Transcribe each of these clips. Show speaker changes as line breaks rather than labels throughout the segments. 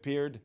appeared.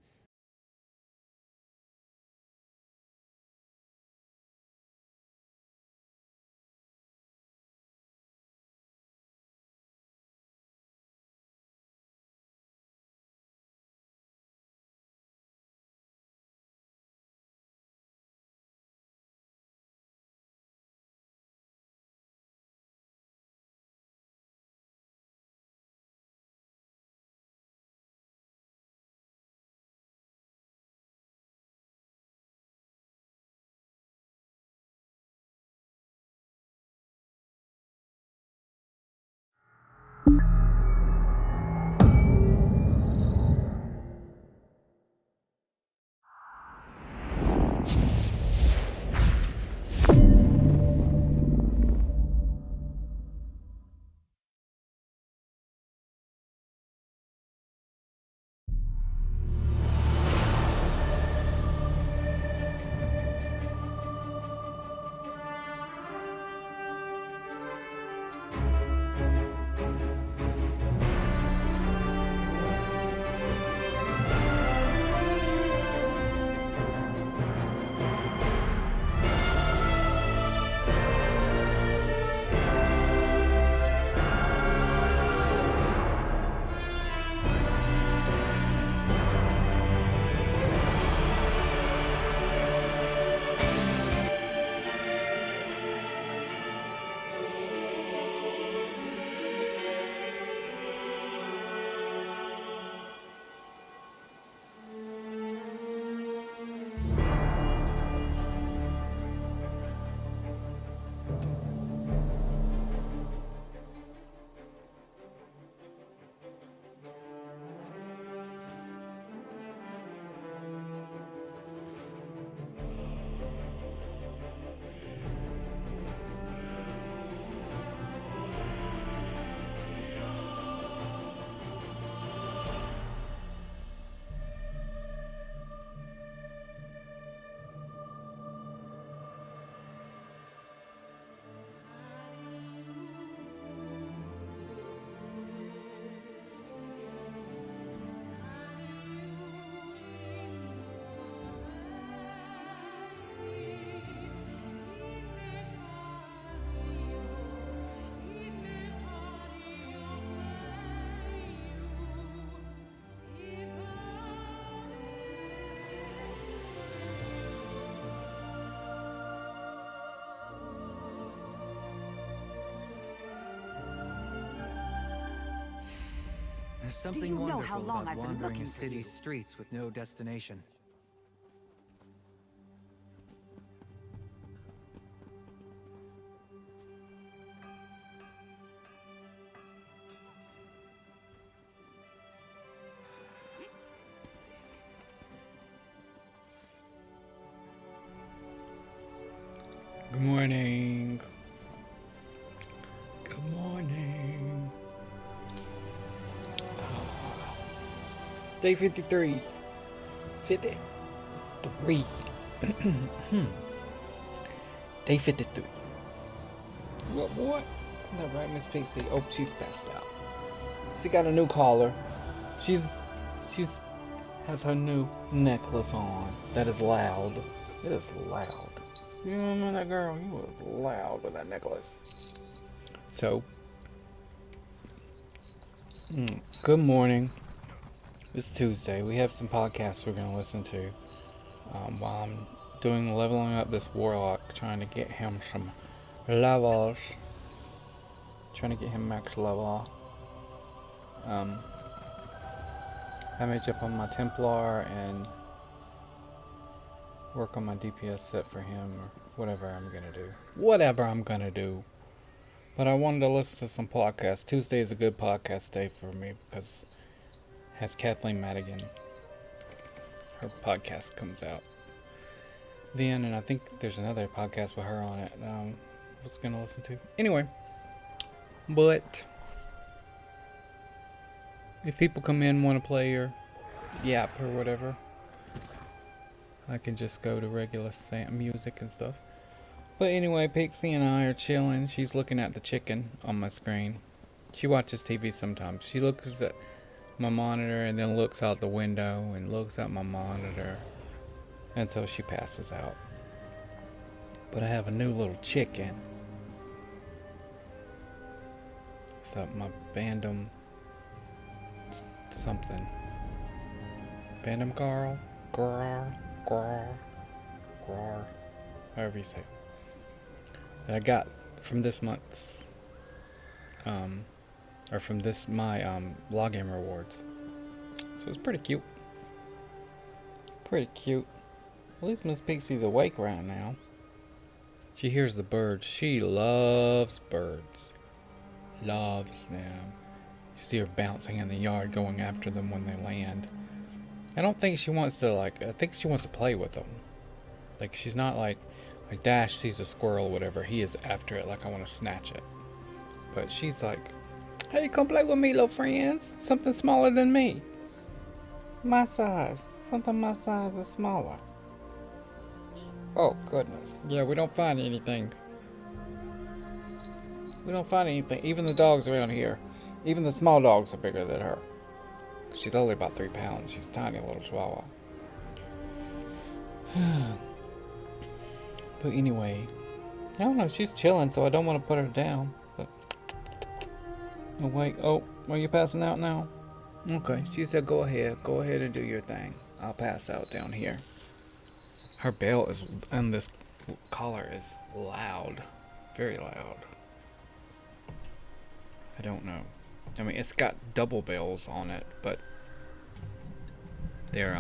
There's something wonderful about wandering a city's streets with no destination.
Good morning. Good morning. Day 53. 53. Day 53. What, boy? No, right, Miss Pixie? Oh, she's passed out. She got a new collar. She's has her new necklace on. That is loud. It is loud. You remember that girl? You was loud with that necklace. So, good morning. It's Tuesday. We have some podcasts we're going to listen to while I'm doing leveling up this warlock, trying to get him some levels. Trying to get him max level. I may jump on my Templar and work on my DPS set for him or whatever I'm going to do. Whatever I'm going to do. But I wanted to listen to some podcasts. Tuesday is a good podcast day for me because it has Kathleen Madigan. Her podcast comes out then, and I think there's another podcast with her on it that I was going to listen to. Anyway, but if people come in and want to play or yap or whatever, I can just go to regular music and stuff. But anyway, Pixie and I are chilling. She's looking at the chicken on my screen. She watches TV sometimes. She looks at my monitor and then looks out the window and looks at my monitor until she passes out. But I have a new little chicken. It's my Bandom something. Bandom Garl? Grar? However you say it. That I got from this month's or from this my login rewards. So it's pretty cute. Pretty cute. At least Miss Pixie's awake right now. She hears the birds. She loves birds. Loves them. You see her bouncing in the yard, going after them when they land. I don't think she wants to I think she wants to play with them. Like she's not like Dash sees a squirrel or whatever. He is after it like I want to snatch it. But she's like, hey, come play with me, little friends. Something smaller than me. My size. Something my size is smaller. Oh, goodness. Yeah, we don't find anything. We don't find anything. Even the dogs around here. Even the small dogs are bigger than her. She's only about 3 pounds. She's a tiny little chihuahua. But anyway, I don't know. She's chilling, so I don't want to put her down. But oh, wait. Oh, are you passing out now? Okay. She said, go ahead. Go ahead and do your thing. I'll pass out down here. Her bell is, and this collar is loud. Very loud. I don't know. I mean, it's got double bells on it, but they're,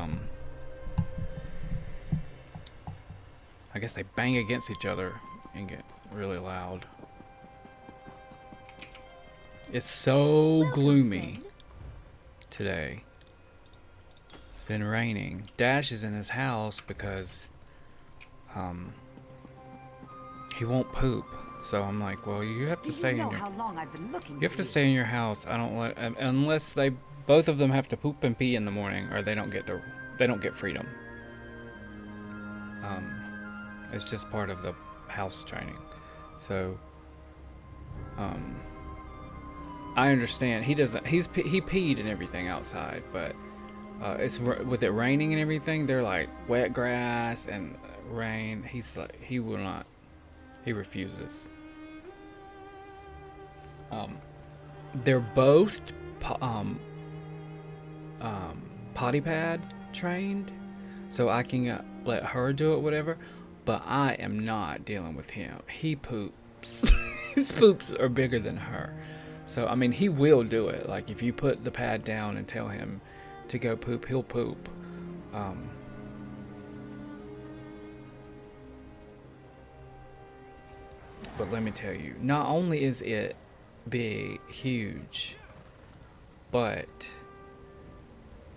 I guess they bang against each other and get really loud. It's so gloomy today. It's been raining. Dash is in his house because, he won't poop. So I'm like, well, you have to stay in your. You have to stay in your house. I don't let unless both of them have to poop and pee in the morning, or they don't get freedom. It's just part of the house training. So, I understand he doesn't. He peed and everything outside, but it's with it raining and everything. They're like wet grass and rain. He's like he will not. He refuses. They're both potty pad trained, so I can let her do it, whatever. But I am not dealing with him. He poops. His poops are bigger than her. So I mean, he will do it. Like if you put the pad down and tell him to go poop, he'll poop. But let me tell you, not only is it big, huge, but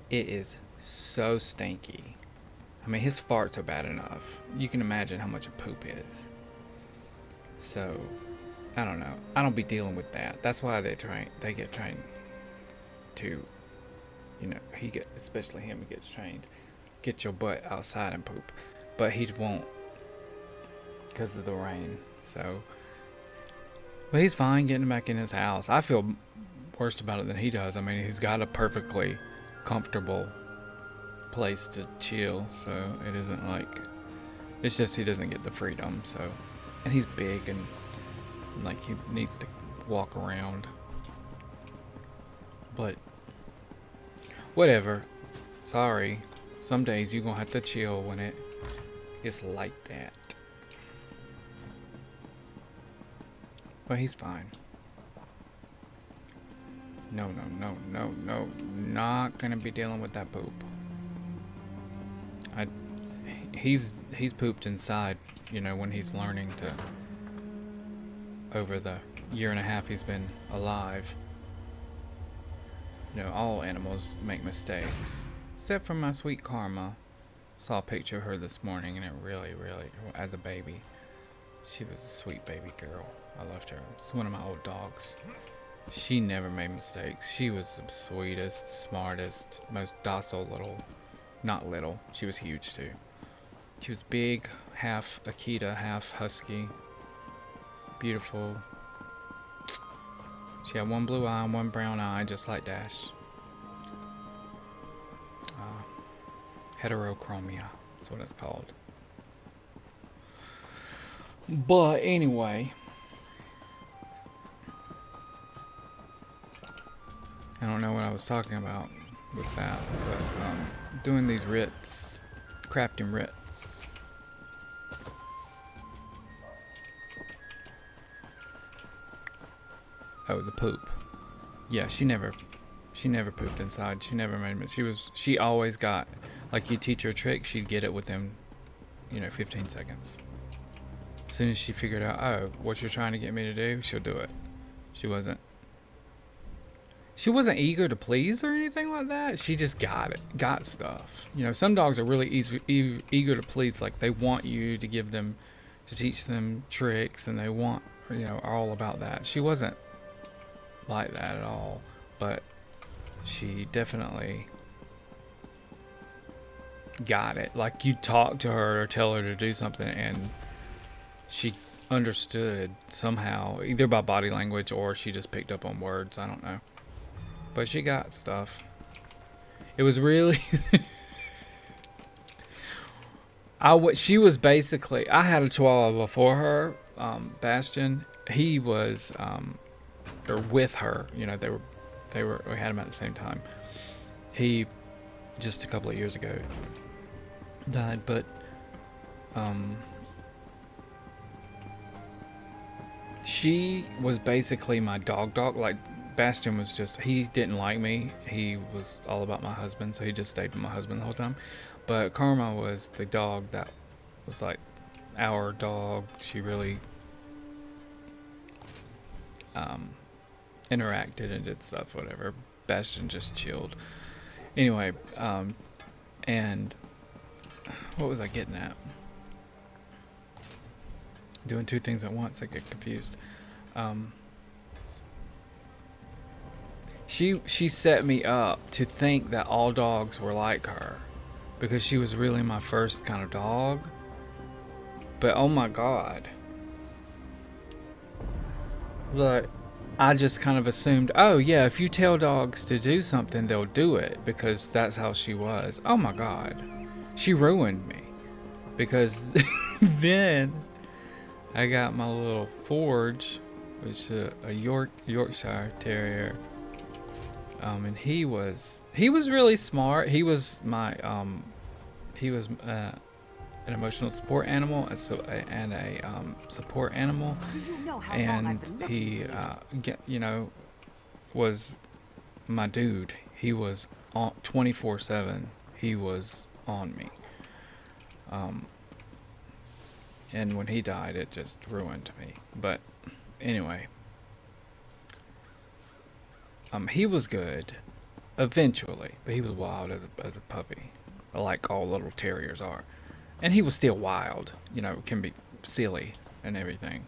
it is so stinky. I mean, his farts are bad enough. You can imagine how much a poop is. So, I don't know. I don't be dealing with that. That's why they get trained to, especially him, he gets trained. Get your butt outside and poop. But he won't because of the rain. So, but he's fine getting back in his house. I feel worse about it than he does. I mean, he's got a perfectly comfortable place to chill, so it isn't like, it's just he doesn't get the freedom. So, and he's big and like he needs to walk around. But whatever. Sorry. Some days you're gonna have to chill when it's like that. But he's fine. No. Not gonna be dealing with that poop. He's pooped inside, when he's learning to, over the year and a half he's been alive. All animals make mistakes. Except for my sweet Karma. Saw a picture of her this morning and it really, as a baby, she was a sweet baby girl. I loved her. It's one of my old dogs. She never made mistakes. She was the sweetest, smartest, most docile not little. She was huge too. She was big, half Akita, half husky. Beautiful. She had one blue eye and one brown eye, just like Dash. Heterochromia. That's what it's called. But anyway, I don't know what I was talking about with that, but doing these writs, crafting writs. Oh, the poop. Yeah, she never pooped inside. She never made it. She always got, like, you teach her a trick, she'd get it within, 15 seconds. As soon as she figured out, oh, what you're trying to get me to do, she'll do it. She wasn't eager to please or anything like that. She just got stuff. Some dogs are really eager to please. Like, they want you to teach them tricks, and they want, are all about that. She wasn't like that at all, but she definitely got it. Like, you talk to her or tell her to do something, and she understood somehow, either by body language or she just picked up on words. I don't know. But she got stuff. It was really... she was basically... I had a Chihuahua before her, Bastion. He was... or with her. We had him at the same time. He, just a couple of years ago, died. But... she was basically my dog. Like, Bastion was just, he didn't like me. He was all about my husband, so he just stayed with my husband the whole time. But Karma was the dog that was like our dog. She really interacted and did stuff, whatever. Bastion just chilled. Anyway, and what was I getting at? Doing two things at once, I get confused. She set me up to think that all dogs were like her, because she was really my first kind of dog. But oh my god, like, I just kind of assumed, oh yeah, if you tell dogs to do something, they'll do it, because that's how she was. Oh my god, she ruined me, because then I got my little Forge, which is a Yorkshire Terrier. And he was really smart. He was my an emotional support animal, and a support animal, and he was my dude. He was on 24/7. He was on me. And when he died, it just ruined me. But anyway, he was good eventually, but he was wild as a puppy, like all little terriers are. And he was still wild, can be silly and everything.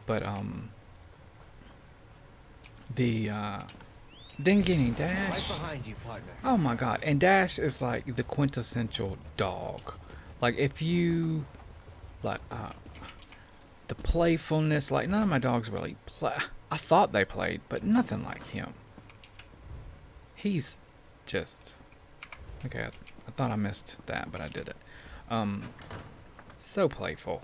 But then getting Dash.
Right behind you, partner.
Oh my god! And Dash is like the quintessential dog. Like, if you like the playfulness, like, none of my dogs really play. I thought they played, but nothing like him. He's just okay. I thought I missed that, but I did it. So playful,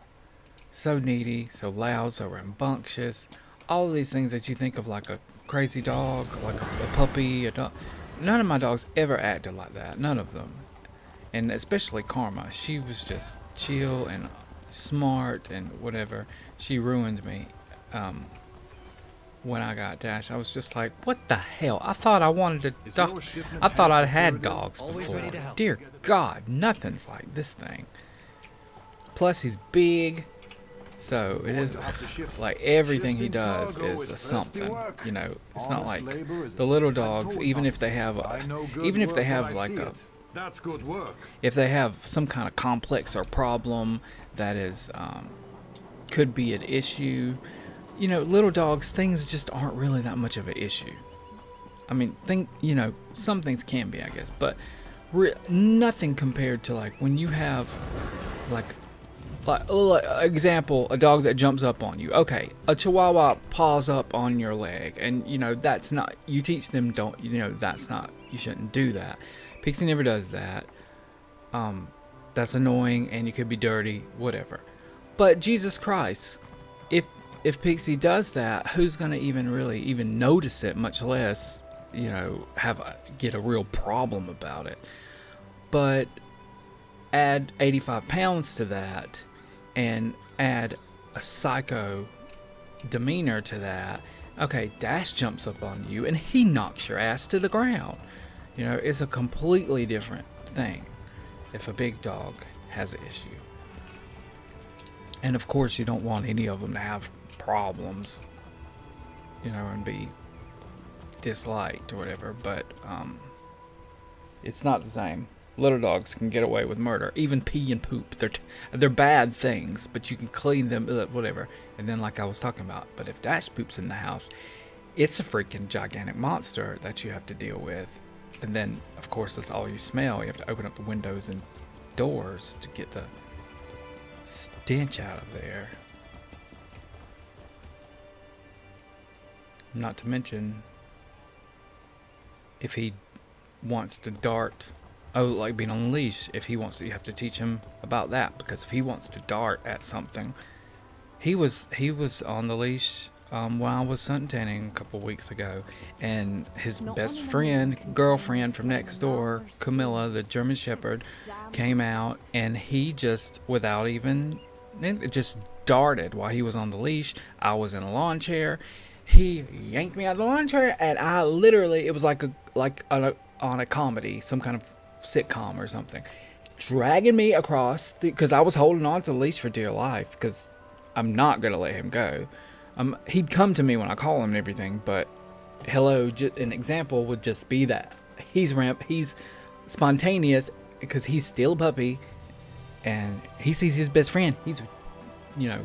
so needy, so loud, so rambunctious. All of these things that you think of like a crazy dog, like a puppy, a dog. None of my dogs ever acted like that. None of them. And especially Karma. She was just chill and smart and whatever. She ruined me. When I got Dash, I was just like, what the hell? I thought I wanted a dog. I thought I'd had dogs before. Dear God, nothing's like this thing. Plus, he's big. So it is like everything he does is a something, It's not like the little dogs, even if they have like a,
that's good work.
if they have some kind of complex or problem that is could be an issue, little dogs, things just aren't really that much of an issue. I mean, some things can be, I guess, but nothing compared to like when you have like example, a dog that jumps up on you. Okay, a Chihuahua paws up on your leg, and that's not, you teach them, that's not, you shouldn't do that. Pixie never does that. That's annoying, and you could be dirty, whatever. But Jesus Christ, if Pixie does that, who's gonna even notice it? Much less, get a real problem about it. But add 85 pounds to that, and add a psycho demeanor to that. Okay, Dash jumps up on you and he knocks your ass to the ground. It's a completely different thing if a big dog has an issue. And of course, you don't want any of them to have problems, and be disliked or whatever, but it's not the same. Little dogs can get away with murder, even pee and poop. They're bad things, but you can clean them, whatever. And then, like I was talking about, but if Dash poops in the house, it's a freaking gigantic monster that you have to deal with. And then, of course, that's all you smell. You have to open up the windows and doors to get the stench out of there. Not to mention, if he wants to dart, like being on a leash, if he wants to, you have to teach him about that, because if he wants to dart at something, he was on the leash while I was suntanning a couple weeks ago, and his best girlfriend from next door, Camilla, the German Shepherd, came out, and he just, just darted while he was on the leash. I was in a lawn chair. He yanked me out of the lawn chair, and I literally, it was like on a comedy, some kind of sitcom or something, dragging me across because I was holding on to the leash for dear life, because I'm not gonna let him go. He'd come to me when I call him and everything, but hello, an example would just be that he's spontaneous because he's still a puppy, and he sees his best friend. He's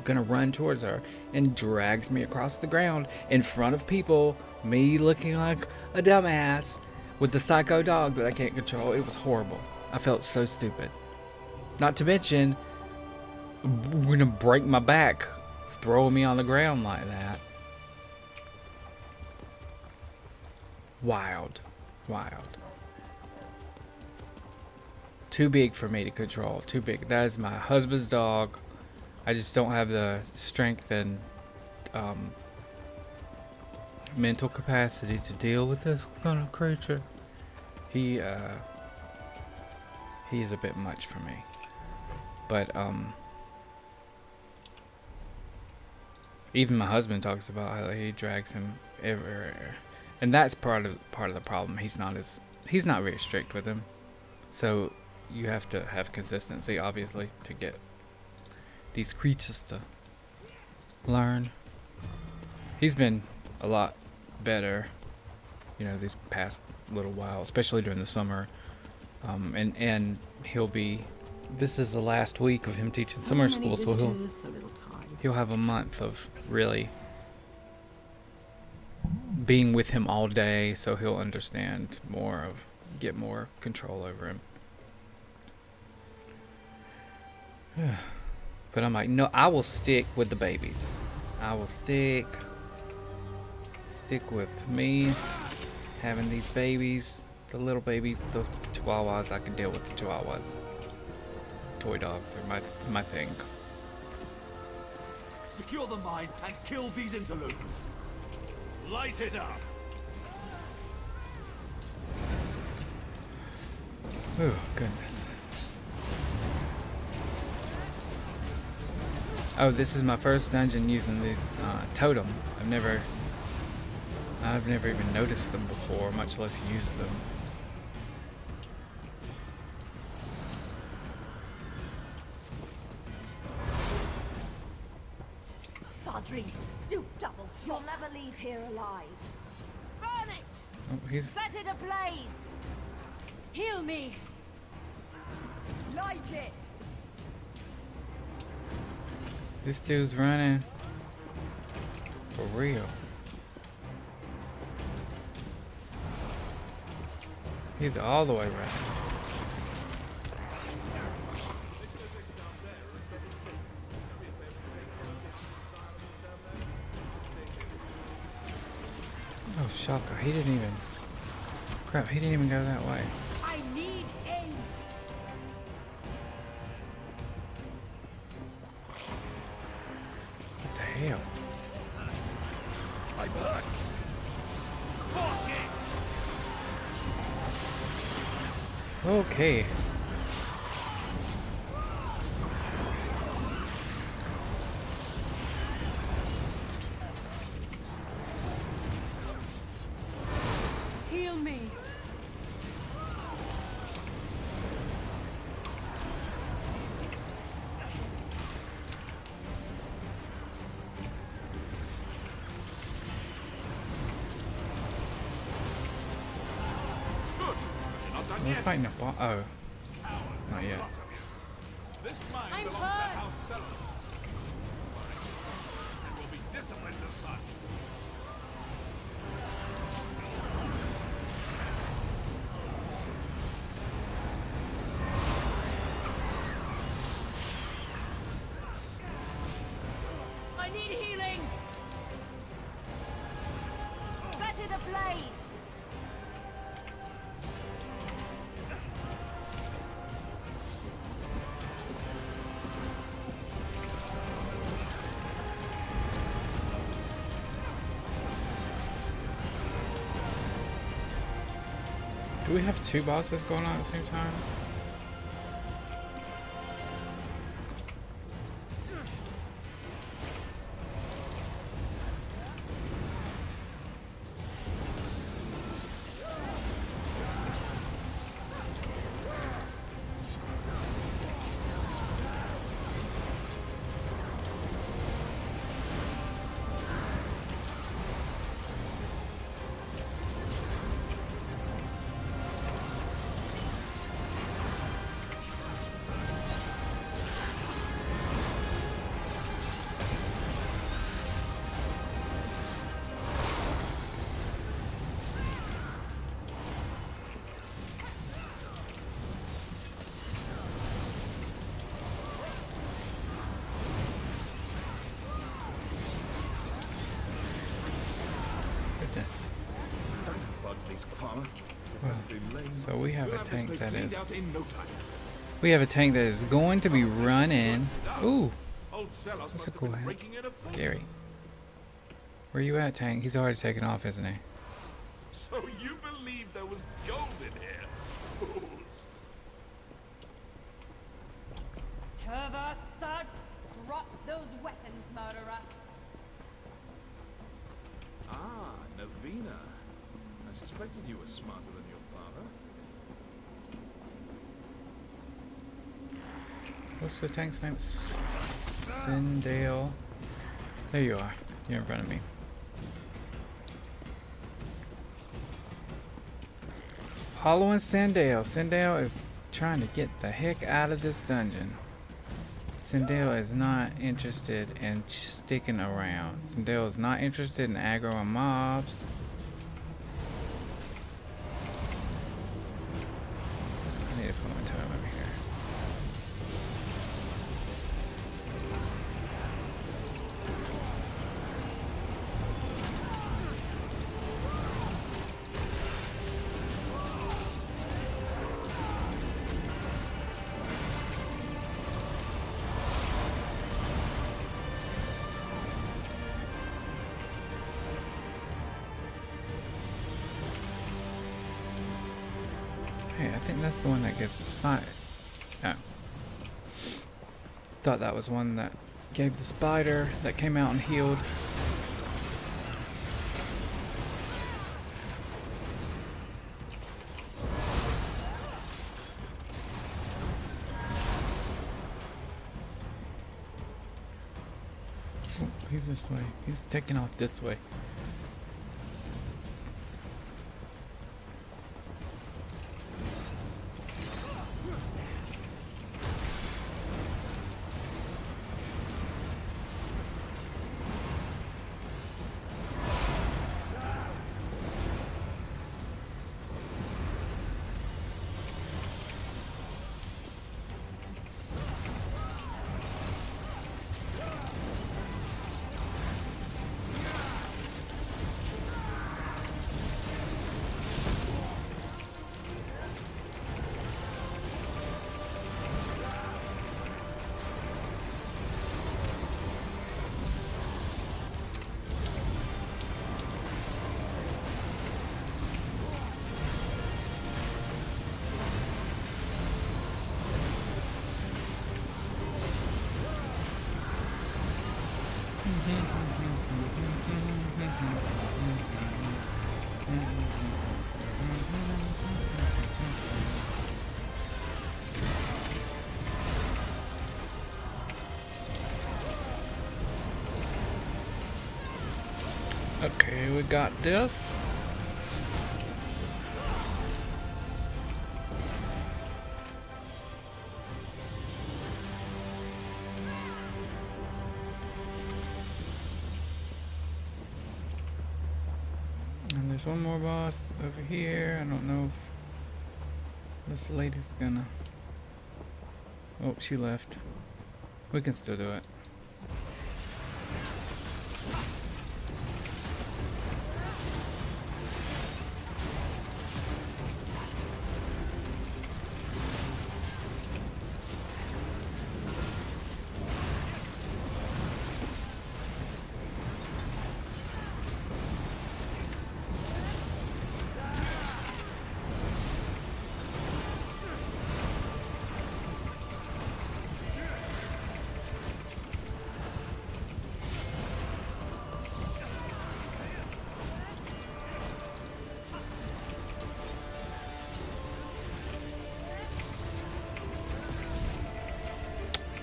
gonna run towards her and drags me across the ground in front of people, me looking like a dumbass with the psycho dog that I can't control. It was horrible. I felt so stupid. Not to mention, we're gonna break my back throwing me on the ground like that. Wild. Too big for me to control. Too big. That is my husband's dog. I just don't have the strength and mental capacity to deal with this kind of creature. He is a bit much for me. But even my husband talks about how he drags him everywhere, and that's part of the problem. He's not very strict with him, so you have to have consistency, obviously, to get these creatures to learn. He's been a lot better, these past little while, especially during the summer, and he'll be. This is the last week of him teaching summer school, so he'll have a month of really being with him all day, so he'll understand more, get more control over him. But I'm like, no, I will stick with the babies. I will stick with me having these babies, the little babies, the chihuahuas. I can deal with the chihuahuas. Toy dogs are my thing.
Secure the mine and kill these interlopers. Light it up.
Oh, goodness. Oh, this is my first dungeon using these totem. I've never even noticed them before, much less used them.
Sodri, you double! You'll never leave here alive. Burn it!
Oh,
Set it ablaze! Heal me! Light it!
This dude's running. For real. He's all the way running. Oh, shocker. He didn't even... Crap, he didn't even go that way.
I need aid!
hell?
I'm hurt. Caution!
Okay.
Heal me.
Good. You're not done
We're
yet.
fighting a boss. Oh, not yet.
Lot of you. This mine
I'm
belongs to
hurt.
House Sellers. And will be disciplined as such.
I need healing. Set it ablaze.
Do we have two bosses going on at the same time? Goodness.
Don't have bugs, these farmer.
Well, so we have
We'll
a
have this
tank
place
that
cleaned
is.
out in no time.
We have a tank that is going to be running. Ooh,
Old Sellers
that's
must
a
have
cool
been
hat.
raking in a fortune.
Scary. Where you at, tank? He's already taken off, isn't he?
So you believe there was gold in here? Fools.
Turva Sud, drop those weapons, murderer.
Ah, Navina. I suspected you were smarter than your father.
What's the tank's name? Sindale. There you are. You're in front of me. Following Sindale. Sindale is trying to get the heck out of this dungeon. Sindale is not interested in sticking around. Sindale is not interested in aggroing mobs. I need to put my time over here. Hey, I think that's the one that gives the spider. Oh. Thought that was one that gave the spider that came out and healed. Oh, he's this way. He's taking off this way. Okay, we got this. And there's one more boss over here. I don't know if this lady's gonna... Oh, she left. We can still do it.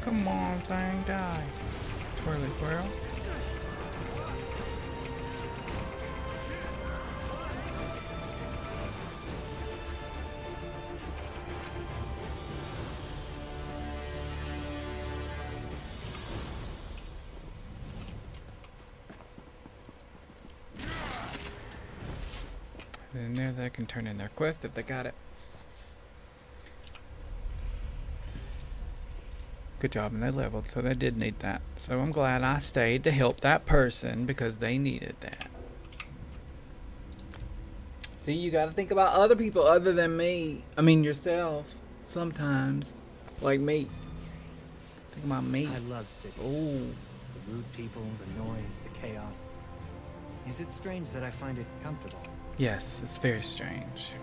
Come on, thing, die. Twirly twirl. And there they can turn in their quest if they got it. Good job, and they leveled, so they did need that. So I'm glad I stayed to help that person because they needed that. See, you gotta think about other people other than me. I mean, yourself. Sometimes. Like me. Think about me.
I love cities.
Oh.
The rude people, the noise, the chaos. Is it strange that I find it comfortable?
Yes, it's very strange.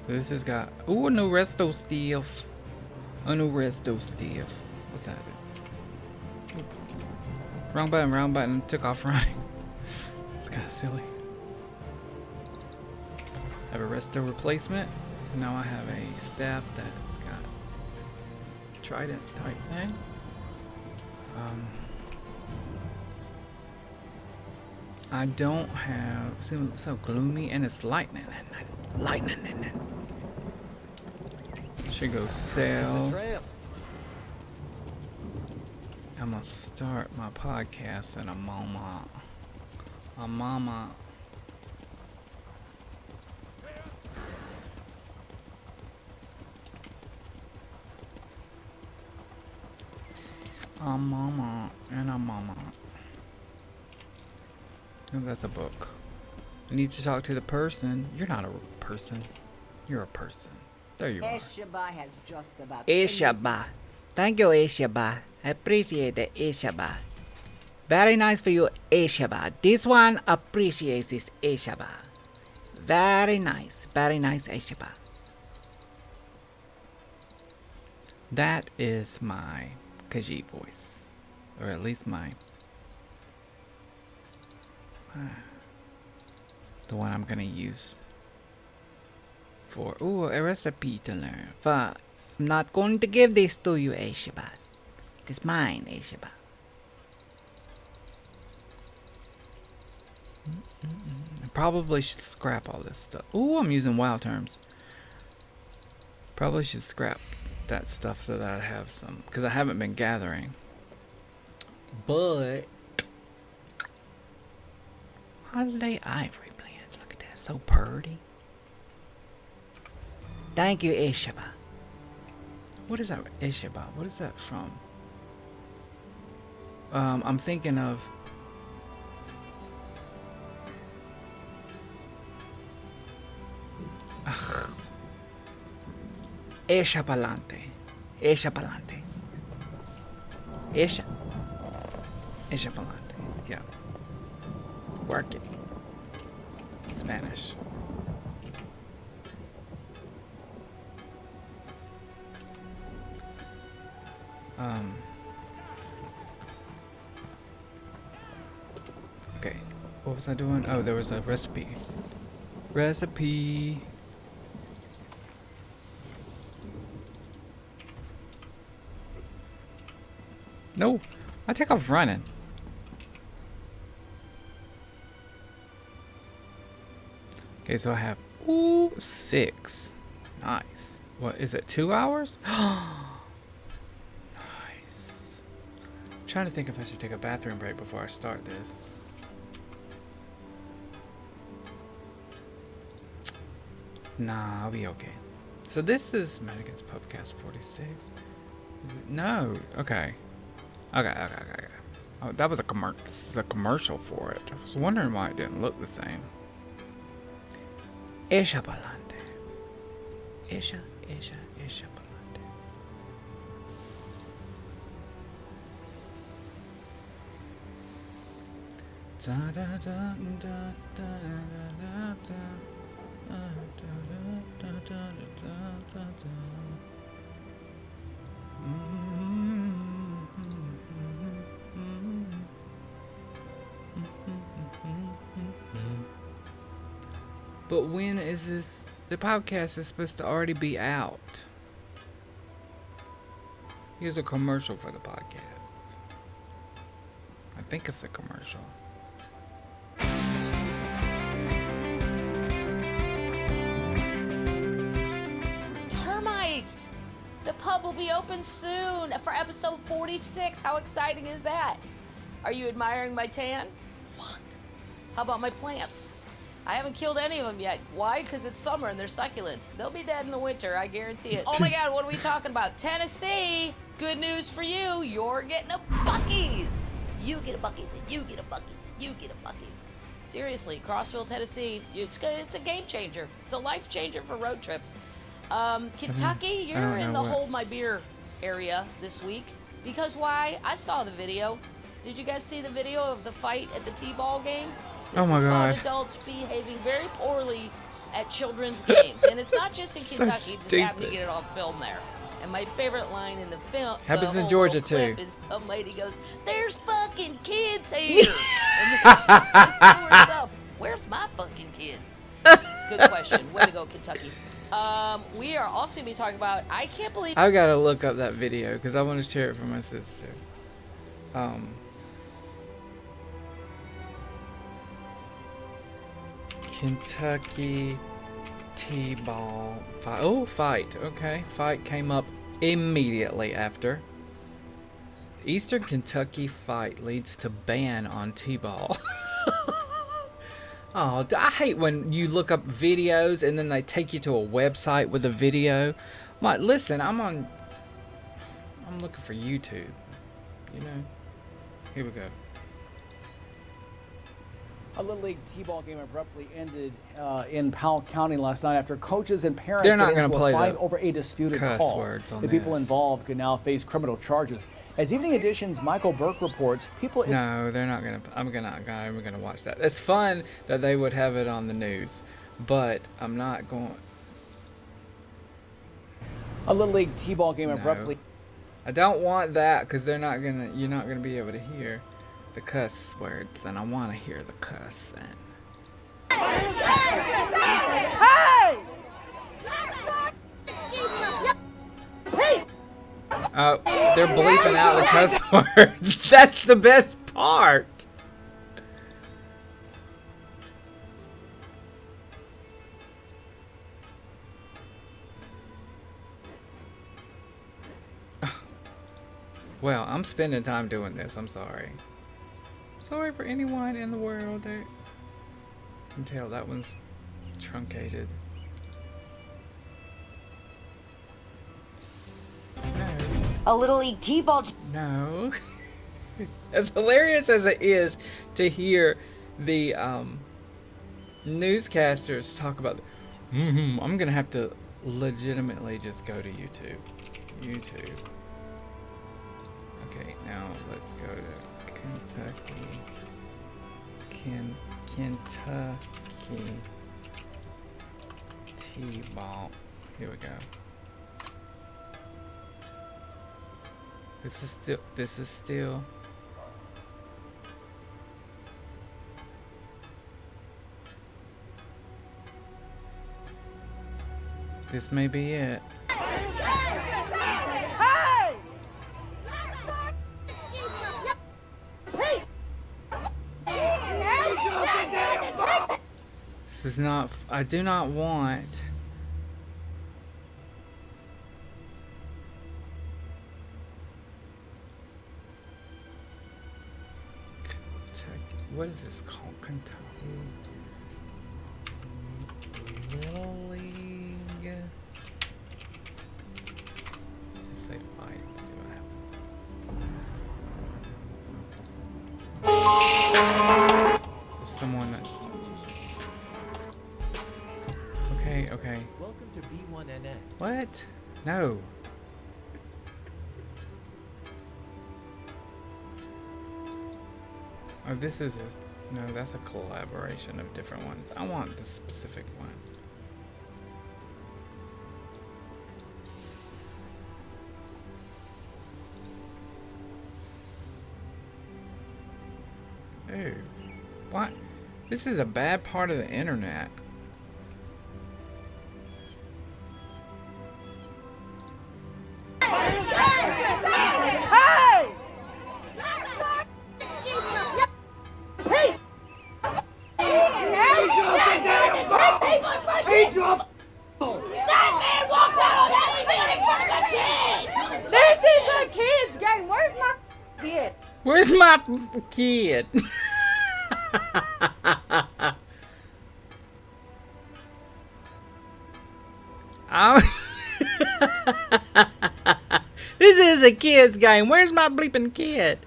So this has got... Ooh, a new resto stuff. A new resto stuff. What's that? Wrong button, took off running. It's kind of silly. I have a resto replacement. So now I have a staff that's got trident type thing. I don't have... Seems so gloomy, and it's lightning at night. Lightning at night. Should go sell. I'm gonna start my podcast in a moment. A mama. A mama and a mama. Oh, that's a book. I need to talk to the person. You're not a person. You're a person. There you are.
Ishaba has just about...
Ishaba. Thank you, Ishaba. I appreciate the Ishaba. Very nice for you, Ishaba. This one appreciates this Ishaba. Very nice, Ishaba.
That is my Khajiit voice. Or at least my... the one I'm gonna use for... Ooh, a recipe to learn.
But I'm not going to give this to you, Ishaba. It is mine, Ishaba.
I probably should scrap all this stuff. Ooh, I'm using wild terms. Probably should scrap that stuff so that I have some, because I haven't been gathering. But holiday ivory blend. Look at that, so pretty.
Thank you, Ishaba.
What is that, Ishaba? What is that from? I'm thinking of... Ugh.
Ishapalante. Ishapalante.
Ishapalante. Yeah. Work it. Spanish. What was I doing? Oh, there was a recipe. Recipe. No, I take off running. Okay, so I have 6. Nice. What is it? 2 hours? Nice. I'm trying to think if I should take a bathroom break before I start this. Nah, I'll be okay. So this is Madigan's Pubcast 46. No. Okay. Okay. Oh, that was a this is a commercial for it. I was wondering why it didn't look the same. Esha Palante. Esha Palante. Da da da da da da da. But when is this? The podcast is supposed to already be out. Here's a commercial for the podcast. I think it's a commercial.
Termites! The pub will be open soon for episode 46. How exciting is that? Are you admiring my tan? What? How about my plants? I haven't killed any of them yet. Why? Because it's summer and they're succulents. They'll be dead in the winter, I guarantee it. Oh my god, what are we talking about? Tennessee! Good news for you, you're getting a Buc-ee's! You get a Buc-ee's and you get a Buc-ee's and you get a Buc-ee's. Seriously, Crossville, Tennessee, it's a game changer. It's a life changer for road trips. Kentucky, you're in the hold my beer area this week. Because why? I saw the video. Did you guys see the video of the fight at the T-ball game? This
oh my
is
god.
about adults behaving very poorly at children's games. And it's not just in Kentucky, just happened to get it on film there. And my favorite line in the film
happens in Georgia too.
Is some lady goes, "There's fucking kids here." And then she says to herself, "Where's my fucking kid?" Good question. Way to go, Kentucky. We are also going to be talking about, I can't believe...
I've got to look up that video because I want to share it for my sister. Kentucky T-ball fight. Oh, fight. Okay. Fight came up immediately after. Eastern Kentucky fight leads to ban on T-ball. Oh, I hate when you look up videos and then they take you to a website with a video. I'm like, listen, I'm looking for YouTube. You know? Here we go.
A Little League T-ball game abruptly ended in Powell County last night after coaches and parents
They're not
got into
gonna
a
play
fight over a disputed
cuss
call.
words on
The people
this.
involved could now face criminal charges. As Evening Edition's Michael Burke reports, people...
No, they're not gonna. I'm gonna watch that. It's fun that they would have it on the news, but I'm not going.
A Little League T-ball game
No.
abruptly...
I don't want that because they're not gonna. You're not gonna be able to hear the cuss words, and I want to hear the cuss. And oh, they're bleeping out the cuss words. That's the best part. Well, I'm spending time doing this. I'm sorry. Sorry for anyone in the world that can tell that one's truncated. No.
A Little League T-ball.
No. As hilarious as it is to hear the newscasters talk about I'm gonna have to legitimately just go to YouTube. Okay, now let's go to Kentucky. Kentucky T-ball. Here we go. This is still This may be it.
Hey!
This is not. I do not want. Kentucky. What is this called? Kentucky Little League. Let's just say fight and see what happens. Someone that. Okay.
Welcome to B1NN.
What? No. Oh, this is a. No, that's a collaboration of different ones. I want the specific one. Ooh. What? This is a bad part of the internet.
Hey! This is a kid's game. Where's my kid?
Where's my kid? This is a kid's game. Where's my bleeping kid?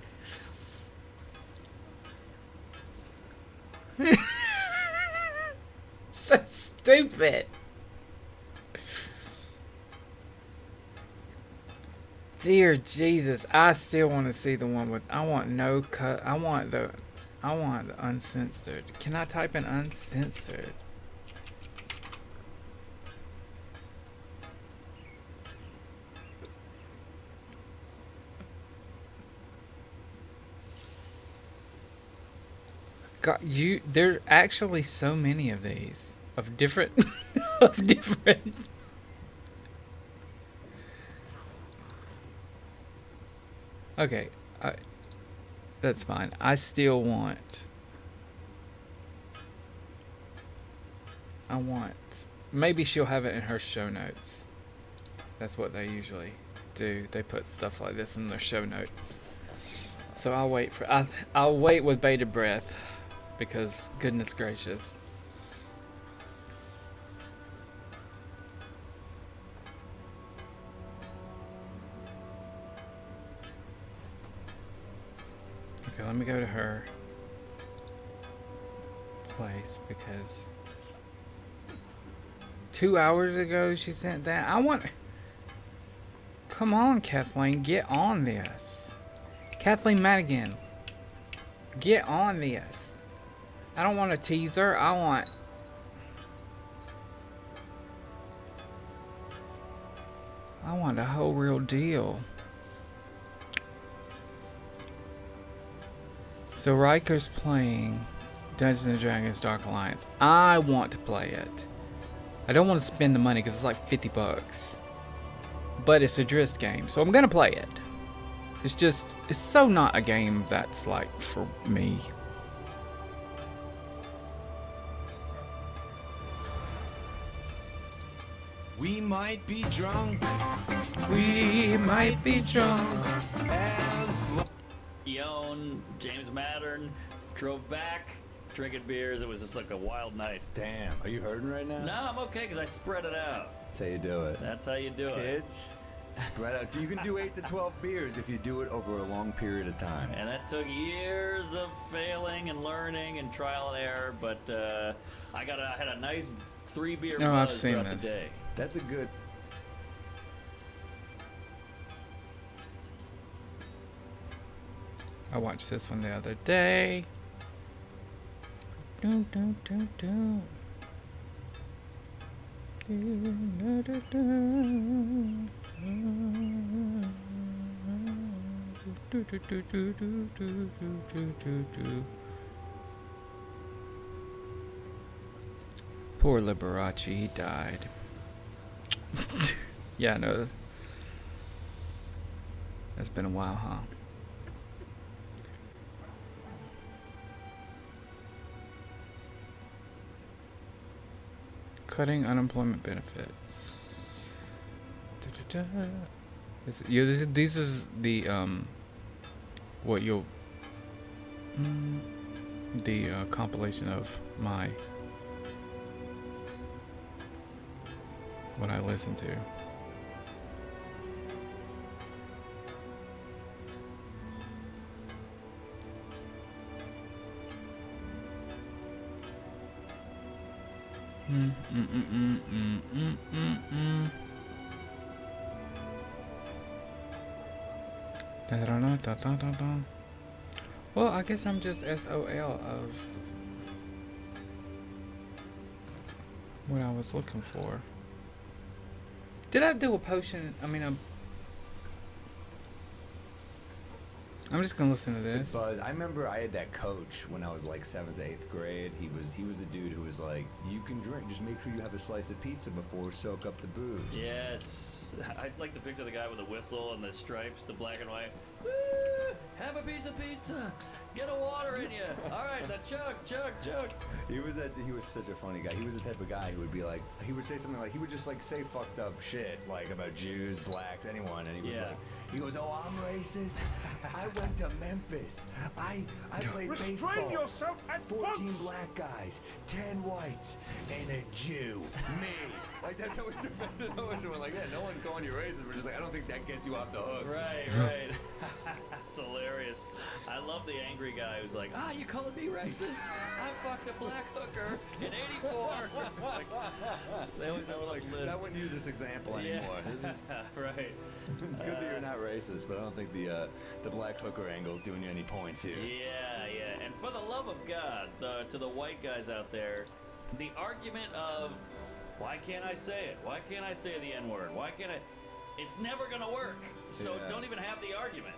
So stupid. Dear Jesus, I still want to see the one with. I want no cut. I want the uncensored. Can I type in uncensored? God, there are actually so many of these of different of different. Okay, that's fine. I still want. Maybe she'll have it in her show notes. That's what they usually do. They put stuff like this in their show notes. So I'll wait with bated breath, because goodness gracious. Okay, let me go to her place, because 2 hours ago she sent that. Come on, Kathleen, get on this. Kathleen Madigan, get on this. I don't want a teaser. I want the whole real deal. So Riker's playing Dungeons & Dragons Dark Alliance. I want to play it. I don't want to spend the money because it's like $50. But it's a Drizzt game, so I'm going to play it. It's so not a game that's like for me.
We might be drunk.
We might be drunk.
As
Ione, James Mattern, drove back, drinking beers. It was just like a wild night.
Damn, are you hurting right now?
No, I'm okay because I spread it out.
That's how you do it.
That's how you do it.
Kids, spread out. You can do 8 to 12 beers if you do it over a long period of time.
And that took years of failing and learning and trial and error, but I had a nice 3 beer
No, I've
buzz
seen
throughout
this.
the day.
That's a good.
I watched this one the other day. Dun, dun, dun, dun. Dun, dun, dun, dun. Do, do, do, do, do, do, do, do, do. Poor Liberace, he died. Yeah, no. That's been a while, huh? Cutting unemployment benefits. Da-da-da. This is the what you'll the compilation of my what I listen to. Da-da-da-da-da-da-da. Well, I guess I'm just SOL of what I was looking for. Did I do a potion? I mean, I'm just gonna listen to this.
But I remember I had that coach when I was like 7th, 8th grade. He was a dude who was like, you can drink, just make sure you have a slice of pizza before soak up the booze.
Yes. I'd like to picture the guy with the whistle and the stripes, the black and white. Woo! Have a piece of pizza. Get a water in you. All right, now chug.
He was such a funny guy. He was the type of guy who would be like, he would say something like, he would just like say fucked up shit like about Jews, blacks, anyone, and he was like, he goes, oh, I'm racist. I went to Memphis. I played baseball.
Restrain yourself at
14
once!
black guys, 10 whites, and a Jew. Me. Like that's how we defended Owen. We're like, yeah, no one's calling you racist. We're just like, I don't think that gets you off the hook.
Right. That's hilarious. I love the angry guy who's like, you calling me racist? I fucked a black hooker in '84. Like, they always have like list.
I wouldn't use this example anymore. This is,
Right.
it's good that you're not racist, but I don't think the black hooker angle is doing you any points here.
Yeah. And for the love of God, to the white guys out there, the argument of why can't I say it? Why can't I say the N-word? Why can't I? It's never gonna work. So don't even have the argument.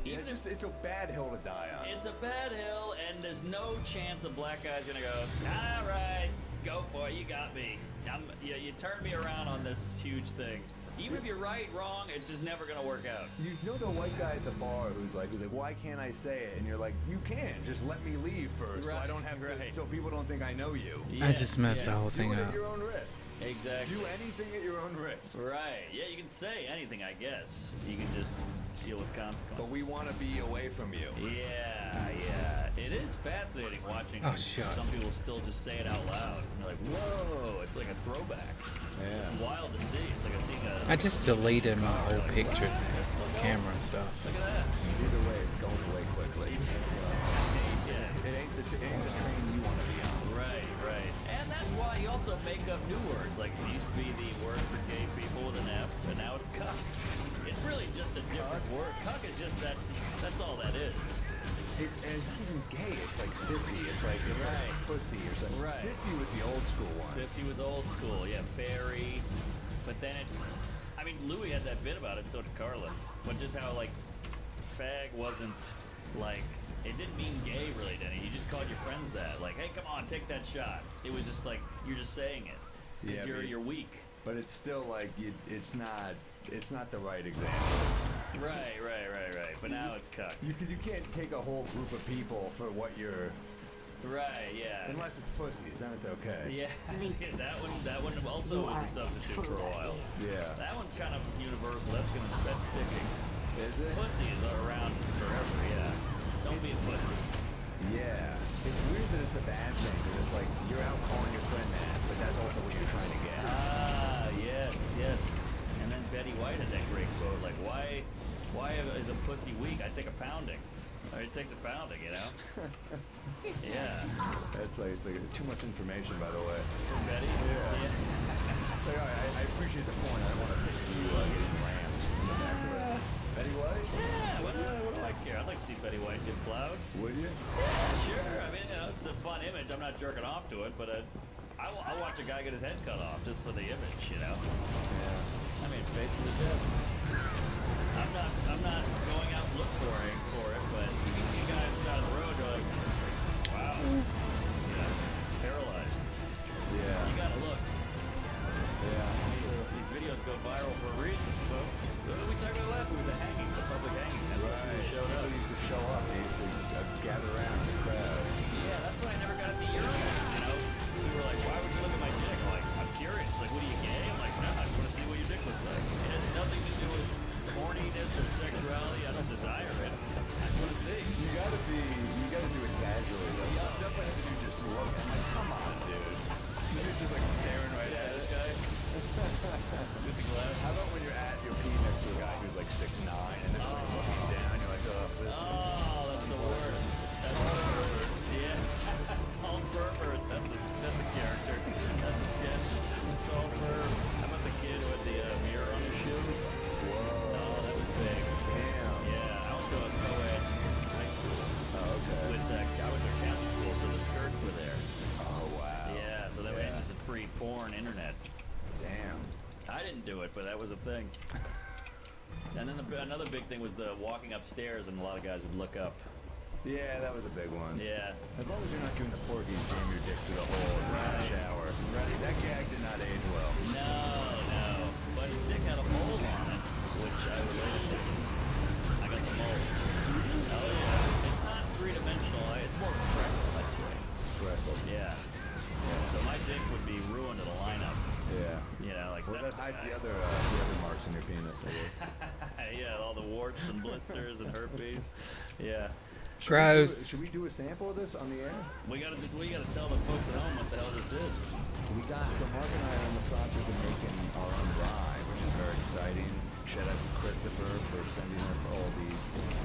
Yeah, it's a bad hill to die on.
It's a bad hill, and there's no chance a black guy's gonna go, all right, go for it, you got me. You turned me around on this huge thing. Even if you're right, wrong, it's just never gonna work out.
You know the white guy at the bar who's like, why can't I say it? And you're like, you can. Just let me leave first, so I don't have to, so people don't think I know you.
I just messed the whole
Do
thing
it
up.
at your own risk.
Exactly.
Do anything at your own risk.
Right. Yeah, you can say anything, I guess. You can just deal with consequences.
But we want to be away from you.
Yeah. It is fascinating watching some people still just say it out loud. And you're like, whoa, it's like a throwback.
Yeah.
It's wild to see. It's like seeing a...
I just deleted my whole picture, camera and stuff.
Look at that.
Either way, it's going away quickly.
Yeah.
It ain't the train you want to be on.
Right. And that's why you also make up new words. Like, it used to be the word for gay people with an F, and now it's cuck. It's really just a different word. Cuck is just that's all that is.
And it's not even gay. It's like sissy. It's like pussy or something.
Right.
Sissy was the old school one.
Sissy was old school. Yeah, fairy. But then Louis had that bit about it, so did Carlin. But just how, like, fag wasn't, like, it didn't mean gay really to any. You just called your friends that. Like, hey, come on, take that shot. It was just like, you're just saying it. Because you're weak.
But it's still like, it's not the right example.
Right. But now it's cuck.
You can't take a whole group of people for what you're...
Right, yeah.
Unless it's pussies, then it's okay.
Yeah, that one also was a substitute for a while.
Yeah.
That one's kind of universal. That's sticking.
Is it?
Pussies are around forever, yeah. Don't be a pussy.
Yeah. It's weird that it's a bad thing, because it's like, you're out calling your friend that, but that's also what you're trying to get.
Yes. And then Betty White had that great quote, like, why is a pussy weak? I take a pounding. Or it takes a pounding, you know? Yeah.
It's like too much information, by the way.
From Betty? Yeah.
It's like, I appreciate the point. I don't want to picture you getting rammed in the back of it. Betty White?
Yeah, what do I care? I'd like to see Betty White get plowed.
Would you?
Yeah, sure. I mean, it's a fun image. I'm not jerking off to it, but I'll watch a guy get his head cut off just for the image, you know?
Yeah.
I mean, it's basically dead. I'm not going out looking for it, but you can see a guy on the side of the road, you're like, wow, paralyzed.
Yeah.
You gotta look.
Yeah.
These videos go
do it casually though. You definitely have to do just look. I'm like, come on, dude. You're just like staring right at this guy.
With the glass.
How about when you're at your peeing next to a guy who's like 6'9" and then like looking down, you're like, oh, this
Oh, that's the worst. That's yeah. Tall pervert. That's a character. That's a sketch. Tall pervert. How about the kid with the mirror on his shoe?
Whoa.
Oh, that was big.
Damn.
Yeah, I went to a co-ed high school.
Oh, okay.
I was their county school, so the skirts were there.
Oh, wow.
Yeah, so that way it was a free porn internet.
Damn.
I didn't do it, but that was a thing. And then another big thing was the walking upstairs, and a lot of guys would look up.
Yeah, that was a big one.
Yeah.
As long as you're not doing the Porky jam your dick through the hole in the shower. Right? That gag did not age well.
No. But his dick had a mole on it, which I related to. I got the mole. Oh, yeah. It's not three-dimensional. It's more freckle, I'd say.
Freckle.
Yeah. So my dick would be ruined in a lineup.
Yeah.
You know, like
Well, that hides the other marks in your penis, I guess.
Yeah, all the warts and blisters and herpes. Yeah.
Gross.
Should we do a sample of this on the air?
We gotta tell the folks at home what the hell this is.
So Mark and I are in the process of making our own rye, which is very exciting. Shout out to Christopher for sending us all these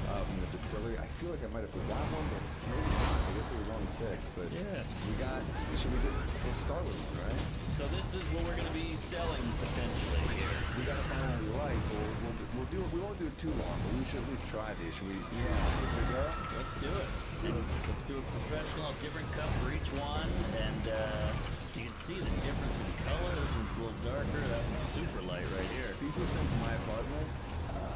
from the distillery. I feel like I might have forgot one, but maybe not. I guess there was only 6, but
Yeah.
we'll start with one, right?
So this is what we're gonna be selling potentially here.
We gotta find one we like. We won't do it too long, but we should at least try these. Should we? Yeah. Should we go?
Let's do it. Let's do a professional, different cup for each one, and you can see the difference in color. This one's a little darker. That one's super light right here.
These were sent to my apartment,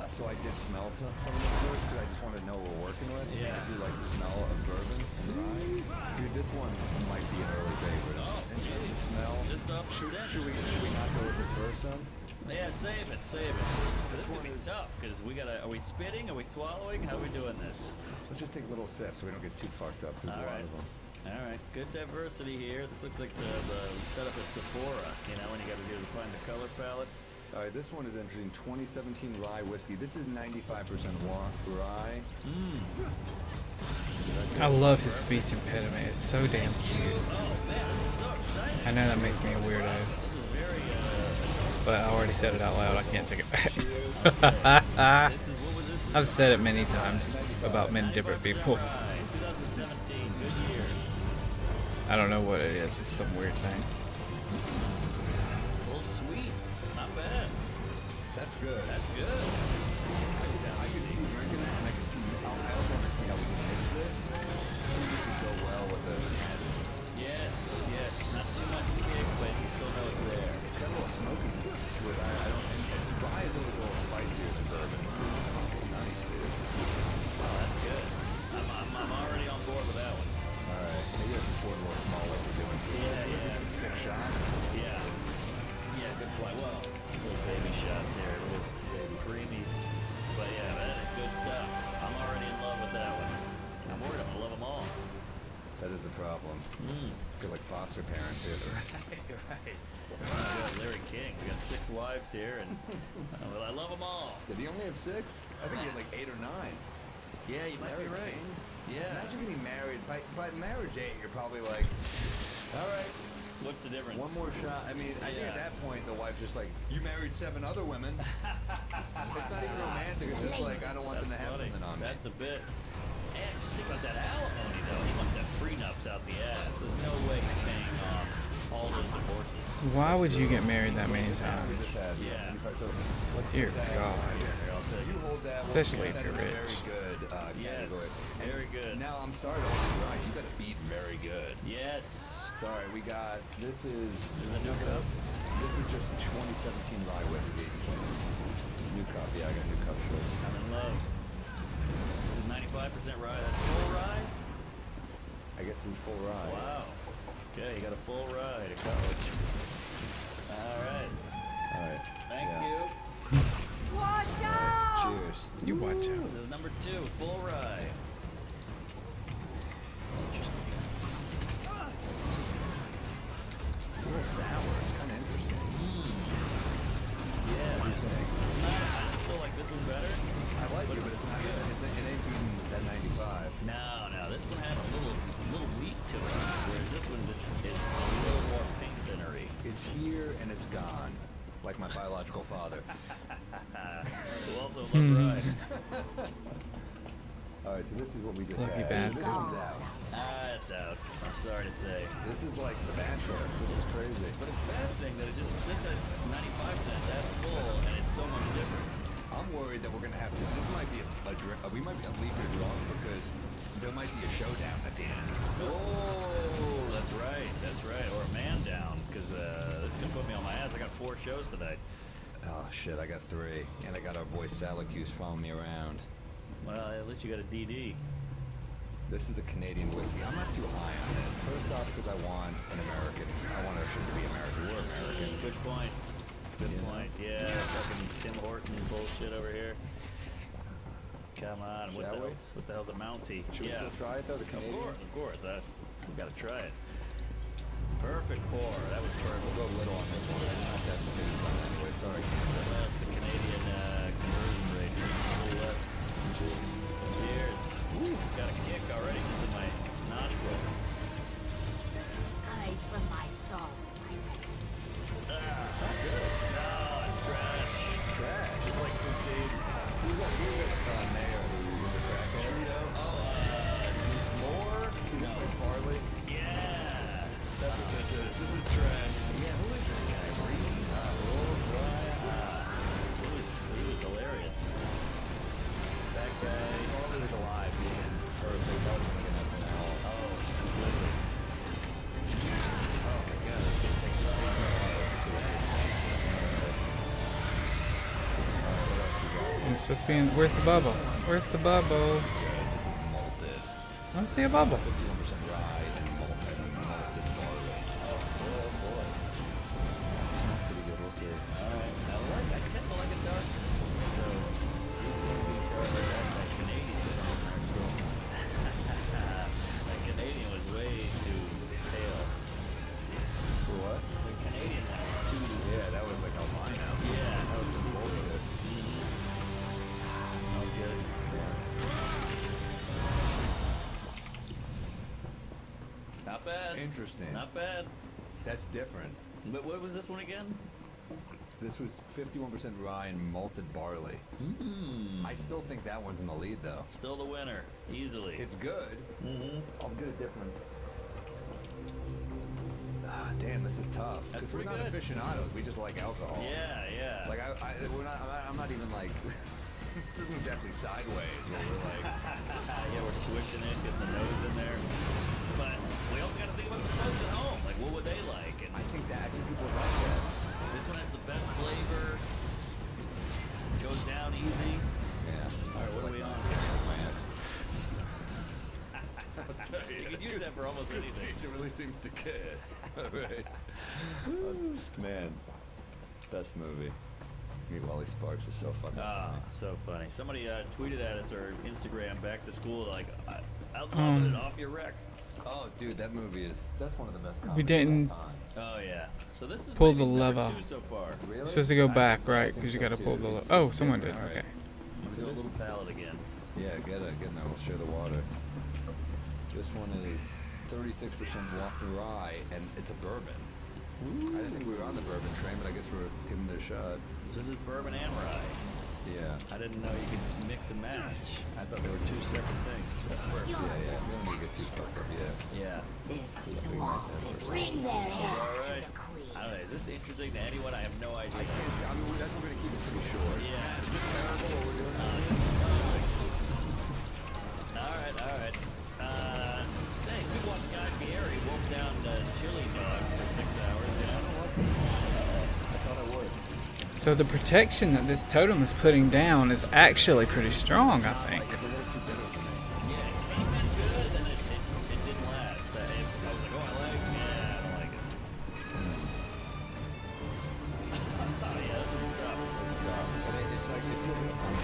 so I did smell some of them first because I just wanted to know what we're working with.
Yeah.
I do like the smell of bourbon and rye. Dude, this one might be an early favorite.
Oh,
in terms of smell.
Just up
Should we not go with this first then?
Yeah, save it. But this is gonna be tough because are we spitting? Are we swallowing? How are we doing this?
Let's just take little sips so we don't get too fucked up. There's a lot of them.
All right, good diversity here. This looks like the setup at Sephora, you know, when you got to do to find the color palette.
All right, this one is interesting. 2017 rye whiskey. This is 95% rye.
I love his speech impediment. It's so damn cute.
Oh man, this is so exciting.
I know that makes me a weirdo,
This is very
but I already said it out loud. I can't take it back.
this is what was this?
I've said it many times about many different people.
2017, good year.
I don't know what it is. It's some weird thing.
A little sweet, not bad.
That's good.
That's good.
I can see drinking it, and I can see. I also want to see how we can mix this. I think this would go well with the candy.
Yes, not too much kick, but you still know it's there.
It's got a little smokiness to it. I don't. And it's rye is always a little spicier than bourbon. This is fucking nice, dude.
Oh, that's good. I'm already on board with that one.
All right, maybe I can pour a little small like we're doing.
Yeah.
6 shots.
Yeah, good point. Well, little baby shots here, little baby creamies. But yeah, that is good stuff. I'm already in love with that one. I'm worried I'm gonna love them all.
That is the problem. Feel like foster parents here.
Right. Larry King. We got 6 wives here, and well, I love them all.
Did he only have 6? I think he had like 8 or 9.
Yeah, you might be
Larry
right.
King?
Yeah.
Imagine getting married. By marriage 8, you're probably like, all right,
What's the difference?
one more shot. I mean, I think at
Yeah.
that point the wife's just like, you married 7 other women. It's not even romantic. It's just like, I don't want them to have
funny.
something on me.
That's a bit. And just think about that alimony, though. He wants that prenups out the ass. There's no way he's paying off all those divorces.
Why would you get married that many
We
times?
just had,
Yeah.
So let's
Dear
put that
God.
right here. You hold that.
Especially
we'll put
if you're
that in a
rich.
Very good
Yes,
category.
very good.
Now, I'm sorry to hold you right. You got to beat very good.
Yes.
Sorry, we got, this is
a new cup?
This is just the 2017 rye whiskey. New cup, yeah, I got a new cup short.
I'm in love. This is 95% rye. That's full rye?
I guess this is full rye.
Wow. Okay, you got a full rye to college. All right.
Alright.
Thank
yeah.
you.
Watch out!
Cheers.
You watch out.
This is number 2, full rye.
It's a little sour. It's kind of interesting.
Yeah.
What do you think?
It's not, I still like this one better.
I like it, but it's not good. It ain't beating that 95.
No,
my biological father.
Who also love Rye.
All right, so this is what we just
Lucky
had.
bastard.
This one's out.
It's out. I'm sorry to say.
This is like The Bachelor. This is crazy.
But it's fascinating that this has 95%, that's full, and it's so much different.
I'm worried that we're gonna have to. This might be we might be a leave it wrong because there might be a showdown at the end.
Oh, that's right. Or a man down, because this is gonna put me on my ass. I got 4 shows tonight.
Oh shit, I got 3, and I got our boy Salacuse following me around.
Well, at least you got a DD.
This is a Canadian whiskey. I'm not too high on this. First off, because I want an American. I want our shit to be American. We're American.
Good point. Good point. Yeah, fucking Tim Horton bullshit over here. Come on, what the hell's a Mountie?
Should we still try it though? The Canadian?
Of course. We gotta try it. Perfect pour. That was perfect.
We'll go little on this one. I didn't know if that's the biggest one anyway. Sorry.
Well, it's the Canadian conversion rate. A little less. Cheers. Woo, got a kick already just in my nostril.
Hide from my soul, pirate.
It's not good. No, it's trash.
It's trash. It's like who's that mayor who was a crackhead? Moore? Who's like Farley?
Yeah.
That's what this is. This is trash. Yeah, who is this guy? Reed?
He was hilarious. That guy.
Farley was alive. Being perfect. That was gonna get nothing else.
Oh, completely.
Oh my god. This game takes
I'm supposed to be in. Where's the bubble? Where's the bubble?
This is malted.
I don't see a bubble.
51% rye and malted barley. Oh boy. Pretty good. We'll see.
Alright. I tend to like it dark. So, that Canadian that Canadian was way too pale.
For what?
The Canadian that was too.
Yeah, that was like a lineup.
Yeah,
That was just bullshit.
Smells good. Not bad.
Interesting.
Not bad.
That's different.
But what was this one again?
This was 51% rye and malted barley. I still think that one's in the lead though.
Still the winner, easily.
It's good. I'm good at different. Damn, this is tough.
That's
Because we're
pretty
not
good.
aficionados. We just like alcohol.
Yeah.
Like I'm not even like. This isn't exactly sideways where we're like.
Yeah, we're switching it, getting the nose in there. But we also got to think about the folks at home. Like, what would they like? And
I think people like that.
this one has the best flavor. Goes down easy.
Yeah.
All right, what are we on?
My ex.
You can use that for almost anything.
It really seems to care. Right. Man, best movie. Meet Wally Sparks is so fucking funny.
So funny. Somebody tweeted at us or Instagram back to school like, I'll love it off your wreck.
Oh, dude, that movie that's one of the best comedies
We didn't
of all time.
Oh yeah. So this is
pull the
maybe number
lever.
2 so far.
Really?
You're supposed to go back,
so. I
right?
think
Because you
so,
got to
too.
pull the.
It's-
Oh,
it's
someone did.
different.
Okay.
Let's do a little palate again.
Yeah, get in there. We'll share the water. This one is 36% rye, and it's a bourbon. I didn't think we were on the bourbon train, but I guess we're giving it a shot.
So this is bourbon and rye.
Yeah.
I didn't know you could mix and match. I thought they were 2 separate things.
Yeah. We don't need to get too fucked up yet.
Yeah.
This swamp is bring their heads to
Alright.
the queen.
I don't know. Is this interesting to anyone? I have no idea.
I mean, we're going to keep it pretty short.
Yeah.
Is this terrible what we're doing?
Alright. Thanks. We watched Guy Fieri wolf down chili dogs for 6 hours. Yeah, I don't know what. I thought I would.
So the protection that this totem is putting down is actually pretty strong, I think.
It's a little too bitter for me.
Yeah, it came in good, and it didn't last. I was like, oh, I like it. Yeah, I don't like it. Yeah, that's pretty tough.
It's tough. But it's like, it's looking at punch.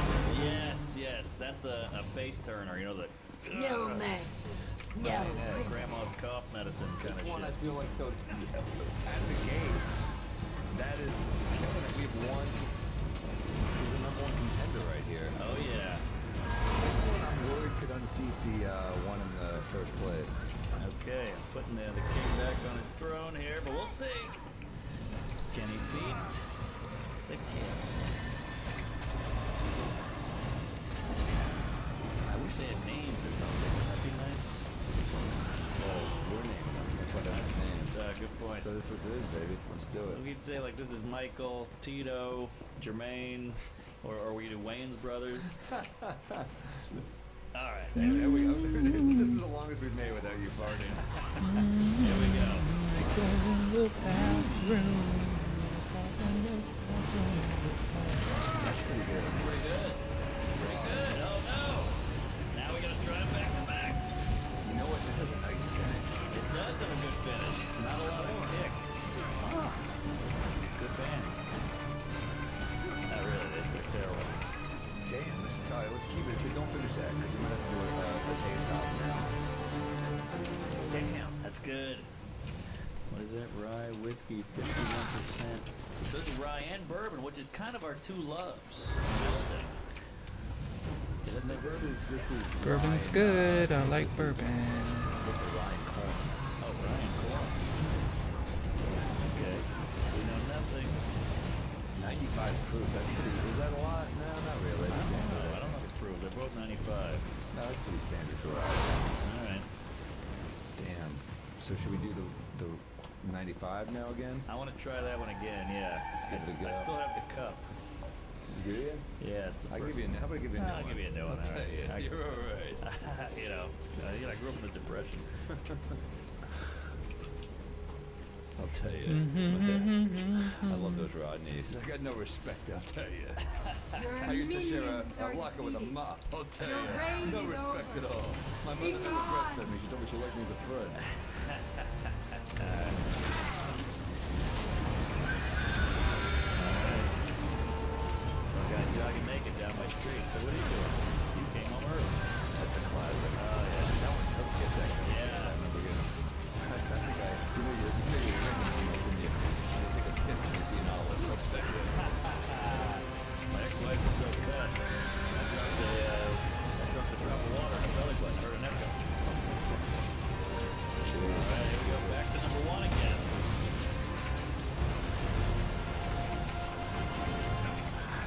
Yes. That's a face turner. You know, the
No mercy. No prison.
grandma's cough medicine kind of
This one I
shit.
feel like so at the game, that is killing it. We've won. He's the number 1 contender right here.
Oh, yeah.
This one I'm worried could unseat the one in the first place.
Okay, I'm putting the king back on his throne here, but we'll see. Can he beat The kid. I wish they had names or something. Wouldn't that be nice?
Well, your name. That's what that's named.
Good point.
So this is what it is, baby. Let's do it.
We could say like this is Michael, Tito, Jermaine, or we do Wayne's brothers. All right.
There we go. This is the longest we've made without you farting.
Here we go.
That's pretty good.
Pretty good. Pretty good. Oh no. Now we gotta try them back to back.
You know what? This has a nice finish.
It does have a good finish. Not a lot of kick. Good band. Not really. They're terrible.
Damn, this is all right. Let's keep it. Don't finish that because you might have to do a taste off now.
Damn, that's good. What is that? Rye whiskey, 51%. So it's rye and bourbon, which is kind of our two loves. Is that no bourbon?
This is
Bourbon's good. I like bourbon.
This is rye and corn.
Oh, rye and corn. Okay. We know nothing.
95 proof. That's pretty. Is that a lot? No, not really.
I don't know. I don't know if it's proved. They're both 95.
No, that's pretty standard for rye.
All right.
Damn. So should we do the 95 now again?
I want to try that one again. Yeah.
Let's give it a go.
I still have the cup.
Do you?
Yeah. It's the
I'll
first
give you a. How about I give you a new
I'll
one?
give you a new one.
I'll tell you.
All right.
You're all right.
I grew up in the Depression.
I'll tell you. I love those Rodneys. I got no respect, I'll tell you. I used to share a locker with a mop, I'll tell you. No respect at all. My mother never breastfed me. She told me she liked me as a friend.
So I got jogging naked down my street. So what are you doing? You came home early.
That's a classic.
Oh yeah.
That one's so kiss actually.
Yeah.
I remember getting. I think you know you're drinking when you take a piss and you see an olive. I'll tell you.
My ex-wife was so fat. I dropped a drop of water in her belly button. Hurt an echo. All right, here we go. Back to number one again.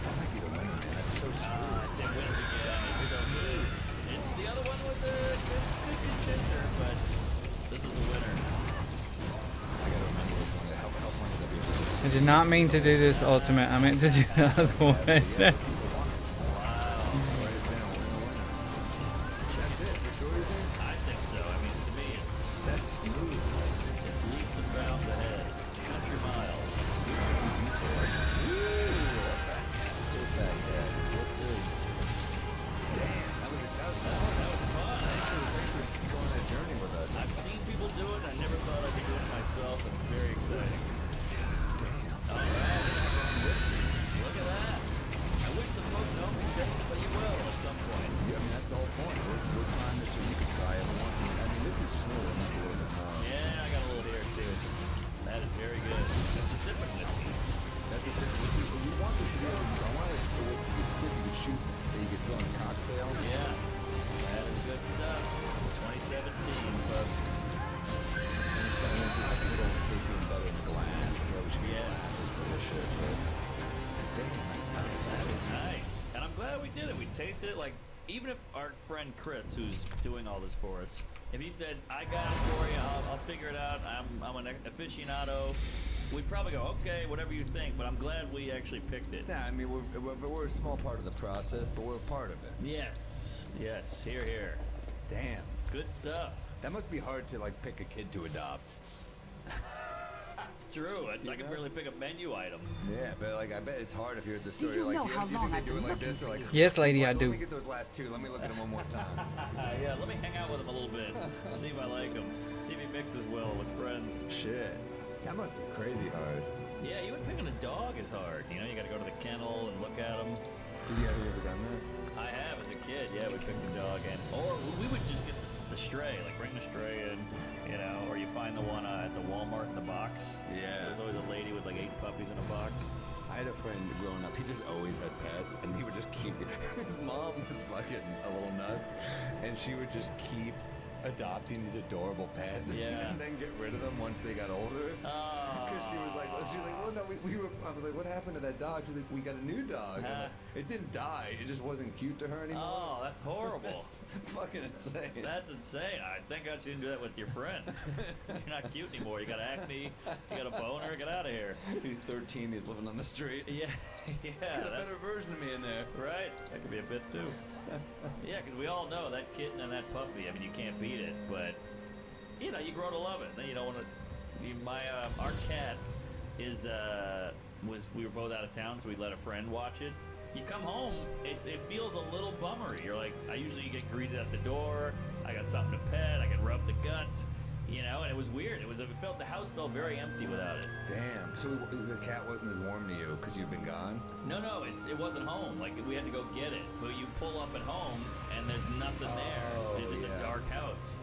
That might be the winner, man. That's so smooth.
I think winners again. Here we go. The other one was a good contender, but this is the winner.
I gotta remember which one. How fun did that be?
I did not mean to do this ultimate. I meant to do the other one.
Write it down. Winner, winner. That's it. For sure, you think?
I think so. I mean, to me,
That's smooth.
it's leaps and bounds ahead. Country mile. I've seen people do it. I never thought I could do it myself, and it's very exciting. All right. Look at that. I wish the folks don't be taking it, but you will at some point.
Yeah, I mean, that's the whole point. We're trying this so you can try everyone. I mean, this is smooth. I'm not doing it.
Yeah, I got a little here too. That is very good. It's a sipping whiskey.
That's the thing. You want this to be able to, I want it to you could sit, you could shoot, and you could throw in a cocktail.
Yeah, that is good stuff. 2017, folks.
I think it'll taste even better in the glass.
Yes.
For this shit, but damn, that's nice.
That is nice. And I'm glad we did it. We tasted it. Like, even if our friend Chris, who's doing all this for us, if he said, I got it for you, I'll figure it out, I'm an aficionado, we'd probably go, okay, whatever you think, but I'm glad we actually picked it.
Yeah, I mean, we're a small part of the process, but we're a part of it.
Yes. Yes. Here, here.
Damn.
Good stuff.
That must be hard to, like, pick a kid to adopt.
It's true. I can barely pick a menu item.
Yeah, but, like, I bet it's hard if you're at the store.
Do you
You're
know
like,
how
you
long
think
I've
they do it
been
like this? They're like,
Yes, lady, I
let
do.
me get those last two. Let me look at them one more time.
Yeah, let me hang out with him a little bit. See if I like him. See if he mixes well with friends.
Shit. That must be crazy hard.
Yeah, even picking a dog is hard. You know, you got to go to the kennel and look at him.
Have you ever done that?
I have as a kid. Yeah, we picked a dog in, or we would just get the stray, like bring the stray in, you know, or you find the one at the Walmart in the box.
Yeah.
There's always a lady with like 8 puppies in a box.
I had a friend growing up, he just always had pets, and he would just keep, his mom was fucking a little nuts, and she would just keep adopting these adorable pets
Yeah.
and then get rid of them once they got older.
Oh.
Because she was like, well, no, we were. I was like, what happened to that dog? She's like, we got a new dog. I'm like, it didn't die. It just wasn't cute to her anymore.
Oh, that's horrible.
Fucking insane.
That's insane. I thank God you didn't do that with your friend. You're not cute anymore. You got acne. You got a boner. Get out of here.
He's 13. He's living on the street.
Yeah, yeah.
Got a better version of me in there.
Right. That could be a bit too. Yeah, because we all know that kitten and that puppy. I mean, you can't beat it, but you know, you grow to love it. Then you don't want to. Our cat is we were both out of town, so we let a friend watch it. You come home, it feels a little bummery. You're like, I usually get greeted at the door. I got something to pet. I can rub the gut. You know, and it was weird. The house felt very empty without it.
Damn. So the cat wasn't as warm to you because you've been gone?
No, it wasn't home. Like, we had to go get it. But you pull up at home, and there's nothing there. There's just a dark house.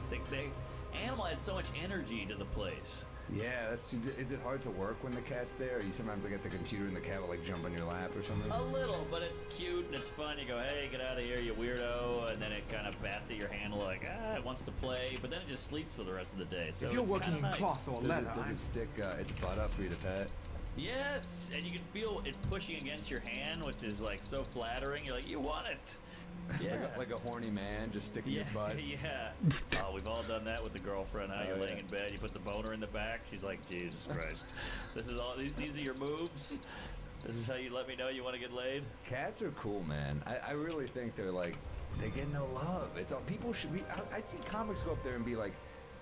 Animal had so much energy to the place.
Yeah, is it hard to work when the cat's there? Or you sometimes like at the computer and the cat will like jump on your lap or something?
A little, but it's cute and it's fun. You go, hey, get out of here, you weirdo. And then it kind of bats at your handle like, it wants to play. But then it just sleeps for the rest of the day. So
If you're
it's
working in
nice.
cloth or leather,
Does it stick its butt up for you to pet?
Yes, and you can feel it pushing against your hand, which is like so flattering. You're like, you want it. Yeah.
like a horny man just sticking your butt.
Yeah. Oh, we've all done that with the girlfriend. How you're laying in bed, you put the boner in the back. She's like, Jesus Christ. This is all. These are your moves. This is how you let me know you want to get laid.
Cats are cool, man. I really think they're like, they get no love. It's all people should be. I'd see comics go up there and be like,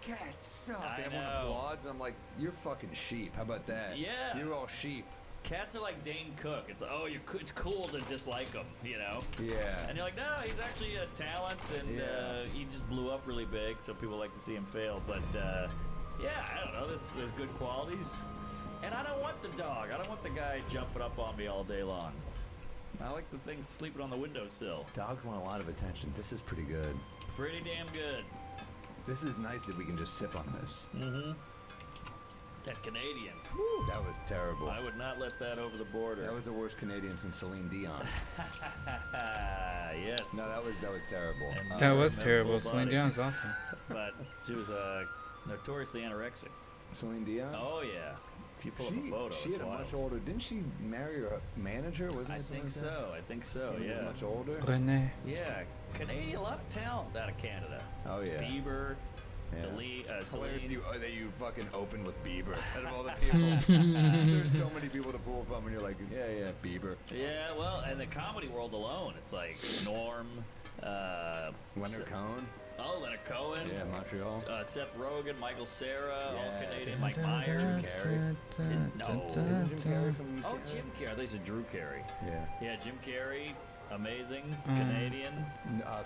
cats suck.
I
Everyone
know.
applauds. I'm like, you're fucking sheep. How about that?
Yeah.
You're all sheep.
Cats are like Dane Cook. It's like, it's cool to dislike him, you know?
Yeah.
And you're like, no, he's actually a talent, and he just blew up really big, so people like to see him fail. But yeah, I don't know. This has good qualities, and I don't want the dog. I don't want the guy jumping up on me all day long. I like the thing sleeping on the windowsill.
Dogs want a lot of attention. This is pretty good.
Pretty damn good.
This is nice that we can just sip on this.
Mm-hmm. That Canadian.
Whew, that was terrible.
I would not let that over the border.
That was the worst Canadian since Celine Dion.
Yes.
No, that was terrible.
That was terrible.
full
Celine
body.
Dion's awesome.
But she was notoriously anorexic.
Celine Dion?
Oh yeah. If you pull up a photo,
She
it's
had a
wild.
much older. Didn't she marry her manager? Wasn't
I
it something
think
like that?
so. I think so.
He was
Yeah.
much older.
René.
Yeah. Canadian, a lot of talent out of Canada.
Oh yeah.
Bieber,
Yeah.
Hilarious
Celine. That you fucking opened with Bieber. Out of all the people, there's so many people to pull from, and you're like, yeah, Bieber.
Yeah, well, and the comedy world alone, it's like Norm,
Leonard Cohen.
Oh, Leonard Cohen.
Yeah, Montreal.
Seth Rogen, Michael Cera, all
Yes.
Canadian. Mike Myers.
Carrey.
No.
Jim Carrey from
Oh, Jim Carrey. I thought you said Drew Carey.
Yeah.
Yeah, Jim Carrey, amazing, Canadian.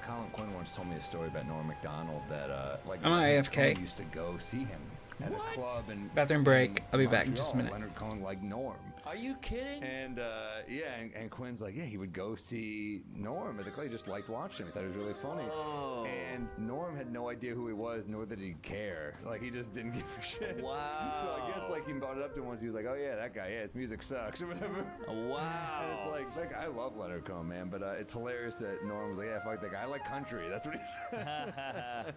Colin Quinn once told me a story about Norm Macdonald that like
I'm on
Leonard
AFK.
Cohen used to go see him at a club and
Bathroom break. I'll be back in just a minute.
Leonard Cohen like Norm.
Are you kidding?
And and Quinn's like, yeah, he would go see Norm at the club. He just liked watching him. He thought it was really funny.
Oh.
And Norm had no idea who he was, nor did he care. Like, he just didn't give a shit.
Wow.
So I guess like he brought it up to him once. He was like, oh yeah, that guy. Yeah, his music sucks or whatever.
Wow.
And it's like I love Leonard Cohen, man, but it's hilarious that Norm was like, yeah, fuck that guy. I like country. That's what he said.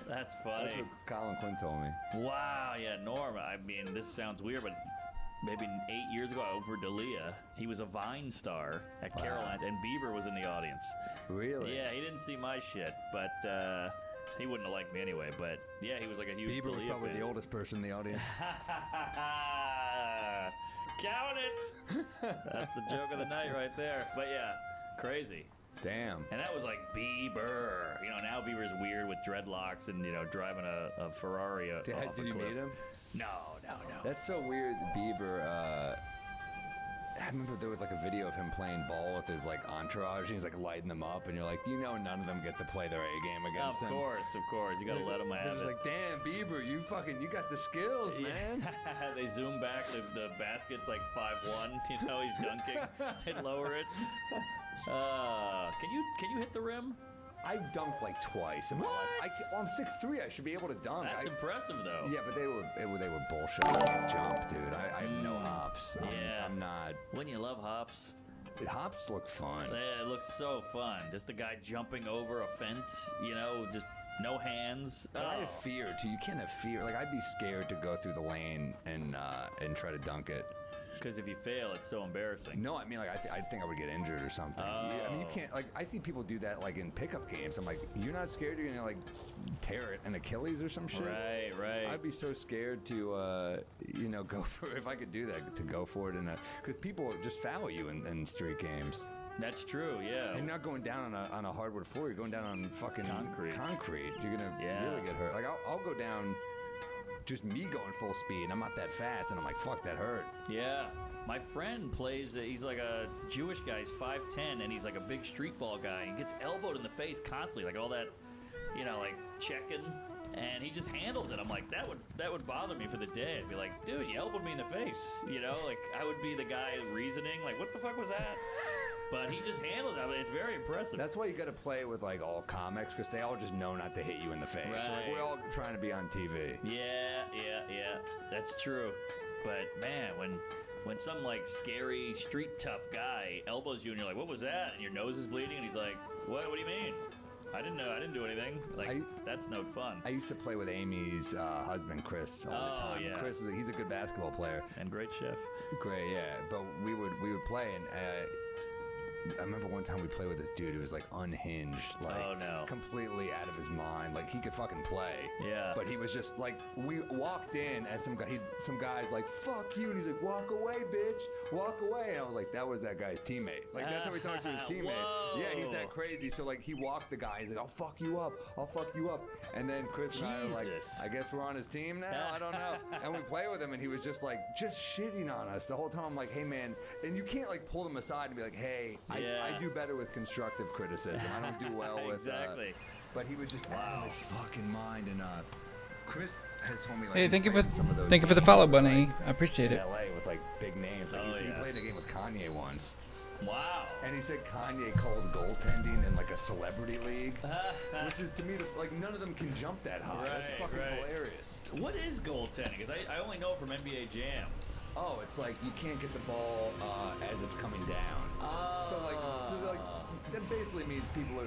That's funny.
That's what Colin Quinn told me.
Wow, yeah, Norm. I mean, this sounds weird, but maybe 8 years ago over Dalia, he was a Vine star at Caroline, and Bieber was in the audience.
Really?
Yeah, he didn't see my shit, but he wouldn't have liked me anyway. But yeah, he was like a huge
Bieber was
Dalia
probably
fan.
the oldest person in the audience.
Count it! That's the joke of the night right there. But yeah, crazy.
Damn.
And that was like Bieber. You know, now Bieber's weird with dreadlocks and, you know, driving a Ferrari off
Did
a
you
cliff.
meet him?
No.
That's so weird. Bieber. I remember there was like a video of him playing ball with his like entourage. And he's like lighting them up, and you're like, you know, none of them get to play their A game against
Of
him.
course. You gotta let them
They're
have
just
it.
like, damn, Bieber, you got the skills, man.
They zoom back, the basket's like 5'1", you know, he's dunking. They'd lower it. Can you hit the rim?
I dunked like twice in my life. I'm 6'3". I should be able to dunk.
That's impressive, though.
Yeah, but they were bullshit. I can't jump, dude. I have no hops. I'm not.
Wouldn't you love hops?
Hops look fun.
It looks so fun. Just a guy jumping over a fence, you know, just No hands.
But I have fear too. You can't have fear. Like I'd be scared to go through the lane and try to dunk it.
Because if you fail, it's so embarrassing.
No, I mean like I think I would get injured or something. I mean you can't like I see people do that like in pickup games. I'm like, you're not scared you're gonna like tear it an Achilles or some shit?
Right.
I'd be so scared to go for if I could do that to go for it because people just foul you in street games.
That's true, yeah.
You're not going down on a hardwood floor. You're going down on fucking concrete. You're gonna really get hurt. Like I'll go down, just me going full speed. I'm not that fast, and I'm like, fuck, that hurt.
Yeah. My friend plays. He's like a Jewish guy. He's 5'10", and he's like a big street ball guy. He gets elbowed in the face constantly, like all that, like checking. And he just handles it. I'm like, that would bother me for the day. I'd be like, dude, you elbowed me in the face. Like I would be the guy reasoning, like, what the fuck was that? But he just handled it. I mean, it's very impressive.
That's why you got to play with like all comics because they all just know not to hit you in the face.
Right.
Like we're all trying to be on TV.
Yeah. That's true. But man, when some like scary street tough guy elbows you and you're like, what was that? And your nose is bleeding and he's like, what do you mean? I didn't know. I didn't do anything. Like that's no fun.
I used to play with Amy's husband, Chris, all the time.
Yeah.
Chris he's a good basketball player
and great chef.
Great, yeah. But we would play and. I remember one time we played with this dude who was like unhinged, like completely out of his mind. Like he could fucking play.
Yeah.
But he was just like, we walked in as some guy's like, fuck you. And he's like, walk away, bitch. Walk away. And I was like, that was that guy's teammate. Like that's how he talked to his teammate.
Whoa.
Yeah, he's that crazy. So like he walked the guy. He's like, I'll fuck you up. I'll fuck you up. And then Chris and I were like, I guess we're on his team now. I don't know. And we play with him and he was just like, just shitting on us the whole time. I'm like, hey man, and you can't like pull them aside and be like, hey, I do better with constructive criticism. I don't do well with
exactly.
But he was just out of his fucking mind. And Chris has told me like,
Hey, thank you for the follow, Bunny. I appreciate it.
LA with like big names. Like he played a game with Kanye once.
Wow.
And he said Kanye calls goaltending in like a celebrity league, which is to me like none of them can jump that high. That's fucking hilarious.
What is goaltending? Because I only know it from NBA Jam.
Oh, it's like you can't get the ball as it's coming down. So that basically means people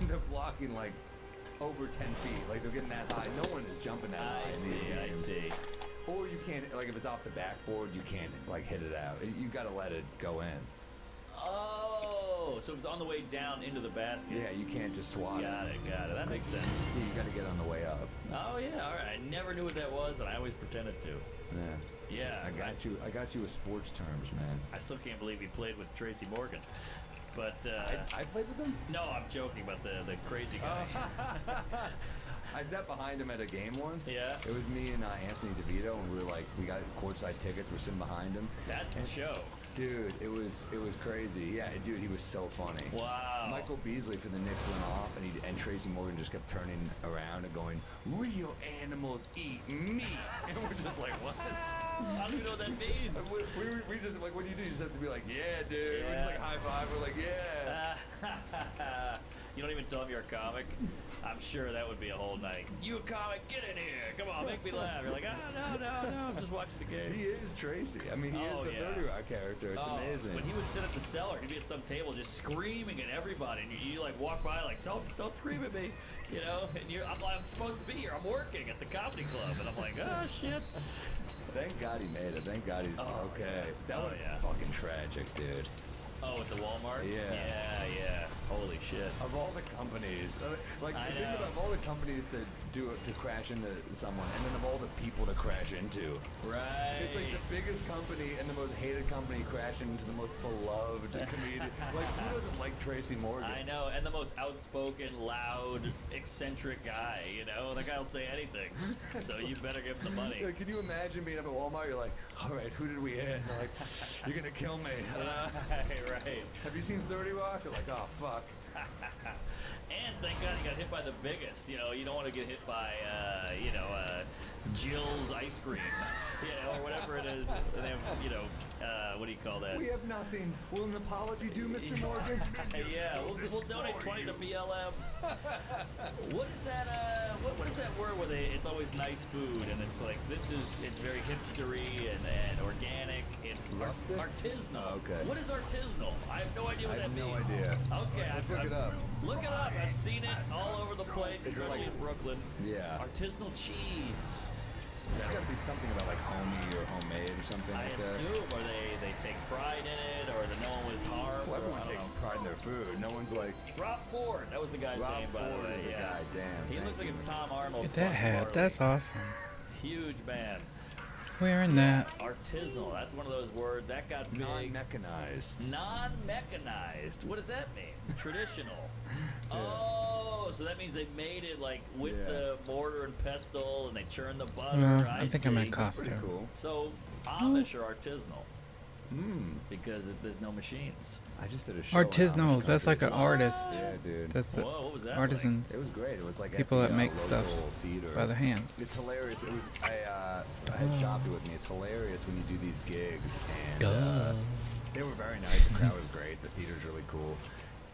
they're blocking like over 10 feet. Like they're getting that high. No one is jumping that high.
I see.
Or you can't like if it's off the backboard, you can't like hit it out. You got to let it go in.
Oh, so it's on the way down into the basket.
Yeah, you can't just swat
Got it. That makes sense.
Yeah, you got to get on the way up.
Oh yeah, all right. I never knew what that was, and I always pretended to. Yeah.
I got you with sports terms, man.
I still can't believe he played with Tracy Morgan. But
I played with him?
No, I'm joking about the crazy guy.
I sat behind him at a game once.
Yeah.
It was me and Anthony DeVito, and we got courtside tickets. We're sitting behind him.
That's the show.
Dude, it was crazy. Yeah, dude, he was so funny.
Wow.
Michael Beasley for the Knicks went off, and Tracy Morgan just kept turning around and going, "Real animals eat meat," and we're just like, "What?"
I don't even know what that means.
We just like, what do? You just have to be like, "Yeah, dude." Yeah. We're just like high five. We're like, "Yeah."
You don't even tell him you're a comic. I'm sure that would be a whole night. You a comic? Get in here! Come on, make me laugh. You're like, no, I'm just watching the game.
He is Tracy. I mean, he is the 30 Rock character. It's amazing.
When he would sit at the cellar, he'd be at some table just screaming at everybody, and you like walk by like, don't scream at me, And I'm supposed to be here. I'm working at the comedy club, and I'm like, oh shit.
Thank God he made it. Thank God he's okay. That was fucking tragic, dude.
Oh, at the Walmart?
Yeah.
Holy shit.
Of all the companies, think about all the companies to crash into someone, and then of all the people to crash into.
Right.
It's like the biggest company and the most hated company crashing into the most beloved comedian. Like, who doesn't like Tracy Morgan?
I know, and the most outspoken, loud, eccentric guy, The guy will say anything. So you better give him the money.
Can you imagine being up at Walmart? You're like, all right, who did we hit? And they're like, you're going to kill me.
Right.
Have you seen 30 Rock? You're like, oh, fuck.
And thank God he got hit by the biggest. You don't want to get hit by, Jill's ice cream, or whatever it is. And they have, what do you call that?
We have nothing. Will an apology do, Mr. Morgan?
Yeah, we'll donate 20 to BLM. What is that? What is that word where it's always nice food and it's like it's very hipstery and organic. It's artisanal.
Okay.
What is artisanal? I have no idea what that means.
I have no idea.
Okay,
I took it up.
Look it up. I've seen it all over the place, especially in Brooklyn.
Yeah.
Artisanal cheese.
It's got to be something about like homey or homemade or something
I
like that.
assume, or they take pride in it, or that no one was harmed.
Well,
or
everyone
I don't
takes
know.
pride in their food. No one's like,
Rob Ford. That was the guy's
Rob
name, by the
Ford
way.
is the
Yeah.
guy. Damn.
He
thank
looks like
you.
a Tom Arnold.
Get that
Buck
hat.
Farley.
That's awesome.
Huge man.
Wearing that.
Artisanal. That's one of those words that got big.
Non-mechanized.
Non-mechanized. What does that mean? Traditional. Oh, so that means they made it like with
Yeah.
the mortar and pestle, and they churn the butter.
Well,
I
I think I'm in
see.
costume.
Pretty cool.
So Amish are artisanal
Hmm.
because there's no machines.
I just did a show. on
Artisanal.
Amish
That's like an
country.
artist.
Yeah, dude.
That's the
Whoa, what was that
artisans.
It was great. It was like
People
at
that
the,
make stuff
local theater.
by their hand.
It's hilarious. It was I had Shafi with me. It's hilarious when you do these gigs, and they were very nice. The crowd was great. The theater's really cool.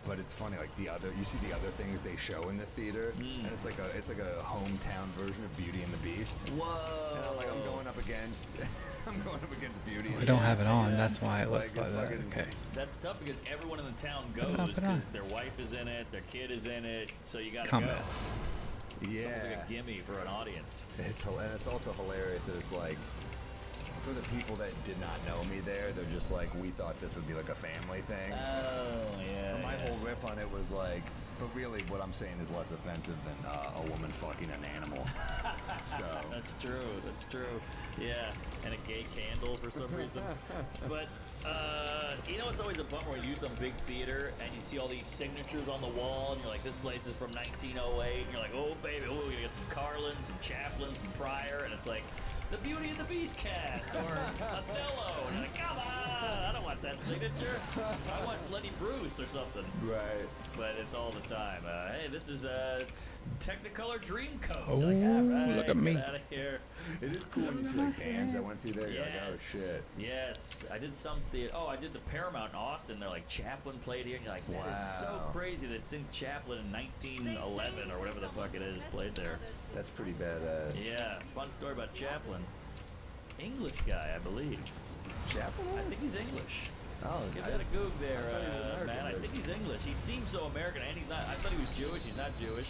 But it's funny, like you see the other things they show in the theater, and it's like a hometown version of Beauty and the Beast.
Whoa.
And I'm like, I'm going up against Beauty. And
I
the
don't
Beast.
have it on.
Yeah.
That's why it looks like
it's
that.
fucking-
Okay.
That's tough because everyone in the town
it on,
goes
put it on.
because their wife is in it, their kid is in it, so you gotta
Combat.
go. It's almost like
Yeah.
a gimme for an audience.
And it's also hilarious that it's like, for the people that did not know me there, they're just like, we thought this would be like a family thing.
Oh, yeah.
But my whole riff on it was like, but really what I'm saying is less offensive than a woman fucking an animal. So.
That's true. That's true. Yeah, and a gay candle for some reason. But you know, it's always a bummer when you do some big theater and you see all these signatures on the wall, and you're like, this place is from 1908, and you're like, oh baby, oh, you got some Carlin, some Chaplin, some Pryor, and it's like the Beauty and the Beast cast or Othello, and you're like, come on, I don't want that signature. I want Lenny Bruce or something.
Right.
But it's all the time. Hey, this is Technicolor Dreamcoat.
Oh,
Like, all right,
look at me.
Get out of here.
It is cool when you see like bands that went through there. You're like, oh shit.
Yes. I did some theater. Oh, I did the Paramount in Austin. They're like, Chaplin played here. And you're like, that is so
Wow.
crazy that think Chaplin in 1911 or whatever the fuck it is played there.
That's pretty badass.
Yeah. Fun story about Chaplin. English guy, I believe.
Chaplin?
I think he's English.
Oh,
Give that a goog there,
I thought he was American,
man. I
but-
think he's English. He seems so American, and he's not. I thought he was Jewish. He's not Jewish.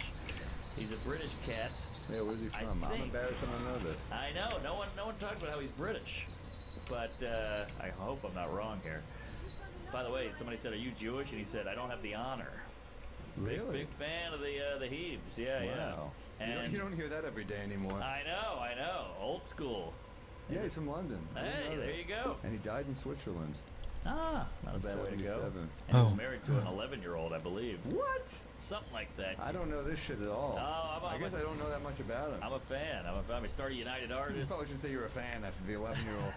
He's a British cat.
Yeah, where's he
I
from? I'm
think-
embarrassed I don't know this.
I know. No one talks about how he's British. But I hope I'm not wrong here. By the way, somebody said, "Are you Jewish?" And he said, "I don't have the honor."
Really?
Big fan of the Heaves. Yeah,
Wow.
yeah. And
You don't hear that every day anymore.
I know. Old school.
Yeah, he's from London. I didn't
Hey,
know
there
that.
you go.
And he died in Switzerland.
Ah, not a bad way to go.
77.
And he was
Oh.
married to an 11-year-old, I believe.
What?
Something like that.
I don't know this shit at all.
Oh,
I guess I don't know that much about him.
I'm a fan. I started United
You
Artists.
probably should say you're a fan after the 11-year-old.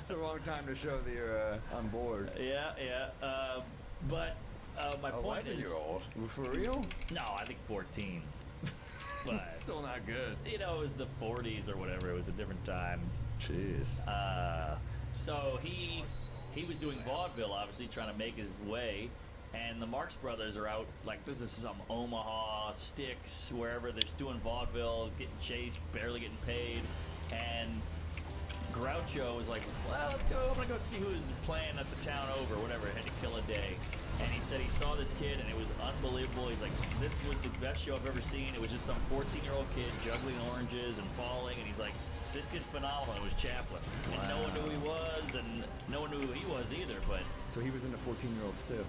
It's a wrong time to show that you're on board.
Yeah. But my point is,
11-year-old? For real?
no, I think 14. But
Still not good.
you know, it was the 40s or whatever. It was a different time.
Jeez.
So he was doing vaudeville, obviously trying to make his way. And the Marx Brothers are out, like this is some Omaha, Sticks, wherever. They're just doing vaudeville, getting chased, barely getting paid. And Groucho was like, well, let's go. I'm going to go see who's playing at the town over, whatever. Had to kill a day. And he said he saw this kid, and it was unbelievable. He's like, this was the best show I've ever seen. It was just some 14-year-old kid juggling oranges and falling. And he's like, this kid's phenomenal. It was Chaplin. And no one knew who he was, and no one knew who he was either. But
So he was into 14-year-olds too.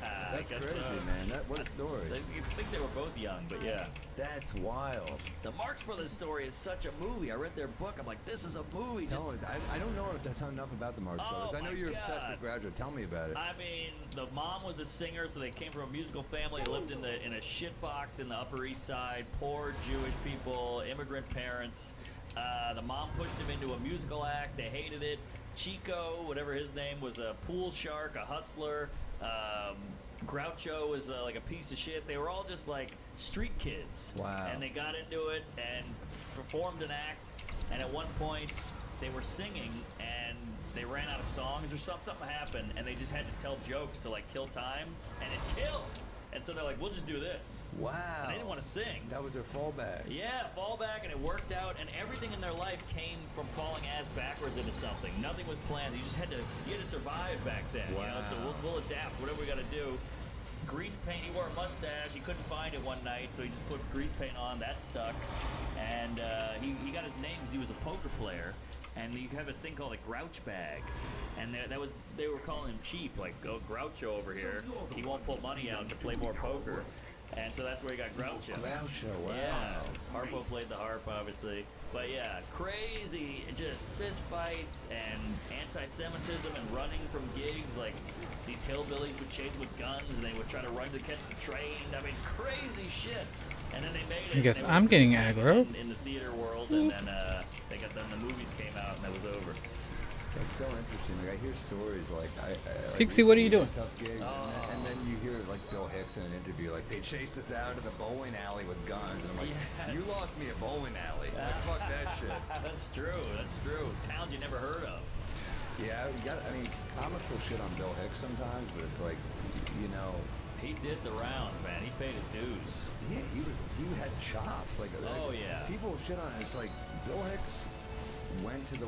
I
That's
guess
crazy,
so.
man. What a story.
I think they were both young, but yeah.
That's wild.
The Marx Brothers story is such a movie. I read their book. I'm like, this is a movie. Just-
No, I don't know enough about the Marx
Oh,
Brothers. I know
my
you're obsessed with
God.
Groucho. Tell me about it.
I mean, the mom was a singer, so they came from a musical family. Lived in a shitbox in the Upper East Side. Poor Jewish people, immigrant parents. The mom pushed him into a musical act. They hated it. Chico, whatever his name, was a pool shark, a hustler. Groucho was like a piece of shit. They were all just like street kids.
Wow.
And they got into it and performed an act. And at one point, they were singing and they ran out of songs or something happened, and they just had to tell jokes to like kill time, and it killed. And so they're like, we'll just do this.
Wow.
And they didn't want to sing.
That was their fallback.
Yeah, fall back, and it worked out, and everything in their life came from falling ass backwards into something. Nothing was planned. You had to survive back then. You know? So
Wow.
we'll adapt, whatever we got to do. grease paint. He wore a mustache. He couldn't find it one night, so he just put grease paint on. That stuck. And he got his name because he was a poker player. And you have a thing called a grouch bag, and they were calling him cheap, like, oh, Groucho over here. He won't pull money out to play more poker, and so that's where he got Groucho.
Groucho, wow.
Yeah, Harpo played the harp, obviously, but yeah, crazy, just fist fights and anti-Semitism and running from gigs. Like these hillbillies would chase with guns, and they would try to run to catch the train. I mean, crazy shit. And then they made it.
I guess
and they
I'm
were
getting
famous
aggro.
in the theater world, and then the movies came out, and that was over.
It's so interesting. Like I hear stories like
Pixie, what are you doing?
Tough gigs, and then you hear like Bill Hicks in an interview, like they chased us out of the bowling alley with guns, and I'm like, you lost me a bowling alley. Like, fuck that shit.
That's true. That's true. Towns you never heard of.
Yeah, I mean, comics will shit on Bill Hicks sometimes, but it's like, you know.
He did the rounds, man. He paid his dues.
Yeah, he had chops. Like,
yeah.
People shit on it. It's like Bill Hicks went to the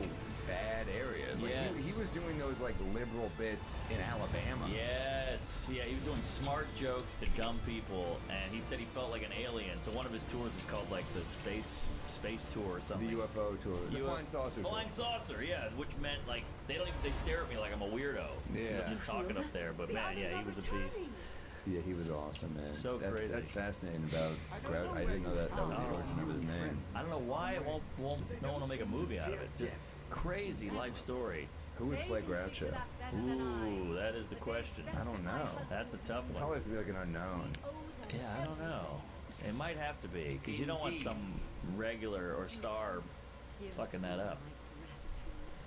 bad areas. Like,
Yes.
he was doing those like liberal bits in Alabama.
Yes. Yeah, he was doing smart jokes to dumb people, and he said he felt like an alien. So one of his tours was called like the space tour or something.
The UFO tour. The flying saucer tour.
Flying saucer, yeah, which meant like they stare at me like I'm a weirdo.
Yeah.
Just talking up there, but man, yeah, he was a beast.
Yeah, he was awesome, man.
So crazy.
That's fascinating about Grouch. I didn't know that was the origin of his name.
I don't know why it won't no one will make a movie out of it. Just crazy life story.
Who would play Groucho?
Ooh, that is the question.
I don't know.
That's a tough one.
Probably have to be like an unknown.
Yeah, I don't know. It might have to be, because you don't want some regular or star fucking that up.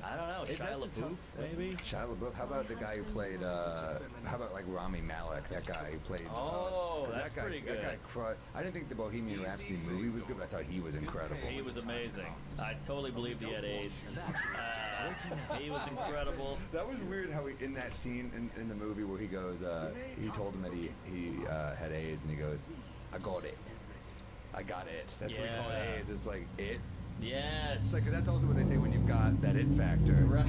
I don't know. Shia LaBeouf, maybe?
Shia LaBeouf. How about the guy who played, how about like Rami Malek, that guy who played...
Oh,
'cause
that's pretty good.
That guy I didn't think the Bohemian Rhapsody movie was good, but I thought he was incredible.
He was amazing. I totally believed he had AIDS. He was incredible.
That was weird how he, in that scene in the movie where he goes, he told him that he had AIDS, and he goes, I got it. I got it. That's what he called AIDS. It's like, it?
Yes.
It's like, that's also what they say when you've got that it factor.
Right.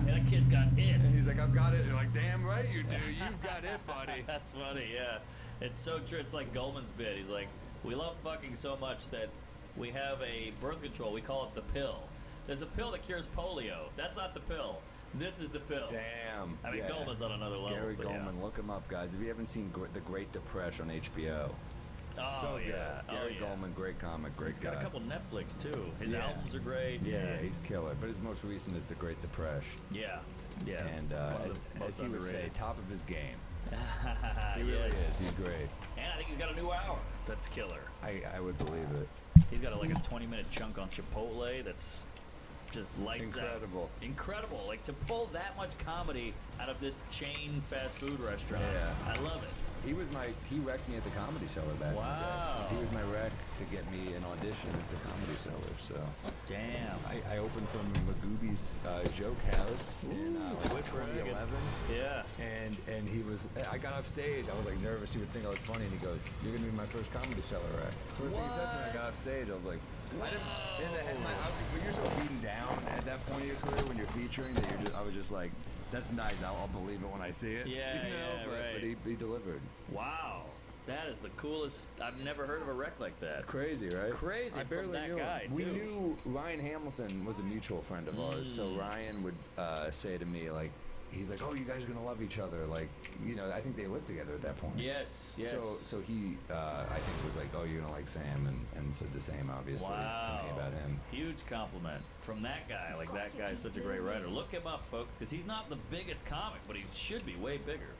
Yeah, that kid's got it.
And he's like, I've got it. And you're like, damn right you do. You've got it, buddy.
That's funny, yeah. It's so true. It's like Goldman's bit. He's like, we love fucking so much that we have a birth control. We call it the pill. There's a pill that cures polio. That's not the pill. This is the pill.
Damn.
I mean, Goldman's on another level.
Gary
but
Goldman, look him up, guys. If you haven't seen The Great Depression on HBO.
Oh,
so
yeah.
good. Gary Goldman, great comic, great
He's
guy.
got a couple Netflix, too. His albums are great.
Yeah, he's killer. But his most recent is The Great Depression.
Yeah. Yeah.
And as he would say, top of his game. He
He
really is. He's great.
And I think he's got a new hour that's killer.
I would believe it.
He's got like a 20-minute chunk on Chipotle that's just lights
Incredible.
out. Incredible. Like to pull that much comedy out of this chain fast food restaurant.
Yeah.
I love it.
He wrecked me at the Comedy Cellar back in the
Wow.
day. He was my wreck to get me an audition at the Comedy Cellar. So
Damn.
I opened from Magooby's Joke House in
Which
2011.
Yeah.
And he was, I got off stage, I was like nervous, he would think I was funny, and he goes, you're gonna be my first Comedy Cellar wreck. First thing he said to me, I got off stage, I was like, when you're so beaten down at that point in your career, when you're featuring, that I was just like, that's nice, I'll believe it when I see it.
Yeah,
you know?
yeah, right.
But he delivered.
Wow. That is the coolest. I've never heard of a wreck like that.
Crazy, right?
Crazy
I barely
from that
knew
guy,
him. We
too.
knew Ryan Hamilton was a mutual friend of ours, so Ryan would say to me, like, he's like, oh, you guys are going to love each other. Like, you know, I think they lived together at that point.
Yes, yes.
So he, I think, was like, oh, you're going to like Sam, and said the same, obviously, to me about him.
Huge compliment from that guy. Like, that guy's such a great writer. Look him up, folks, because he's not the biggest comic, but he should be way bigger.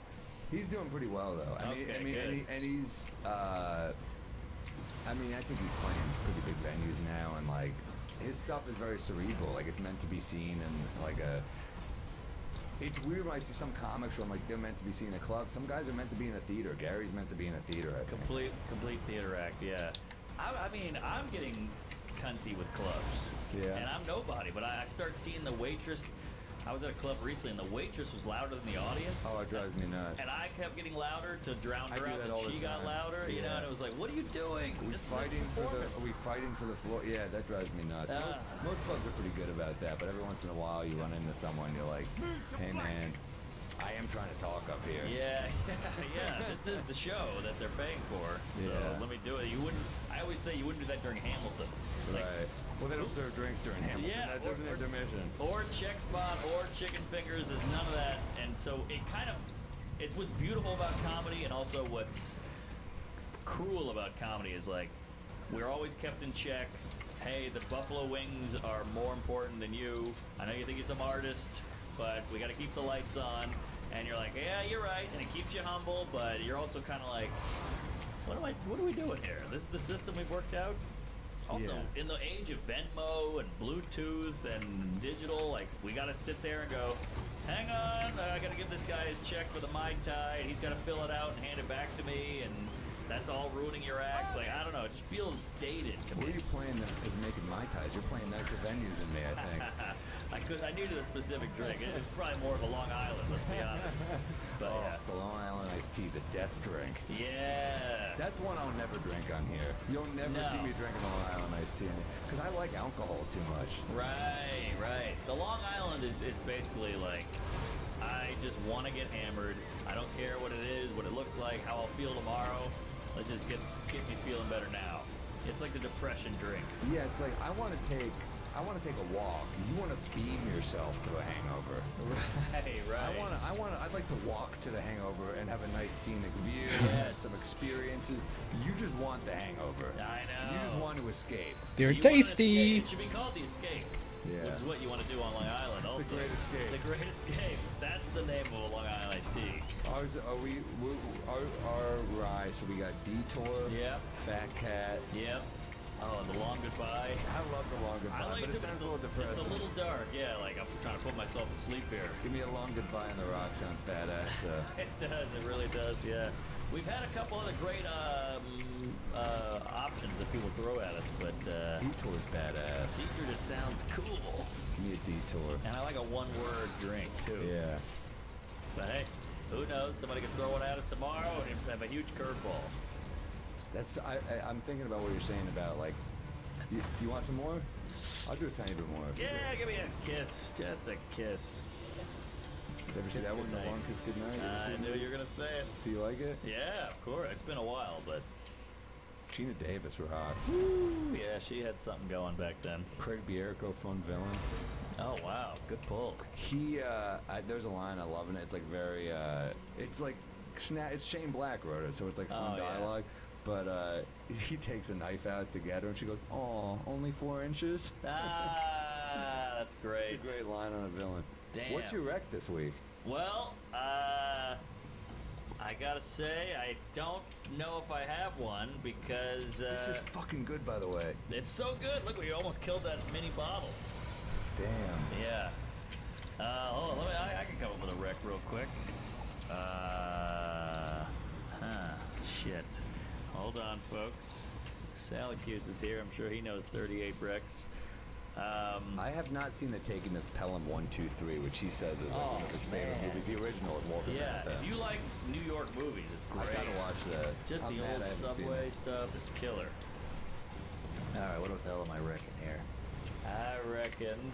He's doing pretty well, though. I mean, he's, I think he's playing pretty big venues now, and like, his stuff is very cerebral. Like, it's meant to be seen in like a. It's weird when I see some comics where I'm like, they're meant to be seen in a club. Some guys are meant to be in a theater. Gary's meant to be in a theater, I think.
Complete theater act, yeah. I mean, I'm getting cunty with clubs.
Yeah.
And I'm nobody, but I start seeing the waitress. I was at a club recently, and the waitress was louder than the audience.
Oh, it drives me nuts.
And I kept getting louder to drown her out,
all
and
the
she got
time.
louder, you know, and it was like, what are you doing?
Are we fighting for the floor? Yeah, that drives me nuts. Most clubs are pretty good about that, but every once in a while you run into someone, you're like, hey man, I am trying to talk up here.
Yeah, yeah. This is the show that they're paying for. So
Yeah.
let me do it. You wouldn't. I always say you wouldn't do that during Hamilton. Like,
Right. Well, they don't serve drinks during Hamilton.
Yeah,
That doesn't intermission.
Or check spot or chicken fingers. There's none of that. And so it kind of, it's what's beautiful about comedy, and also what's cruel about comedy is like, we're always kept in check. Hey, the buffalo wings are more important than you. I know you think you're some artist, but we got to keep the lights on. And you're like, yeah, you're right, and it keeps you humble, but you're also kind of like, what are we doing here? This is the system we've worked out. Also, in the age of Venmo and Bluetooth and digital, like, we got to sit there and go, hang on, I got to give this guy his check for the Mai Tai, and he's got to fill it out and hand it back to me, and that's all ruining your act. Like, I don't know, it just feels dated to me.
Where are you playing as making Mai Tais? You're playing nicer venues than me, I think.
I knew the specific drink. It's probably more of a Long Island, let's be honest. But yeah.
The Long Island iced tea, the death drink.
Yeah.
That's one I'll never drink on here. You'll never see me drinking a Long Island iced tea. Because I like alcohol too much.
Right, right. The Long Island is basically like, I just want to get hammered. I don't care what it is, what it looks like, how I'll feel tomorrow. Let's just get me feeling better now. It's like the depression drink.
Yeah, it's like I want to take a walk. You want to beam yourself to a hangover.
Right.
I'd like to walk to the hangover and have a nice scenic view, some experiences. You just want the hangover.
I know.
You just want to escape.
They're
You wanna
tasty.
escape. It should be called the Escape.
Yeah.
Which is what you want to do on Long Island also.
The Great Escape.
The Great Escape. That's the name of a Long Island iced tea.
Right, so we got Detour,
Yep.
Fat Cat.
Yep. Oh, and the Long Goodbye.
I love the Long Goodbye,
I like
but
it
it
too,
sounds a
but
little depressing.
It's a little dark, yeah, like I'm trying to put myself to sleep here.
Give me a Long Goodbye on the Rock sounds badass.
It does, it really does, yeah. We've had a couple other great options that people throw at us, but
Detour's badass.
Detour just sounds cool.
Give me a Detour.
And I like a one-word drink, too.
Yeah.
But hey, who knows? Somebody could throw one at us tomorrow and have a huge curveball.
I'm thinking about what you're saying about, like, you want some more? I'll do a tiny bit more.
Yeah, give me a kiss. Just a kiss.
You ever see that one, The Long Kiss Goodnight?
I knew you were going to say it.
Do you like it?
Yeah, of course. It's been a while, but...
Gina Davis rocked.
Woo, yeah, she had something going back then.
Craig Bierko, fun villain.
Oh, wow. Good pull.
There's a line I love in it. It's like very, it's like, it's Shane Black wrote it, so it's like fun dialogue. But he takes a knife out to get her, and she goes, "Oh, only 4 inches."
Ah, that's great.
It's a great line on a villain.
Damn.
What's your wreck this week?
Well, I gotta say, I don't know if I have one because
This is fucking good, by the way.
it's so good. Look, we almost killed that mini bottle.
Damn.
Yeah. Hold on, I can come up with a wreck real quick. Shit. Hold on, folks. Sal Hughes is here. I'm sure he knows 38 wrecks.
I have not seen the Taking of Pelham 1, 2, 3, which he says is like one of his favorite movies. The original with Walter
Yeah,
Matthau.
if you like New York movies, it's
I
great.
gotta watch that.
Just
I'm
the
mad
old
I haven't seen
subway
it.
stuff, it's killer. Alright, what the hell am I reckon here? I reckon...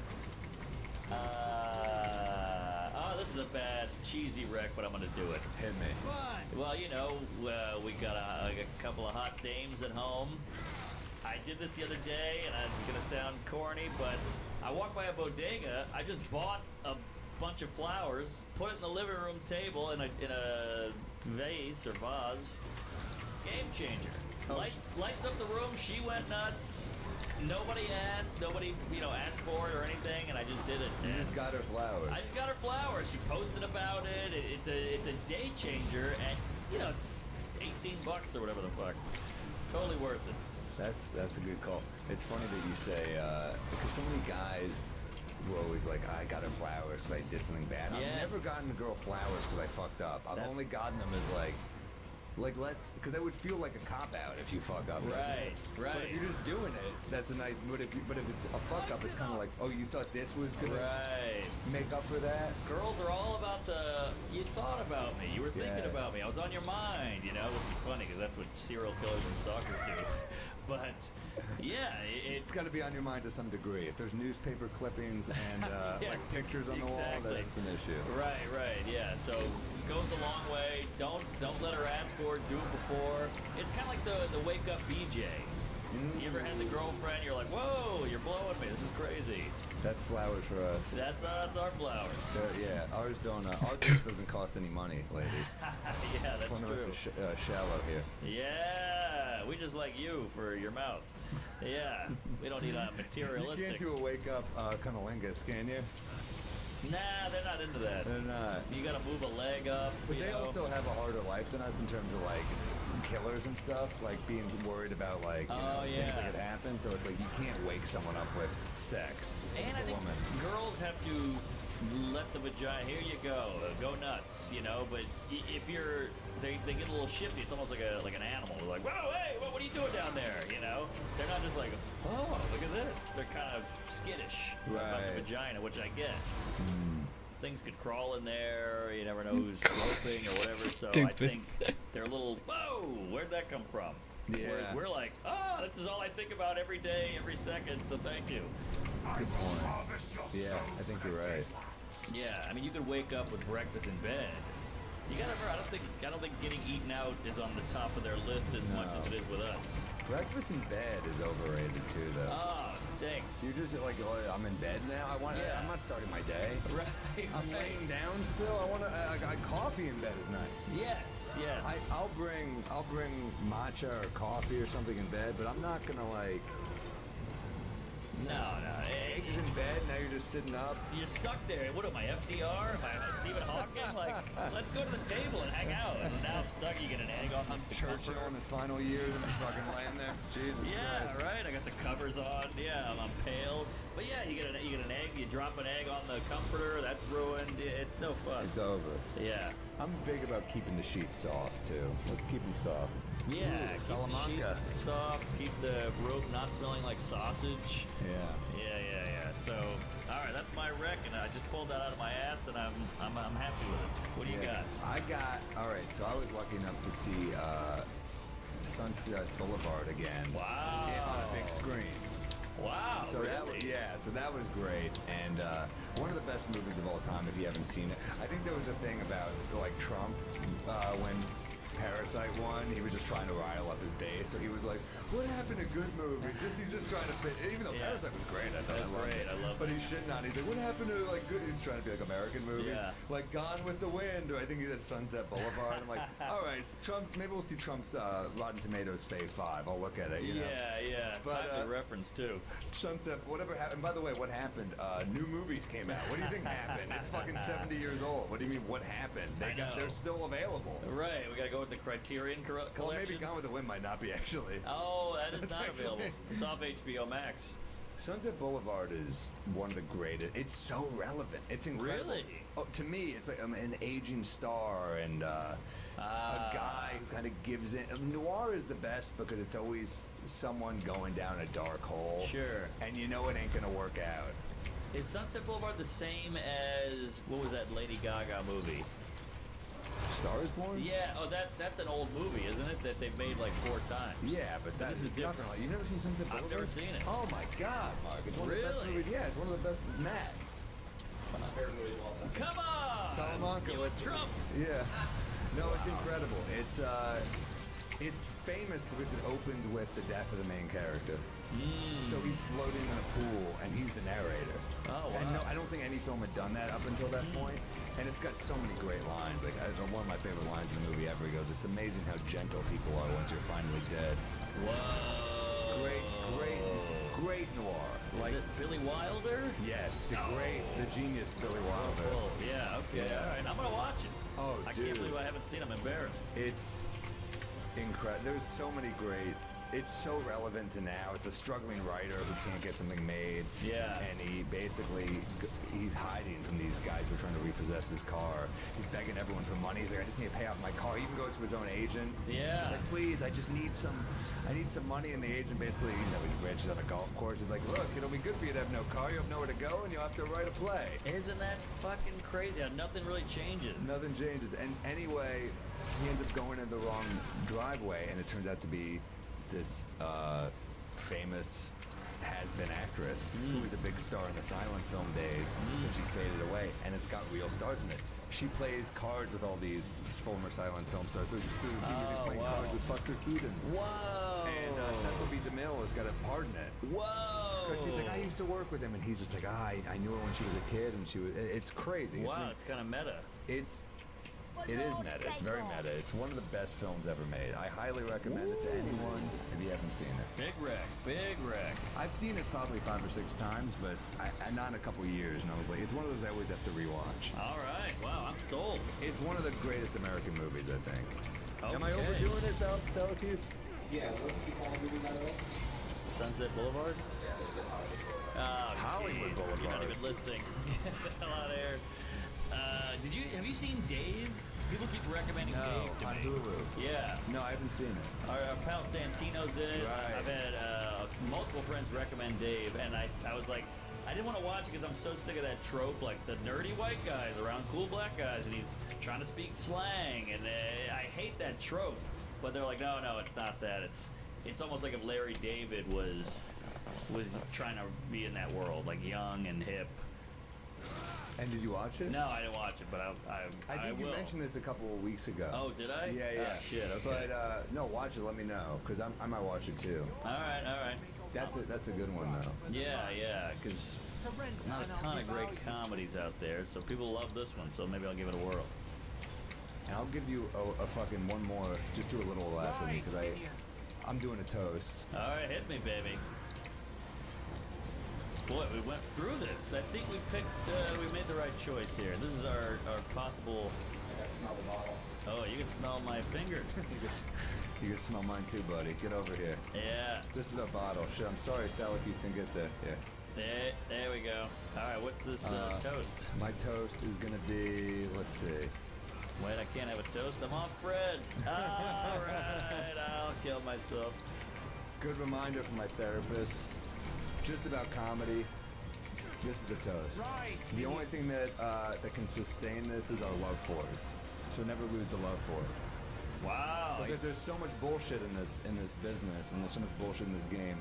this is a bad, cheesy wreck, but I'm gonna do it.
Hit me.
Well, you know, we got a couple of hot dames at home. I did this the other day, and it's gonna sound corny, but I walked by a bodega. I just bought a bunch of flowers, put it in the living room table in a vase or vase. Game changer. Lights up the room. She went nuts. Nobody asked. Nobody, asked for it or anything, and I just did it.
You just got her flowers.
I just got her flowers. She posted about it. It's a day changer, and it's $18 or whatever the fuck. Totally worth it.
That's a good call. It's funny that you say because so many guys were always like, I got her flowers because I did something bad.
Yes.
I've never gotten a girl flowers because I fucked up. I've only gotten them as like because that would feel like a cop out if you fuck up.
Right.
But if you're just doing it, that's a nice. But if it's a fuck up, it's kind of like, oh, you thought this was gonna make up for that.
Girls are all about you thought about me. You were thinking about me. I was on your mind, which is funny because that's what serial killers and stalkers do. But, Yeah,
It's got to be on your mind to some degree. If there's newspaper clippings and
Yes,
like pictures on the wall,
exactly.
that's an issue.
Right, yeah. So goes a long way. Don't let her ask for it. Do it before. It's kind of like the wake up BJ. You ever had the girlfriend? You're like, whoa, you're blowing me. This is crazy.
That's flowers for us.
That's our flowers.
Yeah, ours don't. Ours just doesn't cost any money, ladies.
Yeah, that's
One of us
true.
is shallow here.
Yeah, we just like you for your mouth. Yeah, we don't need a
You
materialistic.
can't do a wake up cunnilingus, can you?
Nah, they're not into that.
They're not.
You gotta move a leg up.
But
you
they
know?
also have a harder life than us in terms of like killers and stuff, like being worried about like you know, things that could happen. So it's like you can't wake someone up with sex.
And
with
I
a
think
woman.
girls have to let the vagina. Here you go nuts, you know. But if you're, they get a little shifty. It's almost like an animal. They're like, whoa, hey, what are you doing down there? You know, they're not just like, oh, look at this. They're kind of skittish about the
Right.
vagina, which I get. Things could crawl in there. You never know who's groping or whatever. So I
Stupid.
think they're a little, whoa, where'd that come from?
Yeah.
Whereas we're like, oh, this is all I think about every day, every second. So thank you.
Good point. Yeah, I think you're right.
Yeah, I mean, you could wake up with breakfast in bed. You gotta remember, I don't think getting eaten out is on the top of their list as much as it is with us.
Breakfast in bed is overrated too, though.
Oh, it stinks.
You're just like, oh, I'm in bed now.
Yeah.
I'm not starting my day.
Right.
I'm laying down still. Coffee in bed is nice.
Yes.
I'll bring matcha or coffee or something in bed, but I'm not gonna like
No.
eggs in bed. Now you're just sitting up.
You're stuck there. What am I, FDR? Am I Stephen Hawking? Like, let's go to the table and hang out. And now I'm stuck. You get an egg on the
Churchill in his final years and he's fucking laying there. Jesus
Yeah,
Christ.
right. I got the covers on. Yeah, I'm pale. But yeah, you get an egg. You drop an egg on the comforter. That's ruined. It's no fun.
It's over.
Yeah.
I'm big about keeping the sheets soft too. Let's keep them soft.
Yeah,
Ooh,
keep
Salamanca.
the sheets soft, keep the rope not smelling like sausage.
Yeah.
Yeah. So, all right, that's my rec, and I just pulled that out of my ass, and I'm happy with it. What do you got?
I got. All right. So I was lucky enough to see Sunset Boulevard again.
Wow.
Yeah, on a big screen.
Wow.
So
really?
that was great, and one of the best movies of all time. If you haven't seen it, I think there was a thing about like Trump when Parasite won. He was just trying to rile up his base, so he was like, "What happened to good movies?" He's just trying to fit. Even though
Yeah.
Parasite was great, I thought
That's great. I love
But
it.
he's shitting on. He's like, "What happened to like good?" He's trying to be like American movies,
Yeah.
like Gone with the Wind, or I think he said Sunset Boulevard. I'm like, all right, Trump. Maybe we'll see Trump's Rotten Tomatoes Fave 5. I'll look at it. You know?
Yeah.
But,
Timely reference too.
Sunset, whatever happened. By the way, what happened? New movies came out. What do you think happened? It's fucking 70 years old. What do you mean? What happened? They're still available.
Right. We gotta go with the Criterion collection.
Well, maybe Gone with the Wind might not be actually.
Oh, that is
That's
not
actually-
available. It's off HBO Max.
Sunset Boulevard is one of the greatest. It's so relevant. It's incredible.
Really?
Oh, to me, it's like an aging star and a guy who kind of gives in. Noir is the best because it's always someone going down a dark hole.
Sure.
And you know it ain't gonna work out.
Is Sunset Boulevard the same as what was that Lady Gaga movie?
Star is Born?
Yeah. Oh, that's an old movie, isn't it? That they've made like 4 times.
Yeah, but
this is different.
nothing like. You've never seen Sunset Boulevard?
I've never seen it.
Oh my God, Mark! It's one of the best
Really?
movies. Yeah, it's one of the best. Matt.
Come on!
Salamanca
You and Trump.
Yeah. No, it's incredible. It's famous because it opens with the death of the main character. So he's floating in a pool and he's the narrator.
Oh, wow.
And no, I don't think any film had done that up until that point. And it's got so many great lines. Like one of my favorite lines in the movie ever. He goes, "It's amazing how gentle people are once you're finally dead."
Whoa.
Great noir.
Is it Billy Wilder?
Yes, the genius Billy Wilder.
Oh, yeah. Okay.
Yeah.
All right. I'm gonna watch it.
Oh,
I
dude.
can't believe I haven't seen it. I'm embarrassed.
It's incredible. There's so many great. It's so relevant to now. It's a struggling writer who can't get something made.
Yeah.
And he's hiding from these guys who are trying to repossess his car. He's begging everyone for money. He's like, I just need to pay off my car. He even goes to his own agent.
Yeah.
He's like, please, I need some money. And the agent basically, he's rich, he's on a golf course. He's like, look, it'll be good for you to have no car. You have nowhere to go, and you'll have to write a play.
Isn't that fucking crazy? How nothing really changes.
Nothing changes. And anyway, he ends up going in the wrong driveway, and it turns out to be this famous has-been actress who was a big star in the silent film days, and she faded away, and it's got real stars in it. She plays cards with all these former silent film stars. So there's a scene where she's playing cards with Buster Keaton.
Whoa!
And Cecil B. DeMille has got a part in it.
Whoa!
Because she's like, I used to work with him, and he's just like, I knew her when she was a kid, and she was. It's crazy.
Wow, it's kind of meta.
It is meta. It's very meta. It's one of the best films ever made. I highly recommend it to anyone if you haven't seen it.
Big wreck, big wreck.
I've seen it probably 5 or 6 times, but not in a couple years, and I was like, it's one of those I always have to rewatch.
All right, wow, I'm sold.
It's one of the greatest American movies, I think.
Okay.
Am I overdoing this, Syracuse?
Yeah, what do you call a movie, by the way?
Sunset Boulevard? Oh,
Hollywood
geez.
Boulevard.
You're not even listening. Get the hell out of here. Have you seen Dave? People keep recommending Dave to
on
me.
Hulu.
Yeah.
No, I haven't seen it.
Our pal Santino's in it.
Right.
I've had multiple friends recommend Dave, and I was like, I didn't want to watch it because I'm so sick of that trope, like the nerdy white guys around cool black guys, and he's trying to speak slang, and I hate that trope. But they're like, no, it's not that. It's almost like if Larry David was trying to be in that world, like young and hip.
And did you watch it?
No, I didn't watch it, but
I think you
will.
mentioned this a couple of weeks ago.
Oh, did I?
Yeah.
Oh, shit, okay.
But no, watch it. Let me know, because I might watch it too.
All right.
That's a good one though.
Yeah, because not a ton of great comedies out there, so people love this one, so maybe I'll give it a whirl.
And I'll give you a fucking one more. Just do a little last with me, because I'm doing a toast.
All right, hit me, baby. Boy, we went through this. I think we made the right choice here. This is our possible. Oh, you can smell my fingers.
You can smell mine too, buddy. Get over here.
Yeah.
This is our bottle. Shit, I'm sorry Syracuse didn't get there. Yeah.
There we go. All right, what's this toast?
My toast is gonna be, let's see.
Wait, I can't have a toast. I'm off bread. All right, I'll kill myself.
Good reminder from my therapist. Just about comedy. This is the toast. The only thing that can sustain this is our love for it. So never lose the love for it.
Wow.
Because there's so much bullshit in this business, and there's so much bullshit in this game.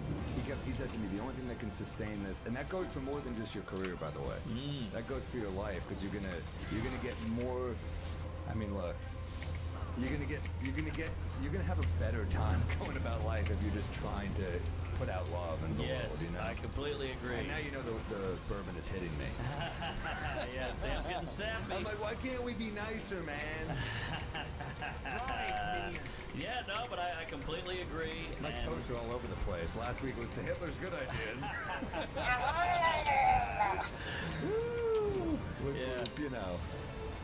He said to me, the only thing that can sustain this, and that goes for more than just your career, by the way. That goes for your life, because you're gonna get more. I mean, look. You're gonna have a better time going about life if you're just trying to put out love in the world, you know?
I completely agree.
And now you know the bourbon is hitting me.
Yeah, Sam's getting sappy.
I'm like, why can't we be nicer, man?
Yeah, no, but I completely agree.
My toasts are all over the place. Last week was the Hitler's good ideas. Which was, you know,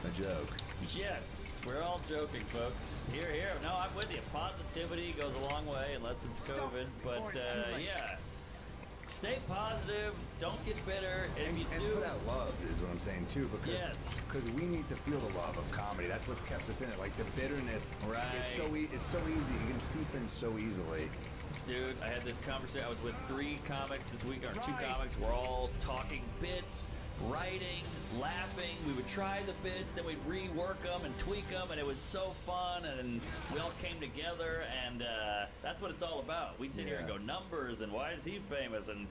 a joke.
Yes, we're all joking, folks. Here. No, I'm with you. Positivity goes a long way, unless it's COVID. But yeah, stay positive. Don't get bitter. And if you do,
put out love is what I'm saying too, because we need to feel the love of comedy. That's what's kept us in it. Like the bitterness, is so it's so easy. You can seep in so easily.
Dude, I had this conversation. I was with 3 comics this week, or 2 comics. We're all talking bits, writing, laughing. We would try the bits, then we'd rework them and tweak them, and it was so fun. And we all came together, and that's what it's all about. We sit here and go numbers, and why is he famous, and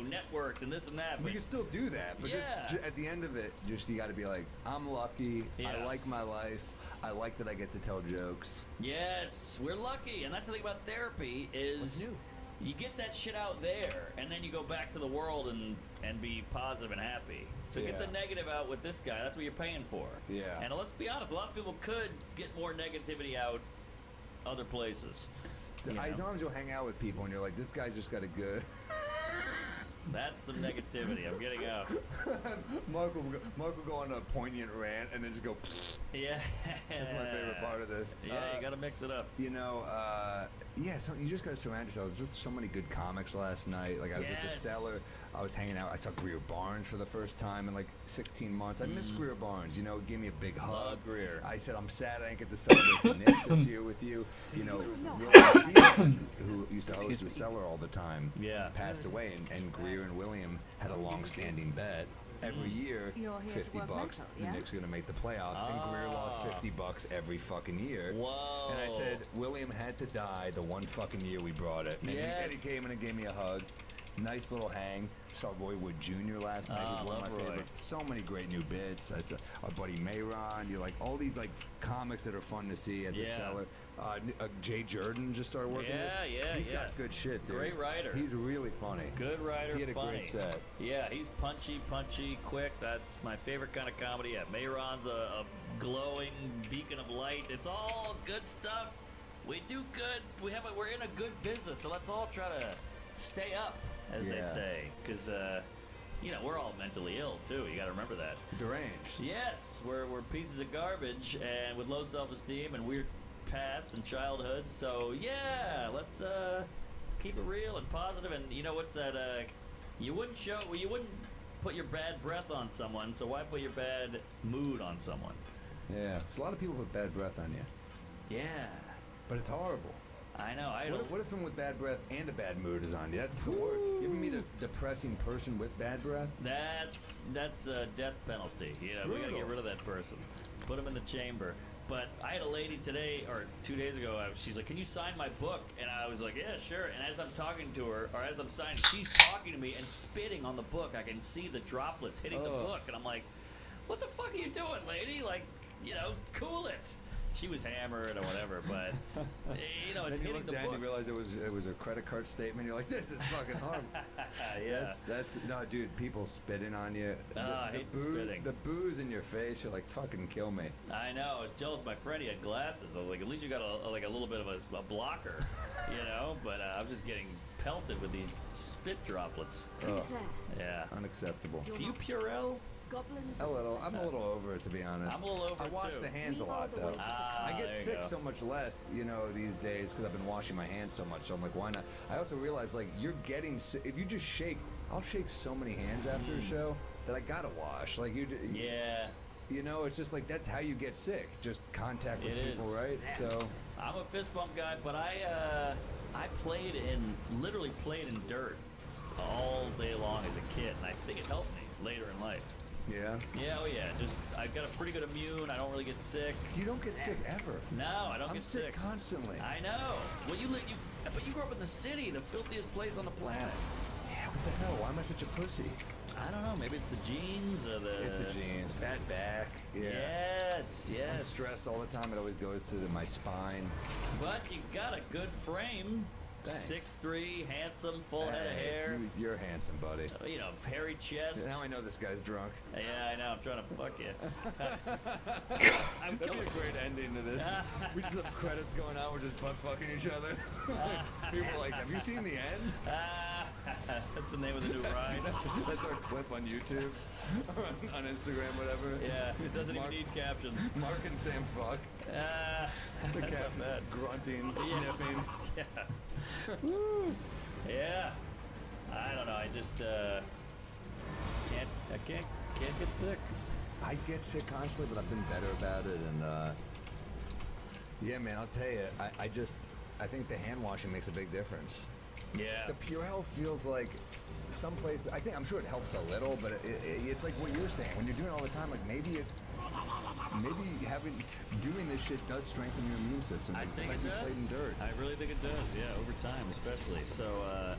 networks, and this and that.
We can still do that, but just at the end of it, you got to be like, I'm lucky. I like my life. I like that I get to tell jokes.
Yes, we're lucky, and that's the thing about therapy is you get that shit out there, and then you go back to the world and be positive and happy. So get the negative out with this guy. That's what you're paying for.
Yeah.
And let's be honest, a lot of people could get more negativity out other places.
As long as you'll hang out with people and you're like, this guy just got a good...
That's some negativity. I'm getting out.
Mark will go on a poignant rant and then just go.
Yeah.
That's my favorite part of this.
Yeah, you got to mix it up.
So you just got to surround yourself. There was so many good comics last night. Like I was at the Cellar. I was hanging out. I saw Greer Barnes for the first time in like 16 months. I miss Greer Barnes. He gave me a big hug.
Greer.
I said, I'm sad I didn't get to celebrate the Knicks this year with you. William Stevenson, who used to host the Cellar all the time, passed away, and Greer and William had a long-standing bet. every year,
You're here to
50
work
bucks.
mental,
The
yeah?
Knicks are gonna make the playoffs, and Greer lost 50 bucks every fucking year.
Whoa.
And I said William had to die the one fucking year we brought it. And, and he
Yes.
came in and gave me a hug. Nice little hang. Saw Roy Wood Jr. last night. He was one of
love
my
Roy.
favorites. So many great new bits. I saw our buddy Mayron. You like all these like comics that are fun to see at the
Yeah.
cellar. Jay Jordan just started working.
Yeah,
with.
yeah,
He's
yeah.
got good shit, dude.
Great writer.
He's really funny.
Good writer,
He had a
funny.
great set.
Yeah, he's punchy, quick. That's my favorite kind of comedy. Yeah, Mayron's a glowing beacon of light. It's all good stuff. We do good. We're in a good business, so let's all try to stay up, as they
Yeah.
say, because we're all mentally ill too. You got to remember that.
Deranged.
Yes, we're pieces of garbage and with low self-esteem and weird pasts and childhoods. So yeah, let's keep it real and positive. And you know what's that? You wouldn't put your bad breath on someone. So why put your bad mood on someone?
Yeah. There's a lot of people with bad breath on you,
Yeah,
but it's horrible.
I know.
What if someone with bad breath and a bad mood is on you? That's the worst. You ever meet a depressing person with bad breath?
That's a death penalty. You know, we gotta get
Brutal.
rid of that person. Put him in the chamber. But I had a lady today, or 2 days ago, she's like, can you sign my book? And I was like, yeah, sure. And as I'm talking to her, or as I'm signing, she's talking to me and spitting on the book. I can see the droplets hitting the book. And I'm like, what the fuck are you doing, lady? Like, cool it. She was hammered or whatever, but, it's
Then you
hitting
look
the
down,
book.
you realize it was a credit card statement. You're like, this is fucking horrible.
Yeah.
That's no, dude. People spitting on you.
I hate the spitting.
The booze in your face. You're like, fucking kill me.
I know. I was jealous of my friend. He had glasses. I was like, at least you got a little bit of a blocker, But I was just getting pelted with these spit droplets.
Oh,
Yeah.
unacceptable.
Do you Purell?
Goblins.
I'm a little over it, to be honest.
I'm a little over
I
it,
wash
too.
the hands a lot, though. I get
there you
sick
go.
so much less, these days because I've been washing my hands so much. So I'm like, why not? I also realize, like, you're getting sick. If you just shake, I'll shake so many hands after a show that I gotta wash. Like,
Yeah.
it's just like that's how you get sick. Just contact with
It
people,
is.
right? So
I'm a fist bump guy, but I literally played in dirt all day long as a kid, and I think it helped me later in life.
yeah.
Yeah, oh yeah. Just I've got a pretty good immune. I don't really get sick.
You don't get sick ever.
No, I don't
I'm
get
sick constantly.
I know. Well, but you grew up in the city, the filthiest place on the planet.
Yeah, what the hell? Why am I such a pussy?
I don't know. Maybe it's the genes or the.
It's the genes. Bad back. Yeah.
Yes,
I'm
yes.
stressed all the time. It always goes to my spine.
But you got a good frame.
Thanks.
6'3", handsome, full head of hair.
You're handsome, buddy.
Hairy chest.
Now I know this guy's drunk.
Yeah, I know. I'm trying to fuck you. I'm
That'd be
killing.
a great ending to this. We just have credits going on. We're just butt fucking each other. People are like, have you seen the end?
That's the name of the new ride.
That's our clip on YouTube or on Instagram, whatever.
Yeah, it doesn't even need captions.
Mark and Sam fuck. The
That's not
captain's
bad.
grunting, sniffing.
Yeah. Woo. Yeah. I don't know. I just can't get sick.
I get sick constantly, but I've been better about it. And yeah, man, I'll tell you, I think the hand washing makes a big difference.
Yeah.
The Purell feels like someplace. I'm sure it helps a little, but it's like what you're saying. When you're doing it all the time, like maybe doing this shit does strengthen your immune system.
I think
like
it
you
does.
played in dirt.
I really think it does. Yeah, over time, especially. So,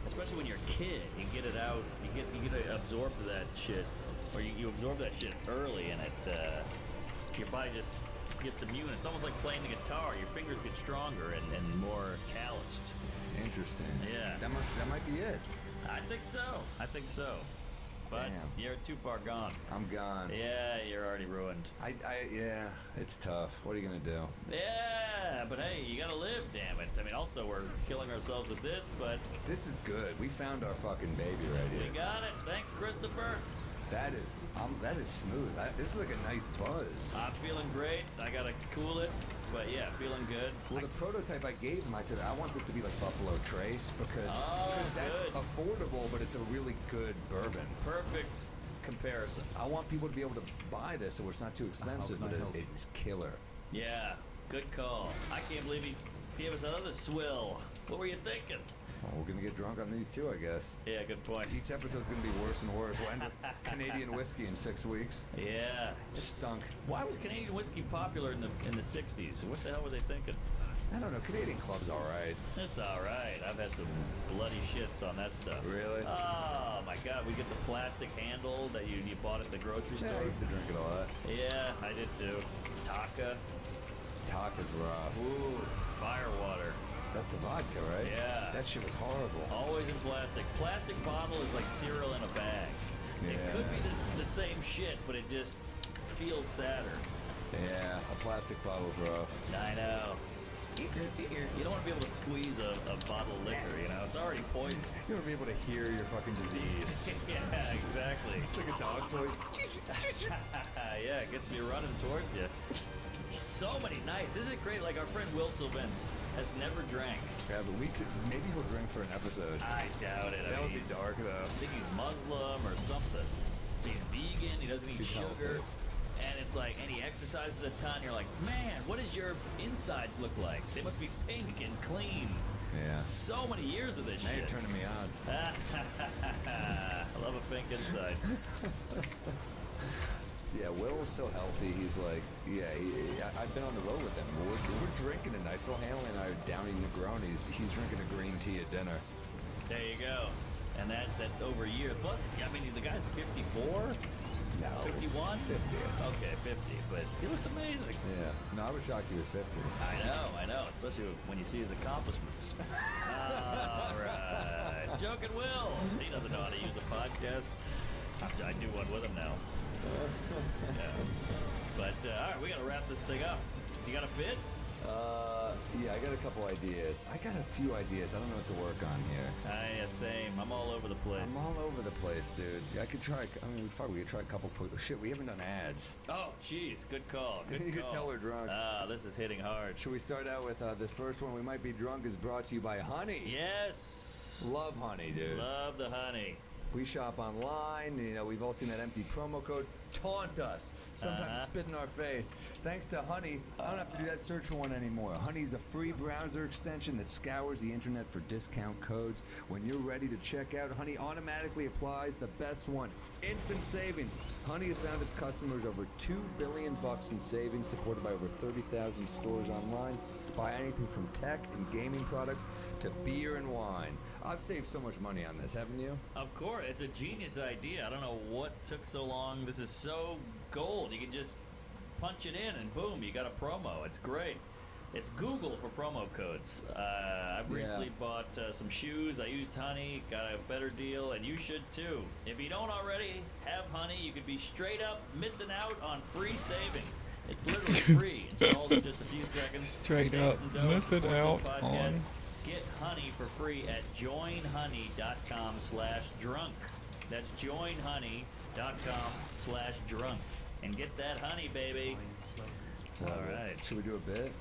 especially when you're a kid, you get it out. You get absorbed to that shit, or you absorb that shit early, and your body just gets immune. It's almost like playing the guitar. Your fingers get stronger and more calloused.
Interesting.
Yeah.
That might be it.
I think so. But
Damn.
you're too far gone.
I'm gone.
Yeah, you're already ruined.
Yeah, it's tough. What are you gonna do?
Yeah, but hey, you gotta live, damn it. I mean, also we're killing ourselves with this, but
This is good. We found our fucking baby right
we
here.
got it. Thanks, Christopher.
That is smooth. This is like a nice buzz.
I'm feeling great. I gotta cool it, but yeah, feeling good.
Well, the prototype I gave him, I said, I want this to be like Buffalo Trace because that's
good.
affordable, but it's a really good bourbon.
Perfect comparison.
I want people to be able to buy this so it's not too expensive, but it's killer.
Yeah, good call. I can't believe he gave us another swill. What were you thinking?
Well, we're gonna get drunk on these too, I guess.
Yeah, good point.
Each episode's gonna be worse and worse. We'll end with Canadian whiskey in 6 weeks.
Yeah.
Stunk.
Why was Canadian whiskey popular in the 60s? What the hell were they thinking?
I don't know. Canadian Club's all right.
It's all right. I've had some bloody shits on that stuff.
Really?
Oh my God! We get the plastic handle that you bought at the grocery
Yeah, I
store.
used to drink it a lot.
Yeah, I did too. Taka.
Taka's rough.
Ooh, firewater.
That's the vodka, right?
Yeah.
That shit was horrible.
Always in plastic. Plastic bottle is like cereal in a bag. It
Yeah.
could be the same shit, but it just feels sadder.
Yeah, a plastic bottle's rough.
I know. You don't want to be able to squeeze a bottle of liquor, you know? It's already poison.
You want to be able to hear your fucking disease.
Yeah, exactly.
It's like a dog toy.
Yeah, it gets me running towards you. So many nights. Isn't it great? Like our friend Will Sylvans has never drank.
Yeah, but maybe he'll drink for an episode.
I doubt it.
That would be dark, though.
I think he's Muslim or something. He's vegan. He doesn't eat
He's
sugar.
healthy.
And it's like, and he exercises a ton. You're like, man, what does your insides look like? They must be pink and clean.
Yeah.
So many years of this
Now
shit.
you're turning me on.
I love a pink inside.
Yeah, Will's so healthy. He's like, I've been on the road with him. We're drinking tonight. Phil Hanley and I are downing Negronis. He's drinking a green tea at dinner.
There you go. And that's over a year. Plus, I mean, the guy's 54?
No.
51?
50.
Okay, 50. But he looks amazing.
Yeah. No, I was shocked he was 50.
I know. Especially when you see his accomplishments. All right. Joking Will. He doesn't know how to use a podcast. I do one with him now. Yeah. But, all right, we got to wrap this thing up. You got a bit?
Yeah, I got a couple ideas. I got a few ideas. I don't know what to work on here.
Yeah, same. I'm all over the place.
I'm all over the place, dude. I could try. I mean, fuck, we could try a couple. Shit, we haven't done ads.
Oh, jeez. Good call. Good
You
call.
could tell we're drunk.
This is hitting hard.
Should we start out with this first one? We Might Be Drunk is brought to you by Honey.
Yes.
Love Honey, dude.
Love the honey.
We shop online. You know, we've all seen that empty promo code. Taunt us. Sometimes spit in our face. Thanks to Honey, I don't have to do that search for one anymore. Honey's a free browser extension that scours the internet for discount codes. When you're ready to check out, Honey automatically applies the best one. Instant savings. Honey has found its customers over $2 billion in savings, supported by over 30,000 stores online. Buy anything from tech and gaming products to beer and wine. I've saved so much money on this, haven't you?
Of course. It's a genius idea. I don't know what took so long. This is so gold. You can just punch it in and boom, you got a promo. It's great. It's Google for promo codes. I've recently bought some shoes. I used Honey, got a better deal, and you should too. If you don't already have Honey, you could be straight up missing out on free savings. It's literally free. Installed in just a few seconds.
Straight
Save
up
some dough,
missing
support
out
the podcast.
on.
Get Honey for free at joinhoney.com/drunk. That's joinhoney.com/drunk. And get that honey, baby. All right.
Should we do a bit?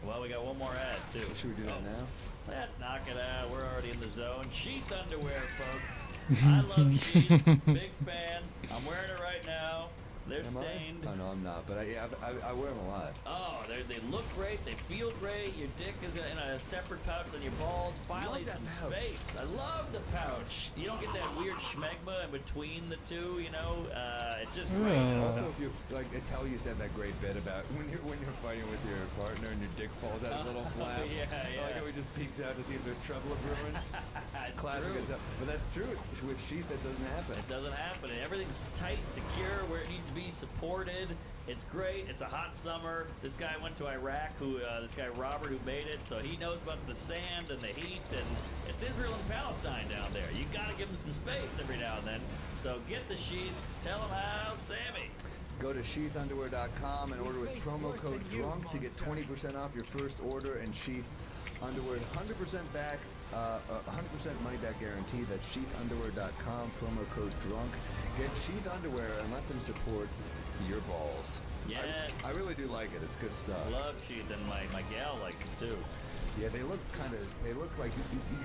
Well, we got one more ad, too.
Should we do that now?
Let's knock it out. We're already in the zone. Sheath underwear, folks. I love Sheath. Big fan. I'm wearing it right now. They're
Am I?
stained.
Oh, no, I'm not. But I wear them a lot.
Oh, they look great. They feel great. Your dick is in a separate pouch than your balls. Finally,
Love that
some
pouch.
space. I love the pouch. You don't get that weird schmegma in between the two. You know, it's just great.
Also, if you like, Italia said that great bit about when you're fighting with your partner and your dick falls out a little flap.
Yeah,
I like how he just peeks out to see if there's trouble brewing.
It's
Classic
true.
Italia. But that's true. With Sheath, that doesn't happen.
It doesn't happen. Everything's tight and secure where it needs to be, supported. It's great. It's a hot summer. This guy went to Iraq. This guy Robert who made it, so he knows about the sand and the heat, and it's Israel and Palestine down there. You got to give them some space every now and then. So get the Sheath. Tell them how, Sammy.
Go to sheathunderwear.com and order with promo code DRUNK to get 20% off your first order. And Sheath Underwear 100% back, 100% money back guarantee. That's sheathunderwear.com, promo code DRUNK. Get Sheath Underwear and let them support your balls.
Yes.
I really do like it. It's good stuff.
Love Sheath, and my gal likes it too.
Yeah, they look like you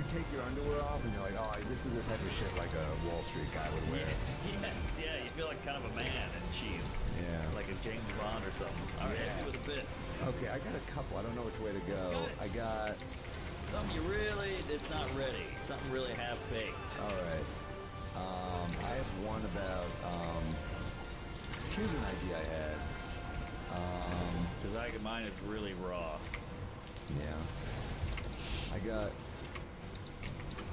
take your underwear off and you're like, oh, this is the type of shit like a Wall Street guy would wear.
Yes, yeah, you feel like kind of a man in Sheath.
Yeah.
Like a James Bond or something. All right, hit me with a bit.
Okay, I got a couple. I don't know which way to go. I got
Something you really, it's not ready. Something really half-baked.
All right. I have one about, here's an idea I had.
Because mine is really raw.
Yeah. I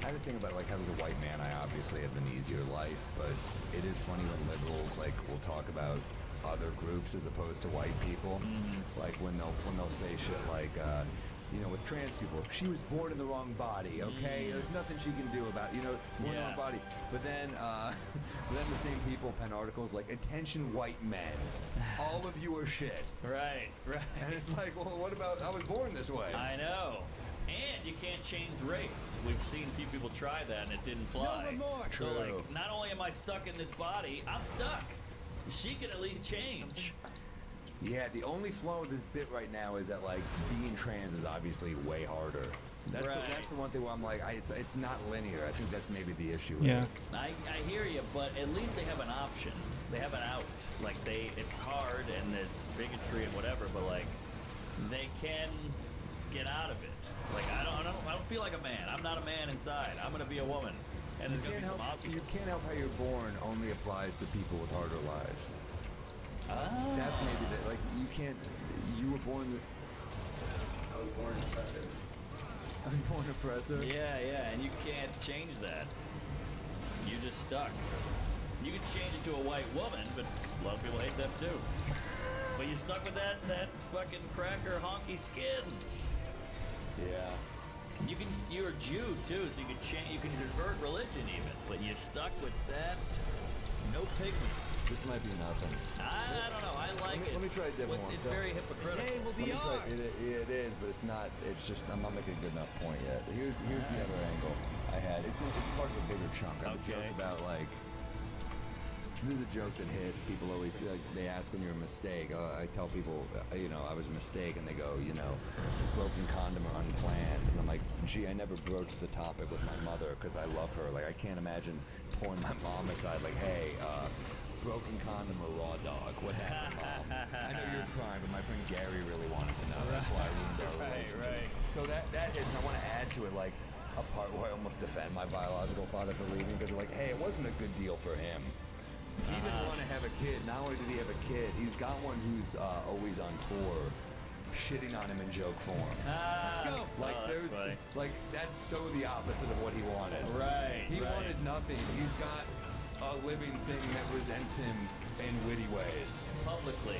had to think about, like, how as a white man, I obviously have an easier life, but it is funny when liberals, like, will talk about other groups as opposed to white people. Like, when they'll say shit like, you know, with trans people, she was born in the wrong body, okay? There's nothing she can do about, you know, born in the wrong body. But then the same people pen articles like, attention white men, all of you are shit.
Right.
And it's like, well, what about, I was born this way.
I know. And you can't change race. We've seen a few people try that and it didn't fly. So like, not only am I stuck in this body, I'm stuck. She can at least change.
Yeah, the only flaw with this bit right now is that, like, being trans is obviously way harder. That's the one thing where I'm like, it's not linear. I think that's maybe the issue.
Yeah.
I hear you, but at least they have an option. They have an out. Like it's hard and there's bigotry and whatever, but like they can get out of it. Like I don't feel like a man. I'm not a man inside. I'm gonna be a woman. And there's gonna be some options.
You can't help how you're born only applies to people with harder lives. That's maybe that. Like you can't. You were born. I was born oppressive. I was born oppressive.
Yeah, and you can't change that. You're just stuck. You can change it to a white woman, but a lot of people hate them too. But you're stuck with that fucking cracker honky skin.
Yeah.
You're a Jew too, so you can convert religion even, but you're stuck with that. No pigment.
This might be nothing.
I don't know. I like it.
Let me try a different one.
It's very hypocritical.
It is, but it's not. It's just I'm not making a good enough point yet. Here's the other angle I had. It's part of a bigger chunk. I have a joke about like. This is a joke that hits. People always like they ask when you're a mistake. I tell people, you know, I was a mistake, and they go, you know, broken condom or unplanned, and I'm like, gee, I never broached the topic with my mother because I love her. Like I can't imagine pulling my mom aside, like, hey, broken condom or raw dog? What happened, Mom? I know you're crying, but my friend Gary really wanted to know. That's why I ruined our relationship.
Right.
So that hits, and I want to add to it, like, a part where I almost defend my biological father for leaving because they're like, hey, it wasn't a good deal for him. He didn't want to have a kid. Not only did he have a kid, he's got one who's always on tour, shitting on him in joke form.
Let's go.
Like like that's so the opposite of what he wanted.
Right.
He wanted nothing. He's got a living thing that resents him in witty ways.
Publicly.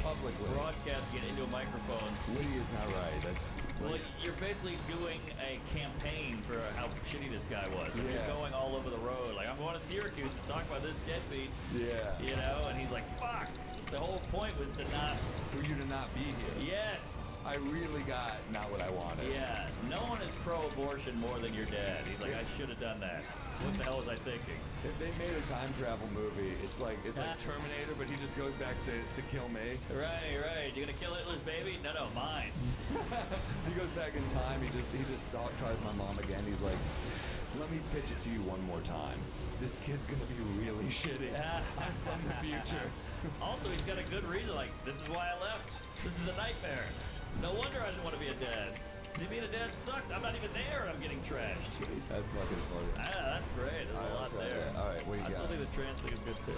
Broadcasting it into a microphone.
Witty is not right. That's.
Well, you're basically doing a campaign for how shitty this guy was. And you're going all over the road. Like, I'm going to Syracuse to talk about this deadbeat.
Yeah.
You know, and he's like, fuck. The whole point was
for you to not be here.
Yes.
I really got not what I wanted.
Yeah. No one is pro-abortion more than your dad. He's like, I should have done that. What the hell was I thinking?
If they made a time travel movie, it's like Terminator, but he just goes back to kill me.
Right. You're gonna kill Hitler's baby? No, mine.
He goes back in time. He just tries my mom again. He's like, let me pitch it to you one more time. This kid's gonna be really shitty. I'm from the future.
Also, he's got a good reason. Like, this is why I left. This is a nightmare. No wonder I didn't want to be a dad. Being a dad sucks. I'm not even there and I'm getting trashed.
That's fucking funny.
That's great. There's a lot there.
All right, what do you got?
I still think the trans thing is good too.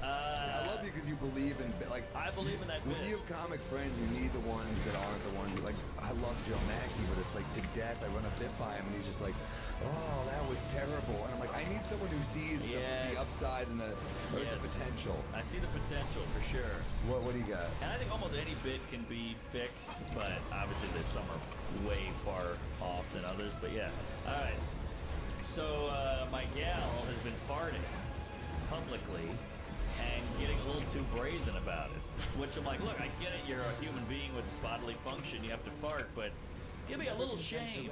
I love you because you believe in like.
I believe in that
when
bit.
you have comic friends, you need the ones that aren't the ones. Like I love Joe Mackey, but it's like to death. I run a bit by him, and he's just like, "Oh, that was terrible." And I'm like, I need someone who sees the upside and the potential.
I see the potential for sure.
What do you got?
And I think almost any bit can be fixed, but obviously there's some are way far off than others. But yeah, all right. So my gal has been farting publicly and getting a little too brazen about it. Which I'm like, look, I get it. You're a human being with bodily function. You have to fart, but give me a little shame.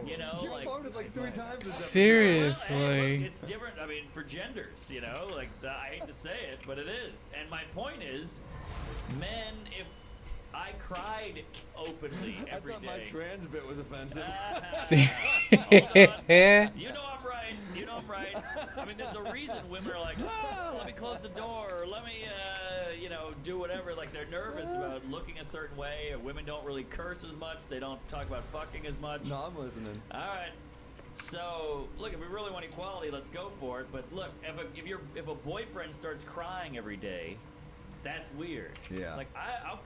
You know,
you
like
farted like 3 times this episode.
Seriously.
Well, hey, look, it's different. I mean, for genders, you know, like I hate to say it, but it is. And my point is, men, if I cried openly every day.
I thought my trans bit was offensive.
Hold on. You know I'm right. right? I mean, there's a reason women are like, oh, let me close the door, or let me, do whatever. Like, they're nervous about looking a certain way, or women don't really curse as much. They don't talk about fucking as much.
No, I'm listening.
All right. So, look, if we really want equality, let's go for it. But look, if a boyfriend starts crying every day, that's weird.
Yeah.
Like,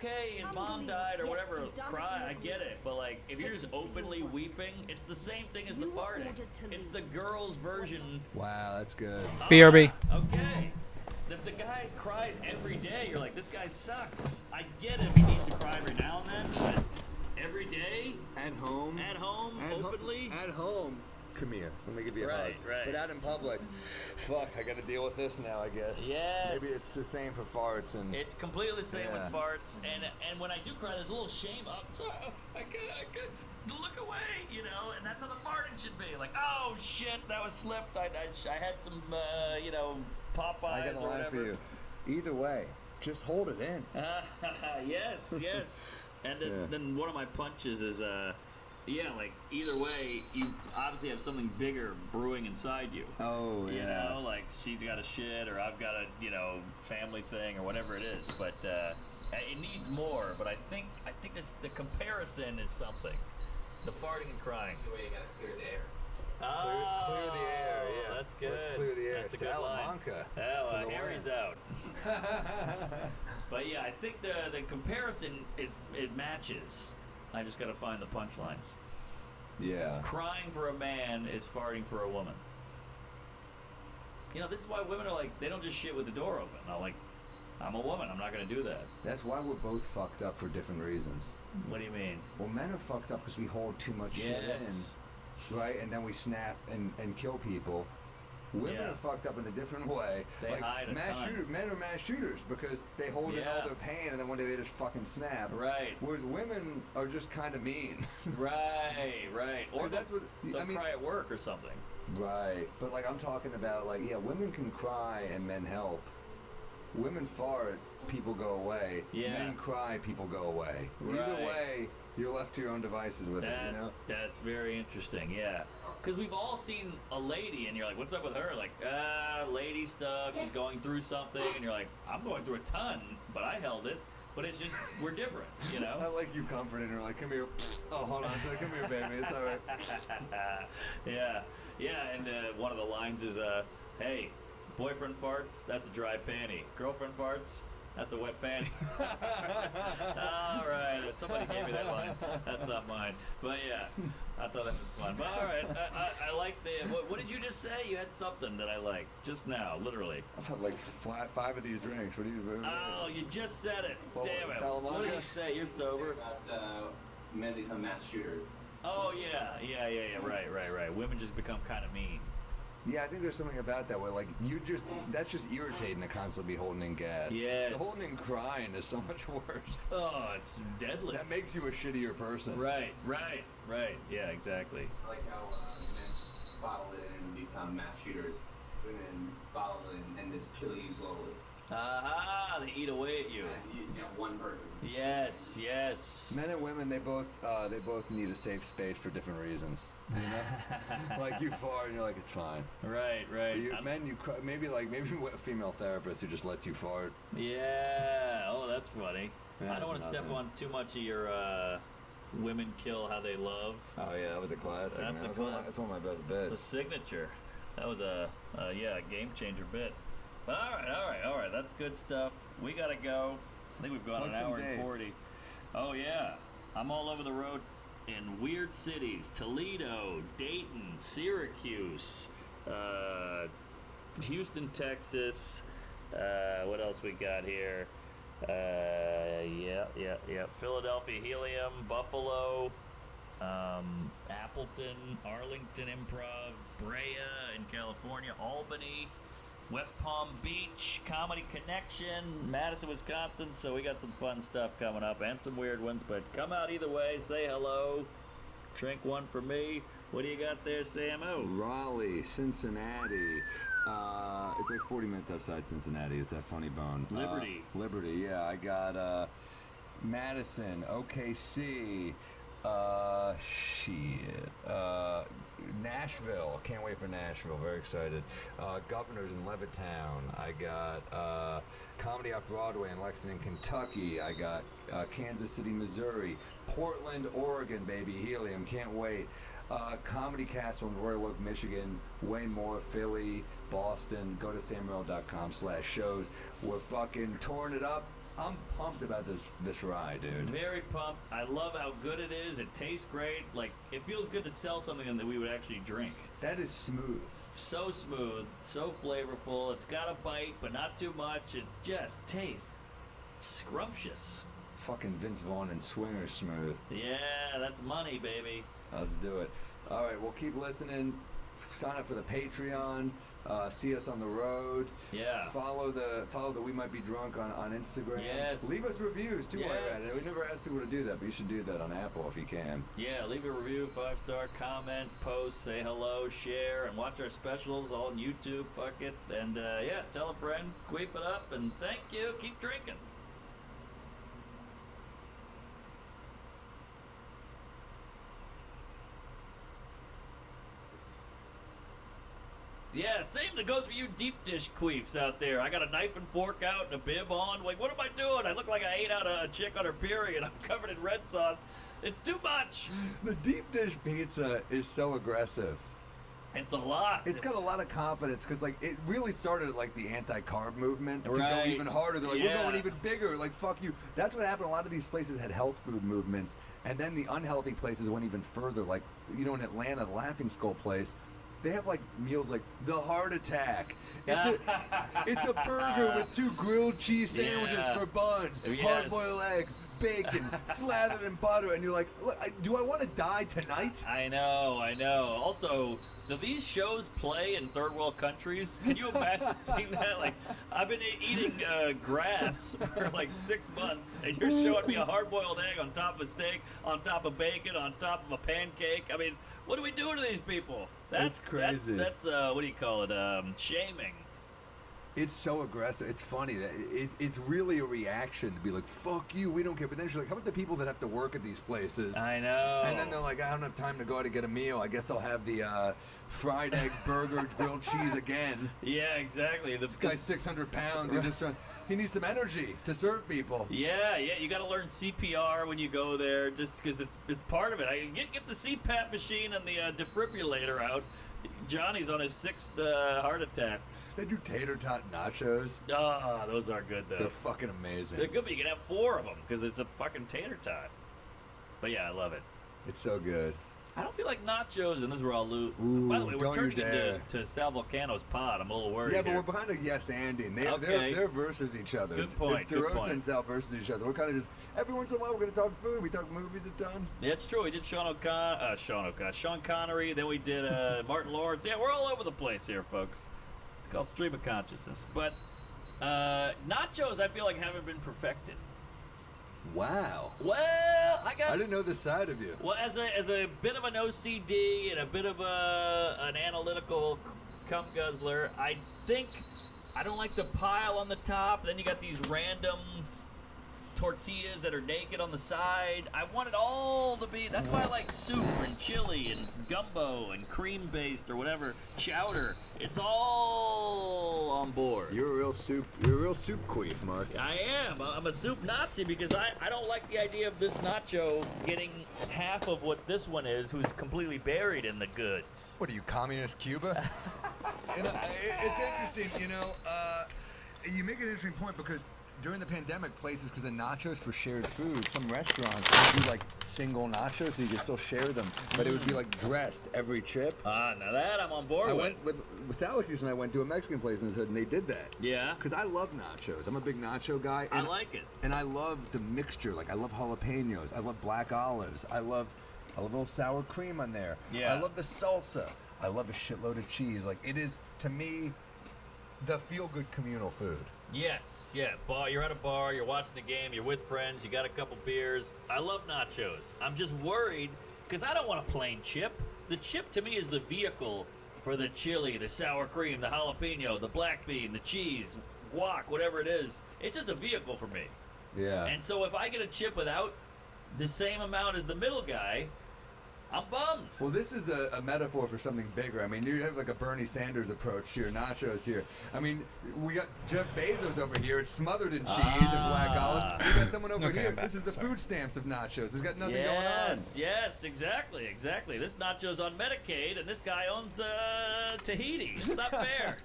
his mom died or whatever, cry, I get it. But, like, if you're just openly weeping, it's the same thing as the farting. It's the girl's version.
Wow, that's good.
BRB.
Okay. If the guy cries every day, you're like, this guy sucks. I get it if he needs to cry every now and then, but every day?
At home,
openly?
At home. Come here. Let me give you a hug.
Right.
But out in public, fuck, I got to deal with this now, I guess.
Yes.
Maybe it's the same for farts and.
It's completely the same with
Yeah.
farts, and when I do cry, there's a little shame up. So I could look away, and that's how the farting should be. Like, oh shit, that was slipped. I had some, Popeyes
I got a
or
line
whatever.
for you. Either way, just hold it in.
Yes. And then one of my punches is, like either way, you obviously have something bigger brewing inside you.
Oh, yeah.
Like she's got a shit or I've got a, family thing or whatever it is. But it needs more. But I think the comparison is something. The farting and crying.
The way you gotta clear the air.
Clear the air, yeah.
That's good.
Let's clear the air.
That's a good
Salamanca.
line.
for the
Harry's
win.
out. But yeah, I think the comparison it matches. I just gotta find the punchlines.
Yeah.
Crying for a man is farting for a woman. This is why women are like, they don't just shit with the door open. I'm a woman, I'm not gonna do that.
That's why we're both fucked up for different reasons.
What do you mean?
Well, men are fucked up because we hold too much shit in, right? And then we snap and kill people. Women
Yeah.
are fucked up in a different way.
They hide a ton.
Men are mass shooters because they hold in all
Yeah.
their pain and then one day they just fucking snap.
Right.
Whereas women are just kind of mean.
Right. Or
Like, that's what
they'll
I mean.
cry at work or something.
Right. But like I'm talking about, like, yeah, women can cry and men help. Women fart, people go away.
Yeah.
Men cry, people go away.
Right.
Either way, you're left to your own devices with it.
That's very interesting, yeah. Because we've all seen a lady, and you're like, what's up with her? Like, lady stuff, she's going through something, and you're like, I'm going through a ton, but I held it. But it's just, we're different,
I like you comforting her, like, come here. Oh, hold on a second, come here, baby, it's all right.
Yeah, and one of the lines is, hey, boyfriend farts, that's a dry panty. Girlfriend farts, that's a wet panty. All right, somebody gave me that line. That's not mine. But yeah, I thought that was fun. But all right, I like the. What did you just say? You had something that I liked just now, literally.
I've had like five of these drinks. What do you?
Oh, you just said it.
Well,
Damn it.
Salamanca?
What did you say? You're sober.
About men become mass shooters.
Oh yeah. Right. Women just become kind of mean.
Yeah, I think there's something about that where, like, that's just irritating to constantly be holding in gas.
Yes.
The holding in crying is so much worse.
Oh, it's deadly.
That makes you a shittier person.
Right. Yeah, exactly.
I like how men bottle it and become mass shooters. Women bottle it and just kill you slowly.
Aha, they eat away at you.
One person.
Yes.
Men and women, they both need a safe space for different reasons. Like you fart and you're like, it's fine.
Right.
Men, you cry, maybe a female therapist who just lets you fart.
Yeah. Oh, that's funny.
Yeah,
I don't want to step on too much of your women kill how they love.
Oh yeah, that was a classic.
That's
man. That's one of my best
It's a
bits.
signature. That was a game changer bit. But all right. That's good stuff. We gotta go. I think we've gone
Plug
an
some
hour and
dates.
40. Oh yeah. I'm all over the road in weird cities: Toledo, Dayton, Syracuse, Houston, Texas. What else we got here? Philadelphia Helium, Buffalo, Appleton, Arlington Improv, Brea in California, Albany, West Palm Beach, Comedy Connection, Madison, Wisconsin. So we got some fun stuff coming up and some weird ones, but come out either way, say hello, drink one for me. What do you got there, Sam-O?
Raleigh, Cincinnati. It's like 40 minutes outside Cincinnati. It's that funny bone.
Liberty.
Yeah. I got Madison, OKC. Nashville. Can't wait for Nashville. Very excited. Governors in Levittown. I got Comedy Off Broadway in Lexington, Kentucky. I got Kansas City, Missouri. Portland, Oregon, baby. Helium. Can't wait. Comedy Castle in Royal Oak, Michigan. Way more. Philly, Boston. Go to samuel.com/shows. We're fucking touring it up. I'm pumped about this ride, dude.
Very pumped. I love how good it is. It tastes great. Like, it feels good to sell something that we would actually drink.
That is smooth.
So smooth, so flavorful. It's got a bite, but not too much. It just tastes scrumptious.
Fucking Vince Vaughn and Swingers smooth.
Yeah, that's money, baby.
Let's do it. All right, we'll keep listening. Sign up for the Patreon. See us on the road.
Yeah.
Follow the We Might Be Drunk on Instagram.
Yes.
Leave us reviews too while you're at it.
Yes.
We never ask people to do that, but you should do that on Apple if you can.
Yeah, leave a review, 5-star, comment, post, say hello, share, and watch our specials all on YouTube. Fuck it. And yeah, tell a friend, queef it up, and thank you. Keep drinking. Yeah, same that goes for you deep dish queefs out there. I got a knife and fork out and a bib on. Like, what am I doing? I look like I ate out a chick on her period. I'm covered in red sauce. It's too much.
The deep dish pizza is so aggressive.
It's a lot.
It's got a lot of confidence because, like, it really started like the anti-carb movement to go
Right.
even harder. They're like,
Yeah.
we're going even bigger. Like, fuck you. That's what happened. A lot of these places had health food movements, and then the unhealthy places went even further. Like, you know, in Atlanta, the Laughing Skull place, they have like meals like the Heart Attack. It's a burger with 2 grilled cheese sandwiches
Yeah.
for buns,
Yes.
hard-boiled eggs, bacon, slathered in butter, and you're like, look, do I want to die tonight?
I know. Also, do these shows play in third world countries? Can you imagine seeing that? Like, I've been eating grass for like 6 months, and you're showing me a hard-boiled egg on top of a steak, on top of bacon, on top of a pancake. I mean, what are we doing to these people?
That's crazy.
That's what do you call it? Shaming.
It's so aggressive. It's funny that it's really a reaction to be like, fuck you, we don't care. But then she's like, how about the people that have to work at these places?
I know.
And then they're like, I don't have time to go out to get a meal. I guess I'll have the fried egg burger, grilled cheese again.
Yeah, exactly.
This guy's 600 pounds. He's just trying. He needs some energy to serve people.
Yeah, you got to learn CPR when you go there, just because it's part of it. I get the CPAP machine and the defibrillator out. Johnny's on his 6th heart attack.
They do tater tot nachos.
Ah, those are good though.
They're fucking amazing.
They're good, but you can have 4 of them because it's a fucking tater tot. But yeah, I love it.
It's so good.
I don't feel like nachos, and this is where I'll lose.
Ooh,
By the way, we're
don't you
turning
dare.
into Sal Volcano's pod. I'm a little worried.
Yeah, but
here.
we're behind a Yes Andy.
Okay.
They're versus each other.
Good point,
It's
good
DeRosa
point.
and Sal versus each other. We're kind of just every once in a while we're gonna talk food. We talk movies a ton.
Yeah, it's true. We did Sean Connery. Then we did Martin Lawrence. Yeah, we're all over the place here, folks. It's called Stream of Consciousness. But nachos, I feel like haven't been perfected.
Wow.
Well,
I didn't know this side of you.
Well, as a bit of an OCD and a bit of an analytical cum guzzler, I think I don't like the pile on the top. Then you got these random tortillas that are naked on the side. I want it all to be. That's why I like soup and chili and gumbo and cream based or whatever chowder. It's all on board.
You're a real soup queef, Mark.
I am. I'm a soup Nazi because I don't like the idea of this nacho getting half of what this one is, who's completely buried in the goods.
What are you, communist Cuba? It's interesting, you make an interesting point because during the pandemic, places, because of nachos for shared food, some restaurants would do like single nachos so you could still share them, but it would be like dressed every chip.
Now that I'm on board
I
with.
went with Salakis and I went to a Mexican place in his hood and they did that.
Yeah.
Because I love nachos. I'm a big nacho guy.
I like it.
And I love the mixture. Like I love jalapenos. I love black olives. I love a little sour cream on there.
Yeah.
I love the salsa. I love a shitload of cheese. Like it is, to me, the feel-good communal food.
Yes, yeah. You're at a bar, you're watching the game, you're with friends, you got a couple beers. I love nachos. I'm just worried because I don't want a plain chip. The chip to me is the vehicle for the chili, the sour cream, the jalapeno, the black bean, the cheese, guac, whatever it is. It's just a vehicle for me.
Yeah.
And so if I get a chip without the same amount as the middle guy, I'm bummed.
Well, this is a metaphor for something bigger. I mean, you have like a Bernie Sanders approach to your nachos here. I mean, we got Jeff Bezos over here. It's smothered in cheese and black olives. We got someone over
Okay,
here.
I'm back.
This is the
Sorry.
food stamps of nachos. There's got nothing going on.
Yes, exactly. This nacho's on Medicaid, and this guy owns Tahiti. It's not fair.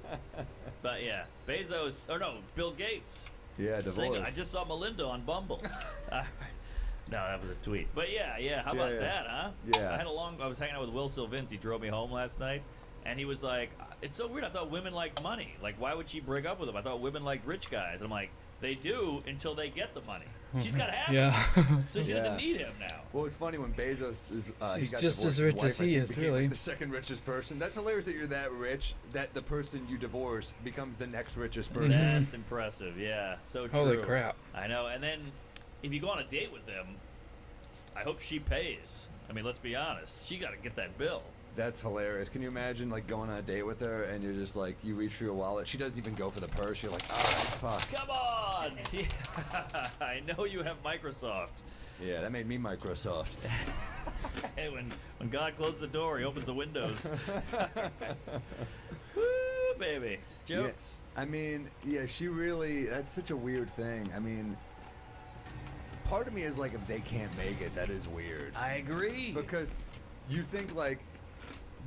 But yeah, Bezos, or no, Bill Gates.
Yeah,
Sing,
divorce.
I just saw Melinda on Bumble. No, that was a tweet. But yeah. How about
yeah.
that, huh?
Yeah.
I was hanging out with Will Sylvince. He drove me home last night, and he was like, "It's so weird. I thought women like money. Like, why would she break up with him? I thought women like rich guys." And I'm like, "They do until they get the money. She's got to have
Yeah.
it, so she doesn't need him now."
Well, it's funny when Bezos is he
She's
got
just as
divorced, his
rich
wife,
as he
I think,
is,
became,
really.
like, the second richest person. That's hilarious that you're that rich that the person you divorce becomes the next richest person.
That's impressive. Yeah, so true.
Holy crap.
I know. And then, if you go on a date with them, I hope she pays. I mean, let's be honest. She got to get that bill.
That's hilarious. Can you imagine like going on a date with her and you're just like you reach for your wallet. She doesn't even go for the purse. You're like, all right, fuck.
Come on! I know you have Microsoft.
Yeah, that made me Microsoft.
Hey, when God closes the door, he opens the windows. Woo, baby. Jokes.
Yeah, I mean, yeah, she really. That's such a weird thing. I mean, part of me is like, if they can't make it, that is weird.
I agree.
Because you think like,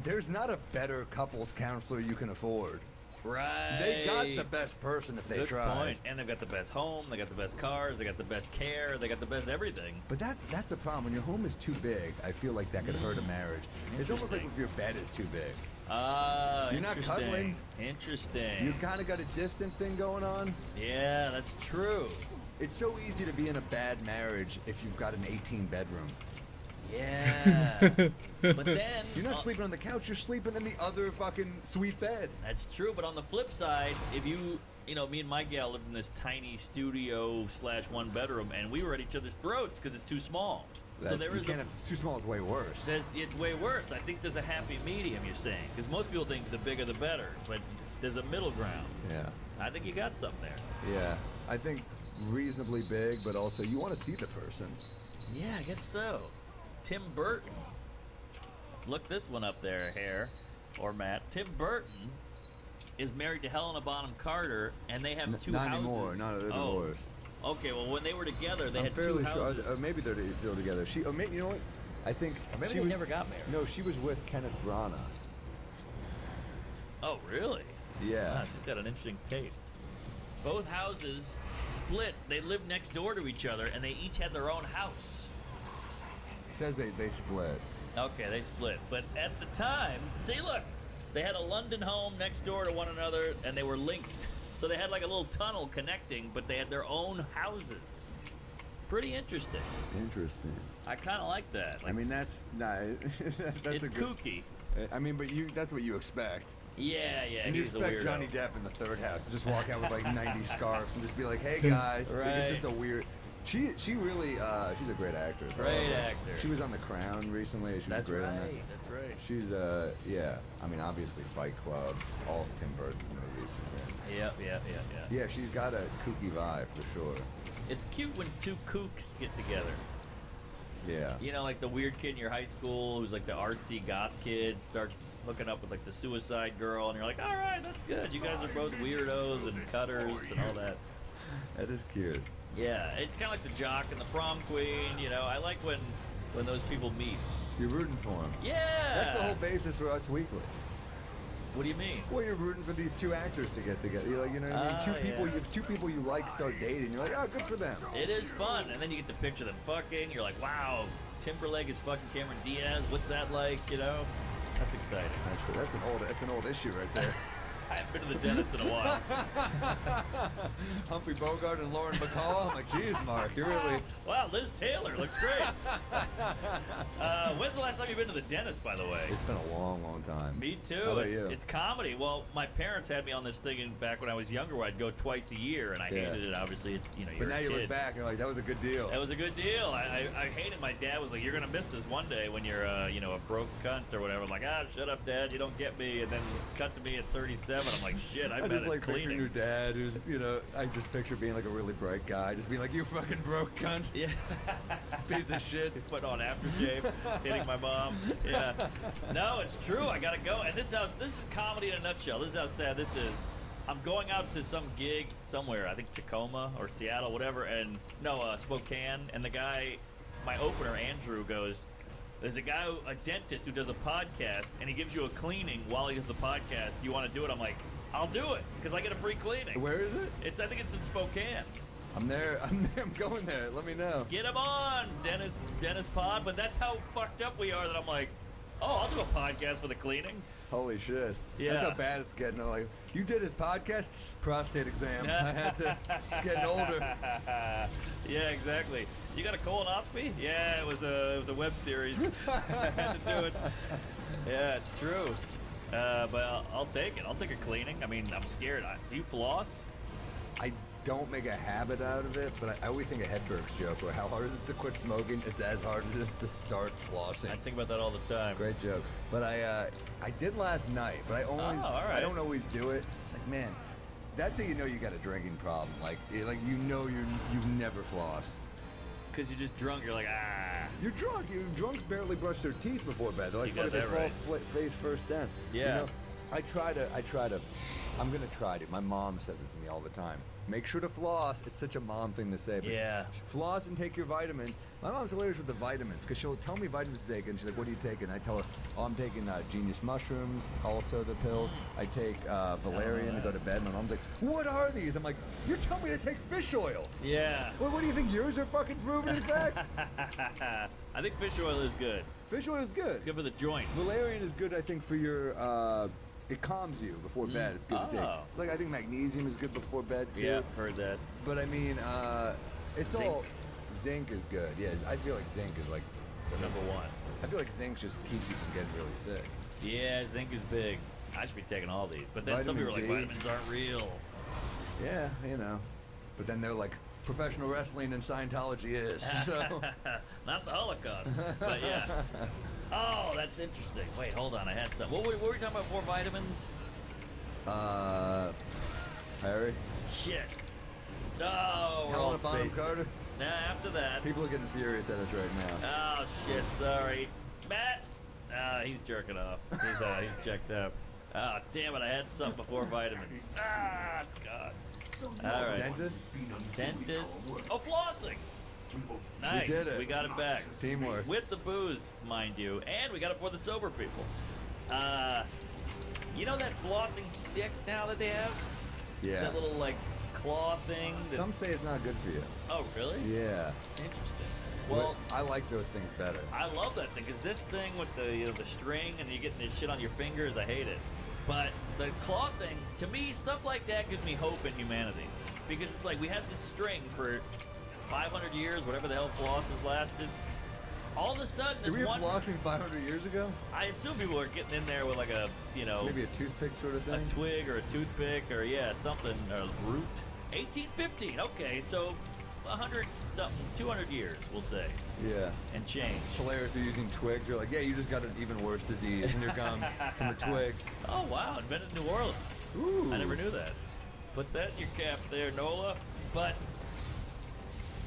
there's not a better couples counselor you can afford.
Right.
They got the best person if they
Good
try.
point. And they've got the best home, they got the best cars, they got the best care, they got the best everything.
But that's the problem. When your home is too big, I feel like that could hurt a marriage. It's almost like if your bed is too big.
You're
not
interesting.
cuddling.
Interesting.
You kind of got a distant thing going on.
Yeah, that's true.
It's so easy to be in a bad marriage if you've got an 18 bedroom.
Yeah. But then
You're not sleeping on the couch, you're sleeping in the other fucking sweet bed.
That's true, but on the flip side, if you know, me and my gal lived in this tiny studio / 1 bedroom, and we were at each other's throats because it's too small. So there is
it's too small, it's way worse.
it's way worse. I think there's a happy medium, you're saying, because most people think the bigger the better, but there's a middle ground.
Yeah.
I think you got something there.
Yeah. I think reasonably big, but also you want to see the person.
Yeah, I guess so. Tim Burton. Look this one up there, Hare, or Matt. Tim Burton is married to Helena Bonham Carter, and they have two
not
houses.
anymore. No, they're divorced.
Okay, well, when they were together, they
I'm
had
fairly
two
sure.
houses.
Or maybe they're still together. She, or maybe, you know what? I think
Maybe
she
they never got married.
No, she was with Kenneth Branagh.
Oh, really?
Yeah.
Wow, she's got an interesting taste. Both houses split. They lived next door to each other, and they each had their own house.
It says they split.
Okay, they split. But at the time, see, look, they had a London home next door to one another, and they were linked. So they had like a little tunnel connecting, but they had their own houses. Pretty interesting.
Interesting.
I kind of like that.
I mean, that's not. That's
it's
a good,
kooky.
I mean, but that's what you expect.
Yeah,
And you
he's a
expect
weirdo.
Johnny Depp in the third house to just walk out with like 90 scarves and just be like, "Hey guys," like,
Right.
it's just a weird. She really she's a great actress. I
Great
love her.
actor.
She was on The Crown recently. She
That's
was great
right.
on that.
That's right.
She's yeah. I mean, obviously Fight Club, all of Tim Burton movies she's in.
Yep.
Yeah, she's got a kooky vibe for sure.
It's cute when two kooks get together.
Yeah.
You know, like the weird kid in your high school who's like the artsy goth kid starts hooking up with like the suicide girl, and you're like, all right, that's good. You guys are both weirdos and cutters and all that.
That is cute.
Yeah, it's kind of like the jock and the prom queen. You know, I like when those people meet.
You're rooting for him.
Yeah.
That's the whole basis for Us Weekly.
What do you mean?
Well, you're rooting for these two actors to get together. You're like, you know what I mean? Two people you like start dating. You're like, oh, good for them.
It is fun, and then you get to picture them fucking. You're like, wow, Timberlake is fucking Cameron Diaz. What's that like? You know, that's exciting.
That's an old issue right there.
I haven't been to the dentist in a while.
Humphrey Bogart and Lauren Bacall. I'm like, geez, Mark, you really.
Wow, Liz Taylor looks great. When's the last time you've been to the dentist, by the way?
It's been a long, long time.
Me too.
How about you?
It's comedy. Well, my parents had me on this thing back when I was younger, where I'd go twice a year, and I hated it. Obviously, you know, you're
But now
a
you
kid.
look back, and you're like, that was a good deal.
That was a good deal. I hated. My dad was like, "You're gonna miss this one day when you're, you know, a broke cunt or whatever." I'm like, "Ah, shut up, Dad. You don't get me." And then cut to me at 37. 47. I'm like, shit, I'm
I
bad
just
at
like picturing
cleaning.
your dad, who's, you know, I just picture being like a really bright guy, just being like, you fucking broke cunt,
Yeah.
piece of shit.
He's putting on aftershave, hitting my mom. Yeah. No, it's true. I gotta go. And this is comedy in a nutshell. This is how sad this is. I'm going out to some gig somewhere. I think Tacoma or Seattle, whatever. And no, Spokane. And the guy, my opener, Andrew, goes, there's a guy, a dentist who does a podcast, and he gives you a cleaning while he does the podcast. You want to do it? I'm like, I'll do it because I get a free cleaning.
Where is it?
I think it's in Spokane.
I'm there. I'm going there. Let me know.
Get him on, Dennis Pod. But that's how fucked up we are that I'm like, oh, I'll do a podcast for the cleaning.
Holy shit.
Yeah.
That's how bad it's getting. I'm like, you did his podcast? Prostate exam. I had to getting older.
Yeah, exactly. You got a colonoscopy? Yeah, it was a web series. I had to do it. Yeah, it's true. But I'll take it. I'll take a cleaning. I mean, I'm scared. Do you floss?
I don't make a habit out of it, but I always think of Hedberg's joke, where how hard is it to quit smoking? It's as hard as it is to start flossing.
I think about that all the time.
Great joke. But I did last night, but I
right.
don't always do it. It's like, man, that's how you know you got a drinking problem. Like you know you've never flossed.
Because you're just drunk. You're like, ah.
You're drunk. Drunks barely brush their teeth before bed. They're like,
You got
fucking, they
that
fall face first down.
Yeah.
You know, I'm gonna try to. My mom says it to me all the time. Make sure to floss. It's such a mom thing to say. But
Yeah.
Floss and take your vitamins. My mom's hilarious with the vitamins because she'll tell me vitamins to take, and she's like, "What are you taking?" I tell her, "Oh, I'm taking Genius mushrooms, also the pills. I take valerian to go to bed." My mom's like, "What are these?" I'm like, "You're telling me to take fish oil."
Yeah.
Well, what do you think? Yours are fucking proven in fact?
I think fish oil is good.
Fish oil is good.
It's good for the joints.
Valerian is good, I think, for your. It calms you before bed. It's good to take.
Oh.
Like I think magnesium is good before bed too.
Yeah, heard that.
But I mean, it's
Zinc.
all. Zinc is good. Yeah, I feel like zinc is like
The number one.
I feel like zinc just keeps you from getting really sick.
Yeah, zinc is big. I should be taking all these. But then some
Vitamin
people are like,
D.
vitamins aren't real.
Yeah, you know. But then they're like, professional wrestling and Scientology is. So.
Not the Holocaust. But yeah. Oh, that's interesting. Wait, hold on. I had some. What were we talking about for vitamins?
Harry.
Shit. No, we're all
Helena Bonham
spaced.
Carter.
Nah, after that.
People are getting furious at us right now.
Oh shit, sorry. Matt! He's jerking off. He's checked out. Oh, damn it, I had something before vitamins. It's gone. Alright. Dentist. Oh, flossing! Nice.
did it.
We got it back.
Teamwork.
With the booze, mind you. And we got it for the sober people. You know that flossing stick now that they have?
Yeah.
That little, like, claw thing? That...
Some say it's not good for you.
Oh, really?
Yeah.
Interesting. Well,
I like those things better.
I love that thing because this thing with the the string and you getting this shit on your fingers, I hate it. But the claw thing, to me, stuff like that gives me hope in humanity because it's like we had this string for 500 years, whatever the hell floss has lasted. All of a sudden, this
Did we
one.
have flossing 500 years ago?
I assume people are getting in there with like a, you know,
Maybe a toothpick sort of thing?
a twig or a toothpick or yeah, something or a root. 1815. Okay, so 100 something, 200 years, we'll say,
Yeah.
and change.
Hilarious, you're using twigs. You're like, yeah, you just got an even worse disease in your gums from a twig.
Oh wow, invented in New Orleans.
Ooh.
I never knew that. Put that in your cap there, Nola. But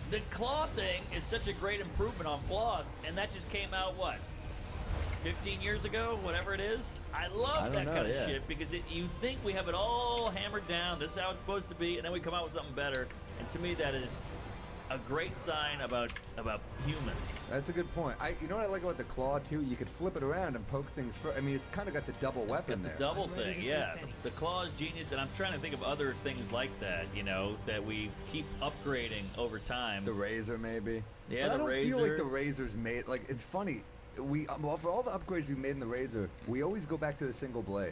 the claw thing is such a great improvement on floss, and that just came out what? 15 years ago, whatever it is. I love
don't
that
know,
kind of
yeah.
shit because you think we have it all hammered down. This is how it's supposed to be, and then we come out with something better. And to me, that is a great sign about humans.
That's a good point. You know what I like about the claw too? You could flip it around and poke things. I mean, it's kind of got the double weapon
Got the
there.
double thing, yeah. The claw is genius, and I'm trying to think of other things like that, you know, that we keep upgrading over time.
The razor, maybe.
Yeah,
but I
the
don't feel like
razor.
the razor's made. Like it's funny. Well, for all the upgrades we've made in the razor, we always go back to the single blade.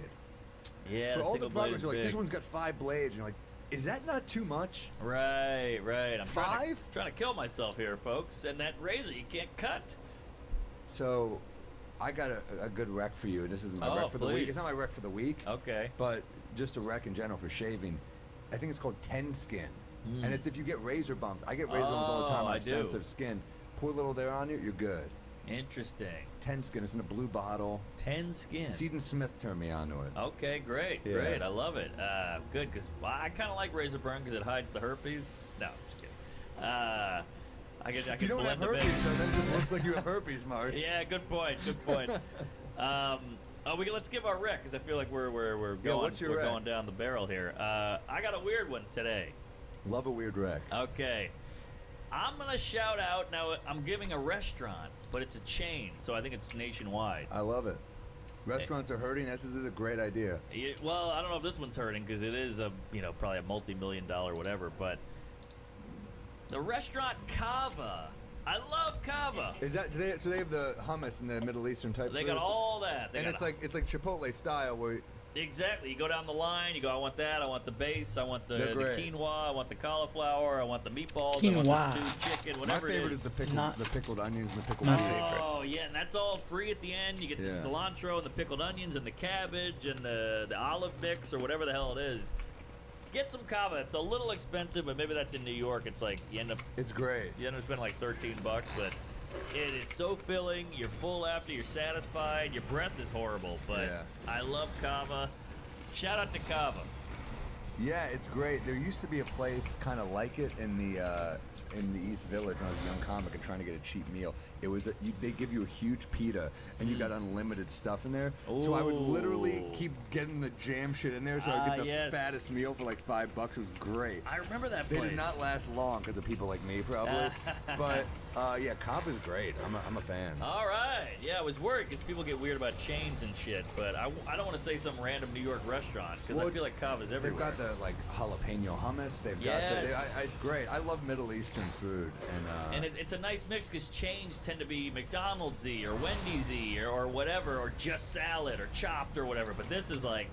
Yeah,
For
the
all
single
the
blade
progress,
is
you're like,
big.
this one's got 5 blades, and you're like, is that not too much?
Right. I'm
Five?
trying to kill myself here, folks. And that razor, you can't cut.
So, I got a good rec for you. This isn't my
Oh,
rec for the week.
please.
It's not my rec for the week.
Okay.
But just a rec in general for shaving. I think it's called Ten Skin. And it's if you get razor bumps. I get razor bumps all the time.
Oh,
I
I
have
do.
sensitive skin. Pour a little there on you, you're good.
Interesting.
10 skin. It's in a blue bottle.
10 skin.
Seton Smith turned me on to it.
Okay, great,
Yeah.
great. I love it. Good, because I kind of like Razor Burn because it hides the herpes. No, I'm just kidding. I
If
can
you don't have
blend them
herpes,
in.
then it just looks like you have herpes, Mark.
Yeah, good point. Good point. Let's give our rec because I feel like we're going
what's your rec?
going down the barrel here. I got a weird one today.
Love a weird wreck.
Okay, I'm gonna shout out now. I'm giving a restaurant, but it's a chain, so I think it's nationwide.
I love it. Restaurants are hurting. This is a great idea.
Well, I don't know if this one's hurting because it is probably a multi-million-dollar whatever, but the restaurant Kava. I love Kava.
Is that today? So they have the hummus and the Middle Eastern type.
They
food?
got all that.
And it's like Chipotle style where.
Exactly. You go down the line. You go. I want that. I want the base. I want the
They're great.
quinoa. I want the cauliflower. I want the meatballs. I want
Quinoa.
the stewed chicken. Whatever
My favorite
it
is the pickled onions and the pickled
My
peas.
favorite.
Oh yeah, and that's all free at the end. You get
Yeah.
the cilantro and the pickled onions and the cabbage and the olive mix or whatever the hell it is. Get some kava. It's a little expensive, but maybe that's in New York. It's like you end up
It's great.
spending like $13, but it is so filling. You're full after. You're satisfied. Your breath is horrible, but
Yeah.
I love kava. Shout out to Kava.
Yeah, it's great. There used to be a place kind of like it in the East Village when I was a young comic and trying to get a cheap meal. It was they give you a huge pita and you got unlimited stuff in there. So I would literally
Ooh.
keep getting the jam shit in there so I would get the
yes.
fattest meal for like $5. It was great.
I remember that
They
place.
did not last long because of people like me probably. But yeah, Kava's great. I'm a fan.
All right. Yeah, I was worried because people get weird about chains and shit, but I don't want to say some random New York restaurant because
Well,
I feel like Kava's everywhere.
They've got the like jalapeno hummus. They've
Yes.
got it's great. I love Middle Eastern food
And it's a nice mix because chains tend to be McDonald's-y or Wendy's-y or whatever, or just salad or chopped or whatever. But this is like